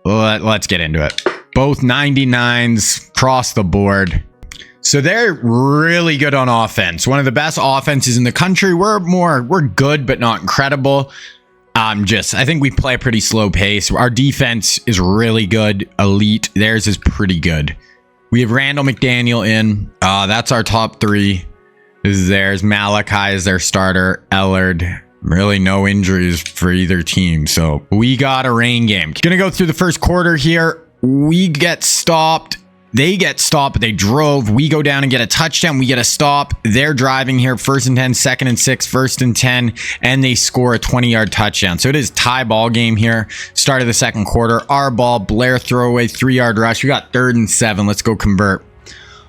Let's get into it. Both 99s across the board. So they're really good on offense. One of the best offenses in the country. We're good, but not incredible. I think we play a pretty slow pace. Our defense is really good. Elite. Theirs is pretty good. We have Randall McDaniel in. That's our top 3. This is theirs. Malachi is their starter. Ellard. Really no injuries for either team. So we got a rain game. Gonna go through the first quarter here. We get stopped. They get stopped, but they drove. We go down and get a touchdown. We get a stop. They're driving here. 1st and 10, 2nd and 6, 1st and 10, and they score a 20-yard touchdown. So it is tie ball game here. Start of the second quarter. Our ball. Blair throwaway, 3-yard rush. We got 3rd and 7. Let's go convert.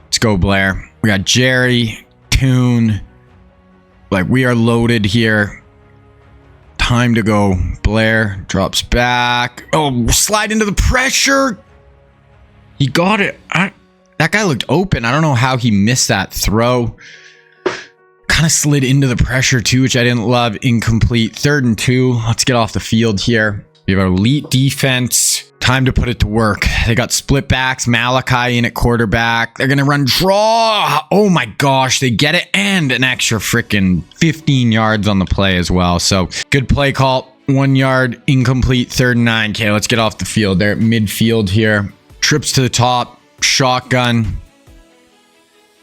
Let's go, Blair. We got Jerry, Toon. Like, we are loaded here. Time to go. Blair drops back. Oh, slide into the pressure. He got it. That guy looked open. I don't know how he missed that throw. Kind of slid into the pressure too, which I didn't love. Incomplete. 3rd and 2. Let's get off the field here. We have our elite defense. Time to put it to work. They got split backs. Malachi in at quarterback. They're going to run draw. Oh my gosh. They get it. And an extra freaking 15 yards on the play as well. So good play call. 1 yard. Incomplete. 3rd and 9. Okay, let's get off the field. They're at midfield here. Trips to the top, shotgun,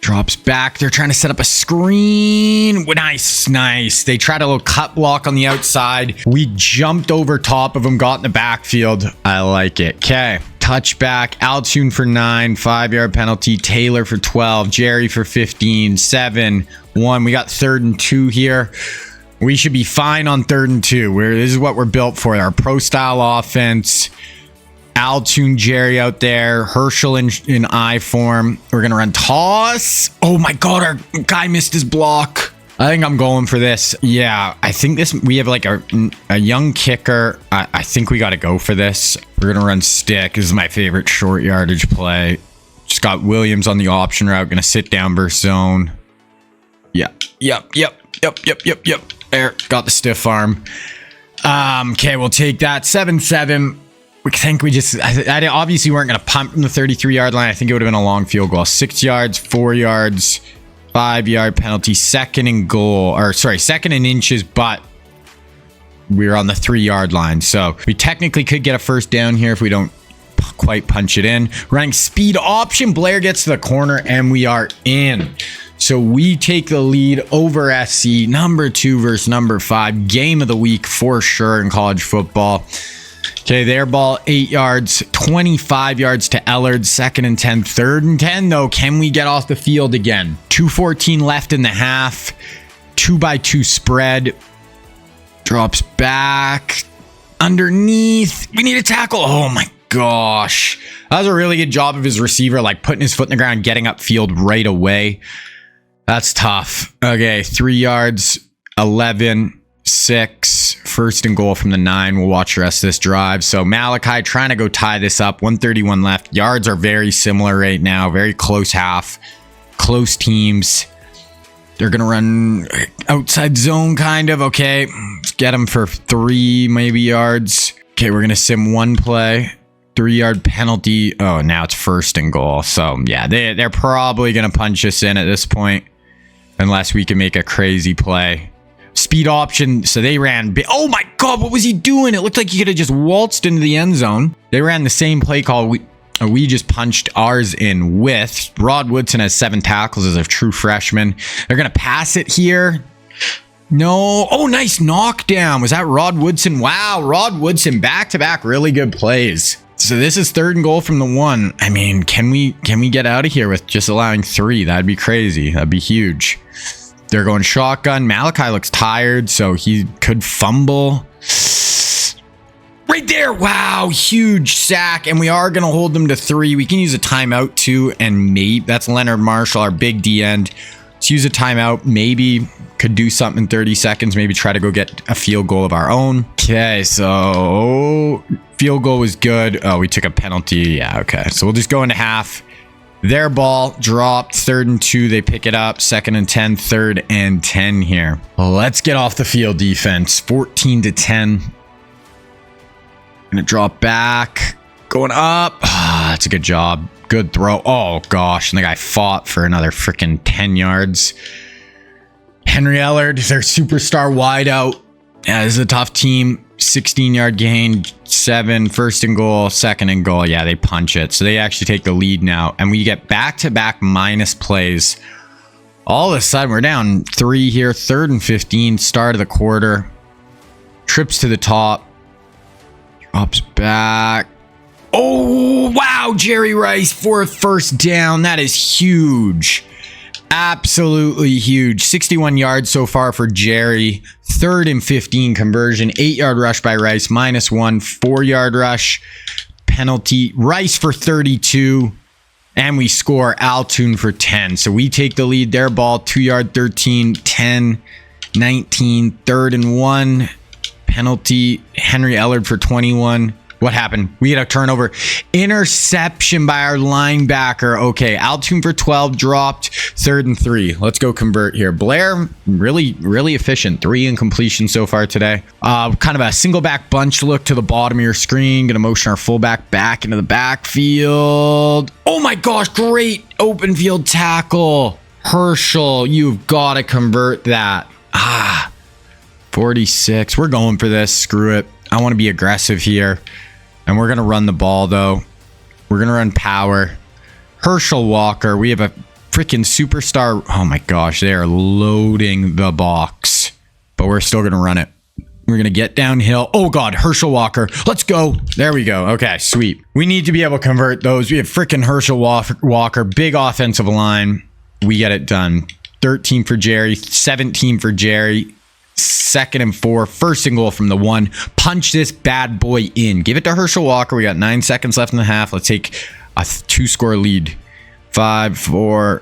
drops back. They're trying to set up a screen. Nice. They tried a little cut block on the outside. We jumped over top of them, got in the backfield. I like it. Okay, touchback. Altune for 9, 5-yard penalty. Taylor for 12, Jerry for 15, 7, 1. We got 3rd and 2 here. We should be fine on 3rd and 2. This is what we're built for. Our pro style offense. Altune, Jerry out there. Herschel in I form. We're going to run toss. Oh my God, our guy missed his block. I think I'm going for this. Yeah, I think we have like a young kicker. I think we got to go for this. We're going to run stick. This is my favorite short yardage play. Just got Williams on the option route. Going to sit down versus zone. Yep. There, got the stiff arm. Okay, we'll take that. 7-7. We think we just... I obviously weren't going to punt from the 33-yard line. I think it would have been a long field goal. 6 yards, 4 yards, 5-yard penalty, second and goal. Or, sorry, second and inches, but we were on the 3-yard line. So we technically could get a first down here if we don't quite punch it in. Running speed option. Blair gets to the corner, and we are in. So we take the lead over SC. Number 2 versus number 5. Game of the week for sure in college football. Okay, their ball, 8 yards, 25 yards to Ellard, second and 10, third and 10, though. Can we get off the field again? 2:14 left in the half, 2-by-2 spread, drops back, underneath, we need a tackle. Oh my gosh. That was a really good job of his receiver, like putting his foot in the ground, getting upfield right away. That's tough. Okay, 3 yards, 11, 6, first and goal from the 9. We'll watch the rest of this drive. So Malachi trying to go tie this up. 1:31 left. Yards are very similar right now. Very close half. Close teams. They're going to run outside zone kind of. Okay, let's get them for 3 maybe yards. Okay, we're going to sim one play. 3-yard penalty. Oh, now it's first and goal. So yeah, they're probably going to punch us in at this point. Unless we can make a crazy play. Speed option. So they ran. Oh my God, what was he doing? It looked like he could have just waltzed into the end zone. They ran the same play call. We just punched ours in with. Rod Woodson has 7 tackles as a true freshman. They're going to pass it here. No. Oh, nice knockdown. Was that Rod Woodson? Wow. Rod Woodson back-to-back really good plays. So this is third and goal from the 1. I mean, can we get out of here with just allowing 3? That'd be crazy. That'd be huge. They're going shotgun. Malachi looks tired, so he could fumble. Right there. Wow. Huge sack. And we are going to hold them to 3. We can use a timeout too. And maybe that's Leonard Marshall, our big D end. Let's use a timeout. Maybe could do something in 30 seconds. Maybe try to go get a field goal of our own. Okay. So field goal was good. Oh, we took a penalty. Yeah. Okay. So we'll just go into half. Their ball dropped. 3rd and 2. They pick it up. 2nd and 10. 3rd and 10 here. Let's get off the field defense. 14-10. Gonna drop back. Going up. That's a good job. Good throw. Oh gosh. And the guy fought for another freaking 10 yards. Henry Ellard, their superstar wideout. Yeah, this is a tough team. 16-yard gain, 7, first and goal, 2nd and goal. Yeah, they punch it. So they actually take the lead now. And we get back-to-back minus plays. All of a sudden, we're down 3 here. 3rd and 15, start of the quarter. Trips to the top. Drops back. Oh, wow. Jerry Rice for a first down. That is huge. Absolutely huge. 61 yards so far for Jerry. 3rd and 15 conversion. 8-yard rush by Rice. -1. 4-yard rush. Penalty. Rice for 32. And we score. Altoon for 10. So we take the lead. Their ball. 2-yard 13. 10. 19. 3rd and 1. Penalty. Henry Ellard for 21. What happened? We had a turnover. Interception by our linebacker. Okay, Altoon for 12, dropped. 3rd and 3. Let's go convert here. Blair, really efficient. 3 incompletions so far today. Kind of a single back bunch look to the bottom of your screen. Gonna motion our fullback back into the backfield. Oh my gosh, great open field tackle. Herschel, you've got to convert that. 46. We're going for this. Screw it. I want to be aggressive here. And we're going to run the ball, though. We're going to run power. Herschel Walker. We have a freaking superstar. Oh, my gosh. They are loading the box. But we're still going to run it. We're going to get downhill. Oh, God. Herschel Walker. Let's go. There we go. Okay, sweet. We need to be able to convert those. We have freaking Herschel Walker. Big offensive line. We get it done. 13 for Jerry. 17 for Jerry. 2nd and 4, first and goal from the 1. Punch this bad boy in. Give it to Herschel Walker. We got 9 seconds left in the half. Let's take a 2-score lead. 5, 4,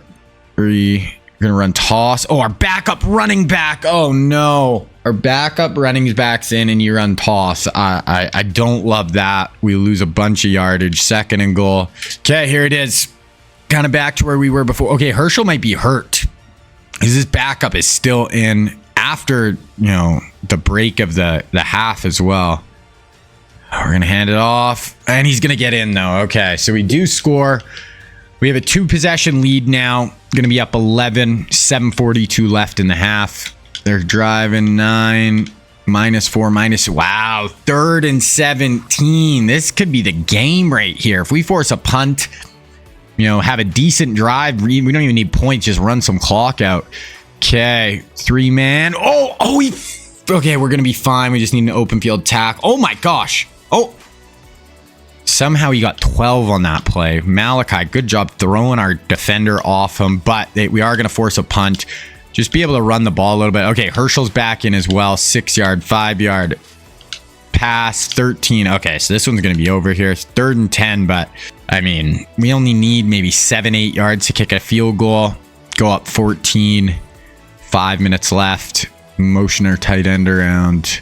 3. We're going to run toss. Oh, our backup running back. Oh, no. Our backup running back's in and you run toss. I don't love that. We lose a bunch of yardage. 2nd and goal. Okay, here it is. Kind of back to where we were before. Okay, Herschel might be hurt. His backup is still in. After, the break of the half as well. We're going to hand it off, and he's going to get in, though. Okay, so we do score. We have a 2-possession lead now. Going to be up 11, 7:42 left in the half. They're driving 9, -4, wow, 3rd and 17. This could be the game right here. If we force a punt, you know, have a decent drive, we don't even need points, just run some clock out. Okay, 3-man. Okay, we're going to be fine. We just need an open field tackle. Oh my gosh. Oh, somehow he got 12 on that play. Malachi, good job throwing our defender off him, but we are going to force a punt. Just be able to run the ball a little bit. Okay, Herschel's back in as well. 6-yard, 5-yard pass, 13. Okay, so this one's going to be over here. It's 3rd and 10, but I mean, we only need maybe 7-8 yards to kick a field goal. Go up 14. 5 minutes left. Motion our tight end around.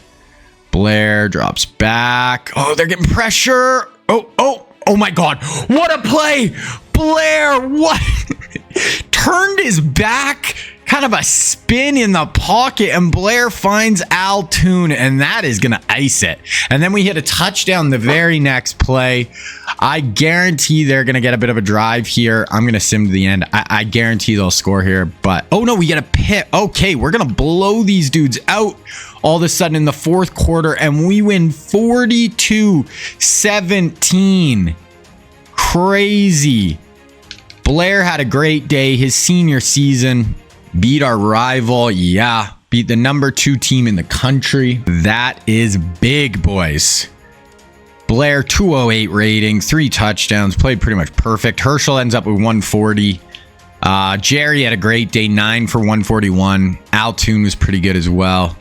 Blair drops back. Oh, they're getting pressure. Oh my God. What a play. Blair, what? Turned his back. Kind of a spin in the pocket, and Blair finds Altoon, and that is going to ice it. And then we hit a touchdown the very next play. I guarantee they're going to get a bit of a drive here. I'm going to sim to the end. I guarantee they'll score here, but oh no, we get a pit. Okay, we're going to blow these dudes out all of a sudden in the 4th quarter, and we win 42-17. Crazy. Blair had a great day, his senior season. Beat our rival. Yeah. Beat the number 2 team in the country. That is big, boys. Blair, 208 rating, 3 touchdowns, played pretty much perfect. Herschel ends up with 140. Jerry had a great day, 9 for 141. Altoon was pretty good as well.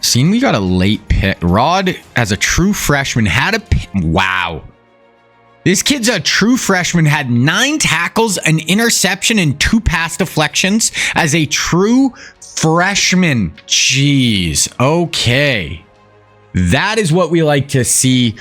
Seen we got a late pick. Rod, as a true freshman, had a pick. Wow. This kid's a true freshman, had 9 tackles, an interception, and 2 pass deflections as a true freshman. Jeez. Okay. That is what we like to see.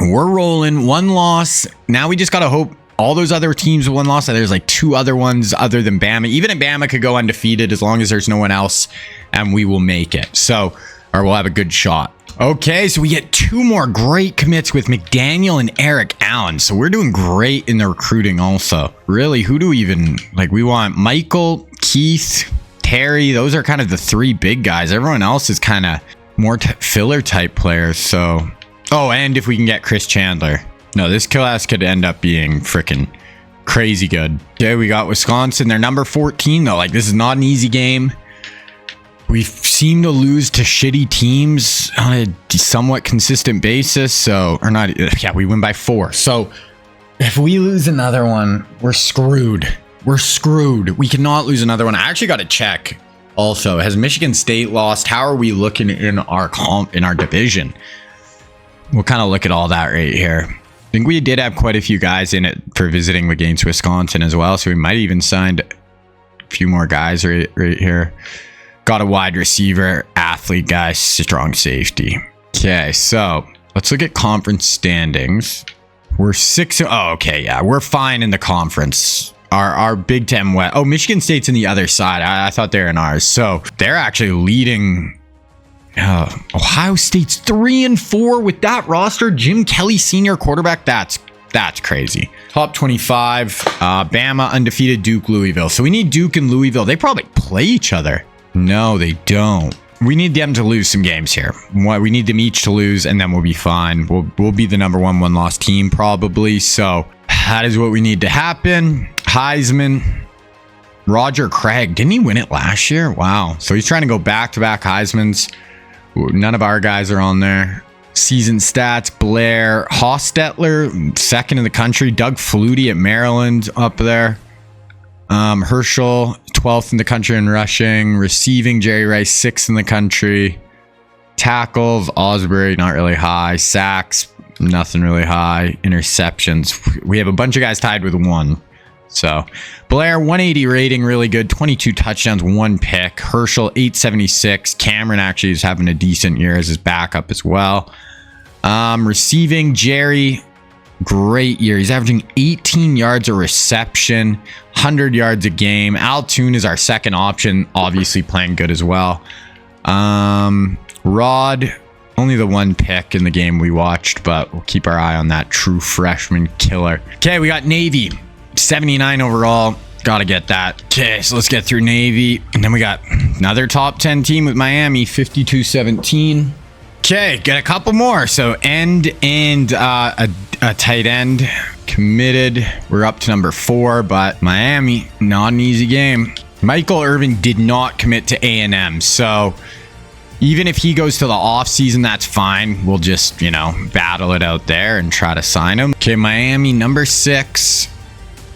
We're rolling. 1 loss. Now we just got to hope all those other teams with 1 loss. There's like 2 other ones other than Bama. Even if Bama could go undefeated as long as there's no one else, and we will make it. So, or we'll have a good shot. Okay, so we get 2 more great commits with McDaniel and Eric Allen. So we're doing great in the recruiting also. Really, who do we even, like, we want Michael, Keith, Terry. Those are kind of the 3 big guys. Everyone else is kind of more filler type players. So, oh, and if we can get Chris Chandler. No, this class could end up being freaking crazy good. Okay, we got Wisconsin. They're number 14 though. Like, this is not an easy game. We seem to lose to shitty teams on a somewhat consistent basis. So, or not, yeah, we win by 4. So if we lose another one, we're screwed. We're screwed. We cannot lose another one. I actually got to check also. Has Michigan State lost? How are we looking in our division? We'll kind of look at all that right here. I think we did have quite a few guys in it for visiting against Wisconsin as well. So we might even signed a few more guys right here. Got a wide receiver, athlete guy, strong safety. Okay, so let's look at conference standings. We're 6. Oh, okay, yeah, we're fine in the conference. Our Big Ten West. Oh, Michigan State's in the other side. I thought they were in ours. So they're actually leading. Ohio State's 3-4 with that roster. Jim Kelly, senior quarterback. That's crazy. Top 25. Bama undefeated. Duke, Louisville. So we need Duke and Louisville. They probably play each other. No, they don't. We need them to lose some games here. We need them each to lose, and then we'll be fine. We'll be the number 1 loss team probably. So that is what we need to happen. Heisman. Roger Craig. Didn't he win it last year? Wow. So he's trying to go back-to-back Heismans. None of our guys are on there. Season stats. Blair. Hostetler, 2nd in the country. Doug Flutie at Maryland up there. Herschel, 12th in the country in rushing. Receiving, Jerry Rice, 6th in the country. Tackles, Osbury, not really high. Sacks, nothing really high. Interceptions, we have a bunch of guys tied with 1. So Blair, 180 rating, really good. 22 touchdowns, 1 pick. Herschel, 876. Cameron actually is having a decent year as his backup as well. Receiving, Jerry, great year. He's averaging 18 yards a reception, 100 yards a game. Altoon is our second option, obviously playing good as well. Rod, only the one pick in the game we watched, but we'll keep our eye on that true freshman killer. Okay, we got Navy, 79 overall. Gotta get that. Okay, so let's get through Navy. And then we got another top 10 team with Miami, 52-17. Okay, get a couple more. So end and a tight end committed. We're up to number 4, but Miami, not an easy game. Michael Irvin did not commit to A&M, so even if he goes to the offseason, that's fine. We'll just, battle it out there and try to sign him. Okay, Miami, number 6.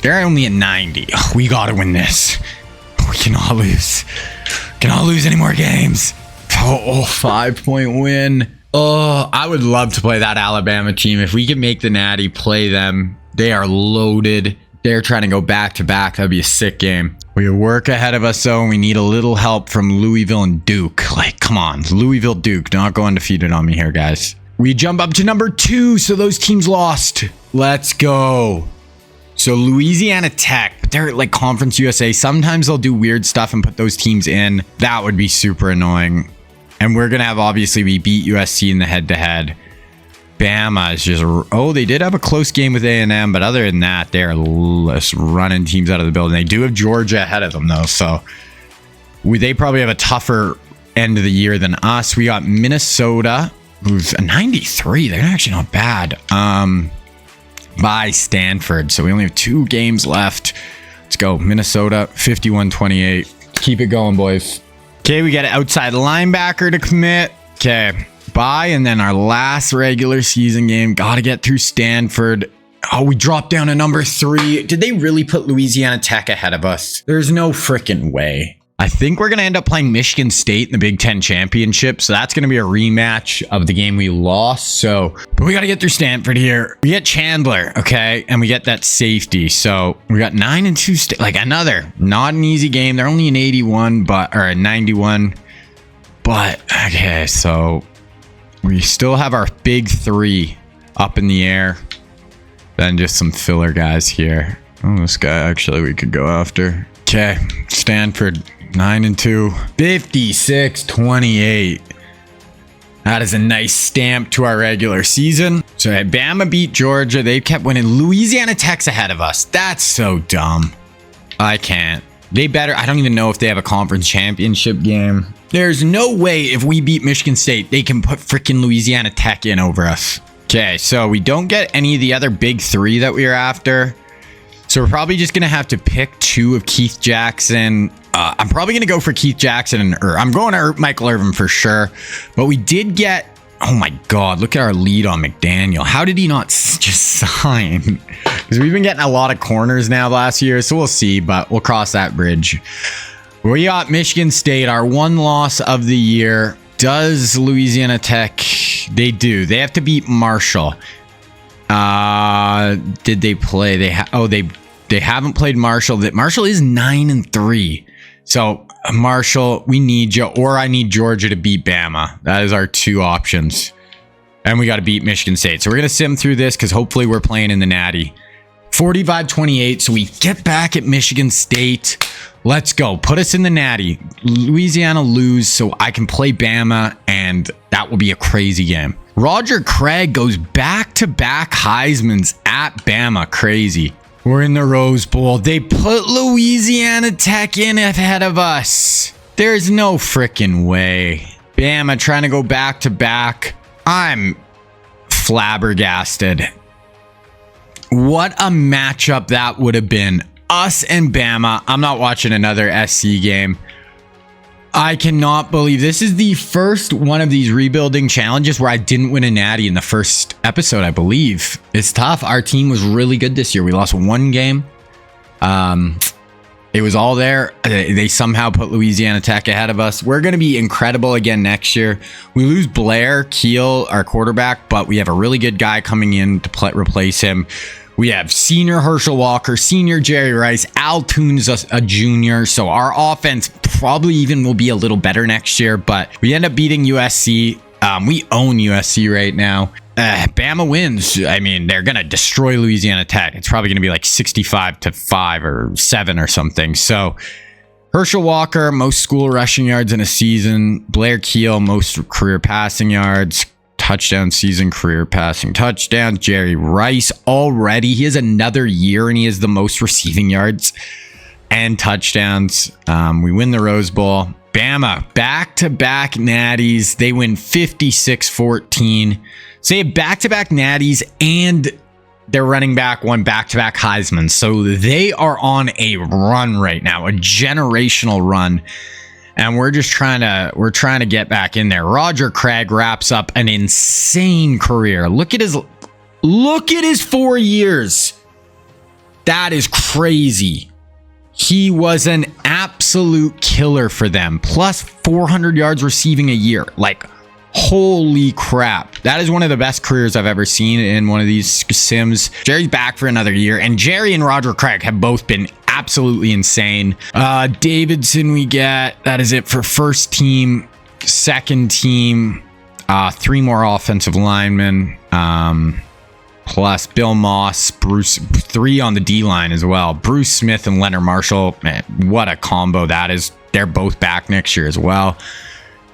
They're only at 90. Oh, we got to win this. We cannot lose. Cannot lose any more games. Oh, 5-point win. Oh, I would love to play that Alabama team. If we could make the Natty, play them. They are loaded. They're trying to go back-to-back. That'd be a sick game. We have work ahead of us, though, and we need a little help from Louisville and Duke. Like, come on. Louisville, Duke. Not go undefeated on me here, guys. We jump up to number 2, so those teams lost. Let's go. So Louisiana Tech, they're like Conference USA. Sometimes they'll do weird stuff and put those teams in. That would be super annoying. And we're going to have, obviously, we beat USC in the head-to-head. Bama is just, they did have a close game with A&M, but other than that, they're just running teams out of the building. They do have Georgia ahead of them, though, so they probably have a tougher end of the year than us. We got Minnesota, who's a 93. They're actually not bad. By Stanford, so we only have 2 games left. Let's go, Minnesota, 51-28. Keep it going, boys. Okay, we got an outside linebacker to commit. Okay. Bye, and then our last regular season game. Got to get through Stanford. Oh, we dropped down to number 3. Did they really put Louisiana Tech ahead of us? There's no freaking way. I think we're going to end up playing Michigan State in the Big Ten Championship. So that's going to be a rematch of the game we lost. But we got to get through Stanford here. We get Chandler, okay? And we get that safety. So we got 9-2 like another not an easy game. They're only an 81, or a 91. But okay, so we still have our big 3 up in the air. Then just some filler guys here. Oh, this guy actually we could go after. Okay, Stanford, 9-2, 56-28. That is a nice stamp to our regular season. So Bama beat Georgia. They kept winning. Louisiana Tech's ahead of us. That's so dumb. I can't. They better. I don't even know if they have a conference championship game. There's no way if we beat Michigan State, they can put freaking Louisiana Tech in over us. Okay, so we don't get any of the other big 3 that we are after. So we're probably just going to have to pick 2 of Keith Jackson. I'm probably going to go for Keith Jackson or I'm going to Michael Irvin for sure. But we did get, oh my God, look at our lead on McDaniel. How did he not just sign? Because we've been getting a lot of corners now last year. So we'll see, but we'll cross that bridge. We got Michigan State, our 1 loss of the year. Does Louisiana Tech? They do. They have to beat Marshall. Did they play? They haven't played Marshall. That Marshall is 9-3. So Marshall, we need you, or I need Georgia to beat Bama. That is our 2 options. And we got to beat Michigan State. So we're going to sim through this because hopefully we're playing in the Natty. 45-28. So we get back at Michigan State. Let's go. Put us in the Natty. Louisiana lose so I can play Bama, and that will be a crazy game. Roger Craig goes back-to-back Heismans at Bama. Crazy. We're in the Rose Bowl. They put Louisiana Tech in ahead of us. There's no freaking way. Bama trying to go back-to-back. I'm flabbergasted. What a matchup that would have been. Us and Bama. I'm not watching another SC game. I cannot believe this is the first one of these rebuilding challenges where I didn't win a natty in the first episode, I believe. It's tough. Our team was really good this year. We lost 1 game. It was all there. They somehow put Louisiana Tech ahead of us. We're going to be incredible again next year. We lose Blair Keel, our quarterback, but we have a really good guy coming in to replace him. We have senior Herschel Walker, senior Jerry Rice, Al Toon's a junior. So our offense probably even will be a little better next year, but we end up beating USC. We own USC right now. Bama wins. I mean, they're going to destroy Louisiana Tech. It's probably going to be like 65-5 or 7 or something. So Herschel Walker, most school rushing yards in a season. Blair Keel, most career passing yards. Touchdown season, career passing touchdowns. Jerry Rice, already, he has another year and he has the most receiving yards and touchdowns. We win the Rose Bowl. Bama, back-to-back natties. They win 56-14. So they have back-to-back natties and their running back won back-to-back Heisman. So they are on a run right now, a generational run. And we're trying to get back in there. Roger Craig wraps up an insane career. Look at his 4 years. That is crazy. He was an absolute killer for them. Plus 400 yards receiving a year. Like, holy crap. That is one of the best careers I've ever seen in one of these sims. Jerry's back for another year. And Jerry and Roger Craig have both been absolutely insane. Davidson we get. That is it for first team. Second team. 3 more offensive linemen. Plus Bill Moss, Bruce, 3 on the D-line as well. Bruce Smith and Leonard Marshall. Man, what a combo that is. They're both back next year as well.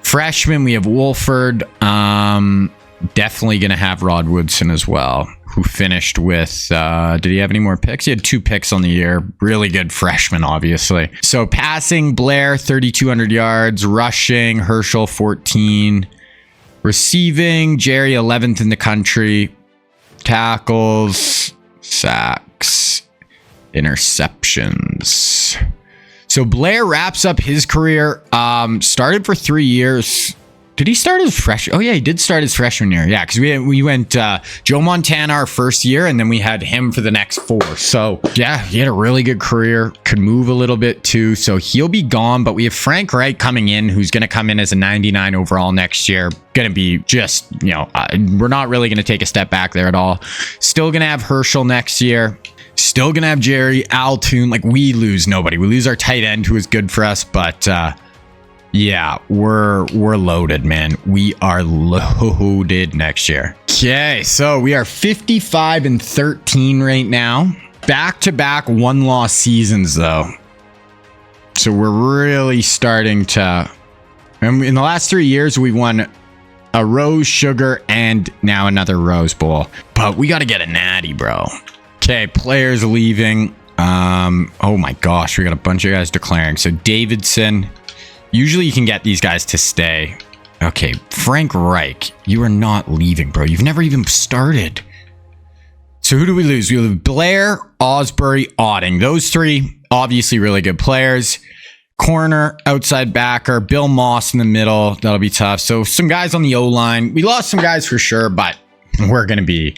Freshman, we have Wolford. Definitely going to have Rod Woodson as well, who finished with, did he have any more picks? He had 2 picks on the year. Really good freshman, obviously. So passing, Blair, 3,200 yards. Rushing, Herschel, 14. Receiving, Jerry, 11th in the country. Tackles, sacks, interceptions. So Blair wraps up his career. Started for 3 years. Did he start his freshman? Oh yeah, he did start his freshman year. Yeah, because we went Joe Montana our first year, and then we had him for the next 4. So yeah, he had a really good career. Could move a little bit too. So he'll be gone. But we have Frank Wright coming in, who's going to come in as a 99 overall next year. Going to be just, we're not really going to take a step back there at all. Still going to have Herschel next year. Still going to have Jerry, Altoon. Like, we lose nobody. We lose our tight end, who is good for us. But yeah, we're loaded, man. We are loaded next year. Okay, so we are 55-13 right now. Back-to-back 1-loss seasons, though. So we're really starting to... in the last 3 years, we won a Rose, Sugar, and now another Rose Bowl. But we got to get a natty, bro. Okay, players leaving. Oh my gosh, we got a bunch of guys declaring. So Davidson, usually you can get these guys to stay. Okay, Frank Reich, you are not leaving, bro. You've never even started. So who do we lose? We lose Blair, Osbury, Otting. Those 3, obviously really good players. Corner, outside backer, Bill Moss in the middle. That'll be tough. So some guys on the O-line. We lost some guys for sure, but we're gonna be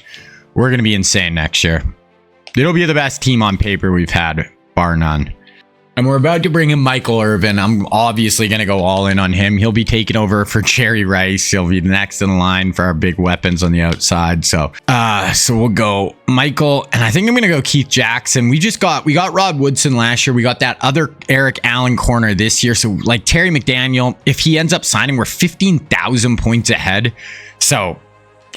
insane next year. It'll be the best team on paper we've had, bar none. And we're about to bring in Michael Irvin. I'm obviously going to go all in on him. He'll be taking over for Jerry Rice. He'll be next in line for our big weapons on the outside. So we'll go Michael, and I think I'm going to go Keith Jackson. We got Rod Woodson last year. We got that other Eric Allen corner this year. So like Terry McDaniel, if he ends up signing, we're 15,000 points ahead. So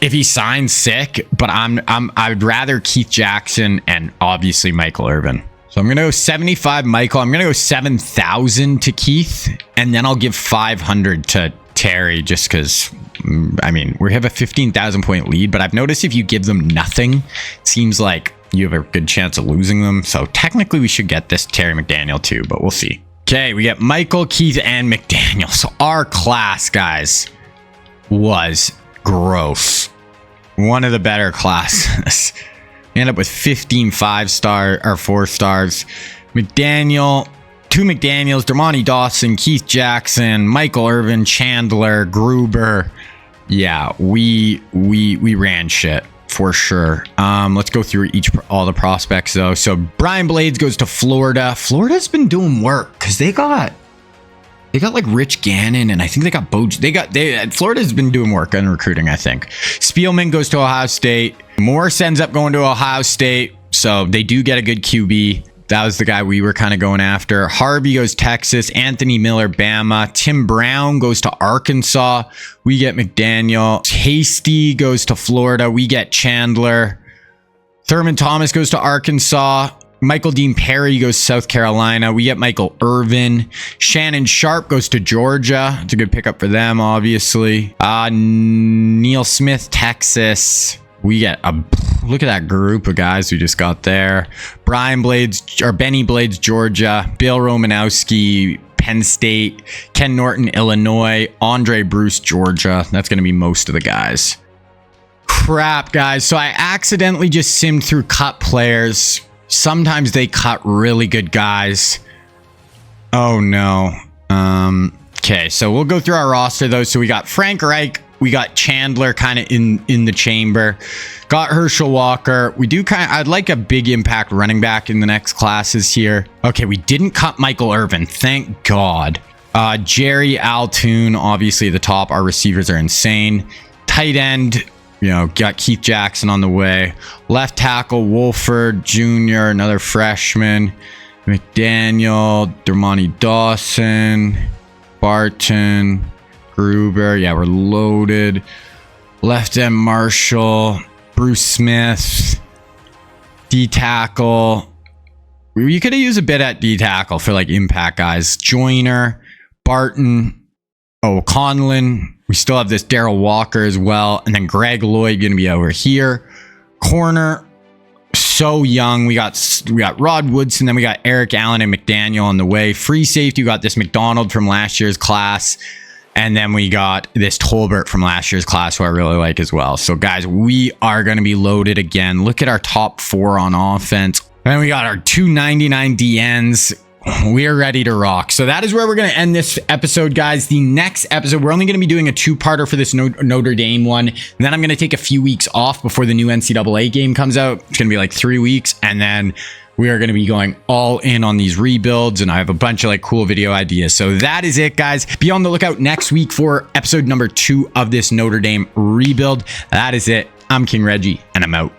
if he signs, sick, but I'd rather Keith Jackson and obviously Michael Irvin. So I'm going to go 75 Michael. I'm going to go 7,000 to Keith, and then I'll give 500 to Terry just because, I mean, we have a 15,000 point lead, but I've noticed if you give them nothing, it seems like you have a good chance of losing them. So technically we should get this Terry McDaniel too, but we'll see. Okay, we get Michael, Keith, and McDaniel. So our class, guys, was gross. One of the better classes. We end up with 15 5-star or 4 stars. McDaniel, 2 McDaniels, Dermontti Dawson, Keith Jackson, Michael Irvin, Chandler, Gruber. Yeah, we ran shit for sure. Let's go through all the prospects though. So Brian Blades goes to Florida. Florida's been doing work because they got like Rich Gannon, and I think they got Florida's been doing work on recruiting, I think. Spielman goes to Ohio State. Morse ends up going to Ohio State, so they do get a good QB. That was the guy we were kind of going after. Harvey goes Texas. Anthony Miller, Bama. Tim Brown goes to Arkansas. We get McDaniel. Hasty goes to Florida. We get Chandler. Thurman Thomas goes to Arkansas. Michael Dean Perry goes to South Carolina. We get Michael Irvin. Shannon Sharp goes to Georgia. It's a good pickup for them, obviously. Neil Smith, Texas. We get look at that group of guys we just got there. Benny Blades, Georgia. Bill Romanowski, Penn State. Ken Norton, Illinois. Andre Bruce, Georgia. That's going to be most of the guys. Crap, guys. So I accidentally just simmed through cut players. Sometimes they cut really good guys. Oh no. Okay, so we'll go through our roster though. So we got Frank Reich, we got Chandler kind of in the chamber, got Herschel Walker. We do I'd like a big impact running back in the next classes here. Okay, we didn't cut Michael Irvin, thank God. Jerry Altoon, obviously at the top. Our receivers are insane. Tight end, you know, got Keith Jackson on the way. Left tackle, Wolford Jr., another freshman. McDaniel, Dermonti Dawson, Barton, Gruber. Yeah, we're loaded. Left end, Marshall, Bruce Smith. D tackle. We could have used a bit at D tackle for like impact guys. Joyner, Barton. Oh, Conlon. We still have this Darrell Walker as well. And then Greg Lloyd going to be over here. Corner, so young. We got Rod Woodson. Then we got Eric Allen and McDaniel on the way. Free safety, we got this McDonald from last year's class. And then we got this Tolbert from last year's class, who I really like as well. So, guys, we are going to be loaded again. Look at our top 4 on offense. And we got our 299 DNs. We are ready to rock. So that is where we're going to end this episode, guys. The next episode, we're only going to be doing a 2-parter for this Notre Dame one. And then I'm going to take a few weeks off before the new NCAA game comes out. It's going to be like 3 weeks. And then we are going to be going all in on these rebuilds. And I have a bunch of like cool video ideas. So that is it, guys. Be on the lookout next week for episode number 2 of this Notre Dame rebuild. That is it. I'm King Reggie, and I'm out.